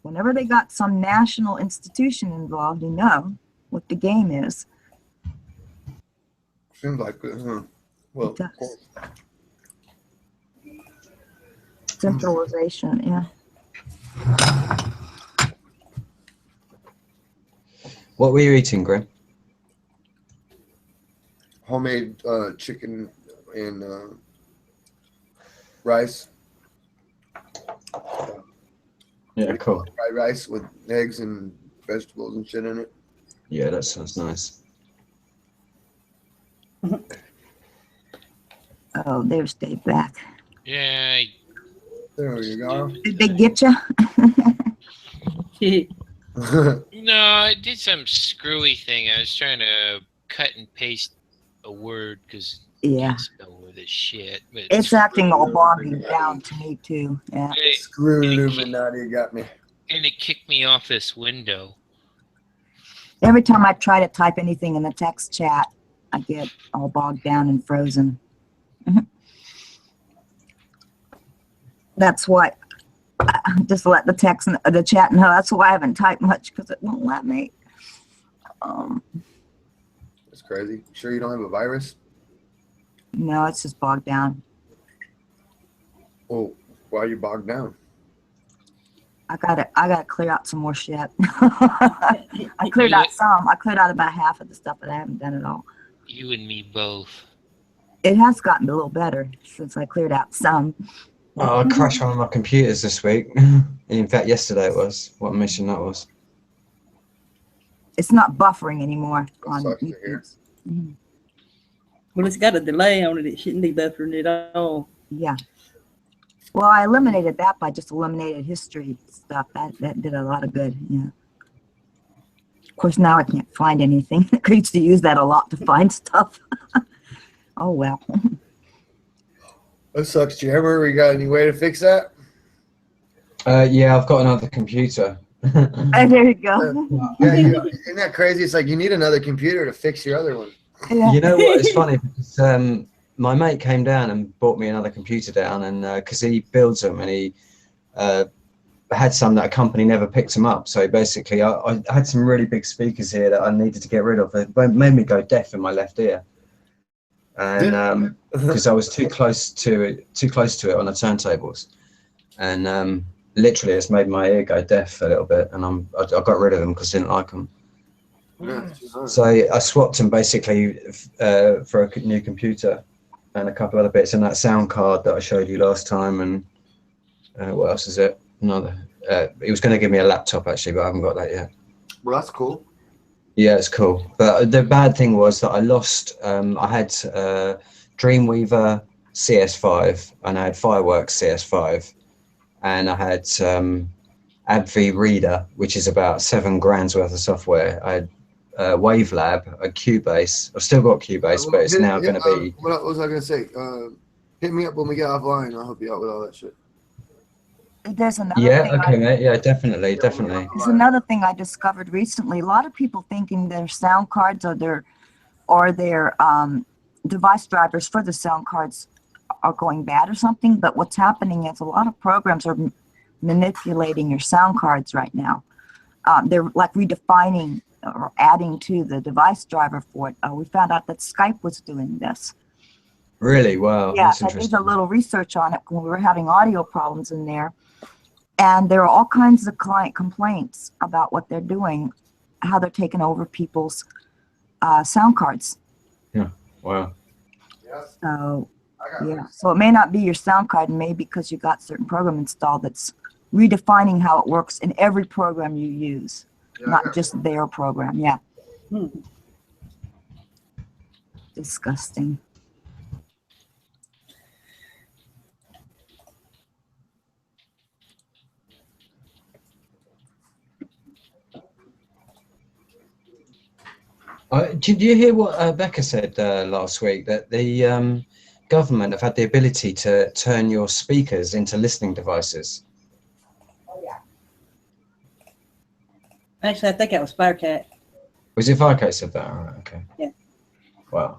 Whenever they got some national institution involved, you know what the game is. Seems like it, huh? Well, It does. Centralization, yeah. What were you eating, Grim? Homemade chicken and rice. Yeah, cool. Fried rice with eggs and vegetables and shit in it. Yeah, that sounds nice. Oh, there's Dave back. Yeah. There you go. Did they get you? No, I did some screwy thing. I was trying to cut and paste a word because Yeah. spell with this shit. But It's acting all boggy down to me too. Yeah. Screw Illuminati got me. And it kicked me off this window. Every time I try to type anything in the text chat, I get all bogged down and frozen. That's what just let the text and the chat know. That's why I haven't typed much, because it won't let me. That's crazy. Sure you don't have a virus? No, it's just bogged down. Well, why are you bogged down? I gotta clear out some more shit. I cleared out some. I cleared out about half of the stuff that I haven't done at all. You and me both. It has gotten a little better since I cleared out some. Oh, I crashed one of my computers this week. In fact, yesterday it was. What a mission that was. It's not buffering anymore on sucks to hear. YouTube. Mhm. Well, it's got a delay on it. It shouldn't be buffering at all. Yeah. Well, I eliminated that by just eliminated history stuff. That did a lot of good. Yeah. Of course, now I can't find anything. I used to use that a lot to find stuff. Oh well. That sucks, Jammer. We got any way to fix that? Yeah, I've got another computer. And there you go. Yeah, isn't that crazy? It's like you need another computer to fix your other one. Yeah. You know what? It's funny because my mate came down and bought me another computer down, and because he builds them, and he had some that a company never picked them up. So basically, I had some really big speakers here that I needed to get rid of. It made me go deaf in my left ear, and because I was too close to it on the turntables, and literally it's made my ear go deaf a little bit, and I got rid of them because I didn't like them. So I swapped them basically for a new computer and a couple other bits, and that sound card that I showed you last time, and what else is it? Another. He was going to give me a laptop actually, but I haven't got that yet. Well, that's cool. Yeah, it's cool. But the bad thing was that I lost. I had Dreamweaver CS5 and I had Fireworks CS5, and I had AbbVie Reader, which is about $7 grand worth of software. I had Wavelab, a Cubase. I've still got Cubase, but it's now going to be. What was I going to say? Hit me up when we get offline. I'll help you out with all that shit. There's another Yeah, thing okay, mate. Yeah, definitely. There's another thing I discovered recently. A lot of people thinking their sound cards or their device drivers for the sound cards are going bad or something. But what's happening is a lot of programs are manipulating your sound cards right now. They're like redefining or adding to the device driver for it. We found out that Skype was doing this. Really? Wow. Yeah, That's I did interesting. a little research on it when we were having audio problems in there. And there are all kinds of client complaints about what they're doing, how they're taking over people's sound cards. Yeah. Wow. So, yeah. So it may not be your sound card, it may be because you got certain program installed that's redefining how it works in every program you use, not just their program. Yeah. Disgusting. Did you hear what Becca said last week? That the government have had the ability to turn your speakers into listening devices. Actually, I think that was Firecat. Was it Firecat said that? All right, okay. Yeah. Wow.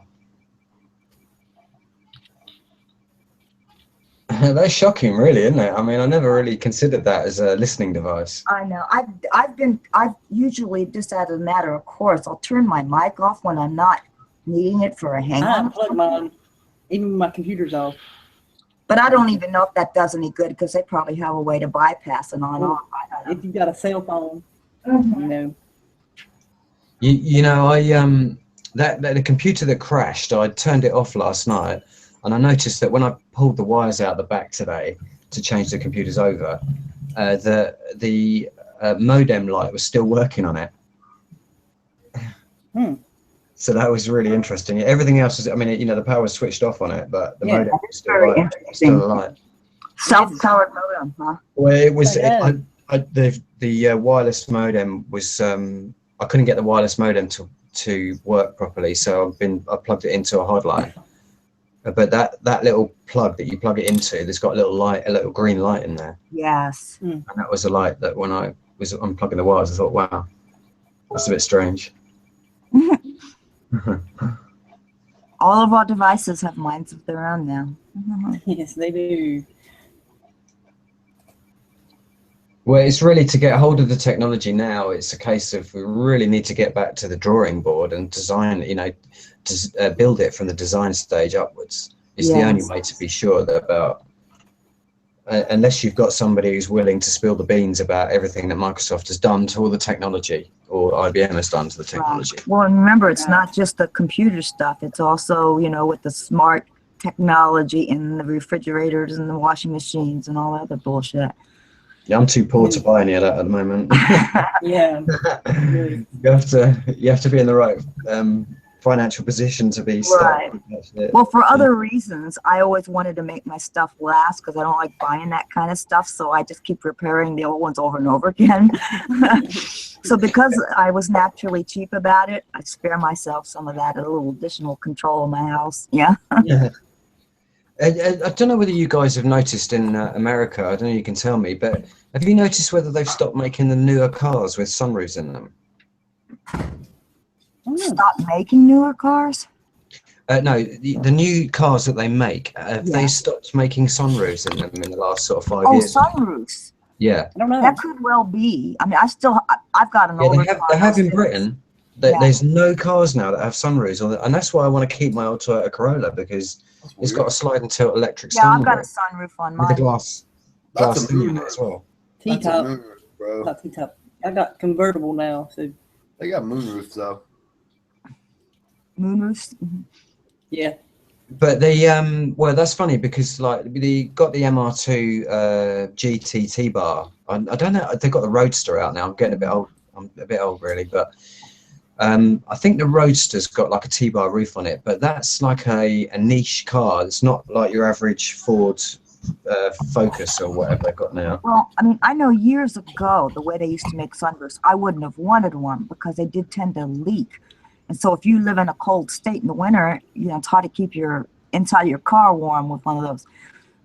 That's shocking, really, isn't it? I mean, I never really considered that as a listening device. I know. I've usually, just as a matter of course, I'll turn my mic off when I'm not needing it for a I hangout. unplug mine, even when my computer's off. But I don't even know if that does any good because they probably have a way to bypass an on-off. I don't If you've got a cell phone, know. you know. You know, the computer that crashed, I turned it off last night, and I noticed that when I pulled the wires out the back today to change the computers over, the modem light was still working on it. So that was really interesting. Everything else was, I mean, you know, the power was switched off on it, but the modem was still very light, still alight. Self-powered modem, huh? Well, it was Oh, yeah. the wireless modem was I couldn't get the wireless modem to work properly, so I plugged it into a hardline. But that little plug that you plug it into, there's got a little green light in there. Yes. And that was a light that when I was unplugging the wires, I thought, wow, that's a bit strange. All of our devices have minds of their own now. Yes, they do. Well, it's really to get hold of the technology now. It's a case of we really need to get back to the drawing board and design, you know, build it from the design stage upwards. It's the only way to be sure that about, unless you've got somebody who's willing to spill the beans about everything that Microsoft has done to all the technology, or IBM has done to the technology. Well, and remember, it's not just the computer stuff. It's also, you know, with the smart technology in the refrigerators and the washing machines and all that other bullshit. Yeah, I'm too poor to buy any of that at the moment. Yeah. you have to be in the right financial position to be stuck. Well, for other reasons, I always wanted to make my stuff last because I don't like buying that kind of stuff. So I just keep repairing the old ones over and over again. So because I was naturally cheap about it, I spare myself some of that, a little additional control in my house. Yeah. I don't know whether you guys have noticed in America, I don't know, you can tell me, but have you noticed whether they've stopped making the newer cars with sunroofs in them? Stop making newer cars? No, the new cars that they make, they stopped making sunroofs in them in the last sort of 5 years. Oh, sunroofs. Yeah. I don't know. That could well be. I mean, I've got an older car. They have in Britain. There's no cars now that have sunroofs on it, and that's why I want to keep my old Toyota Corolla, because it's got a slide and tilt electric sunroof. Yeah, I've got a sunroof on mine. With a glass thing in it as well. T-top. Bro. Not T-top. I got convertible now, so. They got moonroofs though. Moonroofs? Yeah. But they well, that's funny because like they got the MR2 GT T-Bar. I don't know. They've got the Roadster out now. I'm getting a bit old. I'm a bit old really, but I think the Roadster's got like a T-bar roof on it. But that's like a niche car. It's not like your average Ford Focus or whatever they've got now. Well, I mean, I know years ago the way they used to make sunroofs, I wouldn't have wanted one because they did tend to leak. And so if you live in a cold state in the winter, you know, it's hard to keep your inside of your car warm with one of those.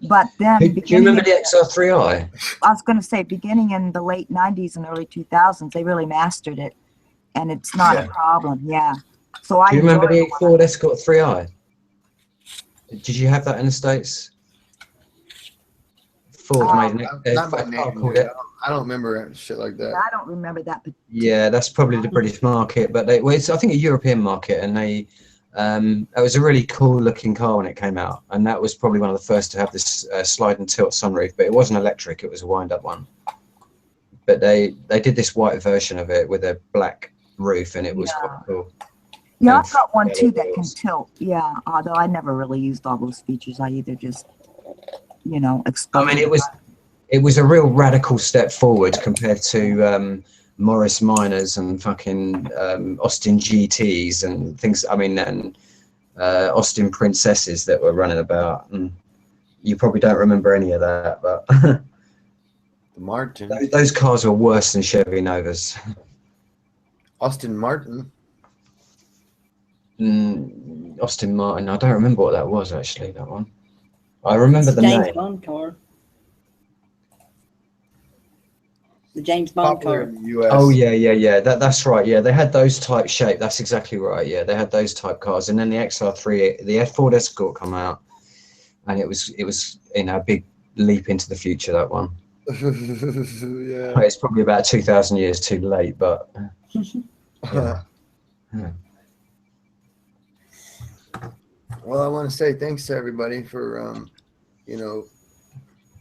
But then, Do you remember the XR3i? I was going to say, beginning in the late 90s and early 2000s, they really mastered it, and it's not a problem. Yeah. So Do you remember the Ford Escort 3i? Did you have that in the States? Ford made it. I don't remember shit like that. I don't remember that. Yeah, that's probably the British market, but it's I think a European market, and it was a really cool looking car when it came out, and that was probably one of the first to have this slide and tilt sunroof, but it wasn't electric, it was a wind up one. But they did this white version of it with a black roof, and it was quite cool. Yeah, I've got one too that can tilt. Yeah, although I never really used all those features. I either just, you know, I mean, it was a real radical step forward compared to Morris Minors and fucking Austin GTs and things. I mean, and Austin Princesses that were running about. And you probably don't remember any of that, but the Martin. Those cars were worse than Chevy Novas. Austin Martin. Austin Martin. I don't remember what that was actually. That one. I remember the James name. Bond car. The James Bond car. In the US. Oh yeah. That's right. Yeah, they had those type shape. That's exactly right. Yeah, they had those type cars, and then the XR3, the Ford Escort come out, and it was a big leap into the future. That one. Yeah. It's probably about 2,000 years too late, but. Yeah. Well, I want to say thanks to everybody for, you know,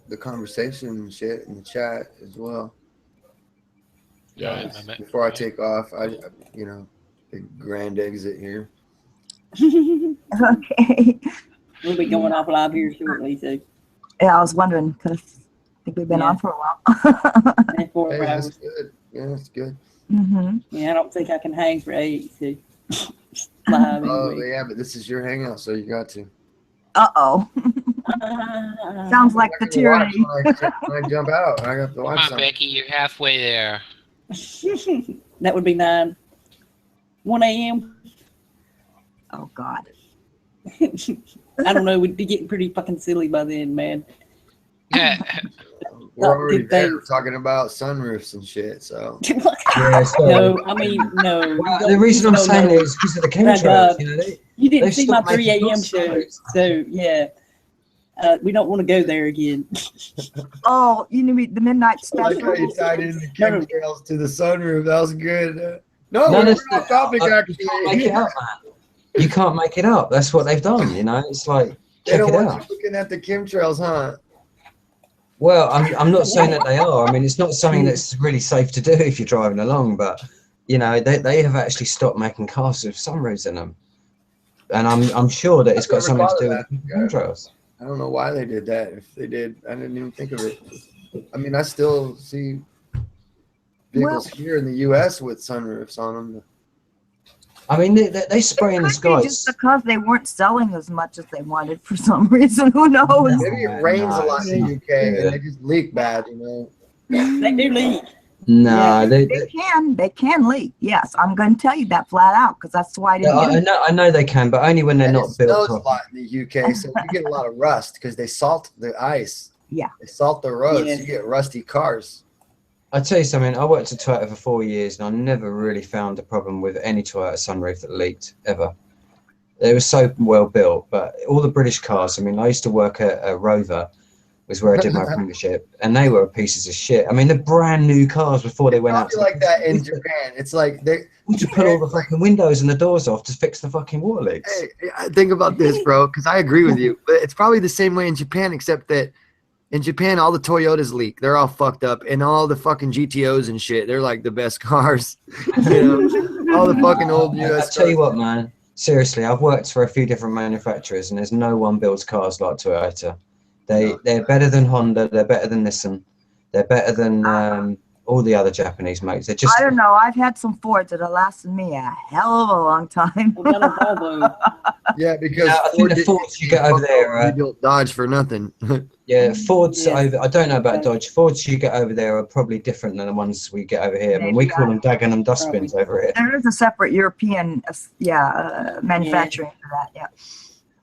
the conversation and shit in the chat as well. Yeah. Before I take off, you know, the grand exit here. Okay. We'll be going off live here shortly, so. Yeah, I was wondering because I think we've been on for a while. And 4 Hey, hours. that's good. Yeah, that's good. Yeah, I don't think I can hang for 8. So. Live Oh, anyway. yeah, but this is your hangout, so you got to. Uh-oh. Sounds like the tyranny. When I jump out, I got to watch Come on, something. Becky, you're halfway there. That would be 9. 1 a.m. Oh, God. I don't know. We'd be getting pretty fucking silly by then, man. We're already good there things. talking about sunroofs and shit, so. Yeah, so, No, I mean, no. well, the reason I'm saying it is because of the chemtrails. You know, You didn't they've see my stopped 3 making a.m. lots of show, those. so yeah. We don't want to go there again. Oh, you mean the midnight I like how special? you tied in the chemtrails to the sunroof. That was good. No, No, we're that's off topic, you actually. can't make it up, man. You can't make it up. That's what they've done, you know? It's like, They check don't it want out. you looking at the chemtrails, huh? Well, I'm not saying that they are. I mean, it's not something that's really safe to do if you're driving along, but, you know, they have actually stopped making cars with sunroofs in them. And I'm sure that it's I've got never something to thought do of with the that. chemtrails. I don't know why they did that. If they did, I didn't even think of it. I mean, I still see vehicles here in the U.S. with sunroofs on them. I mean, they spray in the It could be just skies. because they weren't selling as much as they wanted for some reason. Who knows? Maybe it rains a lot in the UK Yeah. and they just leak bad, you know. They do leak. No, Yeah. They can leak. Yes, I'm going to tell you that flat out because that's why I didn't get it. I know they can, but only when they're And it not built snows a properly. lot in the UK, so you get a lot of rust because they salt the ice. Yeah. They salt the roads, Yeah. so you get rusty cars. I'll tell you something, I worked at Toyota for 4 years and I never really found a problem with any Toyota sunroof that leaked, ever. They were so well built, but all the British cars, I mean, I used to work at Rover, was where I did my apprenticeship, and they were pieces of shit. I mean, the brand new cars before they went out to Probably like that in Japan. It's like they would you put all the fucking windows and the doors off to fix the fucking water leaks? Hey, think about this, bro, because I agree with you. But it's probably the same way in Japan, except that in Japan, all the Toyotas leak. They're all fucked up, and all the fucking GTOs and shit, they're like the best cars. You know, all the fucking old I'll US tell you cars. what, man. Seriously, I've worked for a few different manufacturers, and there's no one builds cars like Toyota. They're better than Honda. They're better than Nissan. They're better than all the other Japanese makes. They're just. I don't know. I've had some Fords that have lasted me a hell of a long time. We got a Volvo. Yeah, because I think the Fords you get over there. you built Dodge for nothing. Yeah, Fords Yeah. over. I don't know about Dodge. Fords you get over there are probably different than the ones we get over here. I mean, we call them Dagenham dustbins over here. There is a separate European, manufacturing for that. Yeah.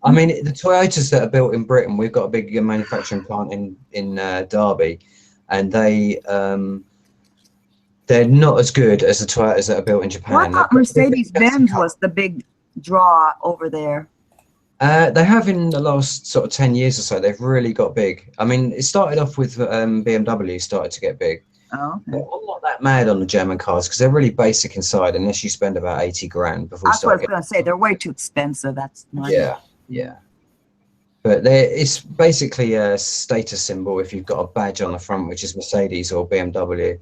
I mean, the Toyotas that are built in Britain, we've got a big manufacturing plant in Derby, and they're not as good as the Toyotas that are built in Japan. Well, I thought Mercedes-Benz was the big draw over there. They have in the last sort of 10 years or so. They've really got big. I mean, it started off with BMW started to get big. Oh, But okay. I'm not that mad on the German cars because they're really basic inside unless you spend about 80 grand before you That's what I start was going to say. They're way too expensive. That's not Yeah. But it's basically a status symbol if you've got a badge on the front, which is Mercedes or BMW.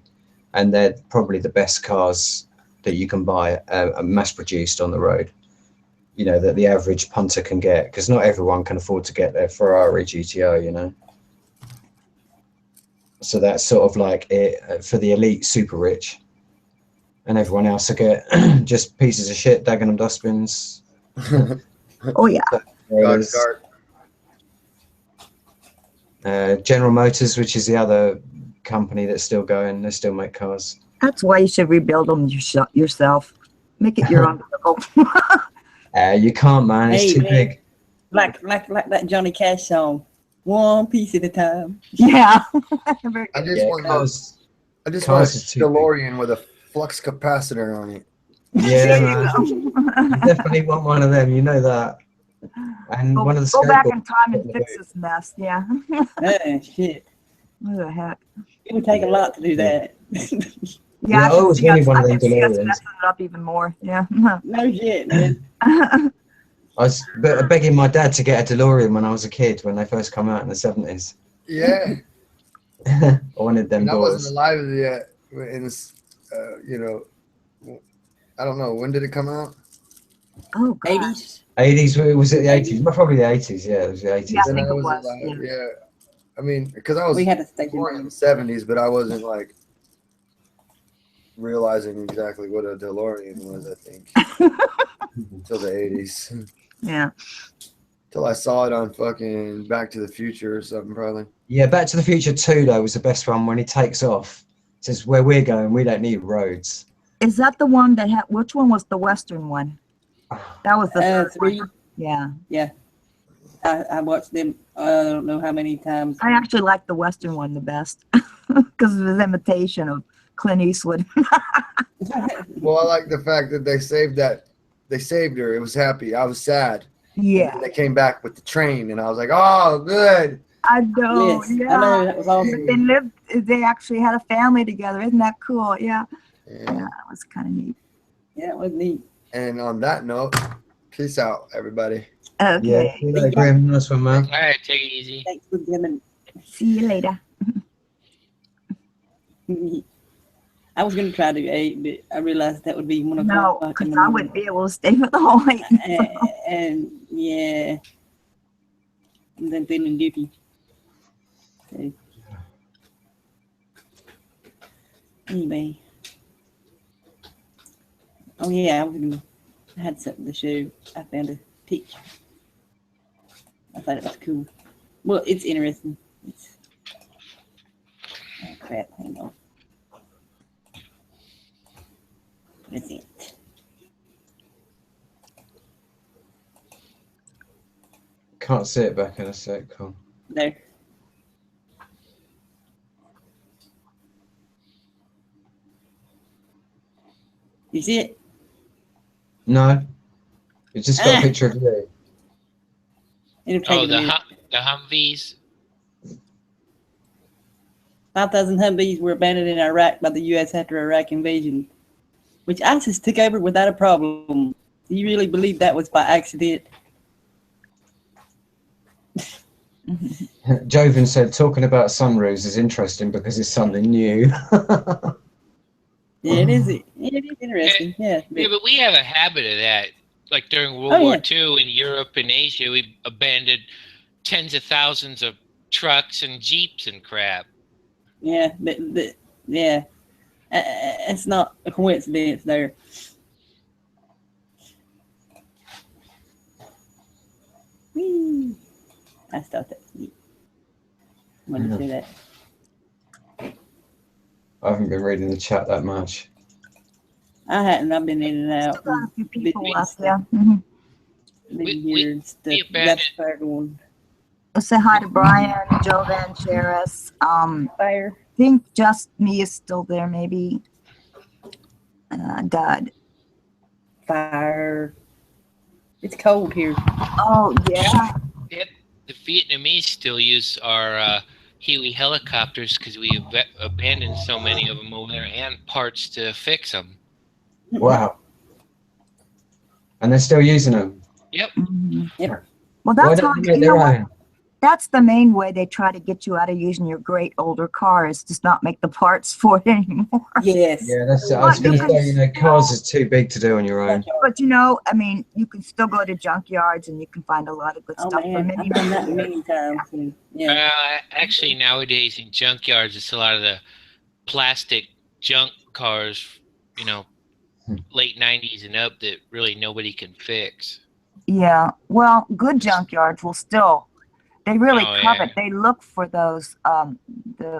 And they're probably the best cars that you can buy mass produced on the road. You know, that the average punter can get, because not everyone can afford to get their Ferrari GTO, you know. So that's sort of like it for the elite super rich. And everyone else will get just pieces of shit, Dagenham dustbins. Oh, yeah. General Motors, which is the other company that's still going, they still make cars. That's why you should rebuild them yourself. Make it your own vehicle. You can't, man. It's Hey, too man. big. Like that Johnny Cash song. One piece at a time. Yeah. I just want cars a is too big. DeLorean with a flux capacitor on it. Yeah, man. You definitely want one of them. You know that. And one of the Go back skateboard- in time and fix this mess. Yeah. Shit. What the heck? It would take a lot to do that. Yeah, I always can wanted one of I them can see us DeLoreans. messing it up even more. Yeah. No shit, man. I was begging my dad to get a DeLorean when I was a kid, when they first come out in the 70s. Yeah. I wanted them And I wasn't doors. alive yet. In this, you know, I don't know. When did it come out? Oh, God. 80s? 80s, was it the 80s? Probably the 80s, yeah, it was the 80s. Yeah, I Then think I it was was. alive. Yeah. Yeah. I mean, because I was We had a station. born in the 70s, but I wasn't like realizing exactly what a DeLorean was, I think, until the 80s. Yeah. Till I saw it on fucking Back to the Future or something, probably. Yeah, Back to the Future 2, though, was the best one when he takes off. It says, where we're going, we don't need roads. Is that the one that had, which one was the Western one? That was the third 3. one. Yeah. Yeah. I watched them, I don't know how many times. I actually like the Western one the best because of his imitation of Clint Eastwood. Well, I like the fact that they saved her. It was happy. I was sad. Yeah, And they came back with the train, and I was like, oh, good. I know. Yes, Yeah, I know, that was awesome. they lived. They actually had a family together. Isn't that cool? Yeah, Yeah. yeah, that was kind of neat. Yeah, it was neat. And on that note, peace out, everybody. Yeah. Okay. See you later, Grim. Nice one, man. All right, take it easy. Thanks for coming. See you later. I was gonna try to do 8, but I realized that would be 1 No, o'clock in because the I morning. wouldn't be able to stay for the whole night. And yeah, and then feeling duty. So, anyway, oh yeah, I had something to show. I found a picture. I thought it was cool. Well, it's interesting. It's, oh crap! Hang on. What is it? Can't see it back in a sec. Cool. There. You see it? No. It's just got a picture of you. It'll take Oh, a minute. the Humvees. 5,000 Humvees were abandoned in Iraq by the U.S. after Iraq invasion, which ISIS took over without a problem. Do you really believe that was by accident? Joven said talking about sunroofs is interesting because it's something new. Yeah, it is. It is interesting. Yeah. Yeah, but we have a habit of that. Like during World Oh, War yeah. II in Europe and Asia, we abandoned tens of thousands of trucks and jeeps and crap. Yeah, but yeah, it's not a coincidence there. Whee! I thought that was neat. I wanted to say that. I haven't been reading the chat that much. I hadn't. I've been in and out. Got a few people Been left, yeah. Mhm. here and stuff. we Got the fire going. Let's say hi to Brian, Joe Van Cheris. Fire. I think just me is still there, maybe. Dud. Fire. It's cold here. Oh, yeah. Yep. The Vietnamese still use our Huey helicopters because we abandoned so many of them over there and parts to fix them. Wow. And they're still using them. Yep. Mhm. Yep. Well, Why that's don't how, they you make know their what? own? That's the main way they try to get you out of using your great older car is just not make the parts for it anymore. Yes. Yeah, that's it. I was going to say, you know, cars is too big to do on your own. But you know, I mean, you can still go to junkyards and you can find a lot of good Oh stuff for man, many, I've done that many many times. And, yeah. Actually, nowadays in junkyards, it's a lot of the plastic junk cars, you know, late 90s and up that really nobody can fix. Yeah, well, good junkyards will still, they really Oh, covet, yeah. they look for those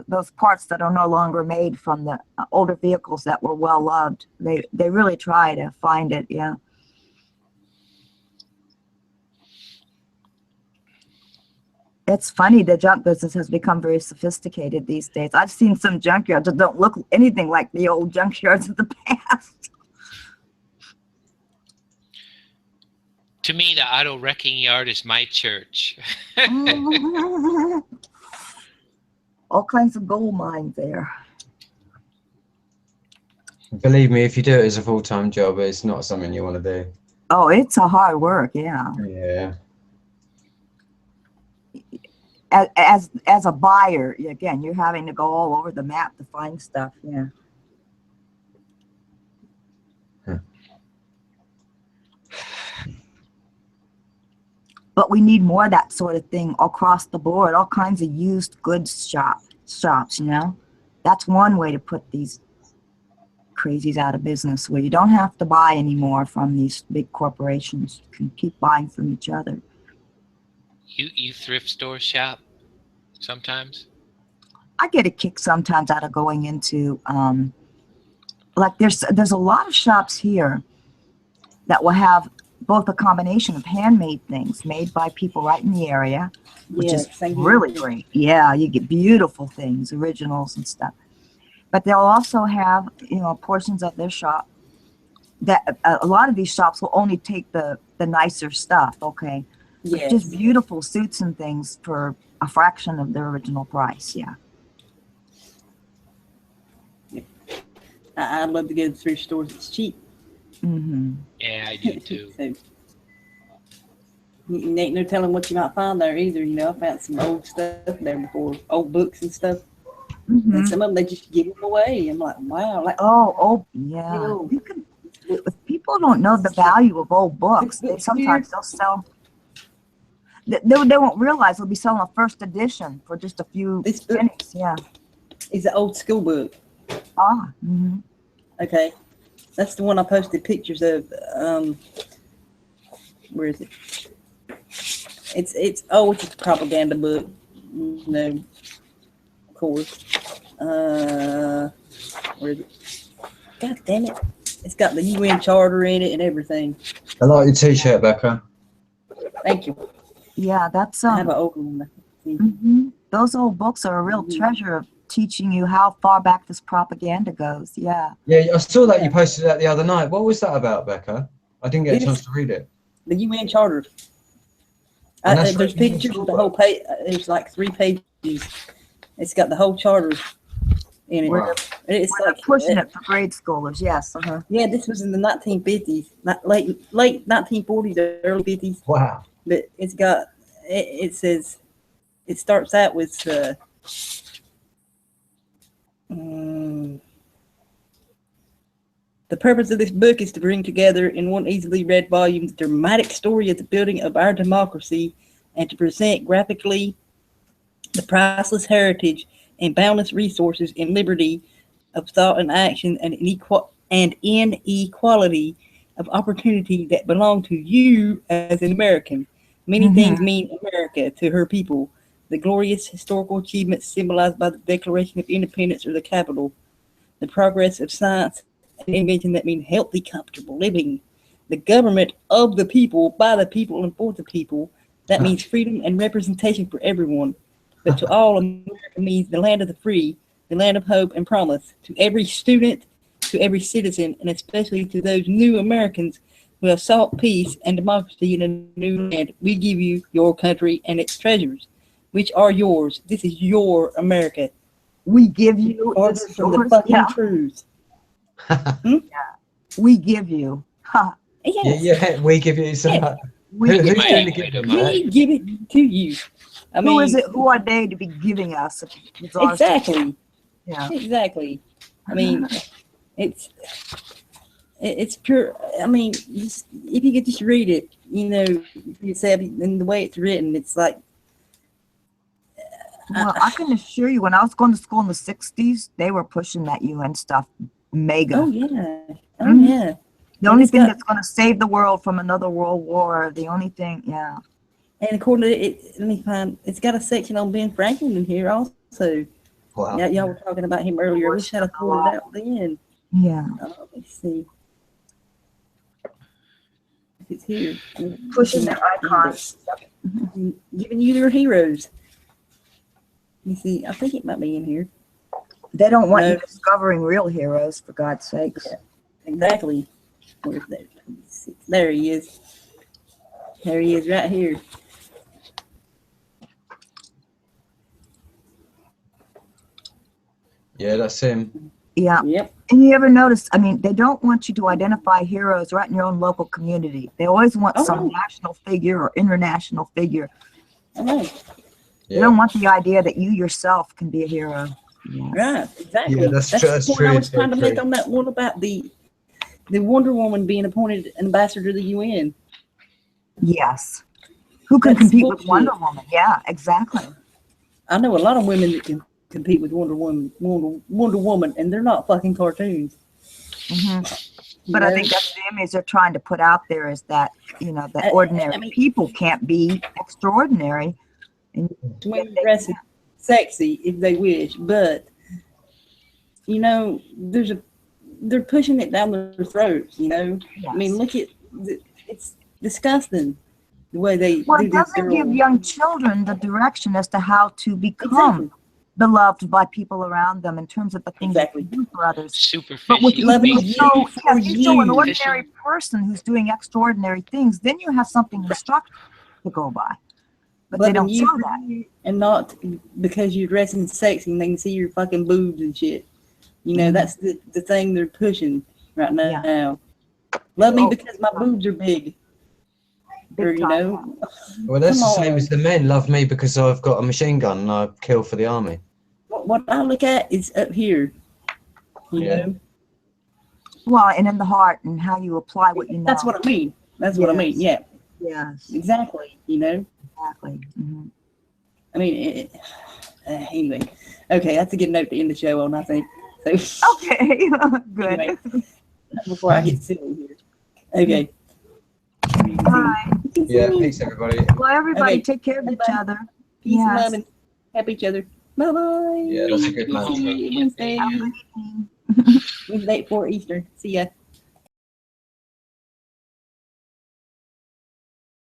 those parts that are no longer made from the older vehicles that were well loved. They really try to find it, yeah. It's funny, the junk business has become very sophisticated these days. I've seen some junkyards that don't look anything like the old junkyards of the past. To me, the auto wrecking yard is my church. All kinds of gold mines there. Believe me, if you do it as a full-time job, it's not something you want to do. Oh, it's a hard work, yeah. Yeah. As a buyer, again, you're having to go all over the map to find stuff, yeah. But we need more of that sort of thing across the board, all kinds of used goods shops, you know? That's one way to put these crazies out of business, where you don't have to buy anymore from these big corporations. You can keep buying from each other. You thrift store shop sometimes? I get a kick sometimes out of going into, like there's a lot of shops here that will have both a combination of handmade things made by people right in the area, which is really great. Yeah, you get beautiful things, originals and stuff. But they'll also have, you know, portions of their shop that a lot of these shops will only take the nicer stuff. Okay. Yes. Just beautiful suits and things for a fraction of their original price. Yeah. I'd love to go to thrift stores. It's cheap. Mm-hmm. Yeah, I do too. So, you ain't no telling what you might find there either. You know, I found some old stuff there before, old books and stuff. Mm-hmm. And some of them, they just give them away. I'm like, wow. Like, Oh, yeah. Ew. You can, if people don't know the value of old books, they'll sell. They won't realize they'll be selling a first edition for just a few This book- pennies. Yeah. it's an old school book. Ah. Mm-hmm. Okay. That's the one I posted pictures of. Where is it? It's a propaganda book. No, of course. Where is it? God damn it! It's got the UN Charter in it and everything. I like your t-shirt, Becca. Thank you. Yeah, that's I have an older one. Mm-hmm. Those old books are a real treasure of teaching you how far back this propaganda goes. Yeah. Yeah, I saw that you posted that the other night. What was that about, Becca? I didn't get a chance to read it. The UN Charter. And that's There's written in pictures of the school. whole page. There's like 3 pages. It's got the whole charter in it. Wow. It's We're like pushing it for grade schoolers. Yes. Uh-huh. Yeah, this was in the 1950s, late 1940s, early 50s. Wow. But it's got it says it starts out with the purpose of this book is to bring together in one easily read volume the dramatic story of the building of our democracy and to present graphically the priceless heritage and boundless resources and liberty of thought and action and inequality of opportunity that belong to you as an American. Many things mean America to her people. The glorious historical achievements symbolized by the Declaration of Independence or the Capitol. The progress of science and invention that mean healthy, comfortable living. The government of the people, by the people, and for the people. That means freedom and representation for everyone. But to all, America means the land of the free, the land of hope and promise. To every student, to every citizen, and especially to those new Americans who have sought peace and democracy in a new land, we give you your country and its treasures, which are yours. This is your America. We give you Order from the fucking truth. We give you. Ha. Yes. Yeah, we give you some. Yeah. Who's We, doing the giving, We give it to you. I mean, who is it? Who are they to be giving us? It's ours. Exactly. Yeah. Exactly. I mean, it's pure. I mean, just, if you could just read it, you know, yourself, and the way it's written, it's like. Well, I can assure you, when I was going to school in the 60s, they were pushing that UN stuff mega. Oh yeah. Oh Mhm. yeah. The only thing that's going to save the world from another world war, the only thing, yeah. And according to it, let me find. It's got a section on Ben Franklin in here also. Wow. Yeah, y'all were talking about him earlier. I wish I'd have pulled it out then. Yeah. Let me see. If it's here. Pushing their icons. Giving you their heroes. You see, I think it might be in here. They don't want No. you discovering real heroes, for God's sakes. Yeah. Exactly. Where's that? There he is. There he is right here. Yeah, that's him. Yeah. Yep. And you ever notice, I mean, they don't want you to identify heroes right in your own local community. They always want some national figure or international figure. I know. They don't want the idea that you yourself can be a hero. Yeah. Right. Exactly. Yeah, that's true, that's the point true, I was very trying to make true. on that one about the Wonder Woman being appointed ambassador to the UN. Yes. Who can That's compete with bullshit. Wonder Woman? Yeah, exactly. I know a lot of women that can compete with Wonder Woman, and they're not fucking cartoons. Hmm. You But I know? think that's the image they're trying to put out there, is that, you know, that ordinary I mean- people can't be extraordinary. And women dress sexy if they wish, but you know, they're pushing it down their throats. You know, I mean, look at it's disgusting the way they well, do it this doesn't give girl. young children the direction as to how to become beloved by people around them in terms of the things Exactly. they do for others. Superficial. But with Loving being you so, for being so an you. ordinary person who's doing extraordinary things, then you have something instructive to go by. But they Loving don't you show for that. you, and not because you're dressing sexy and they can see your fucking boobs and shit. You know, that's the thing they're pushing right now. Yeah. Love me Oh. because my boobs are big. Big Or, you time. know, Well, that's come the same on. as the men love me because I've got a machine gun and I kill for the army. What I look at is up here. You Yeah. know? Well, and in the heart and how you apply what you know. That's what I mean. That's what I mean. Yeah, Yes, exactly. You know? exactly. Mhm. I mean, anyway. Okay, that's a good note to end the show on, I think. So, Okay, good. anyway, before I get silly here. Okay. All right. Yeah, peace, everybody. Well, everybody, Okay. take care of each Bye-bye. other. Peace and Yes. love and help each other. Bye-bye. Yeah, that's a good mantra. Wednesday. Have a good evening. Wednesday at 4 Eastern. See ya.